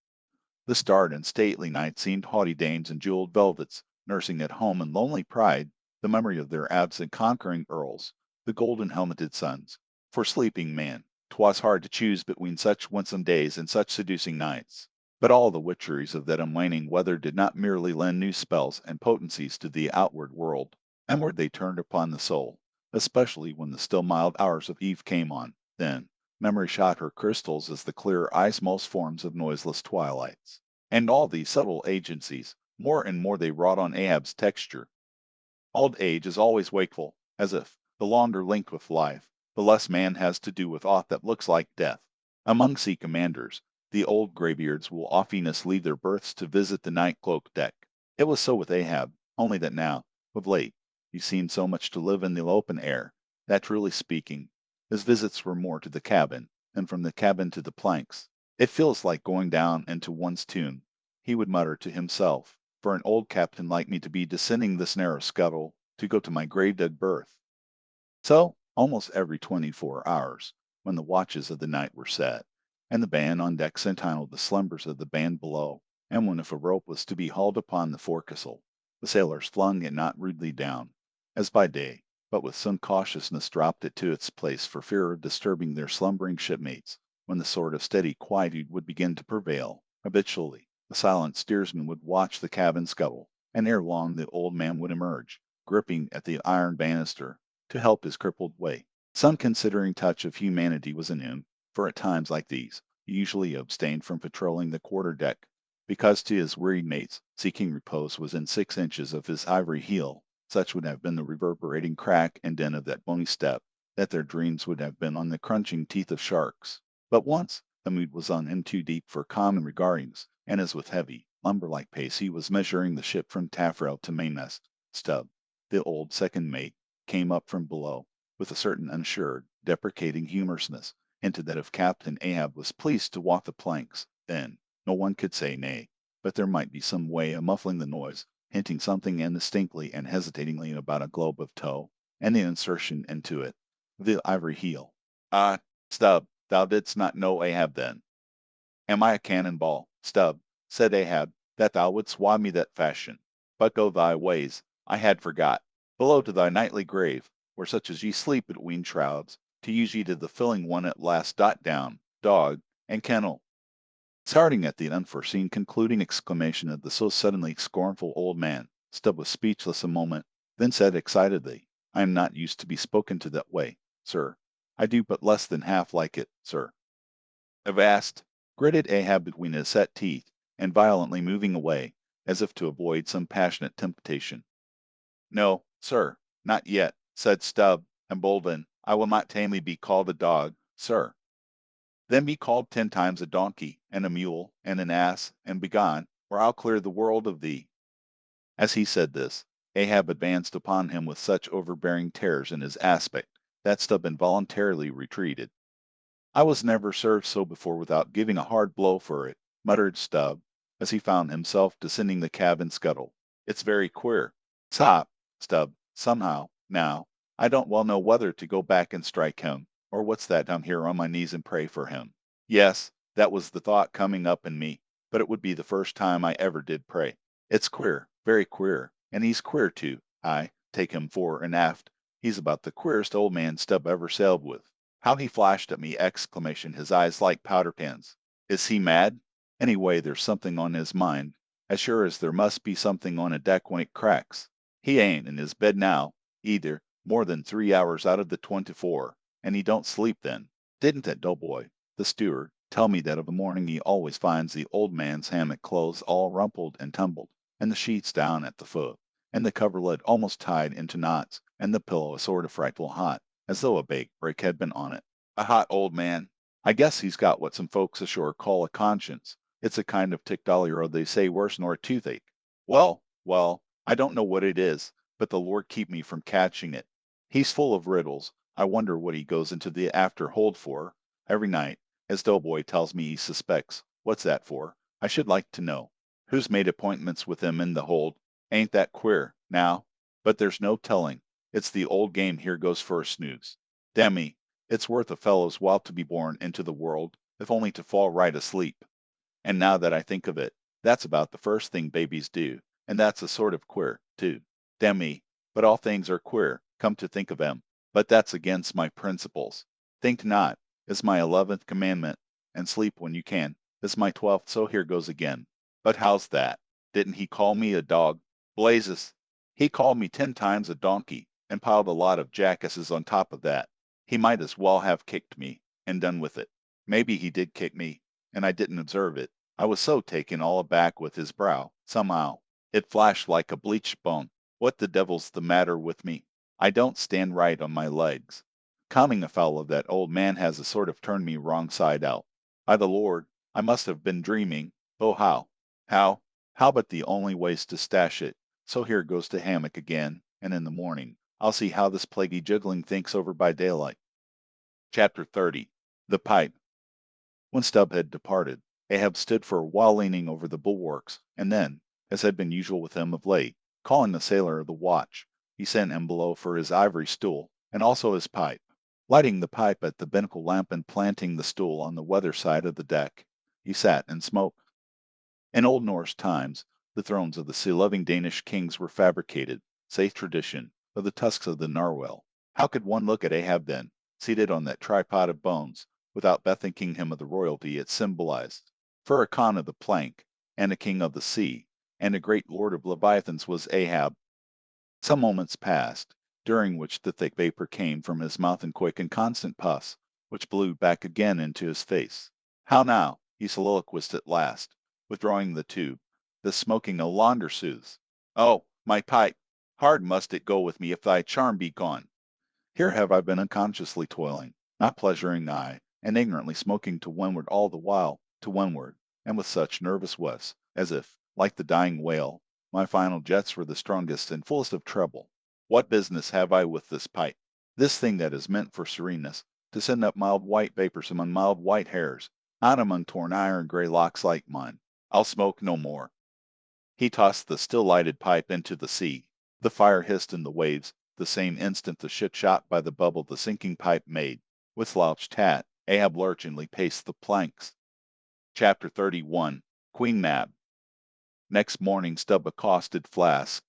The starred and stately nights seemed haughty dames in jeweled velvets, nursing at home in lonely pride the memory of their absent conquering earls, the golden helmeted suns, for sleeping man. 'Twas hard to choose between such winsome days and such seducing nights. But all the witcheries of that unwaning weather did not merely lend new spells and potencies to the outward world. Inward they turned upon the soul, especially when the still mild hours of eve came on. Then memory shot her crystals as the clear eyes most forms of noiseless twilights. And all these subtle agencies, more and more they wrought on Ahab's texture. Old age is always wakeful, as if, the longer linked with life, the less man has to do with aught that looks like death. Among sea commanders, the old graybeards will oftenest leave their berths to visit the night-cloaked deck. It was so with Ahab, only that now, of late, he seemed so much to live in the open air, that, truly speaking, his visits were more to the cabin, and from the cabin to the planks. It feels like going down into one's tomb, he would mutter to himself, for an old captain like me to be descending this narrow scuttle to go to my grave-dug berth. So, almost every 24 hours, when the watches of the night were set, and the band on deck sentineled the slumbers of the band below, and when if a rope was to be hauled upon the forecastle, the sailors flung it not rudely down, as by day, but with some cautiousness dropped it to its place for fear of disturbing their slumbering shipmates, when the sort of steady quietude would begin to prevail. Habitually, the silent steersman would watch the cabin scuttle, and ere long the old man would emerge, gripping at the iron banister, to help his crippled way. Some considering touch of humanity was in him, for at times like these, he usually abstained from patrolling the quarter deck, because to his wearied mates, seeking repose was in 6 inches of his ivory heel. Such would have been the reverberating crack and din of that bony step, that their dreams would have been on the crunching teeth of sharks. But once, the mood was on him too deep for common regardings, and as with heavy, lumber-like pace he was measuring the ship from taffrail to mainmast, Stubb, the old second mate, came up from below, with a certain unassured, deprecating humorousness, hinted that if Captain Ahab was pleased to walk the planks, then no one could say nay, but there might be some way of muffling the noise, hinting something indistinctly and hesitatingly about a globe of tow, and the insertion into it of the ivory heel. Ah, Stubb, thou didst not know Ahab then. Am I a cannon ball, Stubb, said Ahab, that thou wouldst wad me that fashion? But go thy ways, I had forgot. Below to thy nightly grave, where such as ye sleep between shrouds, to use ye to the filling one at last dot down, dog, and kennel. Starting at the unforeseen concluding exclamation of the so suddenly scornful old man, Stubb was speechless a moment, then said excitedly, I am not used to be spoken to that way, sir. I do but less than half like it, sir. Avast, gritted Ahab between his set teeth, and violently moving away, as if to avoid some passionate temptation. No, sir, not yet, said Stubb, emboldened. I will not tamely be called a dog, sir. Then be called 10 times a donkey, and a mule, and an ass, and begone, or I'll clear the world of thee. As he said this, Ahab advanced upon him with such overbearing terrors in his aspect, that Stubb involuntarily retreated. I was never served so before without giving a hard blow for it, muttered Stubb, as he found himself descending the cabin scuttle. It's very queer. Stop, Stubb, somehow, now, I don't well know whether to go back and strike him, or what's that I'm here on my knees and pray for him. Yes, that was the thought coming up in me, but it would be the first time I ever did pray. It's queer, very queer, and he's queer too. I take him fore and aft. He's about the queerest old man Stubb ever sailed with. How he flashed at me! Exclamation, his eyes like powder pans. Is he mad? Anyway, there's something on his mind, as sure as there must be something on a deck when it cracks. He ain't in his bed now, either, more than 3 hours out of the 24, and he don't sleep then. Didn't that doughboy, the steward, tell me that of a morning he always finds the old man's hammock clothes all rumpled and tumbled, and the sheets down at the foot, and the coverlid almost tied into knots, and the pillow a sort of frightful hot, as though a baked brick had been on it. A hot old man. I guess he's got what some folks ashore call a conscience. It's a kind of tick-dolly, they say worse nor a toothache. Well, I don't know what it is, but the Lord keep me from catching it. He's full of riddles. I wonder what he goes into the after hold for, every night, as Doughboy tells me he suspects. What's that for? I should like to know. Who's made appointments with him in the hold? Ain't that queer, now? But there's no telling. It's the old game here goes for a snooze. Demmie, it's worth a fellow's while to be born into the world, if only to fall right asleep. And now that I think of it, that's about the first thing babies do, and that's a sort of queer, too. Demmie, but all things are queer, come to think of 'em. But that's against my principles. Think not. is my 11th commandment, and sleep when you can is my 12th, so here goes again. But how's that? Didn't he call me a dog? Blazes! He called me 10 times a donkey, and piled a lot of jackasses on top of that. He might as well have kicked me, and done with it. Maybe he did kick me, and I didn't observe it. I was so taken all aback with his brow, somehow. It flashed like a bleached bone. What the devil's the matter with me? I don't stand right on my legs. Coming afoul of that old man has a sort of turned me wrong side out. By the Lord, I must have been dreaming. Oh, how? How? How but the only way's to stash it. So here goes to hammock again, and in the morning I'll see how this plaguey juggling thinks over by daylight. Chapter 30. The Pipe. When Stubb had departed, Ahab stood for a while leaning over the bulwarks, and then, as had been usual with him of late, calling the sailor of the watch, he sent him below for his ivory stool, and also his pipe. Lighting the pipe at the binnacle lamp and planting the stool on the weather side of the deck, he sat and smoked. In old Norse times, the thrones of the sea-loving Danish kings were fabricated, saith tradition, of the tusks of the narwhal. How could one look at Ahab then, seated on that tripod of bones, without bethinking him of the royalty it symbolized? For a Khan of the plank, and a king of the sea, and a great lord of Leviathans was Ahab. Some moments passed, during which the thick vapor came from his mouth in quick and constant puffs, which blew back again into his face. How now? He soliloquized at last, withdrawing the tube. The smoking no longer soothes. Oh, my pipe! Hard must it go with me if thy charm be gone. Here have I been unconsciously toiling, not pleasuring nigh, and ignorantly smoking to windward all the while, to windward, and with such nervous whiffs, as if, like the dying whale, my final jets were the strongest and fullest of treble. What business have I with this pipe? This thing that is meant for sereneness, to send up mild white vapors among mild white hairs, not among torn iron gray locks like mine. I'll smoke no more. He tossed the still lighted pipe into the sea. The fire hissed in the waves, the same instant the ship shot by the bubble the sinking pipe made. With slouched hat, Ahab lurchingly paced the planks. Chapter 31. Queen Mab. Next morning Stubb accosted Flask.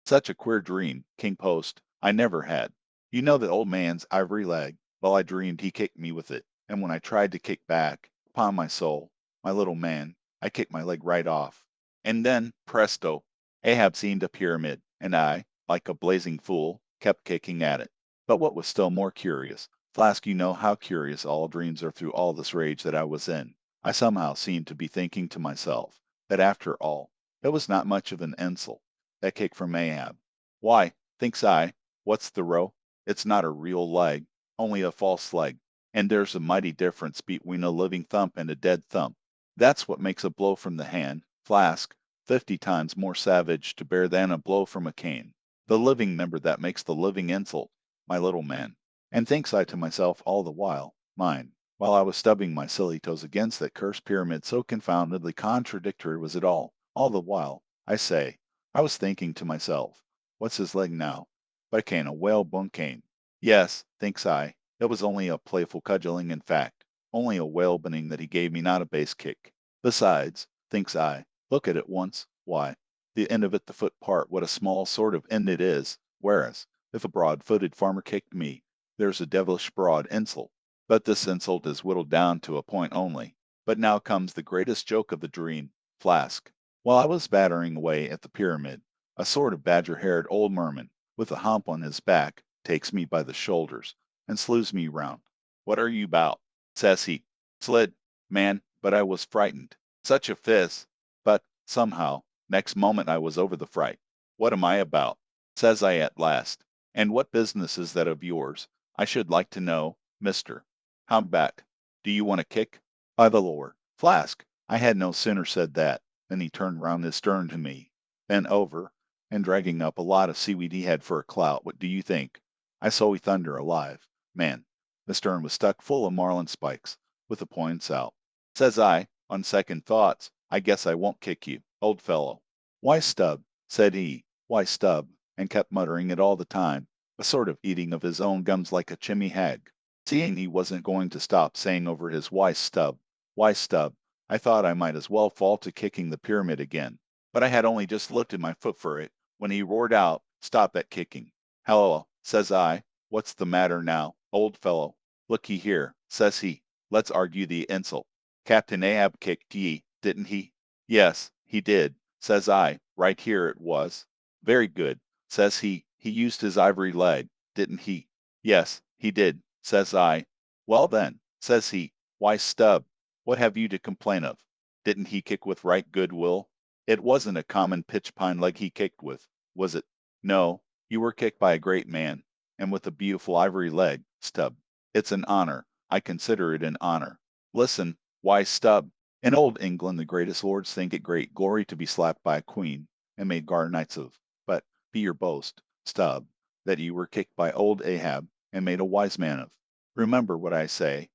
Such a queer dream, King Post, I never had. You know the old man's ivory leg? Well, I dreamed he kicked me with it, and when I tried to kick back, upon my soul, my little man, I kicked my leg right off. And then, presto! Ahab seemed a pyramid, and I, like a blazing fool, kept kicking at it. But what was still more curious, Flask, you know how curious all dreams are through all this rage that I was in. I somehow seemed to be thinking to myself that after all, it was not much of an insult, that kick from Ahab. Why, thinks I, what's the row? It's not a real leg, only a false leg, and there's a mighty difference between a living thump and a dead thump. That's what makes a blow from the hand, Flask, 50 times more savage to bear than a blow from a cane. The living member that makes the living insult, my little man. And thinks I to myself all the while, mine, while I was stubbing my silly toes against that cursed pyramid, so confoundedly contradictory was it all the while, I say, I was thinking to myself, what's his leg now? But can a whale bunkane? Yes, thinks I, it was only a playful cudgeling in fact, only a whale-binning that he gave me, not a base kick. Besides, thinks I, look at it once, why, the end of it the foot part, what a small sort of end it is, whereas, if a broad-footed farmer kicked me, there's a devilish broad insult. But this insult is whittled down to a point only. But now comes the greatest joke of the dream, Flask. While I was battering away at the pyramid, a sort of badger-haired old merman, with a hump on his back, takes me by the shoulders, and slews me round. What are you about? Says he. Slid, man, but I was frightened. Such a fizz. But, somehow, next moment I was over the fright. What am I about? Says I at last. And what business is that of yours? I should like to know, mister. How back? Do you want to kick? By the Lord, Flask, I had no sooner said that, than he turned round his stern to me, bent over, and dragging up a lot of seaweed he had for a clout. What do you think? I saw we thunder alive. Man, the stern was stuck full of marlin spikes, with the points out. Says I, on second thoughts, I guess I won't kick you, old fellow. Why, Stubb, said he, why, Stubb, and kept muttering it all the time, a sort of eating of his own gums like a chimney hag. Seeing he wasn't going to stop saying over his why, Stubb, I thought I might as well fall to kicking the pyramid again. But I had only just lifted my foot for it, when he roared out, stop that kicking. Halloa, says I, what's the matter now, old fellow? Look ye here, says he. Let's argue the insult. Captain Ahab kicked ye, didn't he? Yes, he did, says I. Right here it was. Very good, says he. He used his ivory leg, didn't he? Yes, he did, says I. Well then, says he, why Stubb, what have you to complain of? Didn't he kick with right good will? It wasn't a common pitch pine leg he kicked with, was it? No, you were kicked by a great man, and with a beautiful ivory leg, Stubb. It's an honor. I consider it an honor. Listen, why Stubb? In old England the greatest lords think it great glory to be slapped by a queen, and made guard knights of. But be your boast, Stubb, that you were kicked by old Ahab, and made a wise man of. Remember what I say.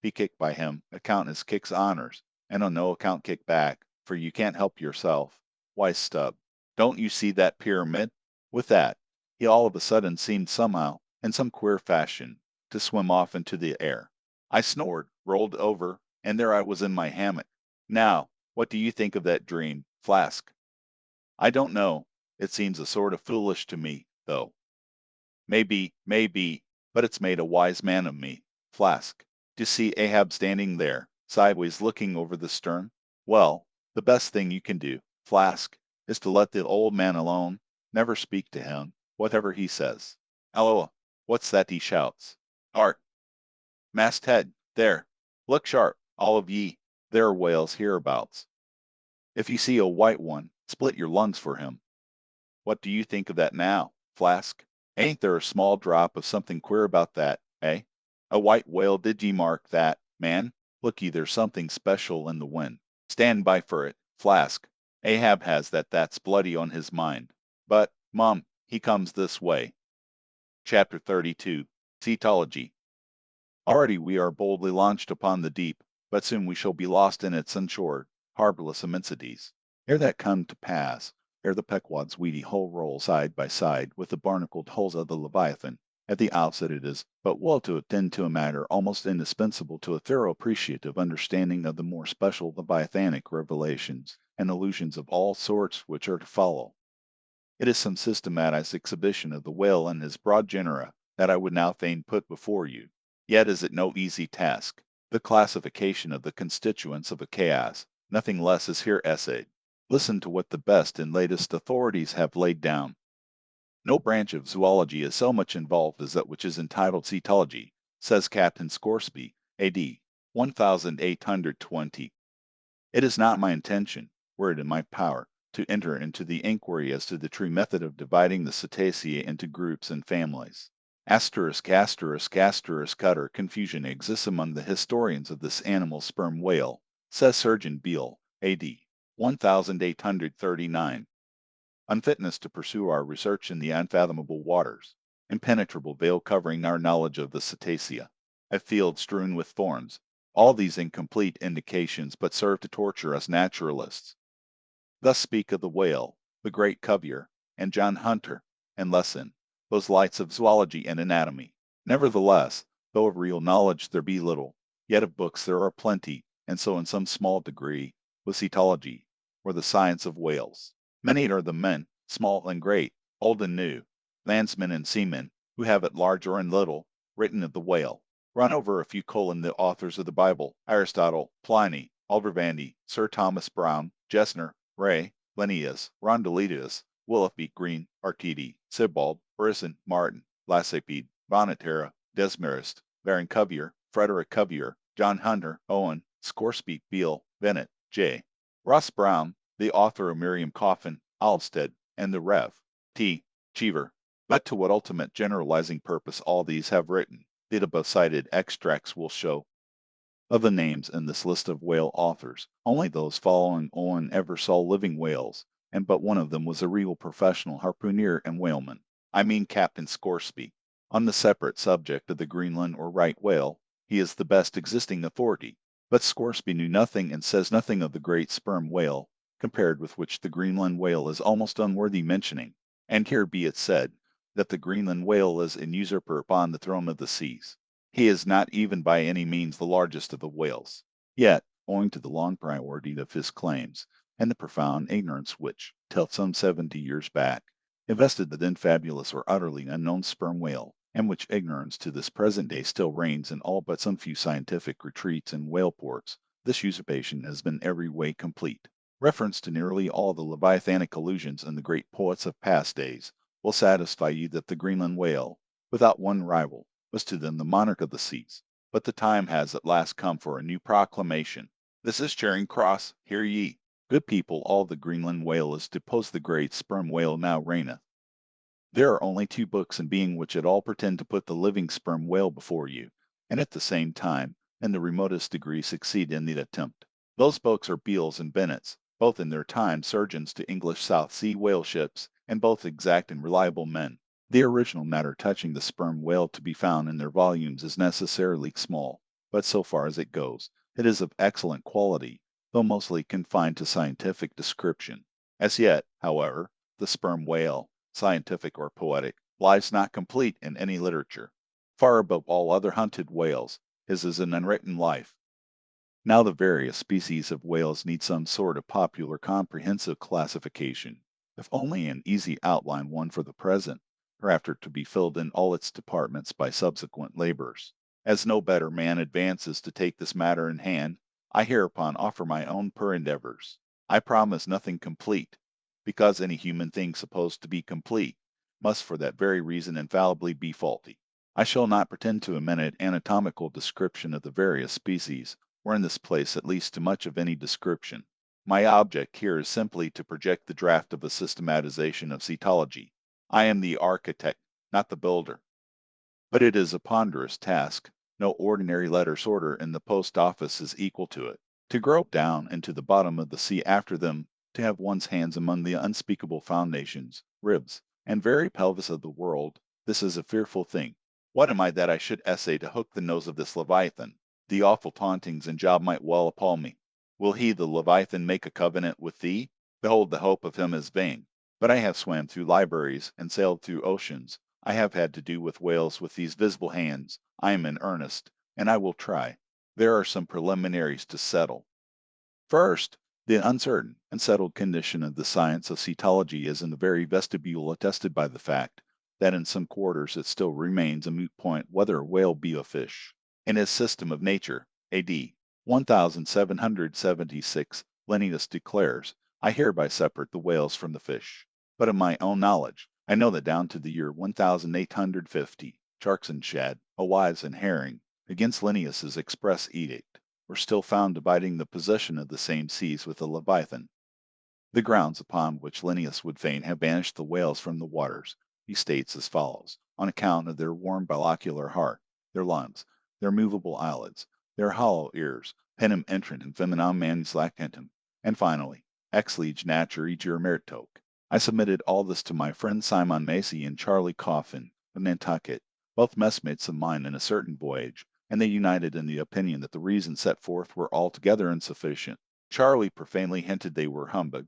Be kicked by him, account his kicks honors, and on no account kick back, for you can't help yourself. Why Stubb? Don't you see that pyramid? With that, he all of a sudden seemed somehow, in some queer fashion, to swim off into the air. I snored, rolled over, and there I was in my hammock. Now, what do you think of that dream, Flask? I don't know. It seems a sort of foolish to me, though. Maybe, but it's made a wise man of me. Flask. Do you see Ahab standing there, sideways looking over the stern? Well, the best thing you can do, Flask, is to let the old man alone, never speak to him, whatever he says. Halloa, what's that he shouts? Art, masthead, there, look sharp, all of ye, there are whales hereabouts. If you see a white one, split your lungs for him. What do you think of that now, Flask? Ain't there a small drop of something queer about that, eh? A white whale, did ye mark that, man? Look ye, there's something special in the wind. Stand by for it, Flask. Ahab has that's bloody on his mind. But, Mum, he comes this way. Chapter 32. Cetology. Already we are boldly launched upon the deep, but soon we shall be lost in its unshored, harborless immensities. Ere that come to pass, ere the Pequod's weedy hull roll side by side with the barnacled hulls of the Leviathan, at the outset it is but well to attend to a matter almost indispensable to a thorough appreciative understanding of the more special Leviathanic revelations and allusions of all sorts which are to follow. It is some systematized exhibition of the whale and his broad genera that I would now fain put before you. Yet is it no easy task. The classification of the constituents of a chaos, nothing less is here essayed. Listen to what the best and latest authorities have laid down. No branch of zoology is so much involved as that which is entitled cetology, says Captain Scoresby, A.D. 1820. It is not my intention, were it in my power, to enter into the inquiry as to the true method of dividing the cetacea into groups and families. Utter confusion exists among the historians of this animal sperm whale, says Surgeon Beale, A.D. 1839. Unfitness to pursue our research in the unfathomable waters, impenetrable veil covering our knowledge of the cetacea, a field strewn with thorns, all these incomplete indications but serve to torture us naturalists. Thus speak of the whale, the great Cuvier, and John Hunter, and Lesson, those lights of zoology and anatomy. Nevertheless, though of real knowledge there be little, yet of books there are plenty, and so in some small degree, with cetology, or the science of whales. Many are the men, small and great, old and new, landsmen and seamen, who have at large or in little, written of the whale. Run over a few the authors of the Bible, Aristotle, Pliny, Aldrovandi, Sir Thomas Browne, Gesner, Ray, Linnaeus, Rondeletius, Willoughby, Green, Arcady, Sibbald, Orison, Martin, Lasapede, Bonatera, Desmarest, Baron Cuvier, Frederick Cuvier, John Hunter, Owen, Scoresby, Beale, Bennett, J. Ross Brown, the author of Miriam Coffin, Alstead, and the Rev. T. Cheever. But to what ultimate generalizing purpose all these have written, the above cited extracts will show. Of the names in this list of whale authors, only those following Owen ever saw living whales, and but one of them was a real professional harpooner and whaleman. I mean Captain Scoresby. On the separate subject of the Greenland or right whale, he is the best existing authority, but Scoresby knew nothing and says nothing of the great sperm whale, compared with which the Greenland whale is almost unworthy mentioning. And here be it said, that the Greenland whale is an usurper upon the throne of the seas. He is not even by any means the largest of the whales. Yet, owing to the long priority of his claims, and the profound ignorance which, till some 70 years back, invested the then fabulous or utterly unknown sperm whale and which ignorance to this present day still reigns in all but some few scientific retreats and whale ports, this usurpation has been every way complete. Reference to nearly all the leviathanic allusions in the great poets of past days will satisfy you that the Greenland whale, without one rival, was to them the monarch of the seas. But the time has at last come for a new proclamation. This is Charing Cross, hear ye. Good people, all the Greenland whale is deposed the great sperm whale now reigneth. There are only two books in being which at all pretend to put the living sperm whale before you, and at the same time, in the remotest degree succeed in the attempt. Those books are Beale's and Bennett's, both in their time surgeons to English South Sea whale ships, and both exact and reliable men. The original matter touching the sperm whale to be found in their volumes is necessarily small, but so far as it goes, it is of excellent quality, though mostly confined to scientific description. As yet, however, the sperm whale, scientific or poetic, lies not complete in any literature. Far above all other hunted whales, his is an unwritten life. Now the various species of whales need some sort of popular comprehensive classification, if only an easy outline one for the present, hereafter to be filled in all its departments by subsequent labors. As no better man advances to take this matter in hand, I hereupon offer my own per endeavors. I promise nothing complete, because any human thing supposed to be complete must for that very reason infallibly be faulty. I shall not pretend to a minute anatomical description of the various species, or in this place at least to much of any description. My object here is simply to project the draft of a systematization of cetology. I am the architect, not the builder. But it is a ponderous task. No ordinary letter sorter in the post office is equal to it. To grope down into the bottom of the sea after them, to have one's hands among the unspeakable foundations, ribs, and very pelvis of the world, this is a fearful thing. What am I that I should essay to hook the nose of this Leviathan? The awful tauntings and job might well appall me. Will he, the Leviathan, make a covenant with thee? Behold, the hope of him is vain. But I have swam through libraries and sailed through oceans. I have had to do with whales with these visible hands. I am in earnest, and I will try. There are some preliminaries to settle. First, the uncertain and settled condition of the science of cetology is in the very vestibule attested by the fact that in some quarters it still remains a moot point whether a whale be a fish. In his System of Nature, A.D. 1776, Linnaeus declares, I hereby separate the whales from the fish. But of my own knowledge, I know that down to the year 1850, sharks and shad, alewives and herring, against Linnaeus's express edict, were still found dividing the possession of the same seas with the Leviathan. The grounds upon which Linnaeus would fain have banished the whales from the waters, he states as follows, on account of their warm bilocular heart, their lungs, their movable eyelids, their hollow ears, penem entrant in feminam manis lactantum, and finally, ex lege naturae germeritoque. I submitted all this to my friend Simon Macy and Charlie Coffin, of Nantucket, both messmates of mine in a certain voyage, and they united in the opinion that the reasons set forth were altogether insufficient. Charlie profanely hinted they were humbug.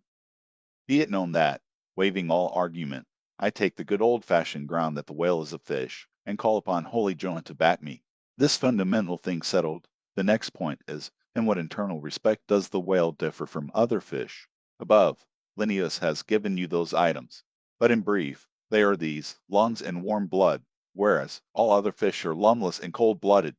Be it known that, waiving all argument, I take the good old-fashioned ground that the whale is a fish, and call upon Holy Jonah to back me. This fundamental thing settled, the next point is, in what internal respect does the whale differ from other fish? Above, Linnaeus has given you those items, but in brief, they are these, lungs and warm blood, whereas all other fish are lumbless and cold-blooded.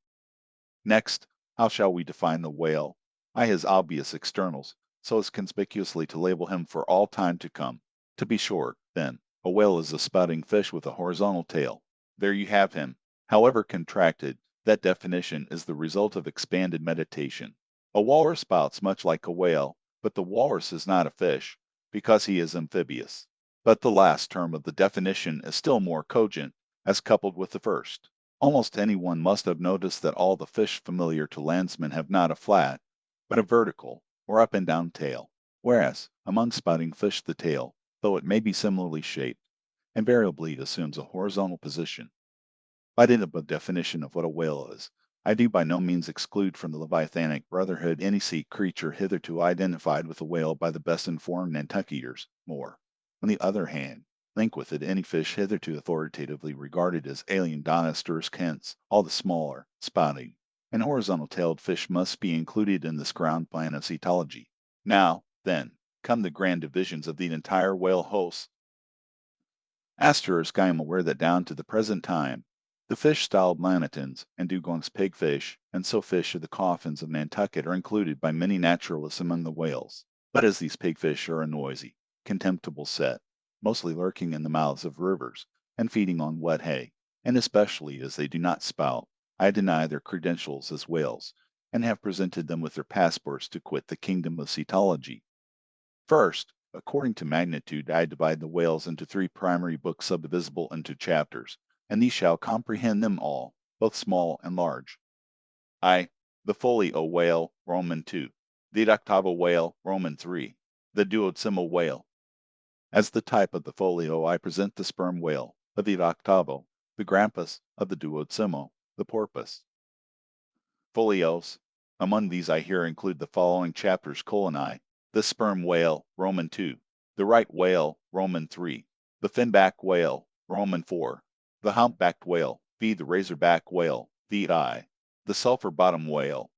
Next, how shall we define the whale? By his obvious externals, so as conspicuously to label him for all time to come. To be short, then, a whale is a spouting fish with a horizontal tail. There you have him. However contracted, that definition is the result of expanded meditation. A walrus spouts much like a whale, but the walrus is not a fish, because he is amphibious. But the last term of the definition is still more cogent, as coupled with the first. Almost any one must have noticed that all the fish familiar to landsmen have not a flat, but a vertical, or up and down tail, whereas, among spouting fish the tail, though it may be similarly shaped, invariably assumes a horizontal position. By dint of a definition of what a whale is, I do by no means exclude from the Leviathanic brotherhood any sea creature hitherto identified with a whale by the best informed Nantucketers. More, on the other hand, link with it any fish hitherto authoritatively regarded as alien donisters, hence all the smaller, spouting, and horizontal-tailed fish must be included in this ground plan of cetology. Now, then, come the grand divisions of the entire whale host. Asterisk, I am aware that down to the present time, The fish-styled lanatans and dugongs pigfish and sowfish of the coffins of Nantucket are included by many naturalists among the whales. But as these pigfish are a noisy, contemptible set, mostly lurking in the mouths of rivers and feeding on wet hay, and especially as they do not spout, I deny their credentials as whales, and have presented them with their passports to quit the kingdom of cetology. First, according to magnitude, I divide the whales into 3 primary books subdivisible into chapters, and these shall comprehend them all, both small and large. I. The folio whale, Roman 2. The octavo whale, Roman 3. The duodecimo whale. As the type of the folio, I present the sperm whale, of the octavo, the grampus, of the duodecimo, the porpoise. Folios. Among these I here include the following chapters: coloni, the sperm whale, Roman 2, the right whale, Roman 3, the finback whale, Roman 4, the humpbacked whale, v. the razorback whale, vi, the sulphur bottom whale.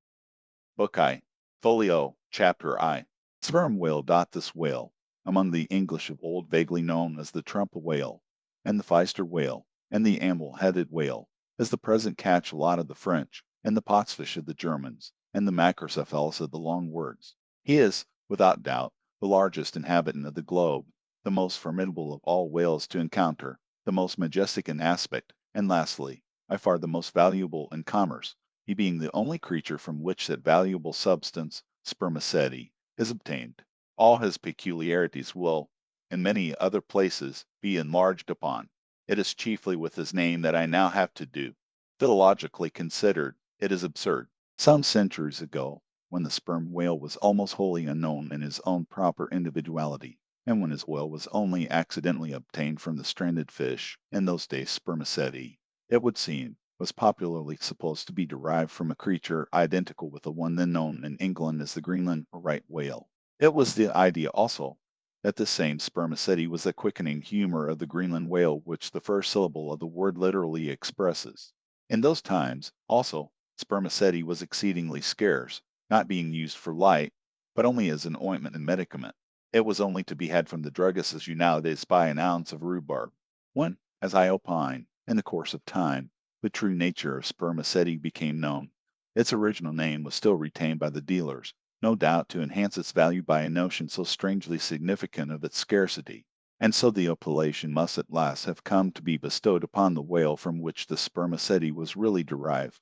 Book I. Folio, Chapter I. Sperm whale. This whale, among the English of old vaguely known as the trump whale, and the pfister whale, and the amble-headed whale, is the present catch lot of the French, and the potsfish of the Germans, and the macrocephalus of the long words. He is, without doubt, the largest inhabitant of the globe, the most formidable of all whales to encounter, the most majestic in aspect, and lastly, by far the most valuable in commerce, he being the only creature from which that valuable substance, spermaceti, is obtained. All his peculiarities will, in many other places, be enlarged upon. It is chiefly with his name that I now have to do. Philologically considered, it is absurd. Some centuries ago, when the sperm whale was almost wholly unknown in his own proper individuality, and when his oil was only accidentally obtained from the stranded fish, in those days spermaceti, it would seem, was popularly supposed to be derived from a creature identical with the one then known in England as the Greenland or right whale. It was the idea also that this same spermaceti was the quickening humor of the Greenland whale which the first syllable of the word literally expresses. In those times, also, spermaceti was exceedingly scarce, not being used for light, but only as an ointment and medicament. It was only to be had from the druggist as you nowadays buy an ounce of rhubarb. When, as I opine, in the course of time, the true nature of spermaceti became known, its original name was still retained by the dealers, no doubt to enhance its value by a notion so strangely significant of its scarcity. And so the appellation must at last have come to be bestowed upon the whale from which the spermaceti was really derived.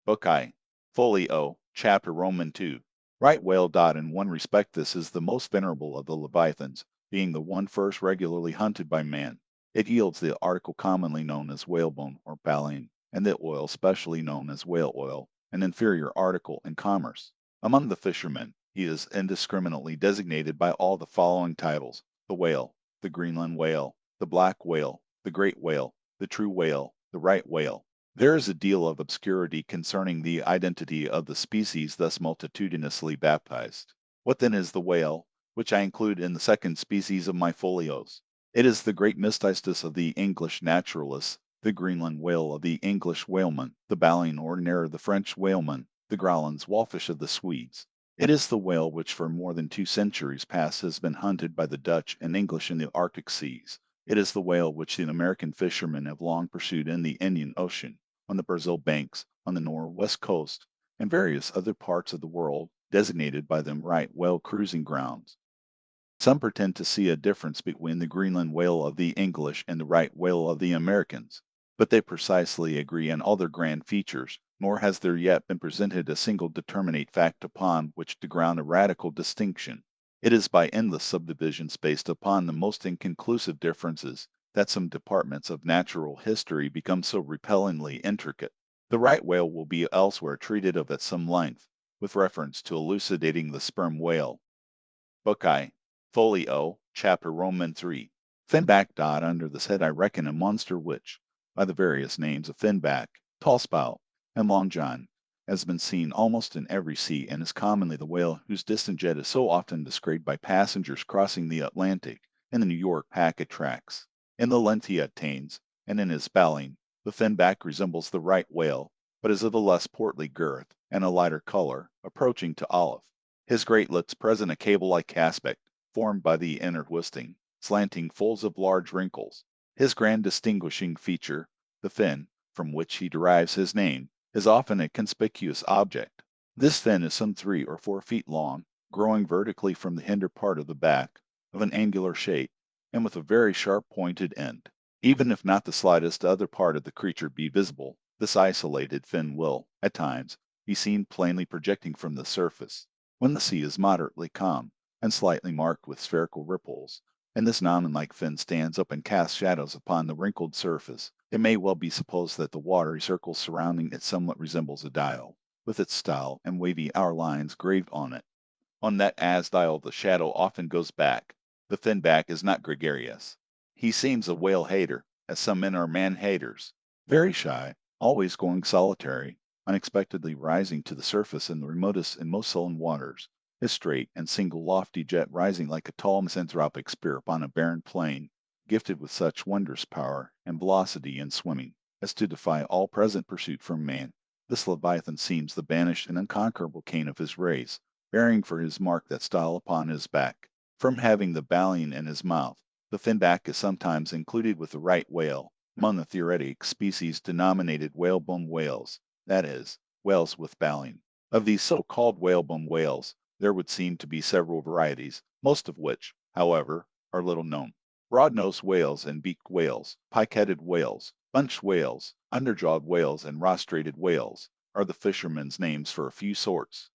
Book I. Folio, Chapter Roman 2. Right whale. In one respect this is the most venerable of the leviathans, being the one first regularly hunted by man. It yields the article commonly known as whalebone or baleen, and the oil specially known as whale oil, an inferior article in commerce. Among the fishermen, he is indiscriminately designated by all the following titles: the whale, the Greenland whale, the black whale, the great whale, the true whale, the right whale. There is a deal of obscurity concerning the identity of the species thus multitudinously baptized. What then is the whale, which I include in the second species of my folios? It is the great mysticis of the English naturalists, the Greenland whale of the English whalemen, the baleen ordinaire of the French whalemen, the growlens wallfish of the Swedes. It is the whale which for more than 2 centuries past has been hunted by the Dutch and English in the Arctic seas. It is the whale which the American fishermen have long pursued in the Indian Ocean, on the Brazil banks, on the northwest coast, and various other parts of the world, designated by them right whale cruising grounds. Some pretend to see a difference between the Greenland whale of the English and the right whale of the Americans, but they precisely agree in all their grand features, nor has there yet been presented a single determinate fact upon which to ground a radical distinction. It is by endless subdivisions based upon the most inconclusive differences that some departments of natural history become so repellingly intricate. The right whale will be elsewhere treated of at some length, with reference to elucidating the sperm whale. Book I. Folio, Chapter Roman 3. Finback. Under this head I reckon a monster which, by the various names of finback, tallspout, and long john, has been seen almost in every sea, and is commonly the whale whose distant jet is so often descried by passengers crossing the Atlantic in the New York packet tracks. In the length he attains, and in his baleen, the finback resembles the right whale, but is of a less portly girth, and a lighter color, approaching to olive. His great lips present a cable-like aspect, formed by the intertwisting, slanting folds of large wrinkles. His grand distinguishing feature, the fin, from which he derives his name, is often a conspicuous object. This fin is some 3 or 4 feet long, growing vertically from the hinder part of the back, of an angular shape, and with a very sharp pointed end. Even if not the slightest other part of the creature be visible, this isolated fin will, at times, be seen plainly projecting from the surface. When the sea is moderately calm, and slightly marked with spherical ripples, and this gnomon-like fin stands up and casts shadows upon the wrinkled surface, it may well be supposed that the watery circle surrounding it somewhat resembles a dial, with its style and wavy hour lines graved on it. On that as dial the shadow often goes back. The fin back is not gregarious. He seems a whale hater, as some men are man haters. Very shy, always going solitary, unexpectedly rising to the surface in the remotest and most sullen waters, his straight and single lofty jet rising like a tall misanthropic spear upon a barren plain, gifted with such wondrous power and velocity in swimming, as to defy all present pursuit from man. This leviathan seems the banished and unconquerable Cain of his race, bearing for his mark that style upon his back. From having the baleen in his mouth, the finback is sometimes included with the right whale, among the theoretic species denominated whalebone whales, that is, whales with baleen. Of these so-called whalebone whales, there would seem to be several varieties, most of which, however, are little known. Broad-nosed whales and beaked whales, pike-headed whales, bunched whales, underjawed whales, and rostrated whales are the fishermen's names for a few sorts.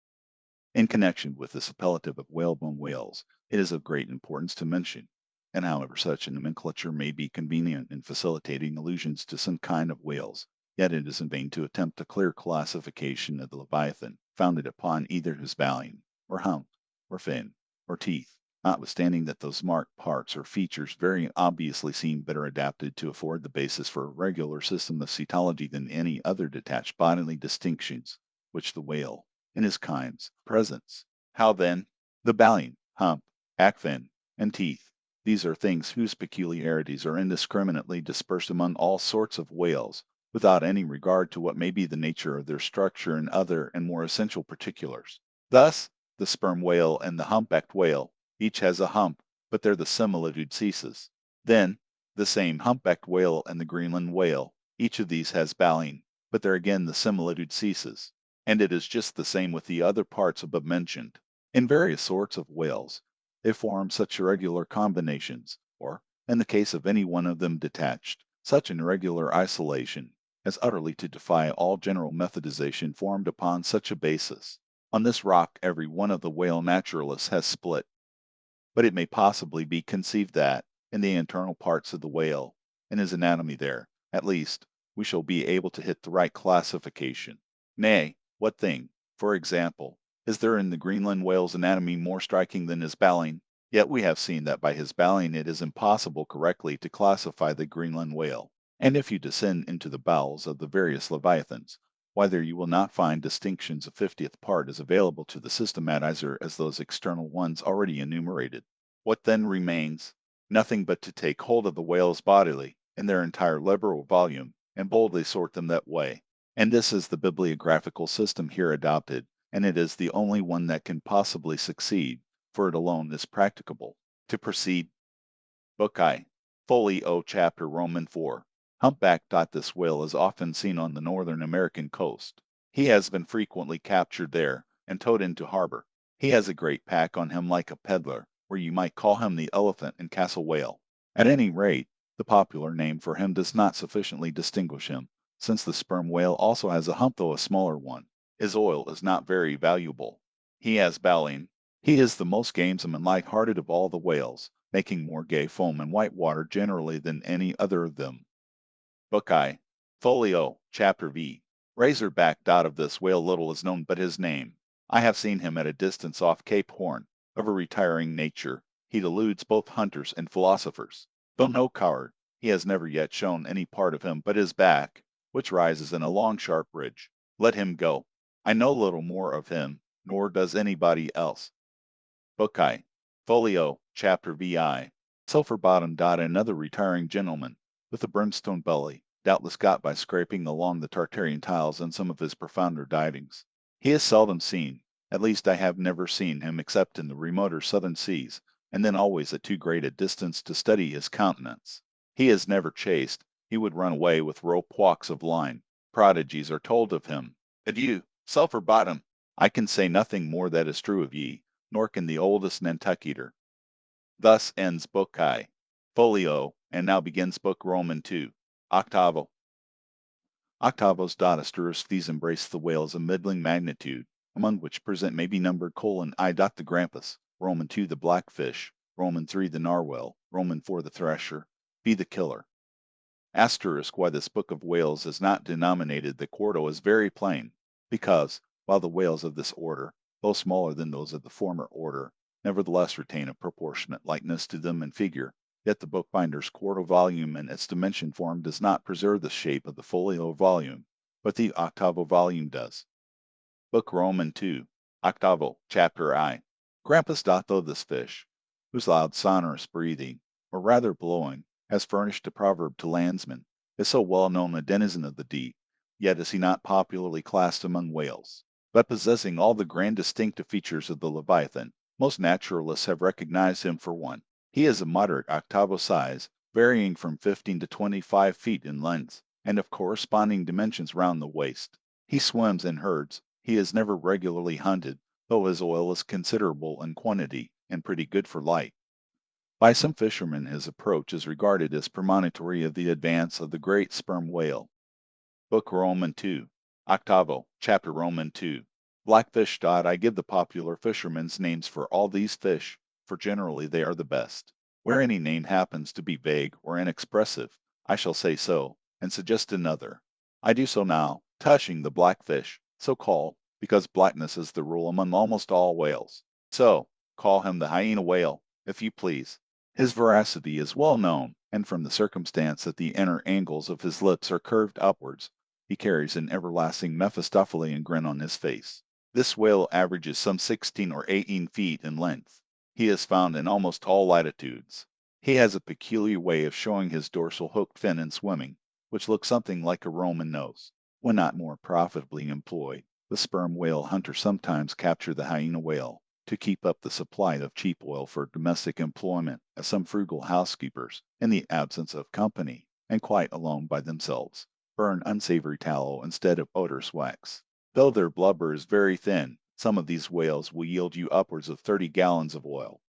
In connection with this appellative of whalebone whales, it is of great importance to mention, and however such a nomenclature may be convenient in facilitating allusions to some kind of whales, yet it is in vain to attempt a clear classification of the leviathan, founded upon either his baleen, or hump, or fin, or teeth, notwithstanding that those marked parts or features very obviously seem better adapted to afford the basis for a regular system of cetology than any other detached bodily distinctions which the whale, in his kinds, presents. How then? The baleen, hump, back fin, and teeth. These are things whose peculiarities are indiscriminately dispersed among all sorts of whales, without any regard to what may be the nature of their structure and other and more essential particulars. Thus, the sperm whale and the humpbacked whale, each has a hump, but there the similitude ceases. Then, the same humpbacked whale and the Greenland whale, each of these has baleen, but there again the similitude ceases. And it is just the same with the other parts above mentioned. In various sorts of whales, they form such irregular combinations, or, in the case of any one of them detached, such an irregular isolation, as utterly to defy all general methodization formed upon such a basis. On this rock every one of the whale naturalists has split. But it may possibly be conceived that, in the internal parts of the whale, in his anatomy there, at least, we shall be able to hit the right classification. Nay, what thing, for example, is there in the Greenland whale's anatomy more striking than his baleen? Yet we have seen that by his baleen it is impossible correctly to classify the Greenland whale. And if you descend into the bowels of the various leviathans, why there you will not find distinctions of 50th part as available to the systematizer as those external ones already enumerated. What then remains? Nothing but to take hold of the whales bodily, in their entire liberal volume, and boldly sort them that way. And this is the bibliographical system here adopted, and it is the only one that can possibly succeed, for it alone is practicable. To proceed. Book I. Folio Chapter Roman 4. Humpback. This whale is often seen on the northern American coast. He has been frequently captured there, and towed into harbor. He has a great pack on him like a peddler, or you might call him the elephant and castle whale. At any rate, the popular name for him does not sufficiently distinguish him, since the sperm whale also has a hump though a smaller one. His oil is not very valuable. He has baleen. He is the most gamesome and light-hearted of all the whales, making more gay foam and white water generally than any other of them. Book I. Folio, Chapter V. Razorback. Of this whale little is known but his name. I have seen him at a distance off Cape Horn, of a retiring nature. He deludes both hunters and philosophers. Though no coward, he has never yet shown any part of him but his back, which rises in a long sharp ridge. Let him go. I know little more of him, nor does anybody else. Book I. Folio, Chapter VI. Sulphur Bottom. Another retiring gentleman, with a brimstone belly, doubtless got by scraping along the Tartarian tiles in some of his profounder divings. He is seldom seen, at least I have never seen him except in the remoter southern seas, and then always at too great a distance to study his countenance. He is never chased, he would run away with rope walks of line. Prodigies are told of him. Adieu, sulphur bottom! I can say nothing more that is true of ye, nor can the oldest Nantucketer. Thus ends Book I, folio, and now begins Book Roman II, octavo. Octavos dodesters, these embrace the whales of middling magnitude, among which present may be numbered: I. the grampus, Roman II. the blackfish, Roman III. the narwhal, Roman IV. the thrasher, B. the killer. Asterisk why this book of whales is not denominated the quarto is very plain, because, while the whales of this order, though smaller than those of the former order, nevertheless retain a proportionate likeness to them in figure, yet the bookbinder's quarto volume in its dimension form does not preserve the shape of the folio volume, but the octavo volume does. Book Roman II, octavo, chapter I. Grampus Datho, this fish, whose loud sonorous breathing, or rather blowing, has furnished a proverb to landsmen, is so well known a denizen of the deep, yet is he not popularly classed among whales. But possessing all the grand distinctive features of the Leviathan, most naturalists have recognized him for one. He is of moderate octavo size, varying from 15 to 25 feet in length, and of corresponding dimensions round the waist. He swims in herds. He is never regularly hunted, though his oil is considerable in quantity, and pretty good for light. By some fishermen his approach is regarded as premonitory of the advance of the great sperm whale. Book Roman II, octavo, chapter Roman II. Blackfish. I give the popular fishermen's names for all these fish, for generally they are the best. Where any name happens to be vague or inexpressive, I shall say so, and suggest another. I do so now, touching the blackfish, so called, because blackness is the rule among almost all whales. So, call him the hyena whale, if you please. His veracity is well known, and from the circumstance that the inner angles of his lips are curved upwards, he carries an everlasting Mephistophelian grin on his face. This whale averages some 16 or 18 feet in length. He is found in almost all latitudes. He has a peculiar way of showing his dorsal hooked fin in swimming, which looks something like a Roman nose. When not more profitably employed, the sperm whale hunters sometimes capture the hyena whale, to keep up the supply of cheap oil for domestic employment, as some frugal housekeepers, in the absence of company, and quite alone by themselves, burn unsavory tallow instead of odorous wax. Though their blubber is very thin, some of these whales will yield you upwards of 30 gallons of oil.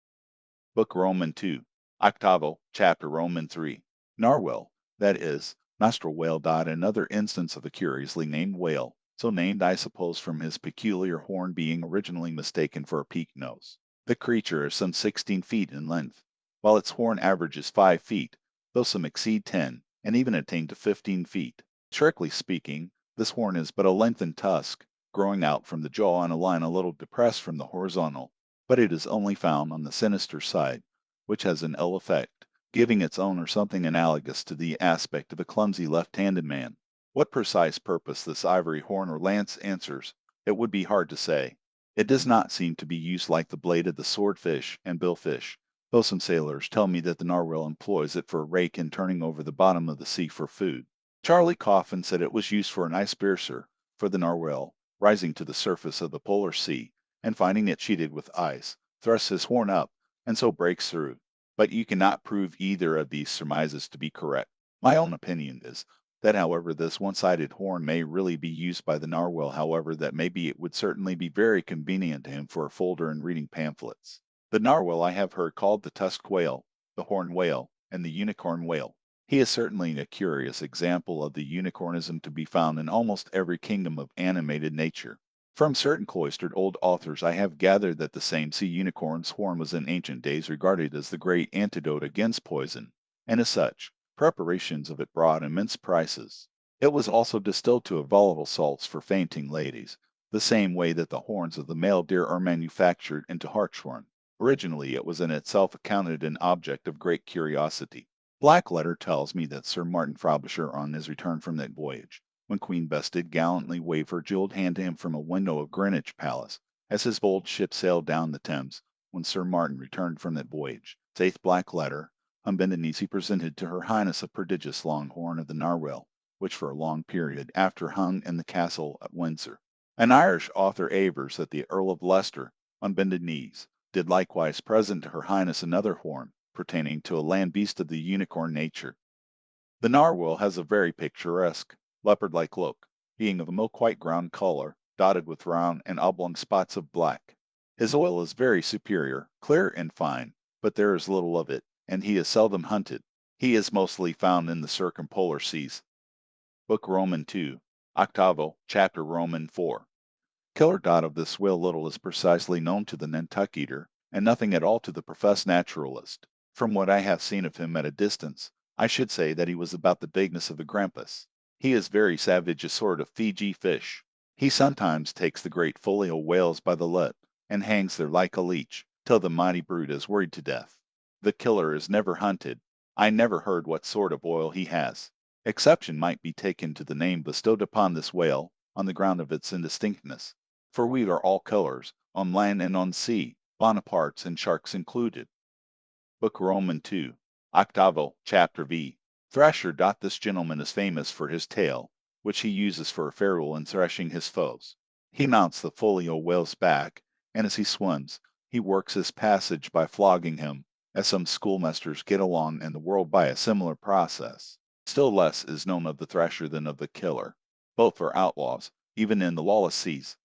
Book Roman II, octavo, chapter Roman III. Narwhal, that is, nostril whale. Another instance of a curiously named whale, so named I suppose from his peculiar horn being originally mistaken for a peak nose. The creature is some 16 feet in length, while its horn averages 5 feet, though some exceed 10, and even attain to 15 feet. Strictly speaking, this horn is but a lengthened tusk, growing out from the jaw on a line a little depressed from the horizontal, but it is only found on the sinister side, which has an ill effect, giving its owner something analogous to the aspect of a clumsy left-handed man. What precise purpose this ivory horn or lance answers, it would be hard to say. It does not seem to be used like the blade of the swordfish and billfish, though some sailors tell me that the narwhal employs it for a rake in turning over the bottom of the sea for food. Charlie Coffin said it was used for an ice-piercer, for the narwhal, rising to the surface of the polar sea, and finding it sheeted with ice, thrusts his horn up, and so breaks through. But you cannot prove either of these surmises to be correct. My own opinion is, that however this one-sided horn may really be used by the narwhal, however that may be, it would certainly be very convenient to him for a folder in reading pamphlets. The narwhal I have heard called the tusked whale, the horned whale, and the unicorn whale. He is certainly a curious example of the unicornism to be found in almost every kingdom of animated nature. From certain cloistered old authors I have gathered that the same sea unicorn's horn was in ancient days regarded as the great antidote against poison, and as such, preparations of it brought immense prices. It was also distilled to volatile salts for fainting ladies, the same way that the horns of the male deer are manufactured into hartshorn. Originally it was in itself accounted an object of great curiosity. Blackletter tells me that Sir Martin Frobisher, on his return from that voyage, when Queen Bess did gallantly wave her jewelled hand to him from a window of Greenwich Palace, as his bold ship sailed down the Thames, when Sir Martin returned from that voyage, saith Blackletter, on bended knees he presented to her Highness a prodigious long horn of the narwhal, which for a long period after hung in the castle at Windsor. An Irish author avers that the Earl of Leicester, on bended knees, did likewise present to her Highness another horn, pertaining to a land beast of the unicorn nature. The narwhal has a very picturesque, leopard-like look, being of a milk-white ground color, dotted with round and oblong spots of black. His oil is very superior, clear and fine, but there is little of it, and he is seldom hunted. He is mostly found in the circumpolar seas. Book Roman 2, Octavo, Chapter Roman 4. Killer dot of this whale little is precisely known to the Nantucket eater, and nothing at all to the professed naturalist. From what I have seen of him at a distance, I should say that he was about the bigness of a grampus. He is very savage, a sort of Fiji fish. He sometimes takes the great folio whales by the lip, and hangs there like a leech, till the mighty brute is worried to death. The killer is never hunted. I never heard what sort of oil he has. Exception might be taken to the name bestowed upon this whale, on the ground of its indistinctness, for we are all killers, on land and on sea, Bonapartes and sharks included. Book Roman 2, Octavo, Chapter V. Thrasher. This gentleman is famous for his tail, which he uses for a ferule in thrashing his foes. He mounts the folio whale's back, and as he swims, he works his passage by flogging him, as some schoolmasters get along in the world by a similar process. Still less is known of the thrasher than of the killer. Both are outlaws, even in the lawless seas.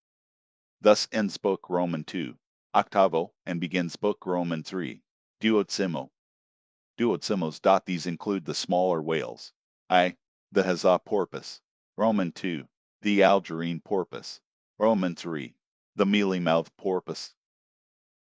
Thus ends Book Roman 2, Octavo, and begins Book Roman 3, Duodecimo. Duodecimos. These include the smaller whales. I. The Huzzah porpoise. Roman 2. The Algerine porpoise. Roman 3. The mealy-mouthed porpoise.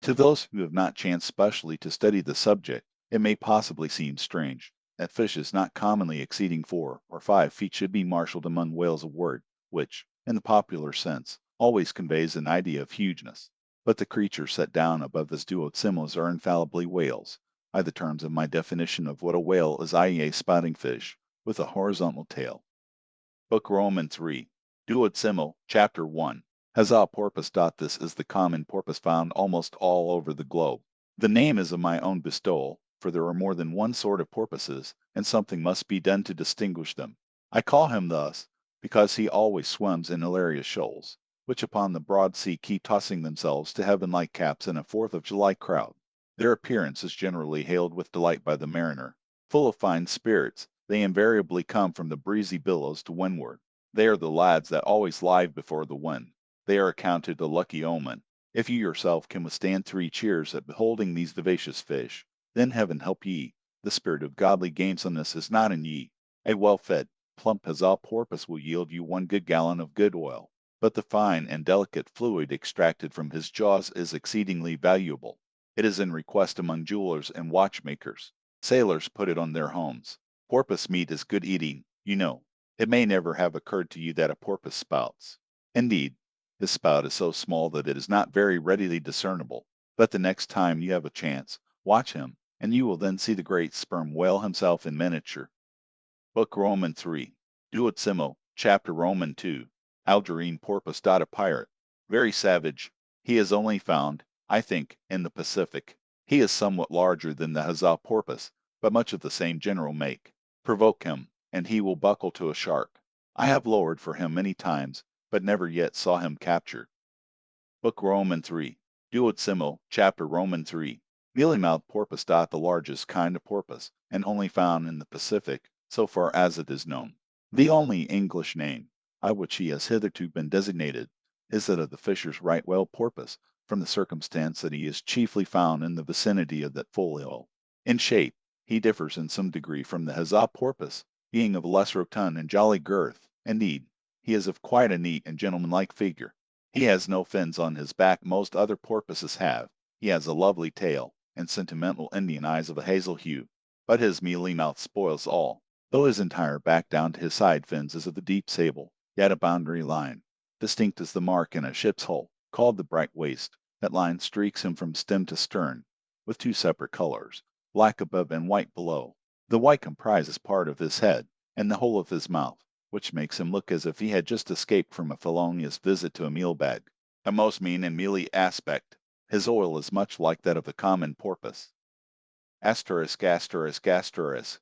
To those who have not chanced specially to study the subject, it may possibly seem strange that fishes not commonly exceeding 4 or 5 feet should be marshaled among whales, a word which, in the popular sense, always conveys an idea of hugeness. But the creatures set down above this duodecimos are infallibly whales. By the terms of my definition of what a whale is, i.e. a spouting fish, with a horizontal tail. Book Roman 3, Duodecimo, Chapter 1. Huzzah porpoise. This is the common porpoise found almost all over the globe. The name is of my own bestowal, for there are more than one sort of porpoises, and something must be done to distinguish them. I call him thus, because he always swims in hilarious shoals, which upon the broad sea keep tossing themselves to heaven like caps in a 4th of July crowd. Their appearance is generally hailed with delight by the mariner. Full of fine spirits, they invariably come from the breezy billows to windward. They are the lads that always live before the wind. They are accounted a lucky omen. If you yourself can withstand 3 cheers at beholding these vivacious fish, then heaven help ye, the spirit of godly gamesomeness is not in ye. A well-fed, plump Huzzah porpoise will yield you 1 good gallon of good oil, but the fine and delicate fluid extracted from his jaws is exceedingly valuable. It is in request among jewelers and watchmakers. Sailors put it on their homes. Porpoise meat is good eating, you know. It may never have occurred to you that a porpoise spouts. Indeed, his spout is so small that it is not very readily discernible, but the next time you have a chance, watch him, and you will then see the great sperm whale himself in miniature. Book Roman 3, Duodecimo, Chapter Roman 2, Algerine porpoise. A pirate. Very savage. He is only found, I think, in the Pacific. He is somewhat larger than the Huzzah porpoise, but much of the same general make. Provoke him, and he will buckle to a shark. I have lowered for him many times, but never yet saw him captured. Book Roman 3, Duodecimo, Chapter Roman 3, Mealy-mouthed porpoise. The largest kind of porpoise, and only found in the Pacific, so far as it is known. The only English name, by which he has hitherto been designated, is that of the fisher's right whale porpoise, from the circumstance that he is chiefly found in the vicinity of that folio. In shape, he differs in some degree from the Huzzah porpoise, being of less rotund and jolly girth. Indeed, he is of quite a neat and gentlemanlike figure. He has no fins on his back most other porpoises have. He has a lovely tail, and sentimental Indian eyes of a hazel hue, but his mealy mouth spoils all. Though his entire back down to his side fins is of the deep sable, yet a boundary line, distinct as the mark in a ship's hull, called the bright waist. That line streaks him from stem to stern, with 2 separate colors, black above and white below. The white comprises part of his head, and the whole of his mouth, which makes him look as if he had just escaped from a felonious visit to a meal bag. A most mean and mealy aspect. His oil is much like that of the common porpoise. Asterisk, asterisk, asterisk.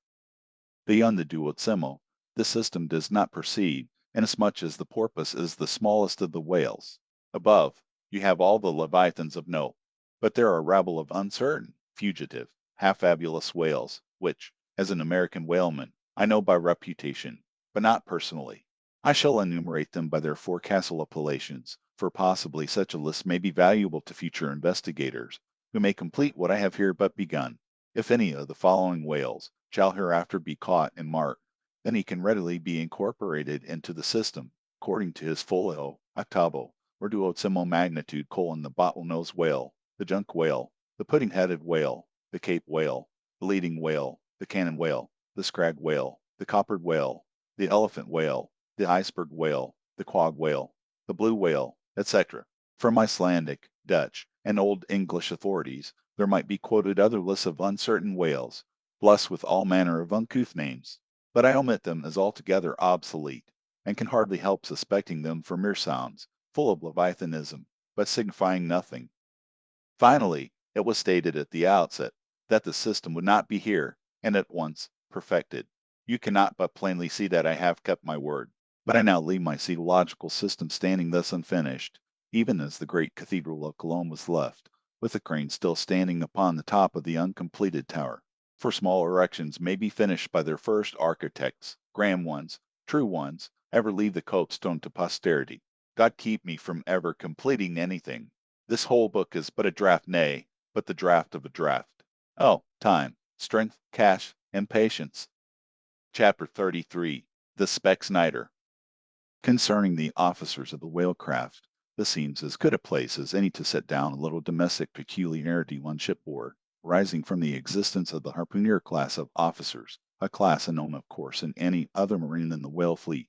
Beyond the duodecimo, this system does not proceed, inasmuch as the porpoise is the smallest of the whales. Above, you have all the leviathans of note, but there are a rabble of uncertain, fugitive, half fabulous whales, which, as an American whaleman, I know by reputation, but not personally. I shall enumerate them by their forecastle appellations, for possibly such a list may be valuable to future investigators, who may complete what I have here but begun. If any of the following whales shall hereafter be caught and marked, then he can readily be incorporated into the system, according to his folio, octavo, or duodecimo magnitude: the bottlenose whale, the junk whale, the pudding-headed whale, the Cape whale, the leading whale, the cannon whale, the scrag whale, the coppered whale, the elephant whale, the iceberg whale, the quag whale, the blue whale, etc. From Icelandic, Dutch, and Old English authorities, there might be quoted other lists of uncertain whales, blessed with all manner of uncouth names, but I omit them as altogether obsolete, and can hardly help suspecting them for mere sounds, full of leviathanism, but signifying nothing. Finally, it was stated at the outset that the system would not be here, and at once, perfected. You cannot but plainly see that I have kept my word. But I now leave my zoological system standing thus unfinished, even as the great cathedral of Cologne was left, with the crane still standing upon the top of the uncompleted tower. For small erections may be finished by their first architects, grand ones, true ones, ever leave the copestone to posterity. God keep me from ever completing anything. This whole book is but a draft, nay, but the draft of a draft. Oh, time, strength, cash, and patience. Chapter 33. The Speck-Snyder. Concerning the officers of the whale craft, this seems as good a place as any to set down a little domestic peculiarity on shipboard, arising from the existence of the harpooner class of officers, a class unknown of course in any other marine than the whale fleet.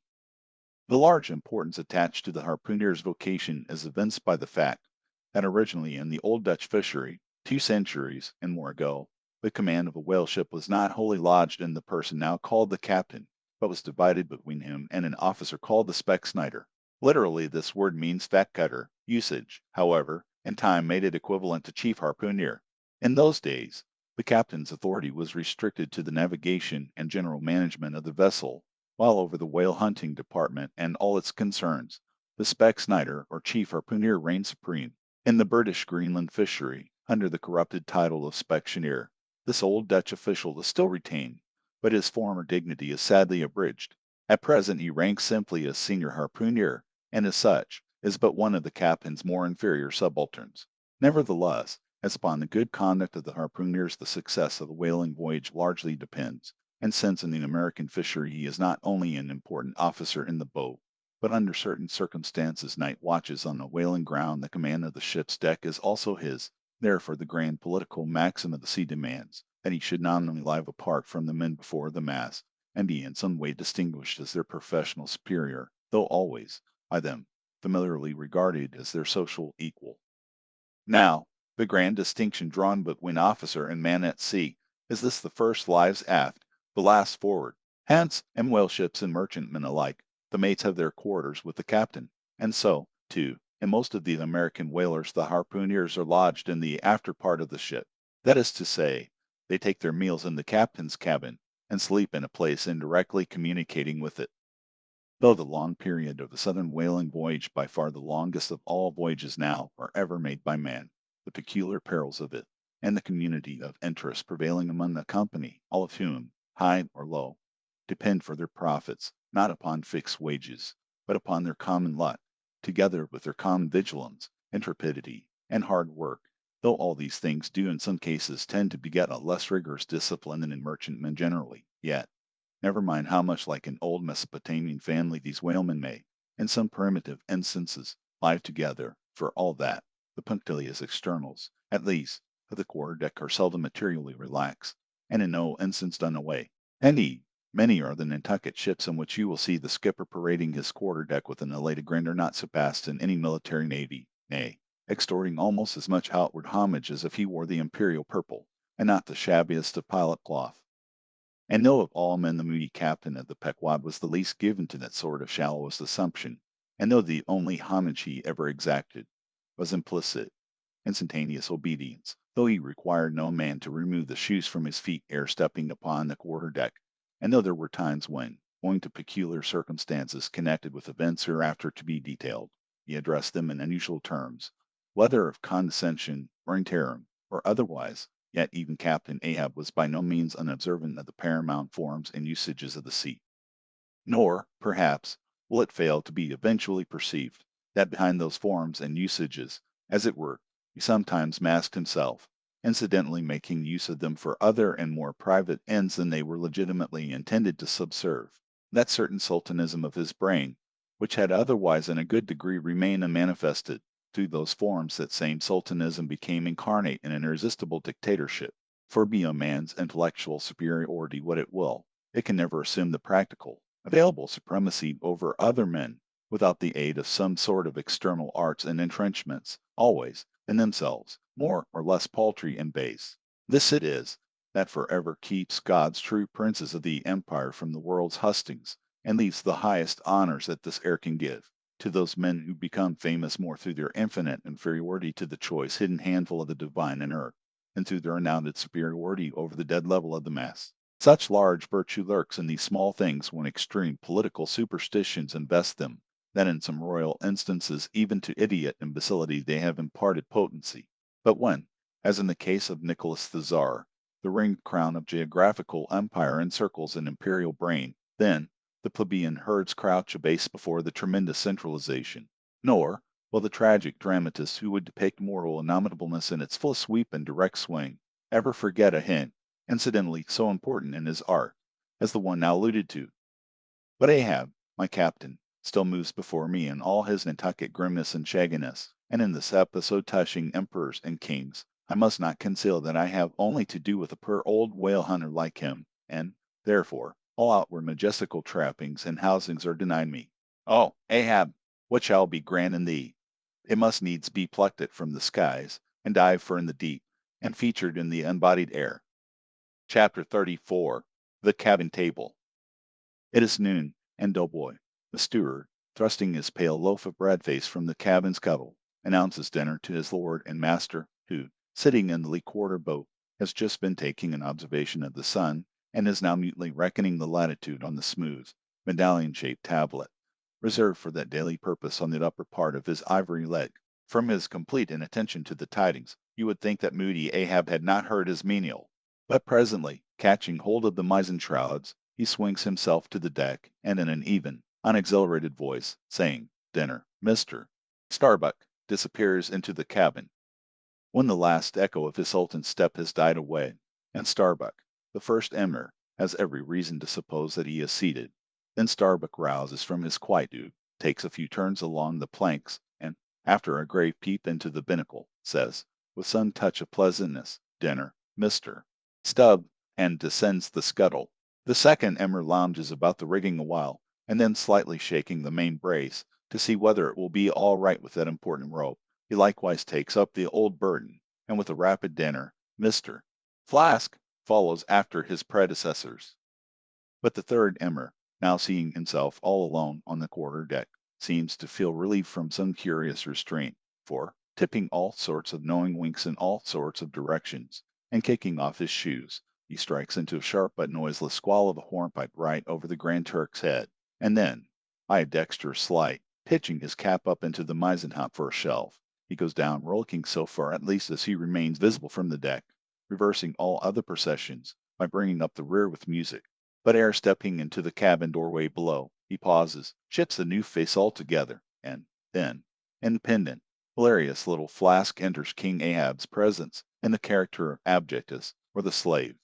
The large importance attached to the harpooner's vocation is evinced by the fact that originally in the old Dutch fishery, 2 centuries and more ago, the command of a whale ship was not wholly lodged in the person now called the captain, but was divided between him and an officer called the Speck-Snyder. Literally, this word means fat cutter. Usage, however, in time made it equivalent to chief harpooner. In those days, the captain's authority was restricted to the navigation and general management of the vessel, while over the whale hunting department and all its concerns, the Speck-Snyder or chief harpooner reigned supreme. In the British Greenland fishery, under the corrupted title of specksioneer, this old Dutch official is still retained, but his former dignity is sadly abridged. At present he ranks simply as senior harpooner, and as such, is but one of the captain's more inferior subalterns. Nevertheless, as upon the good conduct of the harpooners the success of the whaling voyage largely depends, and since in the American fishery he is not only an important officer in the boat, but under certain circumstances night watches on the whaling ground, the command of the ship's deck is also his. Therefore the grand political maxim of the sea demands that he should nominally live apart from the men before the mast, and be in some way distinguished as their professional superior, though always, by them, familiarly regarded as their social equal. Now, the grand distinction drawn between officer and man at sea is this: the first lies aft, the last forward. Hence, in whale ships and merchantmen alike, the mates have their quarters with the captain, and so, too, in most of the American whalers the harpooneers are lodged in the after part of the ship. That is to say, they take their meals in the captain's cabin, and sleep in a place indirectly communicating with it. Though the long period of the southern whaling voyage by far the longest of all voyages now or ever made by man, the peculiar perils of it, and the community of interest prevailing among the company, all of whom, high or low, depend for their profits, not upon fixed wages, but upon their common lot, together with their common vigilance, intrepidity, and hard work, though all these things do in some cases tend to beget a less rigorous discipline than in merchantmen generally, yet, never mind how much like an old Mesopotamian family these whalemen may, in some primitive instances, live together, for all that, the punctilious externals, at least, of the quarter deck are seldom materially relaxed, and in no instance done away. Indeed, many are the Nantucket ships in which you will see the skipper parading his quarter deck with an elated grandeur not surpassed in any military navy, nay, extorting almost as much outward homage as if he wore the imperial purple, and not the shabbiest of pilot cloth. And though of all men the moody captain of the Pequod was the least given to that sort of shallowest assumption, and though the only homage he ever exacted was implicit, instantaneous obedience, though he required no man to remove the shoes from his feet ere stepping upon the quarter deck, and though there were times when, owing to peculiar circumstances connected with events hereafter to be detailed, he addressed them in unusual terms, whether of condescension or interim, or otherwise, Yet even Captain Ahab was by no means unobservant of the paramount forms and usages of the seat. Nor, perhaps, will it fail to be eventually perceived that behind those forms and usages, as it were, he sometimes masked himself, incidentally making use of them for other and more private ends than they were legitimately intended to subserve. That certain sultanism of his brain, which had otherwise in a good degree remained unmanifested, through those forms that same sultanism became incarnate in an irresistible dictatorship. For be a man's intellectual superiority what it will, it can never assume the practical, available supremacy over other men without the aid of some sort of external arts and entrenchments, always, in themselves, more or less paltry and base. This it is that forever keeps God's true princes of the empire from the world's hustings, and leaves the highest honors that this air can give to those men who become famous more through their infinite inferiority to the choice hidden handful of the divine in earth, than through their undoubted superiority over the dead level of the mass. Such large virtue lurks in these small things when extreme political superstitions invest them, that in some royal instances even to idiot imbecility they have imparted potency. But when, as in the case of Nicholas the Tsar, the ringed crown of geographical empire encircles an imperial brain, then the plebeian herds crouch abased before the tremendous centralization. Nor will the tragic dramatist who would depict moral indomitableness in its full sweep and direct swing ever forget a hint, incidentally so important in his art, as the one now alluded to. But Ahab, my captain, still moves before me in all his Nantucket grimness and shagginess, and in this episode touching emperors and kings, I must not conceal that I have only to do with a poor old whale hunter like him, and, therefore, all outward majestical trappings and housings are denied me. Oh, Ahab, what shall be grand in thee? It must needs be plucked it from the skies, and dive for in the deep, and featured in the embodied air. Chapter 34 The Cabin Table. It is noon, and Doughboy, the steward, thrusting his pale loaf of bread face from the cabin scuttle, announces dinner to his lord and master, who, sitting in the lee quarter boat, has just been taking an observation of the sun, and is now mutely reckoning the latitude on the smooth, medallion-shaped tablet, reserved for that daily purpose on the upper part of his ivory leg. From his complete inattention to the tidings, you would think that moody Ahab had not heard his menial. But presently, catching hold of the mizzen shrouds, he swings himself to the deck, and in an even, unexhilarated voice, saying, "Dinner, Mr. Starbuck," disappears into the cabin. When the last echo of his sultan's step has died away, and Starbuck, the first emir, has every reason to suppose that he is seated, then Starbuck rouses from his quietude, takes a few turns along the planks, and, after a grave peep into the binnacle, says, with some touch of pleasantness, "Dinner, Mr. Stubb," and descends the scuttle. The second emir lounges about the rigging awhile, and then slightly shaking the main brace, to see whether it will be all right with that important rope, he likewise takes up the old burden, and with a rapid dinner, Mr. Flask follows after his predecessors. But the third emir, now seeing himself all alone on the quarter deck, seems to feel relief from some curious restraint, for, tipping all sorts of knowing winks in all sorts of directions, and kicking off his shoes, he strikes into a sharp but noiseless squall of a hornpipe right over the Grand Turk's head, and then, by a dexterous slide, pitching his cap up into the mizzen top for a shelf, he goes down rollicking so far at least as he remains visible from the deck, reversing all other processions by bringing up the rear with music. But ere stepping into the cabin doorway below, he pauses, shifts the new face altogether, and then, independent, hilarious little Flask enters King Ahab's presence in the character of Abjectus, or the slave.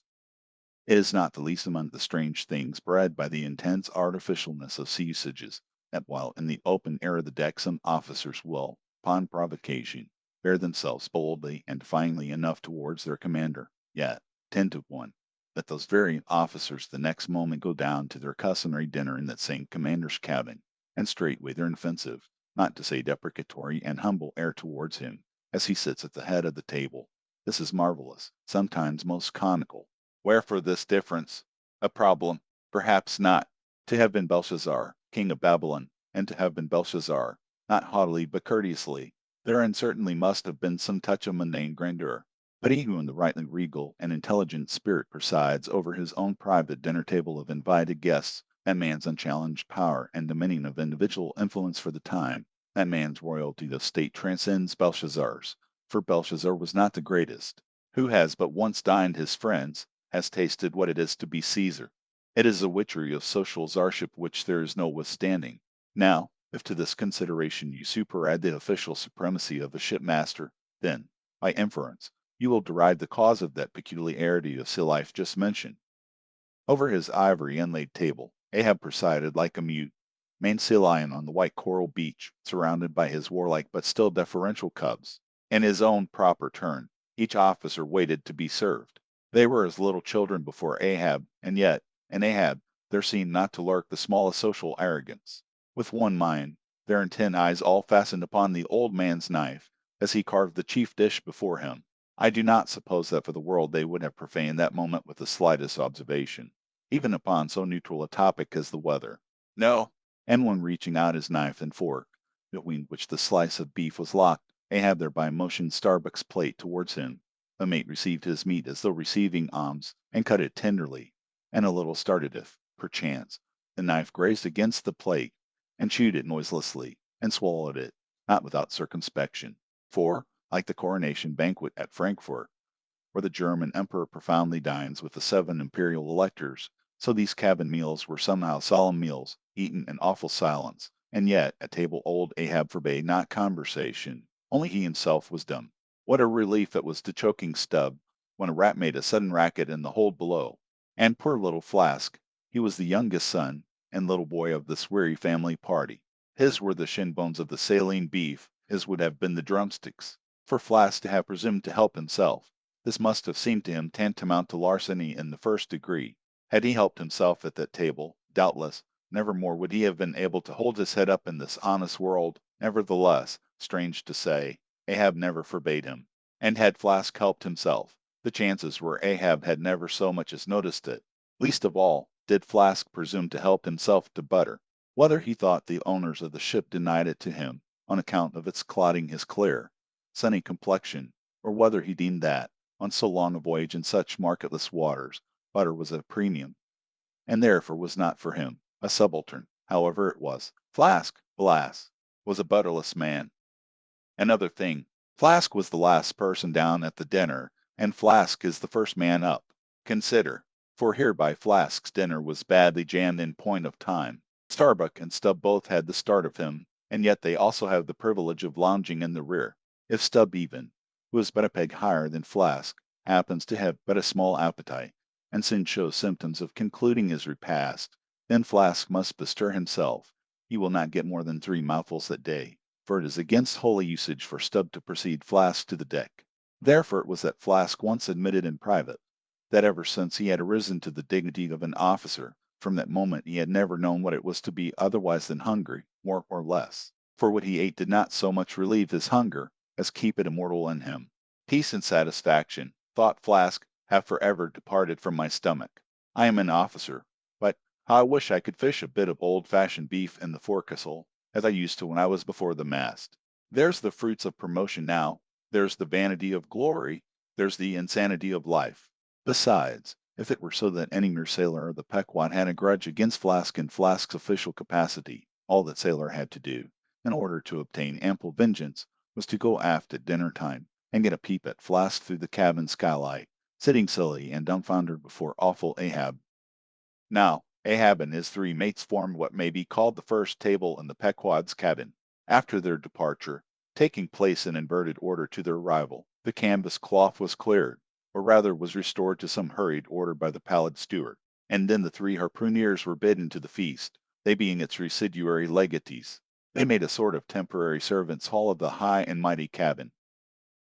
It is not the least among the strange things bred by the intense artificialness of sea usages, that while in the open air of the deck some officers will, upon provocation, bear themselves boldly and defyingly enough towards their commander, yet, 10 to 1, that those very officers the next moment go down to their customary dinner in that same commander's cabin, and straightway their inoffensive, not to say deprecatory and humble air towards him, as he sits at the head of the table. This is marvelous, sometimes most comical. Wherefore this difference? A problem? Perhaps not. To have been Belshazzar, king of Babylon, and to have been Belshazzar, not haughtily but courteously, therein certainly must have been some touch of mundane grandeur. But he who in the rightly regal and intelligent spirit presides over his own private dinner table of invited guests, that man's unchallenged power and dominion of individual influence for the time, that man's royalty of state transcends Belshazzar's, for Belshazzar was not the greatest, Who has but once dined his friends, has tasted what it is to be Caesar. It is a witchery of social czarship which there is no withstanding. Now, if to this consideration you superadd the official supremacy of a shipmaster, then, by inference, you will derive the cause of that peculiarity of sea life just mentioned. Over his ivory inlaid table, Ahab presided like a mute, maned sea lion on the white coral beach, surrounded by his warlike but still deferential cubs. In his own proper turn, each officer waited to be served. They were as little children before Ahab, and yet, in Ahab, there seemed not to lurk the smallest social arrogance. With one mind, their intent eyes all fastened upon the old man's knife, as he carved the chief dish before him. I do not suppose that for the world they would have profaned that moment with the slightest observation, even upon so neutral a topic as the weather. No, and when reaching out his knife and fork, between which the slice of beef was locked, Ahab thereby motioned Starbuck's plate towards him. The mate received his meat as though receiving alms, and cut it tenderly, and a little started if, perchance, the knife grazed against the plate, and chewed it noiselessly, and swallowed it, not without circumspection. For, like the coronation banquet at Frankfort, where the German emperor profoundly dines with the 7 imperial electors, so these cabin meals were somehow solemn meals, eaten in awful silence, and yet at table old Ahab forbade not conversation, only he himself was dumb. What a relief it was to choking Stubb, when a rat made a sudden racket in the hold below. And poor little Flask, he was the youngest son and little boy of this weary family party. His were the shin bones of the saline beef, his would have been the drumsticks. For Flask to have presumed to help himself, this must have seemed to him tantamount to larceny in the first degree. Had he helped himself at that table, doubtless, never more would he have been able to hold his head up in this honest world. Nevertheless, strange to say, Ahab never forbade him. And had Flask helped himself, the chances were Ahab had never so much as noticed it. Least of all, did Flask presume to help himself to butter. Whether he thought the owners of the ship denied it to him, on account of its clouding his clear, sunny complexion, or whether he deemed that, on so long a voyage in such marketless waters, butter was at a premium, and therefore was not for him, a subaltern, however it was. Flask, alas, was a butterless man. Another thing, Flask was the last person down at the dinner, and Flask is the first man up. Consider, for hereby Flask's dinner was badly jammed in point of time. Starbuck and Stubb both had the start of him, and yet they also have the privilege of lounging in the rear. If Stubb even, who is but a peg higher than Flask, happens to have but a small appetite, and soon shows symptoms of concluding his repast, then Flask must bestir himself. He will not get more than 3 mouthfuls a day, for it is against holy usage for Stubb to precede Flask to the deck. Therefore it was that Flask once admitted in private, that ever since he had arisen to the dignity of an officer, from that moment he had never known what it was to be otherwise than hungry, more or less. For what he ate did not so much relieve his hunger as keep it immortal in him. Peace and satisfaction, thought Flask, have forever departed from my stomach. I am an officer, but how I wish I could fish a bit of old-fashioned beef in the forecastle, as I used to when I was before the mast. There's the fruits of promotion now, there's the vanity of glory, there's the insanity of life. Besides, if it were so that any mere sailor of the Pequod had a grudge against Flask in Flask's official capacity, all that sailor had to do, in order to obtain ample vengeance, was to go aft at dinner time, and get a peep at Flask through the cabin skylight, sitting silly and dumbfounded before awful Ahab. Now, Ahab and his 3 mates formed what may be called the first table in the Pequod's cabin. After their departure, taking place in inverted order to their arrival, the canvas cloth was cleared, or rather was restored to some hurried order by the pallid steward, and then the 3 harpooneers were bidden to the feast, they being its residuary legatees. They made a sort of temporary servants' hall of the high and mighty cabin.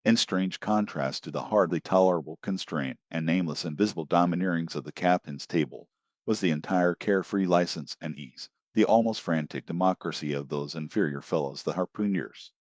In strange contrast to the hardly tolerable constraint and nameless invisible domineerings of the captain's table, was the entire carefree license and ease, the almost frantic democracy of those inferior fellows, the harpooneers.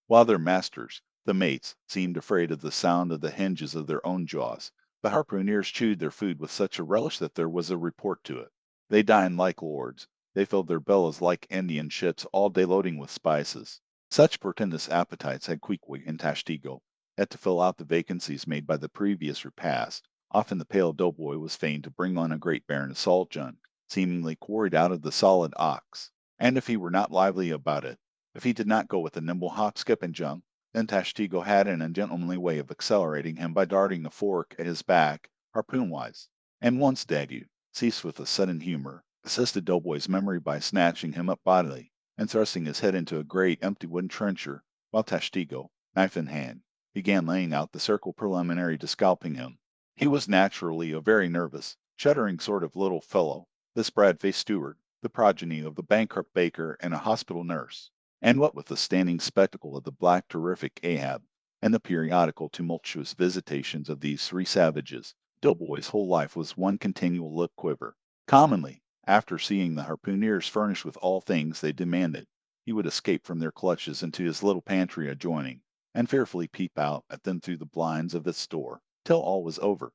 While their masters, the mates, seemed afraid of the sound of the hinges of their own jaws, the harpooneers chewed their food with such a relish that there was a report to it. They dined like lords, they filled their bellows like Indian ships, all day loading with spices. Such portentous appetites had Queequeg and Tashtego, that to fill out the vacancies made by the previous repast, often the pale doughboy was fain to bring on a great barren salt junk, seemingly quarried out of the solid ox. And if he were not lively about it, if he did not go with a nimble hop, skip, and jump, Then Tashtego had an ungentlemanly way of accelerating him by darting a fork at his back, harpoon-wise. And once Daggoo, seized with a sudden humor, assisted Doughboy's memory by snatching him up bodily and thrusting his head into a great empty wooden trencher, while Tashtego, knife in hand, began laying out the circle preliminary to scalping him. He was naturally a very nervous, shuddering sort of little fellow, this Brad-faced steward, the progeny of a bankrupt baker and a hospital nurse. And what with the standing spectacle of the black terrific Ahab, and the periodical tumultuous visitations of these three savages, Doughboy's whole life was one continual lip quiver. Commonly, after seeing the harpooneers furnished with all things they demanded, he would escape from their clutches into his little pantry adjoining, and fearfully peep out at them through the blinds of its store, till all was over.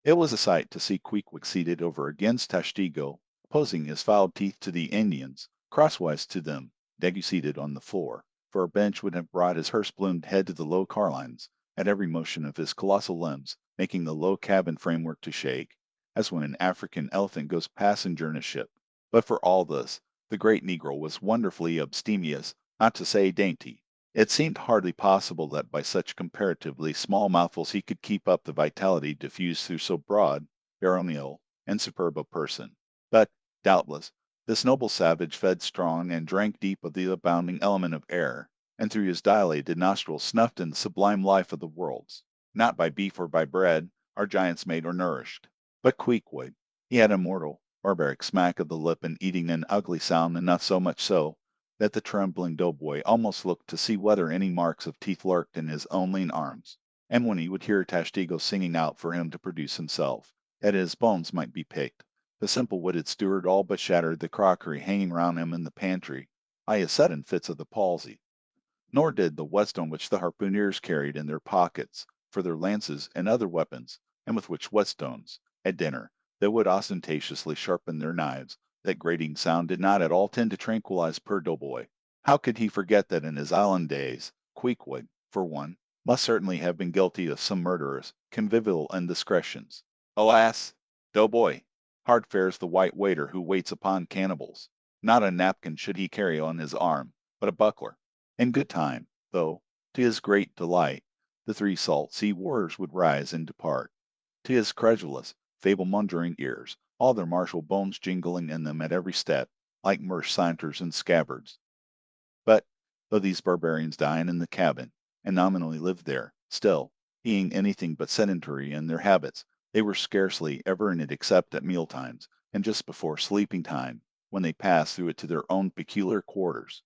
It was a sight to see Queequeg seated over against Tashtego, opposing his filed teeth to the Indians, crosswise to them, Daggoo seated on the floor, for a bench would have brought his hearse-bloomed head to the low carlines, at every motion of his colossal limbs, making the low cabin framework to shake, as when an African elephant goes passenger in a ship. But for all this, the great negro was wonderfully abstemious, not to say dainty. It seemed hardly possible that by such comparatively small mouthfuls he could keep up the vitality diffused through so broad, baronial, and superb a person. But, doubtless, this noble savage fed strong and drank deep of the abounding element of air, and through his dilated nostrils snuffed in the sublime life of the worlds. Not by beef or by bread are giants made or nourished. But Queequeg, he had a mortal, barbaric smack of the lip and eating an ugly sound enough, so much so that the trembling doughboy almost looked to see whether any marks of teeth lurked in his own lean arms, and when he would hear Tashtego singing out for him to produce himself, that his bones might be picked, the simple-witted steward all but shattered the crockery hanging round him in the pantry by his sudden fits of the palsy. Nor did the whetstone which the harpooneers carried in their pockets for their lances and other weapons, and with which whetstones, at dinner, they would ostentatiously sharpen their knives, that grating sound did not at all tend to tranquilize poor Doughboy. How could he forget that in his island days, Queequeg, for one, must certainly have been guilty of some murderous, convivial indiscretions? Alas, Doughboy, hard fares the white waiter who waits upon cannibals. Not a napkin should he carry on his arm, but a buckler. In good time, though, to his great delight, the three salt sea warriors would rise and depart. To his credulous, fable-mongering ears, all their martial bones jingling in them at every step, like merced cimeters and scabbards. But, though these barbarians dine in the cabin, and nominally lived there, still, being anything but sedentary in their habits, they were scarcely ever in it except at meal times, and just before sleeping time, when they passed through it to their own peculiar quarters.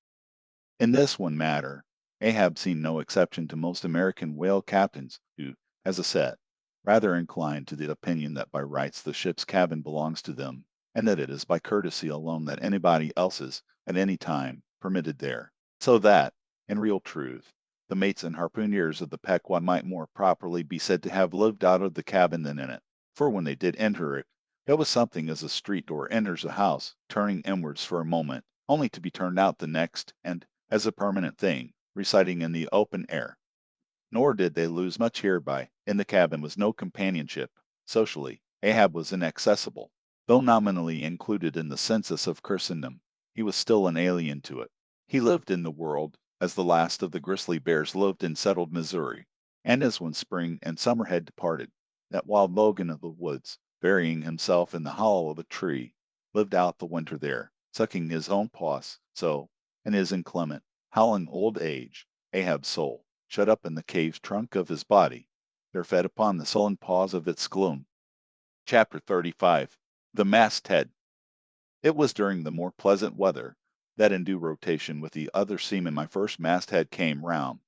In this one matter, Ahab seemed no exception to most American whale captains, who, as a set, rather incline to the opinion that by rights the ship's cabin belongs to them, and that it is by courtesy alone that anybody else is, at any time, permitted there. So that, in real truth, the mates and harpooneers of the Pequod might more properly be said to have lived out of the cabin than in it, for when they did enter it, it was something as a street door enters a house, turning inwards for a moment, only to be turned out the next, and, as a permanent thing, residing in the open air. Nor did they lose much hereby. In the cabin was no companionship. Socially, Ahab was inaccessible. Though nominally included in the census of Christendom, he was still an alien to it. He lived in the world as the last of the grizzly bears lived in settled Missouri, and as when spring and summer had departed, that wild Logan of the woods, burying himself in the hollow of a tree, lived out the winter there, sucking his own pus, so, in his inclement, howling old age, Ahab's soul, shut up in the cave's trunk of his body, there fed upon the sullen paws of its gloom. Chapter 35. The Masthead. It was during the more pleasant weather that in due rotation with the other seamen my first masthead came round.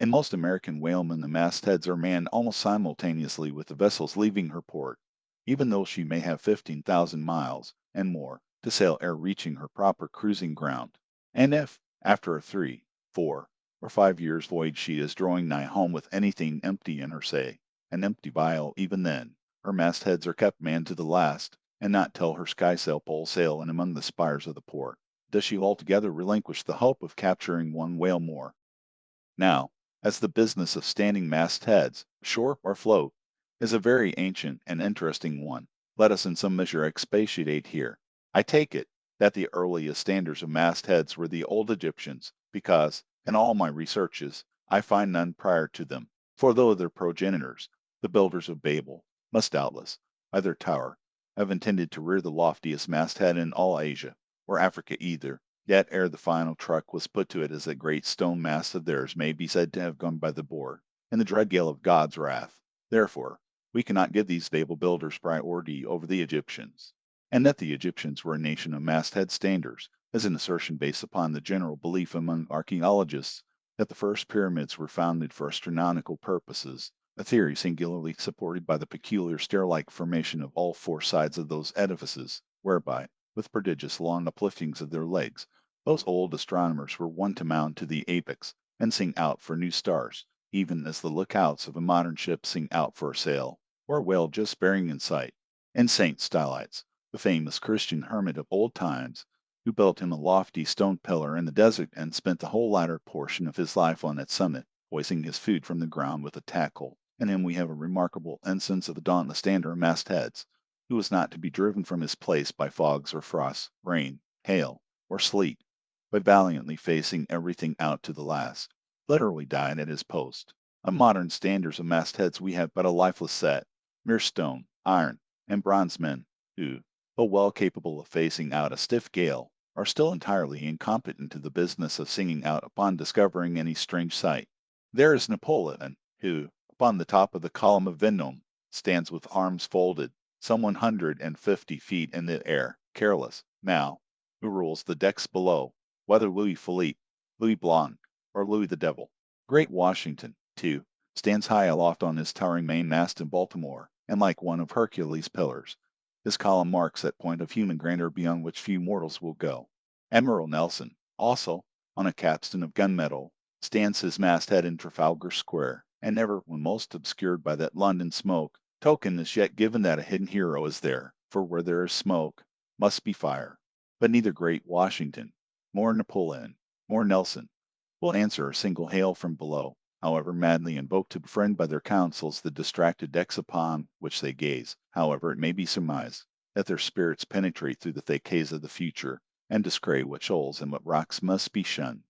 In most American whalemen the mastheads are manned almost simultaneously with the vessel's leaving her port, even though she may have 15,000 miles, and more, to sail ere reaching her proper cruising ground. And if, after a 3, 4, or 5 years' voyage she is drawing nigh home with anything empty in her say, an empty vial even then, her mastheads are kept manned to the last, and not till her skysail pole sail in among the spires of the port, does she altogether relinquish the hope of capturing one whale more. Now, as the business of standing mastheads, shore or float, is a very ancient and interesting one, let us in some measure expatiate here. I take it that the earliest standers of mastheads were the old Egyptians, because, in all my researches, I find none prior to them. For though their progenitors, the builders of Babel, must doubtless, by their tower, have intended to rear the loftiest masthead in all Asia, or Africa either, yet ere the final truck was put to it as that great stone mast of theirs may be said to have gone by the board, in the dread gale of God's wrath. Therefore, we cannot give these Babel builders priority over the Egyptians. And that the Egyptians were a nation of masthead standers is an assertion based upon the general belief among archaeologists that the first pyramids were founded for astronomical purposes, a theory singularly supported by the peculiar stair-like formation of all four sides of those edifices, whereby, with prodigious long upliftings of their legs, those old astronomers were wont to mount to the apex and sing out for new stars, even as the lookouts of a modern ship sing out for a sail, or a whale just bearing in sight. And Saint Stylites, the famous Christian hermit of old times, who built him a lofty stone pillar in the desert and spent the whole latter portion of his life on its summit, hoisting his food from the ground with a tackle. In him we have a remarkable instance of the dauntless stander of mastheads, who was not to be driven from his place by fogs or frosts, rain, hail, or sleet, but valiantly facing everything out to the last, literally died at his post. Of modern standers of mastheads we have but a lifeless set, mere stone, iron, and bronze men, who, though well capable of facing out a stiff gale, are still entirely incompetent to the business of singing out upon discovering any strange sight. There is Napoleon, who, upon the top of the column of Vendôme, stands with arms folded, some 150 feet in the air, careless, now, who rules the decks below, whether Louis Philippe, Louis Blanc, or Louis the Devil. Great Washington, too, stands high aloft on his towering mainmast in Baltimore, and like one of Hercules' pillars, his column marks that point of human grandeur beyond which few mortals will go. Admiral Nelson, also, on a capstan of gunmetal, stands his masthead in Trafalgar Square, and never, when most obscured by that London smoke, token is yet given that a hidden hero is there, for where there is smoke, must be fire. But neither great Washington, nor Napoleon, nor Nelson, will answer a single hail from below, however madly invoked to befriend by their counsels the distracted decks upon which they gaze. However, it may be surmised that their spirits penetrate through the thick haze of the future, and descry what shoals and what rocks must be shunned.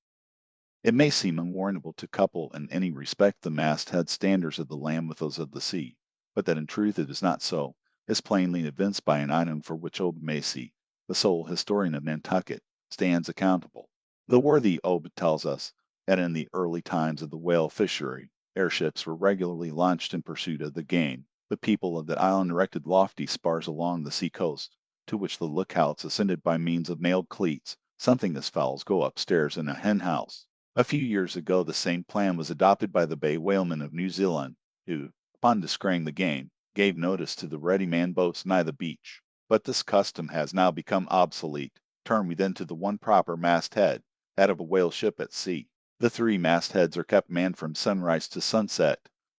It may seem unwarrantable to couple in any respect the masthead standards of the land with those of the sea, but that in truth it is not so, is plainly evinced by an item for which Ob Macy, the sole historian of Nantucket, stands accountable. The worthy Ob tells us that in the early times of the whale fishery, airships were regularly launched in pursuit of the game. The people of the island erected lofty spars along the sea coast, to which the lookouts ascended by means of nailed cleats, something as foul as go upstairs in a hen house. A few years ago the same plan was adopted by the bay whalemen of New Zealand, who, upon descrying the game, gave notice to the ready-manned boats nigh the beach. But this custom has now become obsolete. Turn we then to the one proper masthead, that of a whale ship at sea. The three mastheads are kept manned from sunrise to sunset,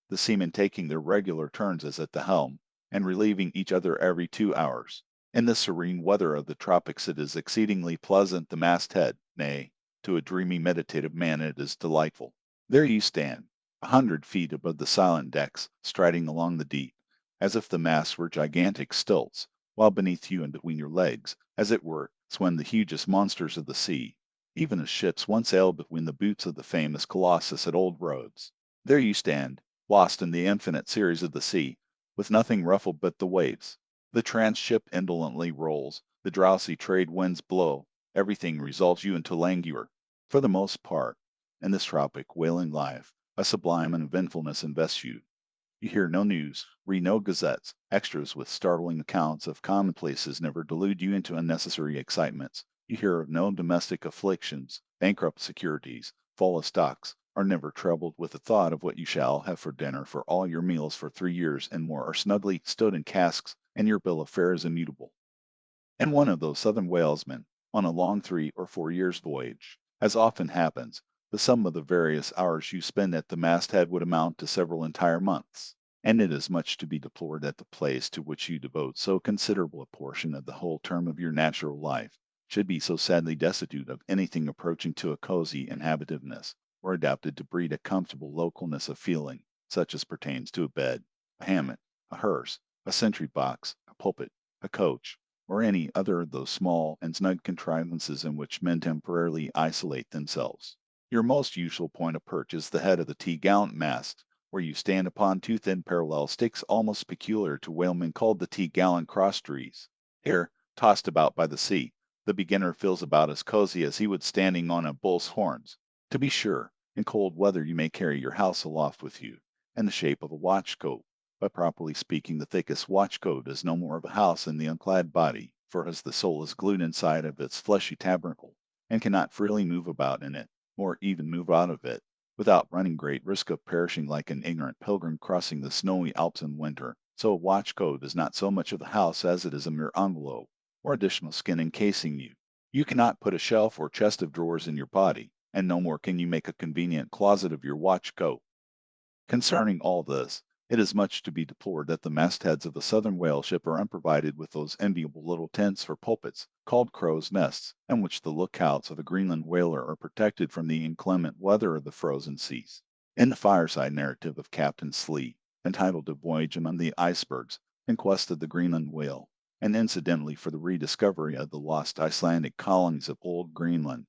the seamen taking their regular turns as at the helm, and relieving each other every 2 hours. In the serene weather of the tropics it is exceedingly pleasant the masthead, nay, to a dreamy meditative man it is delightful. There you stand, 100 feet above the silent decks, striding along the deep, as if the masts were gigantic stilts, while beneath you and between your legs, as it were, swim the hugest monsters of the sea, even as ships once sailed between the boots of the famous Colossus at Old Rhodes. There you stand, lost in the infinite series of the sea, with nothing ruffled but the waves. The tranship indolently rolls, the drowsy trade winds blow, everything resolves you into languor. For the most part, in this tropic, whaling life, a sublime uneventfulness invests you. You hear no news, read no gazettes, extras with startling accounts of commonplaces never delude you into unnecessary excitements. You hear of no domestic afflictions, bankrupt securities, fall of stocks, are never troubled with the thought of what you shall have for dinner, for all your meals for 3 years and more are snugly stowed in casks, and your bill of fare is immutable. And one of those southern whalesmen, on a long 3 or 4 years' voyage, as often happens, the sum of the various hours you spend at the masthead would amount to several entire months, and it is much to be deplored that the place to which you devote so considerable a portion of the whole term of your natural life should be so sadly destitute of anything approaching to a cozy inhabitiveness, or adapted to breed a comfortable localness of feeling, such as pertains to a bed, a hammock, a hearse, a sentry box, a pulpit, a coach, or any other of those small and snug contrivances in which men temporarily isolate themselves. Your most usual point of perch is the head of the T-gallant mast, where you stand upon two thin parallel sticks almost peculiar to whalemen called the T-gallant cross trees. Here, tossed about by the sea, the beginner feels about as cozy as he would standing on a bull's horns. To be sure, in cold weather you may carry your house aloft with you, in the shape of a watch coat, but properly speaking the thickest watch coat is no more of a house than the unclad body, for as the soul is glued inside of its fleshy tabernacle, and cannot freely move about in it, or even move out of it, without running great risk of perishing like an ignorant pilgrim crossing the snowy Alps in winter, so a watch coat is not so much of a house as it is a mere envelope, or additional skin encasing you. You cannot put a shelf or chest of drawers in your body, and no more can you make a convenient closet of your watch coat. Concerning all this, it is much to be deplored that the mastheads of a southern whale ship are unprovided with those enviable little tents for pulpits, called crow's nests, in which the lookouts of a Greenland whaler are protected from the inclement weather of the frozen seas. In the fireside narrative of Captain Slee, entitled A Voyage Among the Icebergs, in quest of the Greenland whale, and incidentally for the rediscovery of the lost Icelandic colonies of old Greenland,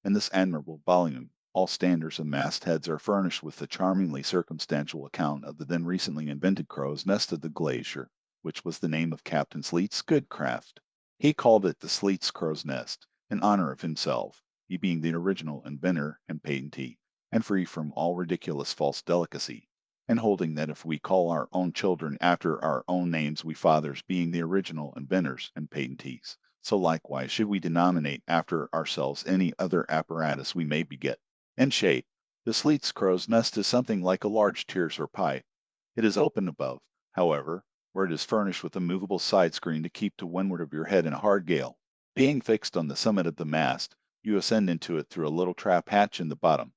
in this admirable volume, all standers and mastheads are furnished with a charmingly circumstantial account of the then recently invented crow's nest of the glacier, which was the name of Captain Sleet's good craft. He called it the Sleet's crow's nest, in honor of himself, he being the original inventor and patentee, and free from all ridiculous false delicacy, and holding that if we call our own children after our own names we fathers being the original inventors and patentees, so likewise should we denominate after ourselves any other apparatus we may beget. In shape, the Sleet's crow's nest is something like a large tierce or pipe. It is open above, however, where it is furnished with a movable side screen to keep to windward of your head in a hard gale. Being fixed on the summit of the mast, you ascend into it through a little trap hatch in the bottom.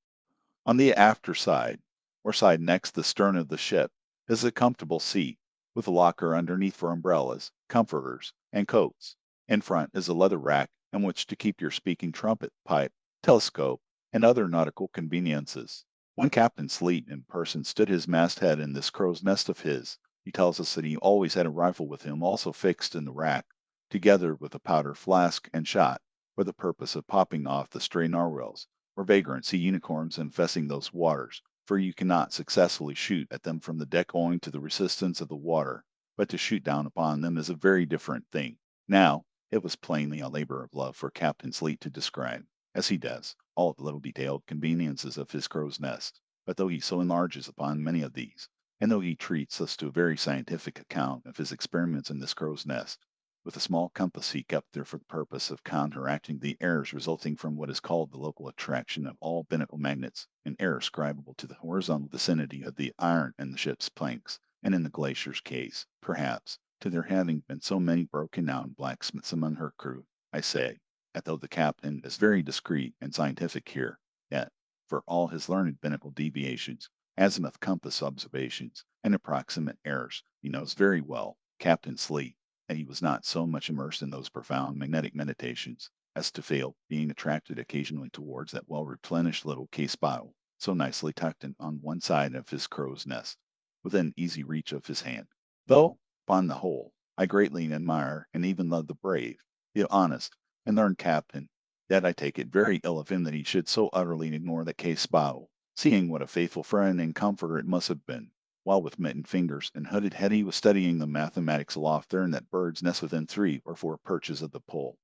On the after side, or side next the stern of the ship, is a comfortable seat, with a locker underneath for umbrellas, comforters, and coats. In front is a leather rack in which to keep your speaking trumpet, pipe, telescope, and other nautical conveniences. When Captain Sleet in person stood his masthead in this crow's nest of his, he tells us that he always had a rifle with him also fixed in the rack, together with a powder flask and shot, for the purpose of popping off the stray narwhals, or vagrant sea unicorns infesting those waters, for you cannot successfully shoot at them from the deck owing to the resistance of the water, but to shoot down upon them is a very different thing. Now, it was plainly a labor of love for Captain Sleet to describe, as he does, all the little detailed conveniences of his crow's nest, but though he so enlarges upon many of these, and though he treats us to a very scientific account of his experiments in this crow's nest, with a small compass he kept there for the purpose of counteracting the errors resulting from what is called the local attraction of all binnacle magnets, an error ascribable to the horizontal vicinity of the iron in the ship's planks, and in the glacier's case, perhaps, to there having been so many broken-down blacksmiths among her crew, I say, that though the captain is very discreet and scientific here, yet, for all his learned binnacle deviations, azimuth compass observations, and approximate errors, he knows very well, Captain Sleet, that he was not so much immersed in those profound magnetic meditations as to fail being attracted occasionally towards that well-replenished little case bottle, so nicely tucked in on one side of his crow's nest, within easy reach of his hand. Though, upon the whole, I greatly admire and even love the brave, the honest, and learned captain, yet I take it very ill of him that he should so utterly ignore the case bottle, seeing what a faithful friend and comforter it must have been, while with mittened fingers and hooded head he was studying the mathematics aloft there in that bird's nest within 3 or 4 perches of the pole.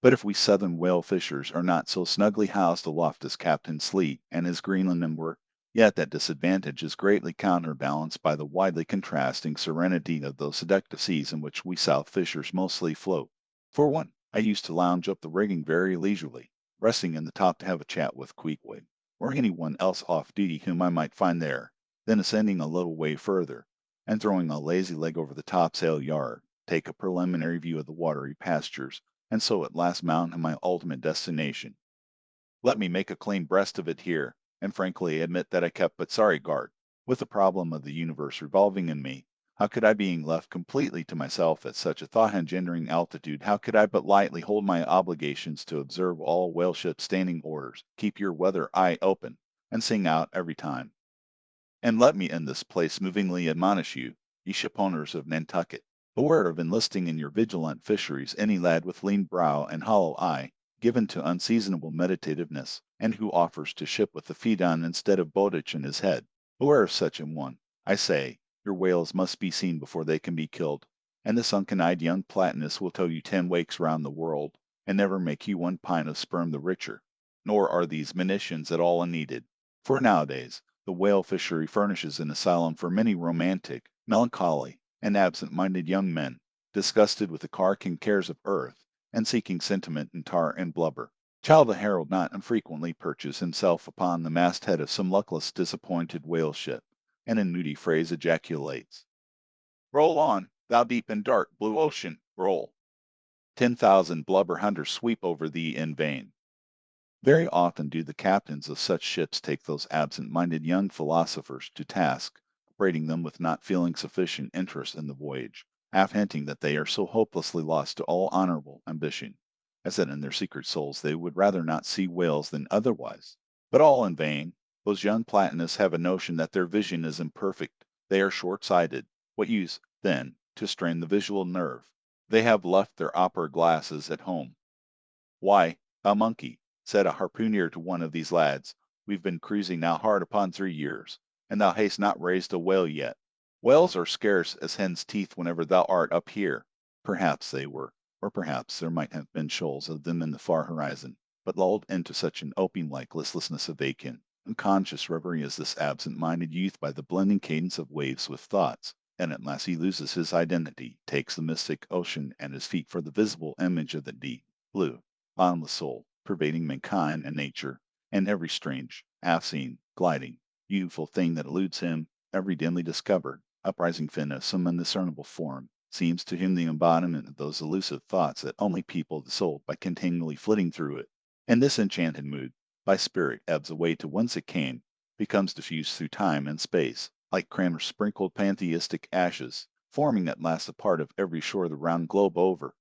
But if we southern whale fishers are not so snugly housed aloft as Captain Sleet and his Greenland member, yet that disadvantage is greatly counterbalanced by the widely contrasting serenity of those seductive seas in which we south fishers mostly float. For one, I used to lounge up the rigging very leisurely, resting in the top to have a chat with Queequeg, or any one else off duty whom I might find there, then ascending a little way further, and throwing a lazy leg over the topsail yard, take a preliminary view of the watery pastures, and so at last mount to my ultimate destination. Let me make a clean breast of it here, and frankly admit that I kept but sorry guard. With the problem of the universe revolving in me, how could I being left completely to myself at such a thought-engendering altitude, how could I but lightly hold my obligations to observe all whale ships' standing orders, keep your weather eye open, and sing out every time? And let me in this place movingly admonish you, ye shipowners of Nantucket, beware of enlisting in your vigilant fisheries any lad with lean brow and hollow eye, given to unseasonable meditativeness, and who offers to ship with the feet on instead of bowditch in his head. Beware of such an one. I say, your whales must be seen before they can be killed, and the sunken-eyed young Platanus will tow you 10 wakes round the world, and never make you 1 pint of sperm the richer. Nor are these monitions at all unneeded, for nowadays the whale fishery furnishes an asylum for many romantic, melancholy, and absent-minded young men, disgusted with the carking cares of earth, and seeking sentiment in tar and blubber. Childe Harold not unfrequently perches himself upon the masthead of some luckless, disappointed whale ship, and in moody phrase ejaculates, "Roll on, thou deep and dark blue ocean, roll." 10,000 blubber hunters sweep over thee in vain. Very often do the captains of such ships take those absent-minded young philosophers to task, upbraiding them with not feeling sufficient interest in the voyage, half hinting that they are so hopelessly lost to all honorable ambition, as that in their secret souls they would rather not see whales than otherwise. But all in vain. Those young Platonists have a notion that their vision is imperfect. They are short-sighted. What use, then, to strain the visual nerve? They have left their opera glasses at home. Why, a monkey, said a harpooner to one of these lads, we've been cruising now hard upon 3 years, and thou hast not raised a whale yet. Whales are scarce as hen's teeth whenever thou art up here. Perhaps they were, or perhaps there might have been shoals of them in the far horizon, but lulled into such an opium-like listlessness of vacant, unconscious reverie as this absent-minded youth by the blending cadence of waves with thoughts, and at last he loses his identity, takes the mystic ocean at his feet for the visible image of the deep, blue, boundless soul, pervading mankind and nature, and every strange, half-seen, gliding, beautiful thing that eludes him, every dimly discovered, uprising fin of some undiscernible form, seems to him the embodiment of those elusive thoughts that only people the soul by continually flitting through it. And this enchanted mood, by spirit ebbs away to whence it came, becomes diffused through time and space, like Cranmer's sprinkled pantheistic ashes, forming at last a part of every shore the round globe over.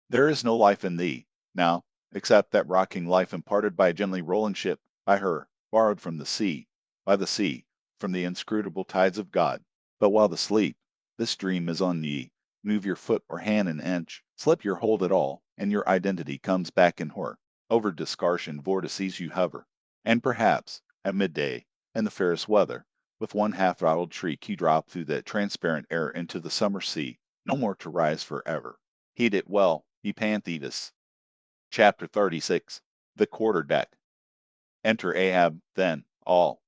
There is no life in thee, now, except that rocking life imparted by a gently rolling ship, by her, borrowed from the sea, by the sea, from the inscrutable tides of God. But while the sleep, this dream is on ye, move your foot or hand an inch, slip your hold at all, and your identity comes back in her. Over Discartian vortices you hover, and perhaps, at midday, in the fairest weather, with one half-throttled shriek you drop through that transparent air into the summer sea, no more to rise for ever. Heed it well, ye Panthetas. Chapter 36. The Quarter-Deck. Enter Ahab, then, all.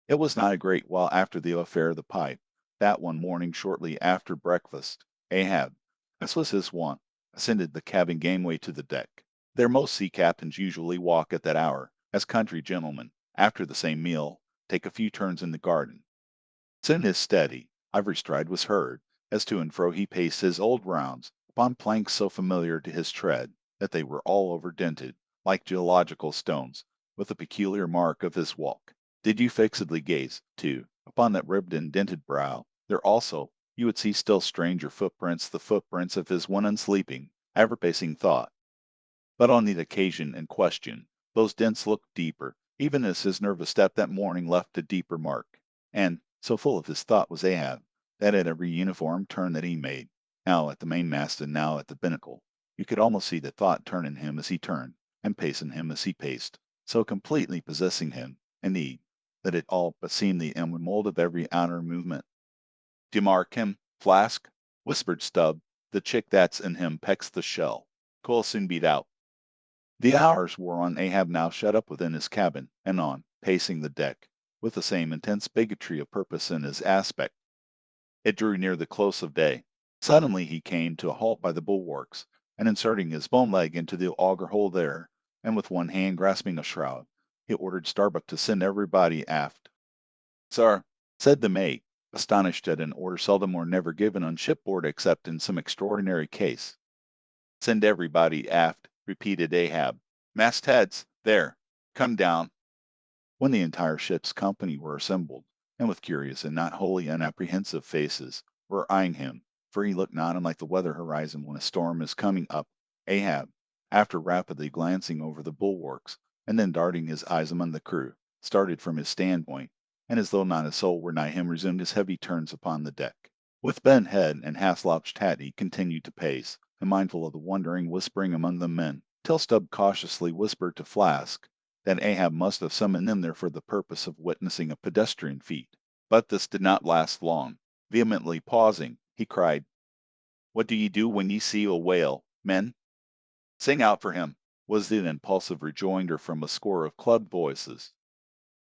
It was not a great while after the affair of the pipe, that one morning shortly after breakfast, Ahab, as was his wont, ascended the cabin gangway to the deck. There most sea captains usually walk at that hour, as country gentlemen, after the same meal, take a few turns in the garden. Soon his steady, ivory stride was heard, as to and fro he paced his old rounds, upon planks so familiar to his tread, that they were all over dented, like geological stones, with the peculiar mark of his walk. Did you fixedly gaze, too, upon that ribbed and dented brow, there also you would see still stranger footprints, the footprints of his one unsleeping, ever-pacing thought. But on the occasion in question, those dents looked deeper, even as his nervous step that morning left a deeper mark. And so full of his thought was Ahab, that at every uniform turn that he made, now at the mainmast and now at the binnacle, you could almost see the thought turn in him as he turned, and pace in him as he paced, so completely possessing him, indeed, that it all but seemed the inward mold of every outer movement. "Do you mark him, Flask?" whispered Stubb. "The chick that's in him pecks the shell. Co'll soon beat out." The hours wore on. Ahab now shut up within his cabin, and on, pacing the deck, with the same intense bigotry of purpose in his aspect. It drew near the close of day. Suddenly he came to a halt by the bulwarks, and inserting his bone leg into the auger hole there, and with one hand grasping a shroud, he ordered Starbuck to send everybody aft. "Sir," said the mate, astonished at an order seldom or never given on shipboard except in some extraordinary case. "Send everybody aft," repeated Ahab. "Mastheads, there, come down." When the entire ship's company were assembled, and with curious and not wholly unapprehensive faces, were eyeing him, for he looked not unlike the weather horizon when a storm is coming up, Ahab, after rapidly glancing over the bulwarks, and then darting his eyes among the crew, started from his standpoint, and as though not a soul were nigh him resumed his heavy turns upon the deck. With bent head and half-slouched hat he continued to pace, and mindful of the wondering, whispering among the men, till Stubb cautiously whispered to Flask that Ahab must have summoned him there for the purpose of witnessing a pedestrian feat. But this did not last long. Vehemently pausing, he cried, "What do ye do when ye see a whale, men?" "Sing out for him," was the impulsive rejoinder from a score of clubbed voices.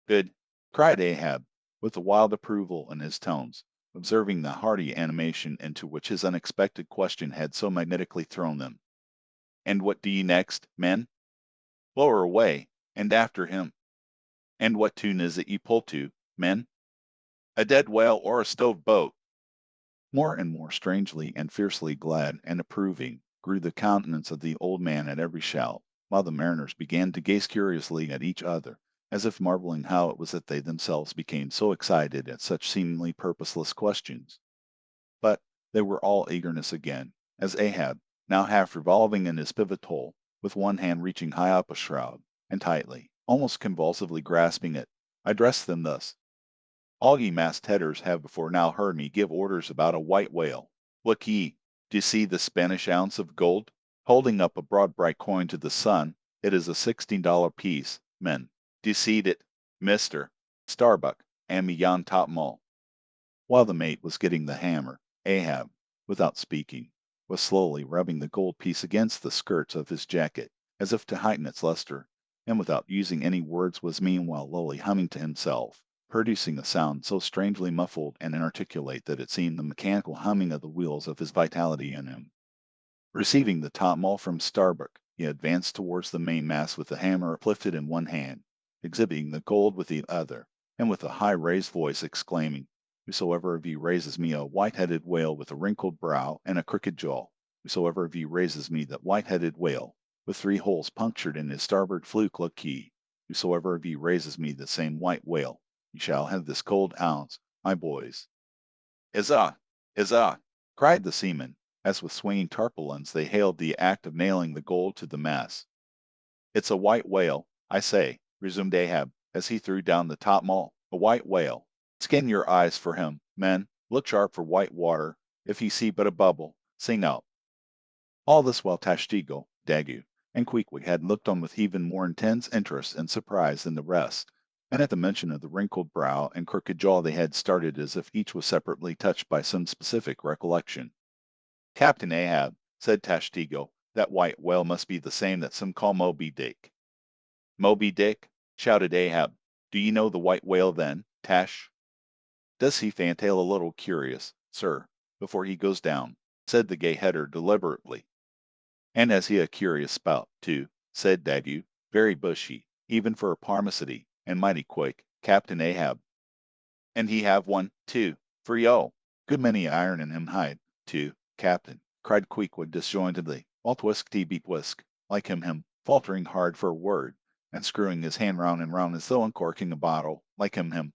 "Good," cried Ahab, with a wild approval in his tones, observing the hearty animation into which his unexpected question had so magnetically thrown them. "And what do ye next, men?" "Lower away, and after him." "And what tune is it ye pull to, men?" "A dead whale or a stove boat." More and more strangely and fiercely glad and approving grew the countenance of the old man at every shout, while the mariners began to gaze curiously at each other, as if marveling how it was that they themselves became so excited at such seemingly purposeless questions. But they were all eagerness again, as Ahab, now half revolving in his pivot hole, with one hand reaching high up a shroud, and tightly, almost convulsively grasping it, addressed them thus: "All ye mast headers have before now heard me give orders about a white whale. Look ye, d'ye see the Spanish ounce of gold?" Holding up a broad bright coin to the sun, "it is a $16 piece, men. D'ye see it, Mister Starbuck, and me yon topmaul." While the mate was getting the hammer, Ahab, without speaking, was slowly rubbing the gold piece against the skirts of his jacket, as if to heighten its luster, and without using any words was meanwhile lowly humming to himself, producing a sound so strangely muffled and inarticulate that it seemed the mechanical humming of the wheels of his vitality in him. Receiving the topmaul from Starbuck, he advanced towards the mainmast with the hammer uplifted in one hand, exhibiting the gold with the other, and with a high raised voice exclaiming, "Whosoever of ye raises me a white-headed whale with a wrinkled brow and a crooked jaw, whosoever of ye raises me that white-headed whale, with 3 holes punctured in his starboard fluke, look ye, whosoever of ye raises me the same white whale, ye shall have this gold ounce, my boys." "Huzza! Huzza!" cried the seamen, as with swinging tarpaulins they hailed the act of nailing the gold to the mast. "It's a white whale, I say," resumed Ahab, as he threw down the topmaul, "a white whale. Skin your eyes for him, men. Look sharp for white water. If ye see but a bubble, sing out." All this while Tashtego, Dagu, and Queequeg had looked on with even more intense interest and surprise than the rest, and at the mention of the wrinkled brow and crooked jaw they had started as if each was separately touched by some specific recollection. "Captain Ahab," said Tashtego, "that white whale must be the same that some call Moby-Dick." "Moby-Dick?" shouted Ahab. "Do ye know the white whale then, Tash?" "Does he fantail a little curious, sir, before he goes down?" said the gay header deliberately. "And has he a curious spout, too?" said Dagu. "Very bushy, even for a parmacety, and mighty quick, Captain Ahab." "And he have one, too, for yo! Good many iron in him hide, too, Captain," cried Queequeg disjointedly, while Twiskety be Twisk, like him, faltering hard for a word, and screwing his hand round and round as though uncorking a bottle, like him.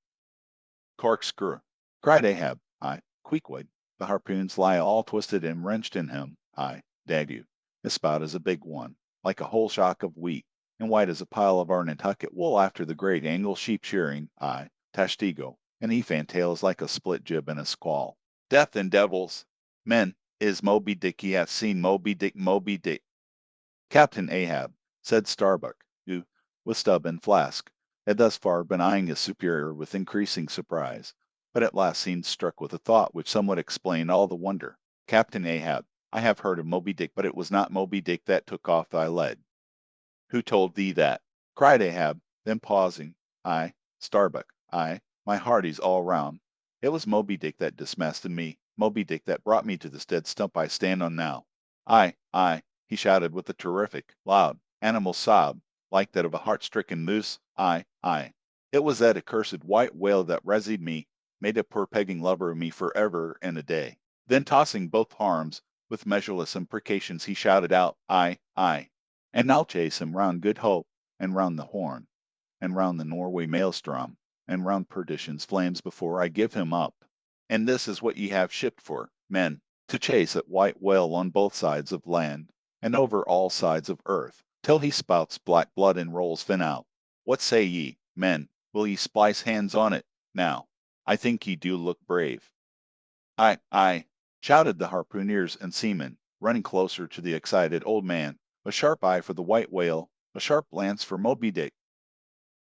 "Corkscrew!" cried Ahab. "Aye, Queequeg, the harpoons lie all twisted and wrenched in him. Aye, Dagu, his spout is a big one, like a whole shock of wheat, and white as a pile of our Nantucket wool after the great angle sheep shearing. Aye, Tashtego, and he fantails like a split jib in a squall. Death and devils! Men, is Moby-Dick ye hath seen Moby-Dick, Moby-Dick." "Captain Ahab," said Starbuck, who, with Stubb and Flask, had thus far been eyeing his superior with increasing surprise, but at last seemed struck with a thought which somewhat explained all the wonder. "Captain Ahab, I have heard of Moby-Dick, but it was not Moby-Dick that took off thy lead." "Who told thee that?" cried Ahab, then pausing. "Aye, Starbuck, aye, my hearties all round. It was Moby-Dick that dismasted me, Moby-Dick that brought me to this dead stump I stand on now. Aye, aye," he shouted with a terrific, loud, animal sob, like that of a heart-stricken moose. "Aye, aye. It was that accursed white whale that resied me, made a poor pegging lover of me for ever and a day." Then tossing both arms, with measureless imprecations, he shouted out, "Aye, aye. And I'll chase him round Good Hope, and round the Horn, and round the Norway Maelstrom, and round perdition's flames before I give him up. And this is what ye have shipped for, men, to chase at white whale on both sides of land, and over all sides of earth, till he spouts black blood and rolls fin out. What say ye, men? Will ye splice hands on it? Now, I think ye do look brave." "Aye, aye," shouted the harpooneers and seamen, running closer to the excited old man, A sharp eye for the white whale, a sharp lance for Moby-Dick.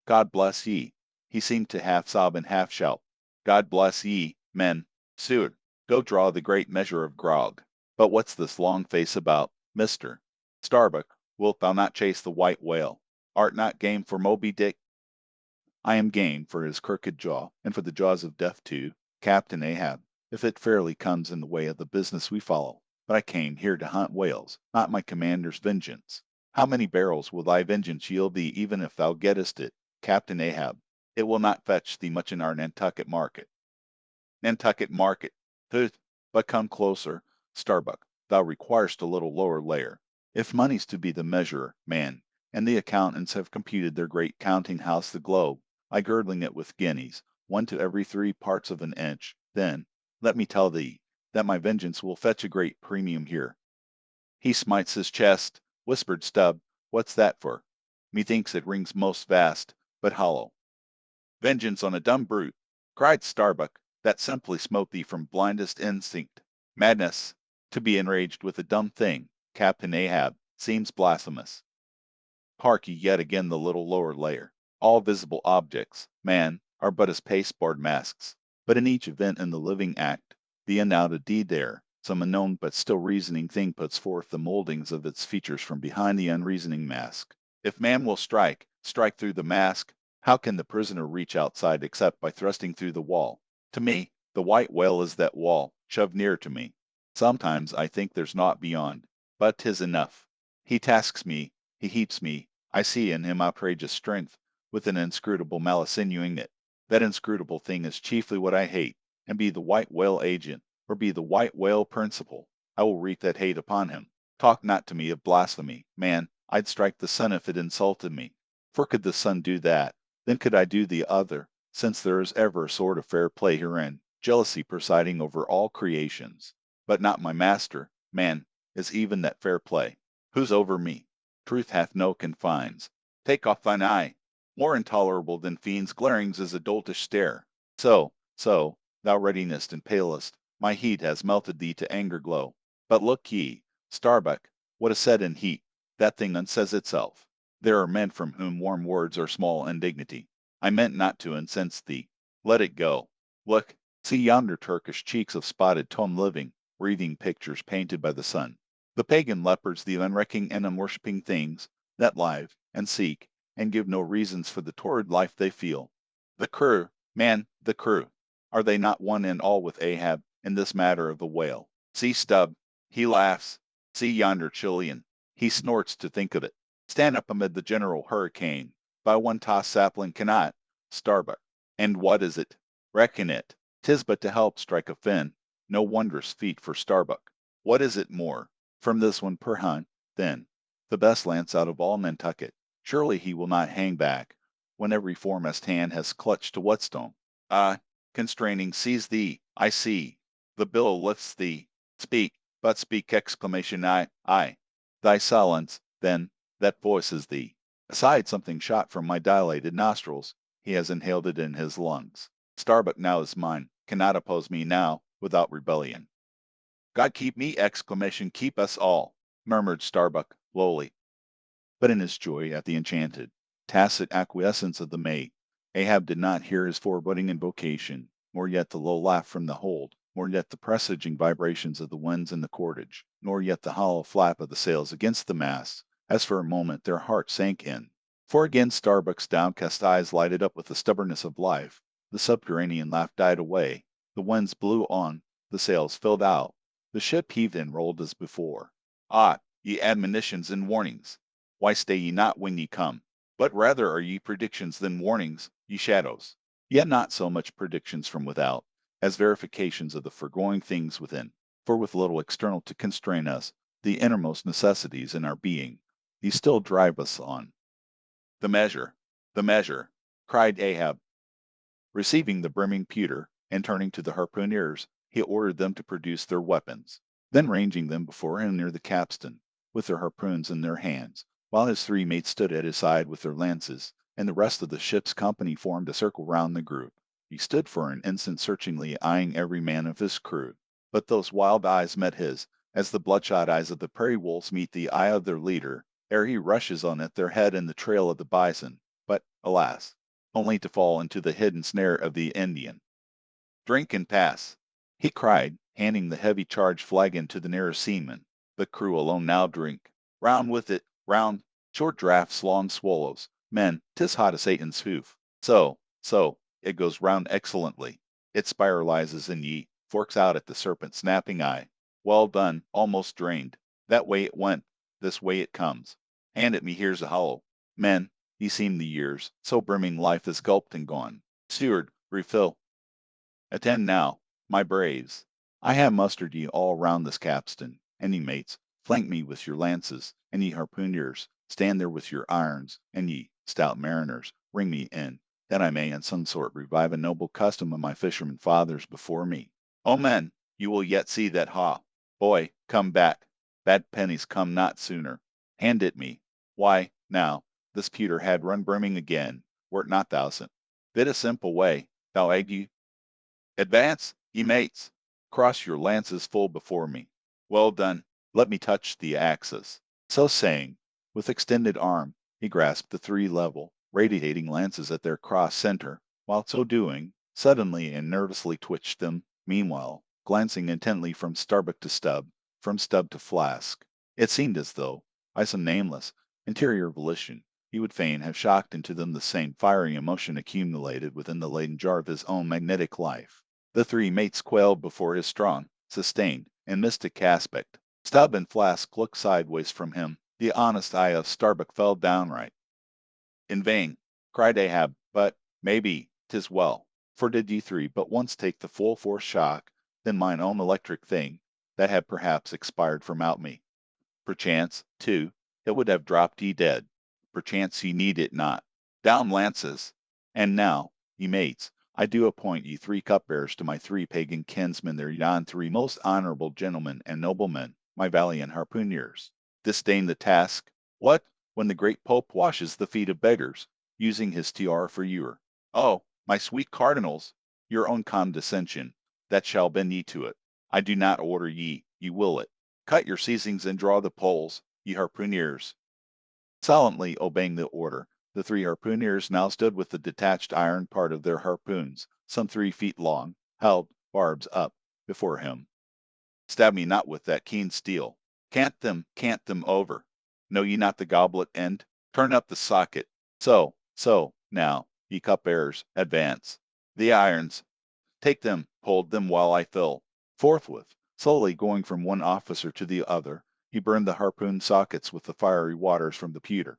God bless ye. He seemed to half sob and half shout. God bless ye, men. Soon, go draw the great measure of grog. But what's this long face about, Mister Starbuck? Wilt thou not chase the white whale? Art not game for Moby-Dick? I am game for his crooked jaw, and for the jaws of death too, Captain Ahab, if it fairly comes in the way of the business we follow. But I came here to hunt whales, not my commander's vengeance. How many barrels will thy vengeance yield thee even if thou gettest it, Captain Ahab? It will not fetch thee much in our Nantucket market. Nantucket market! Tooth! But come closer, Starbuck, thou requirest a little lower layer. If money's to be the measure, man, and the accountants have computed their great counting house the globe, I girdling it with guineas, one to every 3 parts of an inch, then, let me tell thee, that my vengeance will fetch a great premium here. He smites his chest, whispered Stubb, what's that for? Methinks it rings most vast, but hollow. Vengeance on a dumb brute, cried Starbuck, that simply smote thee from blindest instinct. Madness, to be enraged with a dumb thing, Captain Ahab, seems blasphemous. Hark ye yet again the little lower layer. All visible objects, man, are but as pasteboard masks, but in each event in the living act, the undoubted deed there, some unknown but still reasoning thing puts forth the mouldings of its features from behind the unreasoning mask. If man will strike through the mask, how can the prisoner reach outside except by thrusting through the wall? To me, the white whale is that wall, shoved near to me. Sometimes I think there's naught beyond, but 'tis enough. He tasks me, he heaps me, I see in him outrageous strength, with an inscrutable malice innuing it. That inscrutable thing is chiefly what I hate, and be the white whale agent, or be the white whale principal, I will wreak that hate upon him. Talk not to me of blasphemy, man, I'd strike the sun if it insulted me. For could the sun do that, then could I do the other, since there is ever a sort of fair play herein, jealousy presiding over all creations. But not my master, man, is even that fair play. Who's over me? Truth hath no confines. Take off thine eye. More intolerable than fiends' glarings is a doltish stare. So, thou readinest and palest, my heat has melted thee to anger glow. But look ye, Starbuck, what is said in heat, that thing unsays itself. There are men from whom warm words are small indignity. I meant not to incense thee. Let it go. Look, see yonder Turkish cheeks of spotted tone living, breathing pictures painted by the sun. The pagan leopards, the unrecking and unworshipping things, that live, and seek, and give no reasons for the torrid life they feel. The crew, man, the crew. Are they not one and all with Ahab in this matter of the whale? See Stubb, he laughs. See yonder Chilean, he snorts to think of it. Stand up amid the general hurricane. By one tossed sapling cannot, Starbuck. And what is it? Reckon it. 'Tis but to help strike a fin. No wondrous feat for Starbuck. What is it more? From this one per hunt, then, the best lance out of all Nantucket. Surely he will not hang back, when every foremast hand has clutched to whetstone. Ah, constraining, seize thee, I see. The billow lifts thee. Speak, but speak! Exclamation I. Thy silence, then, that voices thee. Aside, something shot from my dilated nostrils. He has inhaled it in his lungs. Starbuck now is mine, cannot oppose me now, without rebellion. God keep me! Exclamation keep us all, murmured Starbuck, lowly. But in his joy at the enchanted, tacit acquiescence of the mate, Ahab did not hear his foreboding invocation, nor yet the low laugh from the hold, nor yet the presaging vibrations of the winds in the cordage, nor yet the hollow flap of the sails against the masts, as for a moment their hearts sank in. For again Starbuck's downcast eyes lighted up with the stubbornness of life, the subterranean laugh died away, the winds blew on, the sails filled out, the ship heaved and rolled as before. Ah, ye admonitions and warnings! Why stay ye not when ye come? But rather are ye predictions than warnings, ye shadows. Yet not so much predictions from without, as verifications of the foregoing things within. For with little external to constrain us, the innermost necessities in our being, these still drive us on. The measure, cried Ahab, receiving the brimming pewter, and turning to the harpooneers, he ordered them to produce their weapons. Then ranging them before him near the capstan, with their harpoons in their hands, while his 3 mates stood at his side with their lances, and the rest of the ship's company formed a circle round the group. He stood for an instant searchingly eyeing every man of his crew, but those wild eyes met his, as the bloodshot eyes of the prairie wolves meet the eye of their leader, ere he rushes on at their head in the trail of the bison, but, alas, only to fall into the hidden snare of the Indian. "Drink and pass," he cried, handing the heavy charged flagon to the nearest seaman. "The crew alone now drink. Round with it, round. Short draughts, long swallows. Men, 'tis hot as Satan's hoof. So, it goes round excellently. It spiralizes in ye, forks out at the serpent's snapping eye. Well done, almost drained. That way it went, this way it comes. Hand it me, here's a hollow. Men, ye seem the years, so brimming life is gulped and gone. Steward, refill. Attend now, my braves. I have mustered ye all round this capstan, and ye mates, flank me with your lances, and ye harpooneers, stand there with your irons, and ye, stout mariners, ring me in, that I may in some sort revive a noble custom of my fishermen fathers before me. O men, you will yet see that boy, come back. Bad pennies come not sooner. Hand it me. Why, now, this pewter had run brimming again, were it not thousand. Bid a simple way, thou ague. Advance, ye mates! Cross your lances full before me. Well done, let me touch the axis. So saying, with extended arm, he grasped the three level, radiating lances at their cross center, while so doing, suddenly and nervously twitched them, meanwhile, glancing intently from Starbuck to Stubb, from Stubb to Flask. It seemed as though, by some nameless, interior volition, he would fain have shocked into them the same fiery emotion accumulated within the Leyden jar of his own magnetic life. The three mates quailed before his strong, sustained, and mystic aspect. Stubb and Flask looked sideways from him. The honest eye of Starbuck fell downright. "In vain," cried Ahab, "but, maybe, 'tis well. For did ye three but once take the full force shock, then mine own electric thing, that had perhaps expired from out me. Perchance, too, it would have dropped ye dead. Perchance ye need it not. Down lances! And now, ye mates, I do appoint ye three cupbearers to my three pagan kinsmen, their yon three most honorable gentlemen and noblemen, my valiant harpooneers. Disdain the task? What, when the great Pope washes the feet of beggars, using his tiara for ewer? Oh, my sweet cardinals, your own condescension, that shall bend ye to it. I do not order ye, ye will it. Cut your seizings and draw the poles, ye harpooneers." Silently obeying the order, the three harpooneers now stood with the detached iron part of their harpoons, some 3 feet long, held, barbs up, before him. "Stab me not with that keen steel. Cant them over. Know ye not the goblet end? Turn up the socket. So, now, ye cupbearers, advance. The irons, take them, hold them while I fill." Forthwith, slowly going from one officer to the other, he burned the harpoon sockets with the fiery waters from the pewter.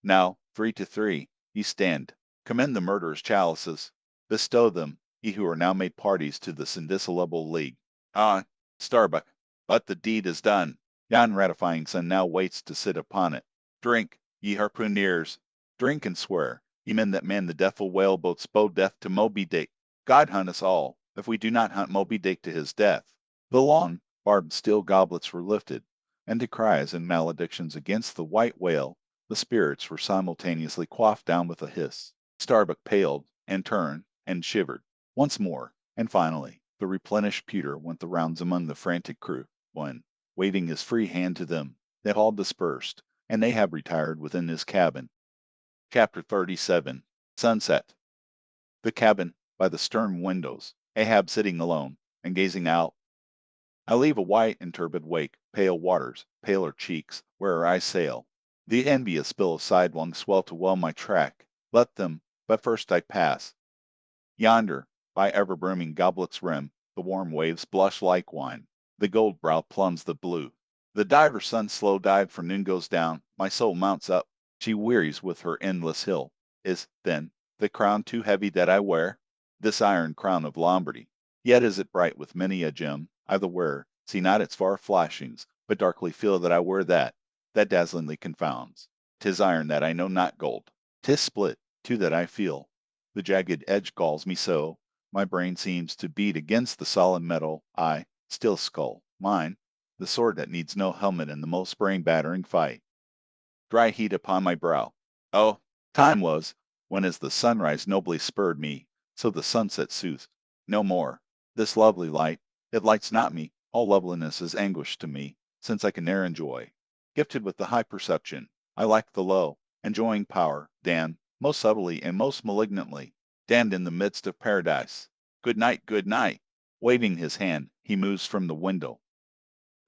"Now, 3 to 3, ye stand. Commend the murderers' chalices. Bestow them, ye who are now made parties to this indissoluble league. Ah, Starbuck, but the deed is done. Yon ratifying sun now waits to sit upon it. Drink, ye harpooneers. Drink and swear, ye men that man the deathful whale boats bow death to Moby-Dick. God hunt us all, if we do not hunt Moby-Dick to his death." The long, barbed steel goblets were lifted, and to cries and maledictions against the white whale, the spirits were simultaneously quaffed down with a hiss. Starbuck paled, and turned, and shivered. Once more, and finally, the replenished pewter went the rounds among the frantic crew, when, waving his free hand to them, they all dispersed, and Ahab retired within his cabin. Chapter 37. Sunset. The cabin, by the stern windows, Ahab sitting alone, and gazing out. I leave a white and turbid wake, pale waters, paler cheeks, where'er I sail. The envious bill of sidelong swell to well my track. Let them, but first I pass. Yonder, by ever brimming goblet's rim, the warm waves blush like wine. The gold brow plumbs the blue. The diver's sun's slow dive for noon goes down. My soul mounts up. She wearies with her endless hill. Is, then, the crown too heavy that I wear? This iron crown of Lombardy. Yet is it bright with many a gem. I the wearer see not its far flashings, but darkly feel that I wear that dazzlingly confounds. 'Tis iron that I know not gold. 'Tis split, too, that I feel. The jagged edge galls me so, my brain seems to beat against the solid metal. I, still skull, mine, the sword that needs no helmet in the most brain-battering fight. Dry heat upon my brow. Oh, time was, when as the sunrise nobly spurred me, so the sunset sooth. No more. This lovely light, it lights not me, all loveliness is anguish to me, since I can ne'er enjoy. gifted with the high perception. I like the low, enjoying power, damned, most subtly and most malignantly, damned in the midst of paradise. Good night, good night. Waving his hand, he moves from the window.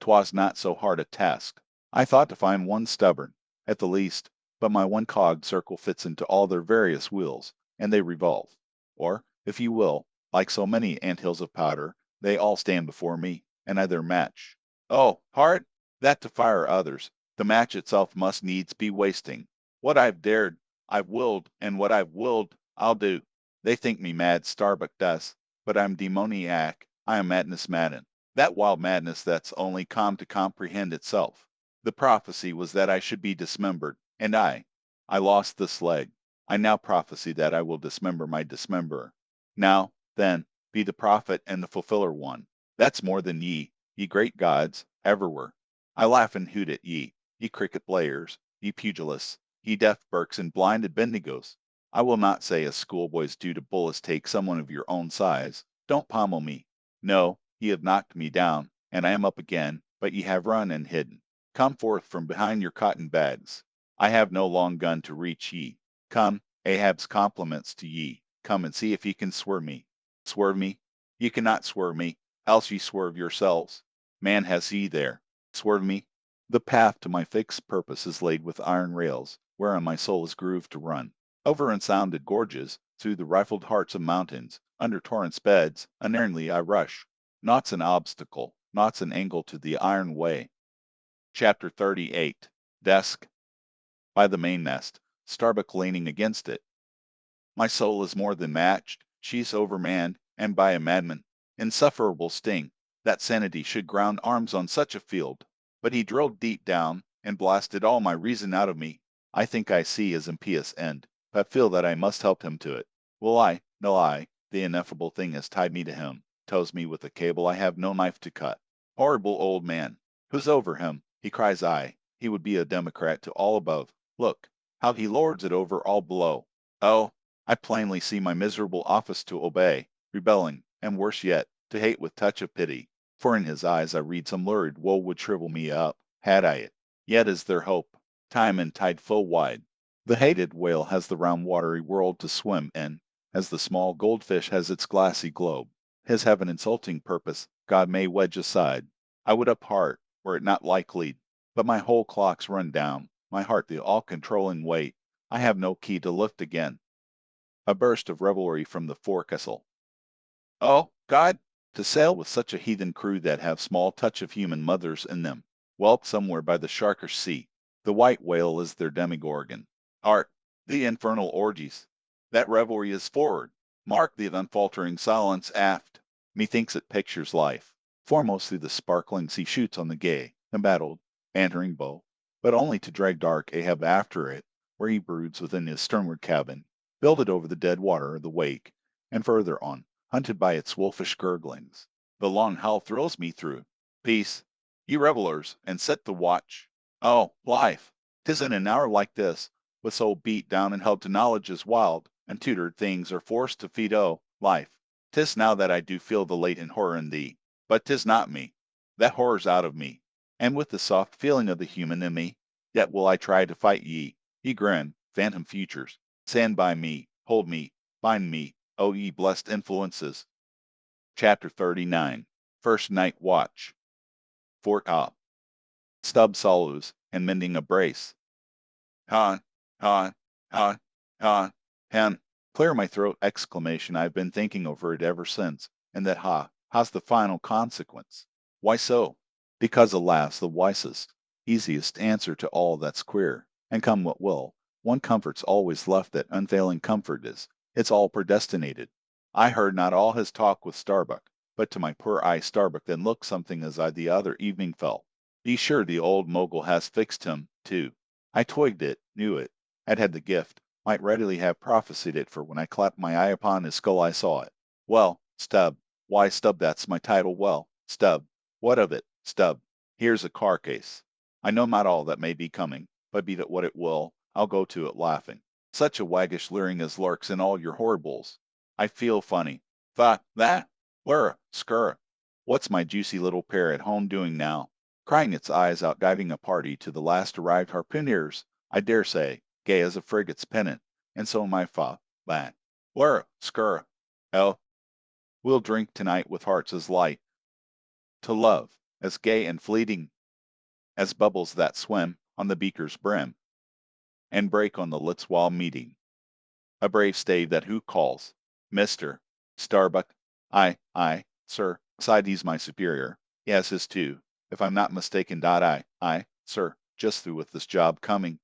'Twas not so hard a task. I thought to find one stubborn, at the least, but my one cog circle fits into all their various wheels, and they revolve. Or, if you will, like so many anthills of powder, they all stand before me, and I their match. Oh, heart! That to fire others, the match itself must needs be wasting. What I've dared, I've willed, and what I've willed, I'll do. They think me mad, Starbuck does, but I'm demoniac, I am madness madden. That wild madness that's only calm to comprehend itself. The prophecy was that I should be dismembered, and I lost this leg. I now prophesy that I will dismember my dismemberer. Now, then, be the prophet and the fulfiller one. That's more than ye great gods, ever were. I laugh and hoot at ye cricket players, ye pugilists, ye deaf Burkes and blinded Bendigos. I will not say as schoolboys do to bullies take someone of your own size. Don't pommel me. No, ye have knocked me down, and I am up again, but ye have run and hidden. Come forth from behind your cotton bags. I have no long gun to reach ye. Come, Ahab's compliments to ye. Come and see if ye can swerve me. Swerve me? Ye cannot swerve me, else ye swerve yourselves. Man has ye there. Swerve me? The path to my fixed purpose is laid with iron rails, whereon my soul is grooved to run. Over unsounded gorges, through the rifled hearts of mountains, under torrents' beds, unerringly I rush. Naught's an obstacle, naught's an angle to the iron way. Chapter 38. Desk. By the mainmast, Starbuck leaning against it. My soul is more than matched, she's overmanned, and by a madman. Insufferable sting, that sanity should ground arms on such a field. But he drilled deep down, and blasted all my reason out of me. I think I see his impious end, but feel that I must help him to it. Will I? No, the ineffable thing has tied me to him, tows me with a cable I have no knife to cut. Horrible old man! Who's over him? He cries he would be a Democrat to all above. Look, how he lords it over all below. Oh, I plainly see my miserable office to obey, rebelling, and worse yet, to hate with touch of pity. For in his eyes I read some lurid woe would shrivel me up, had I it. Yet is there hope. Time and tide flow wide. The hated whale has the round watery world to swim in, as the small goldfish has its glassy globe. His heaven insulting purpose God may wedge aside. I would upart, were it not likely, but my whole clock's run down, my heart the all-controlling weight. I have no key to lift again. A burst of revelry from the forecastle. Oh, God! To sail with such a heathen crew that have small touch of human mothers in them, whelped somewhere by the sharkish sea. The white whale is their demigorgon. Art, the infernal orgies. That revelry is forward. Mark the unfaltering silence aft. Methinks it pictures life. Foremost through the sparkling sea shoots on the gay, embattled, bantering bow, but only to drag dark Ahab after it, where he broods within his sternward cabin, builded over the dead water of the wake, and further on, hunted by its wolfish gurglings. The long howl thrills me through. Peace, ye revellers, and set the watch. Oh, life! 'Tis in an hour like this, with soul beat down and held to knowledge as wild, and tutored things are forced to feed life. 'Tis now that I do feel the latent horror in thee, but 'tis not me. That horror's out of me, and with the soft feeling of the human in me, yet will I try to fight ye grim, phantom futures. Stand by me, hold me, bind me, O ye blessed influences. Chapter 39. First Night Watch. Fort Op. Stubb solos, and mending a brace. Ha, ha, ha, ha, hen. Clear my throat exclamation I've been thinking over it ever since, and that ha's the final consequence. Why so? Because alas the wisest, easiest answer to all that's queer, and come what will, one comfort's always left that unfailing comfort is, it's all predestinated. I heard not all his talk with Starbuck, but to my poor eye Starbuck then looked something as I the other evening felt. Be sure the old mogul has fixed him, too. I twigged it, knew it, had the gift, might readily have prophesied it, for when I clapped my eye upon his skull I saw it. Well, Stubb, why Stubb that's my title, well, Stubb, what of it, Stubb? Here's a carcase. I know not all that may be coming, but be that what it will, I'll go to it laughing. Such a waggish leering as lurks in all your horribles. I feel funny. That? Where? Scurra. What's my juicy little pair at home doing now? crying its eyes out guiding a party to the last arrived harpooneers, I dare say, gay as a frigate's pennant, and so my ban. Where, scurra, oh, we'll drink tonight with hearts as light, to love, as gay and fleeting as bubbles that swim on the beaker's brim, and break on the lips while meeting. A brave stave that who calls, Mr. Starbuck, I, sir, side he's my superior. He has his too. If I'm not mistaken, I, sir, just through with this job coming.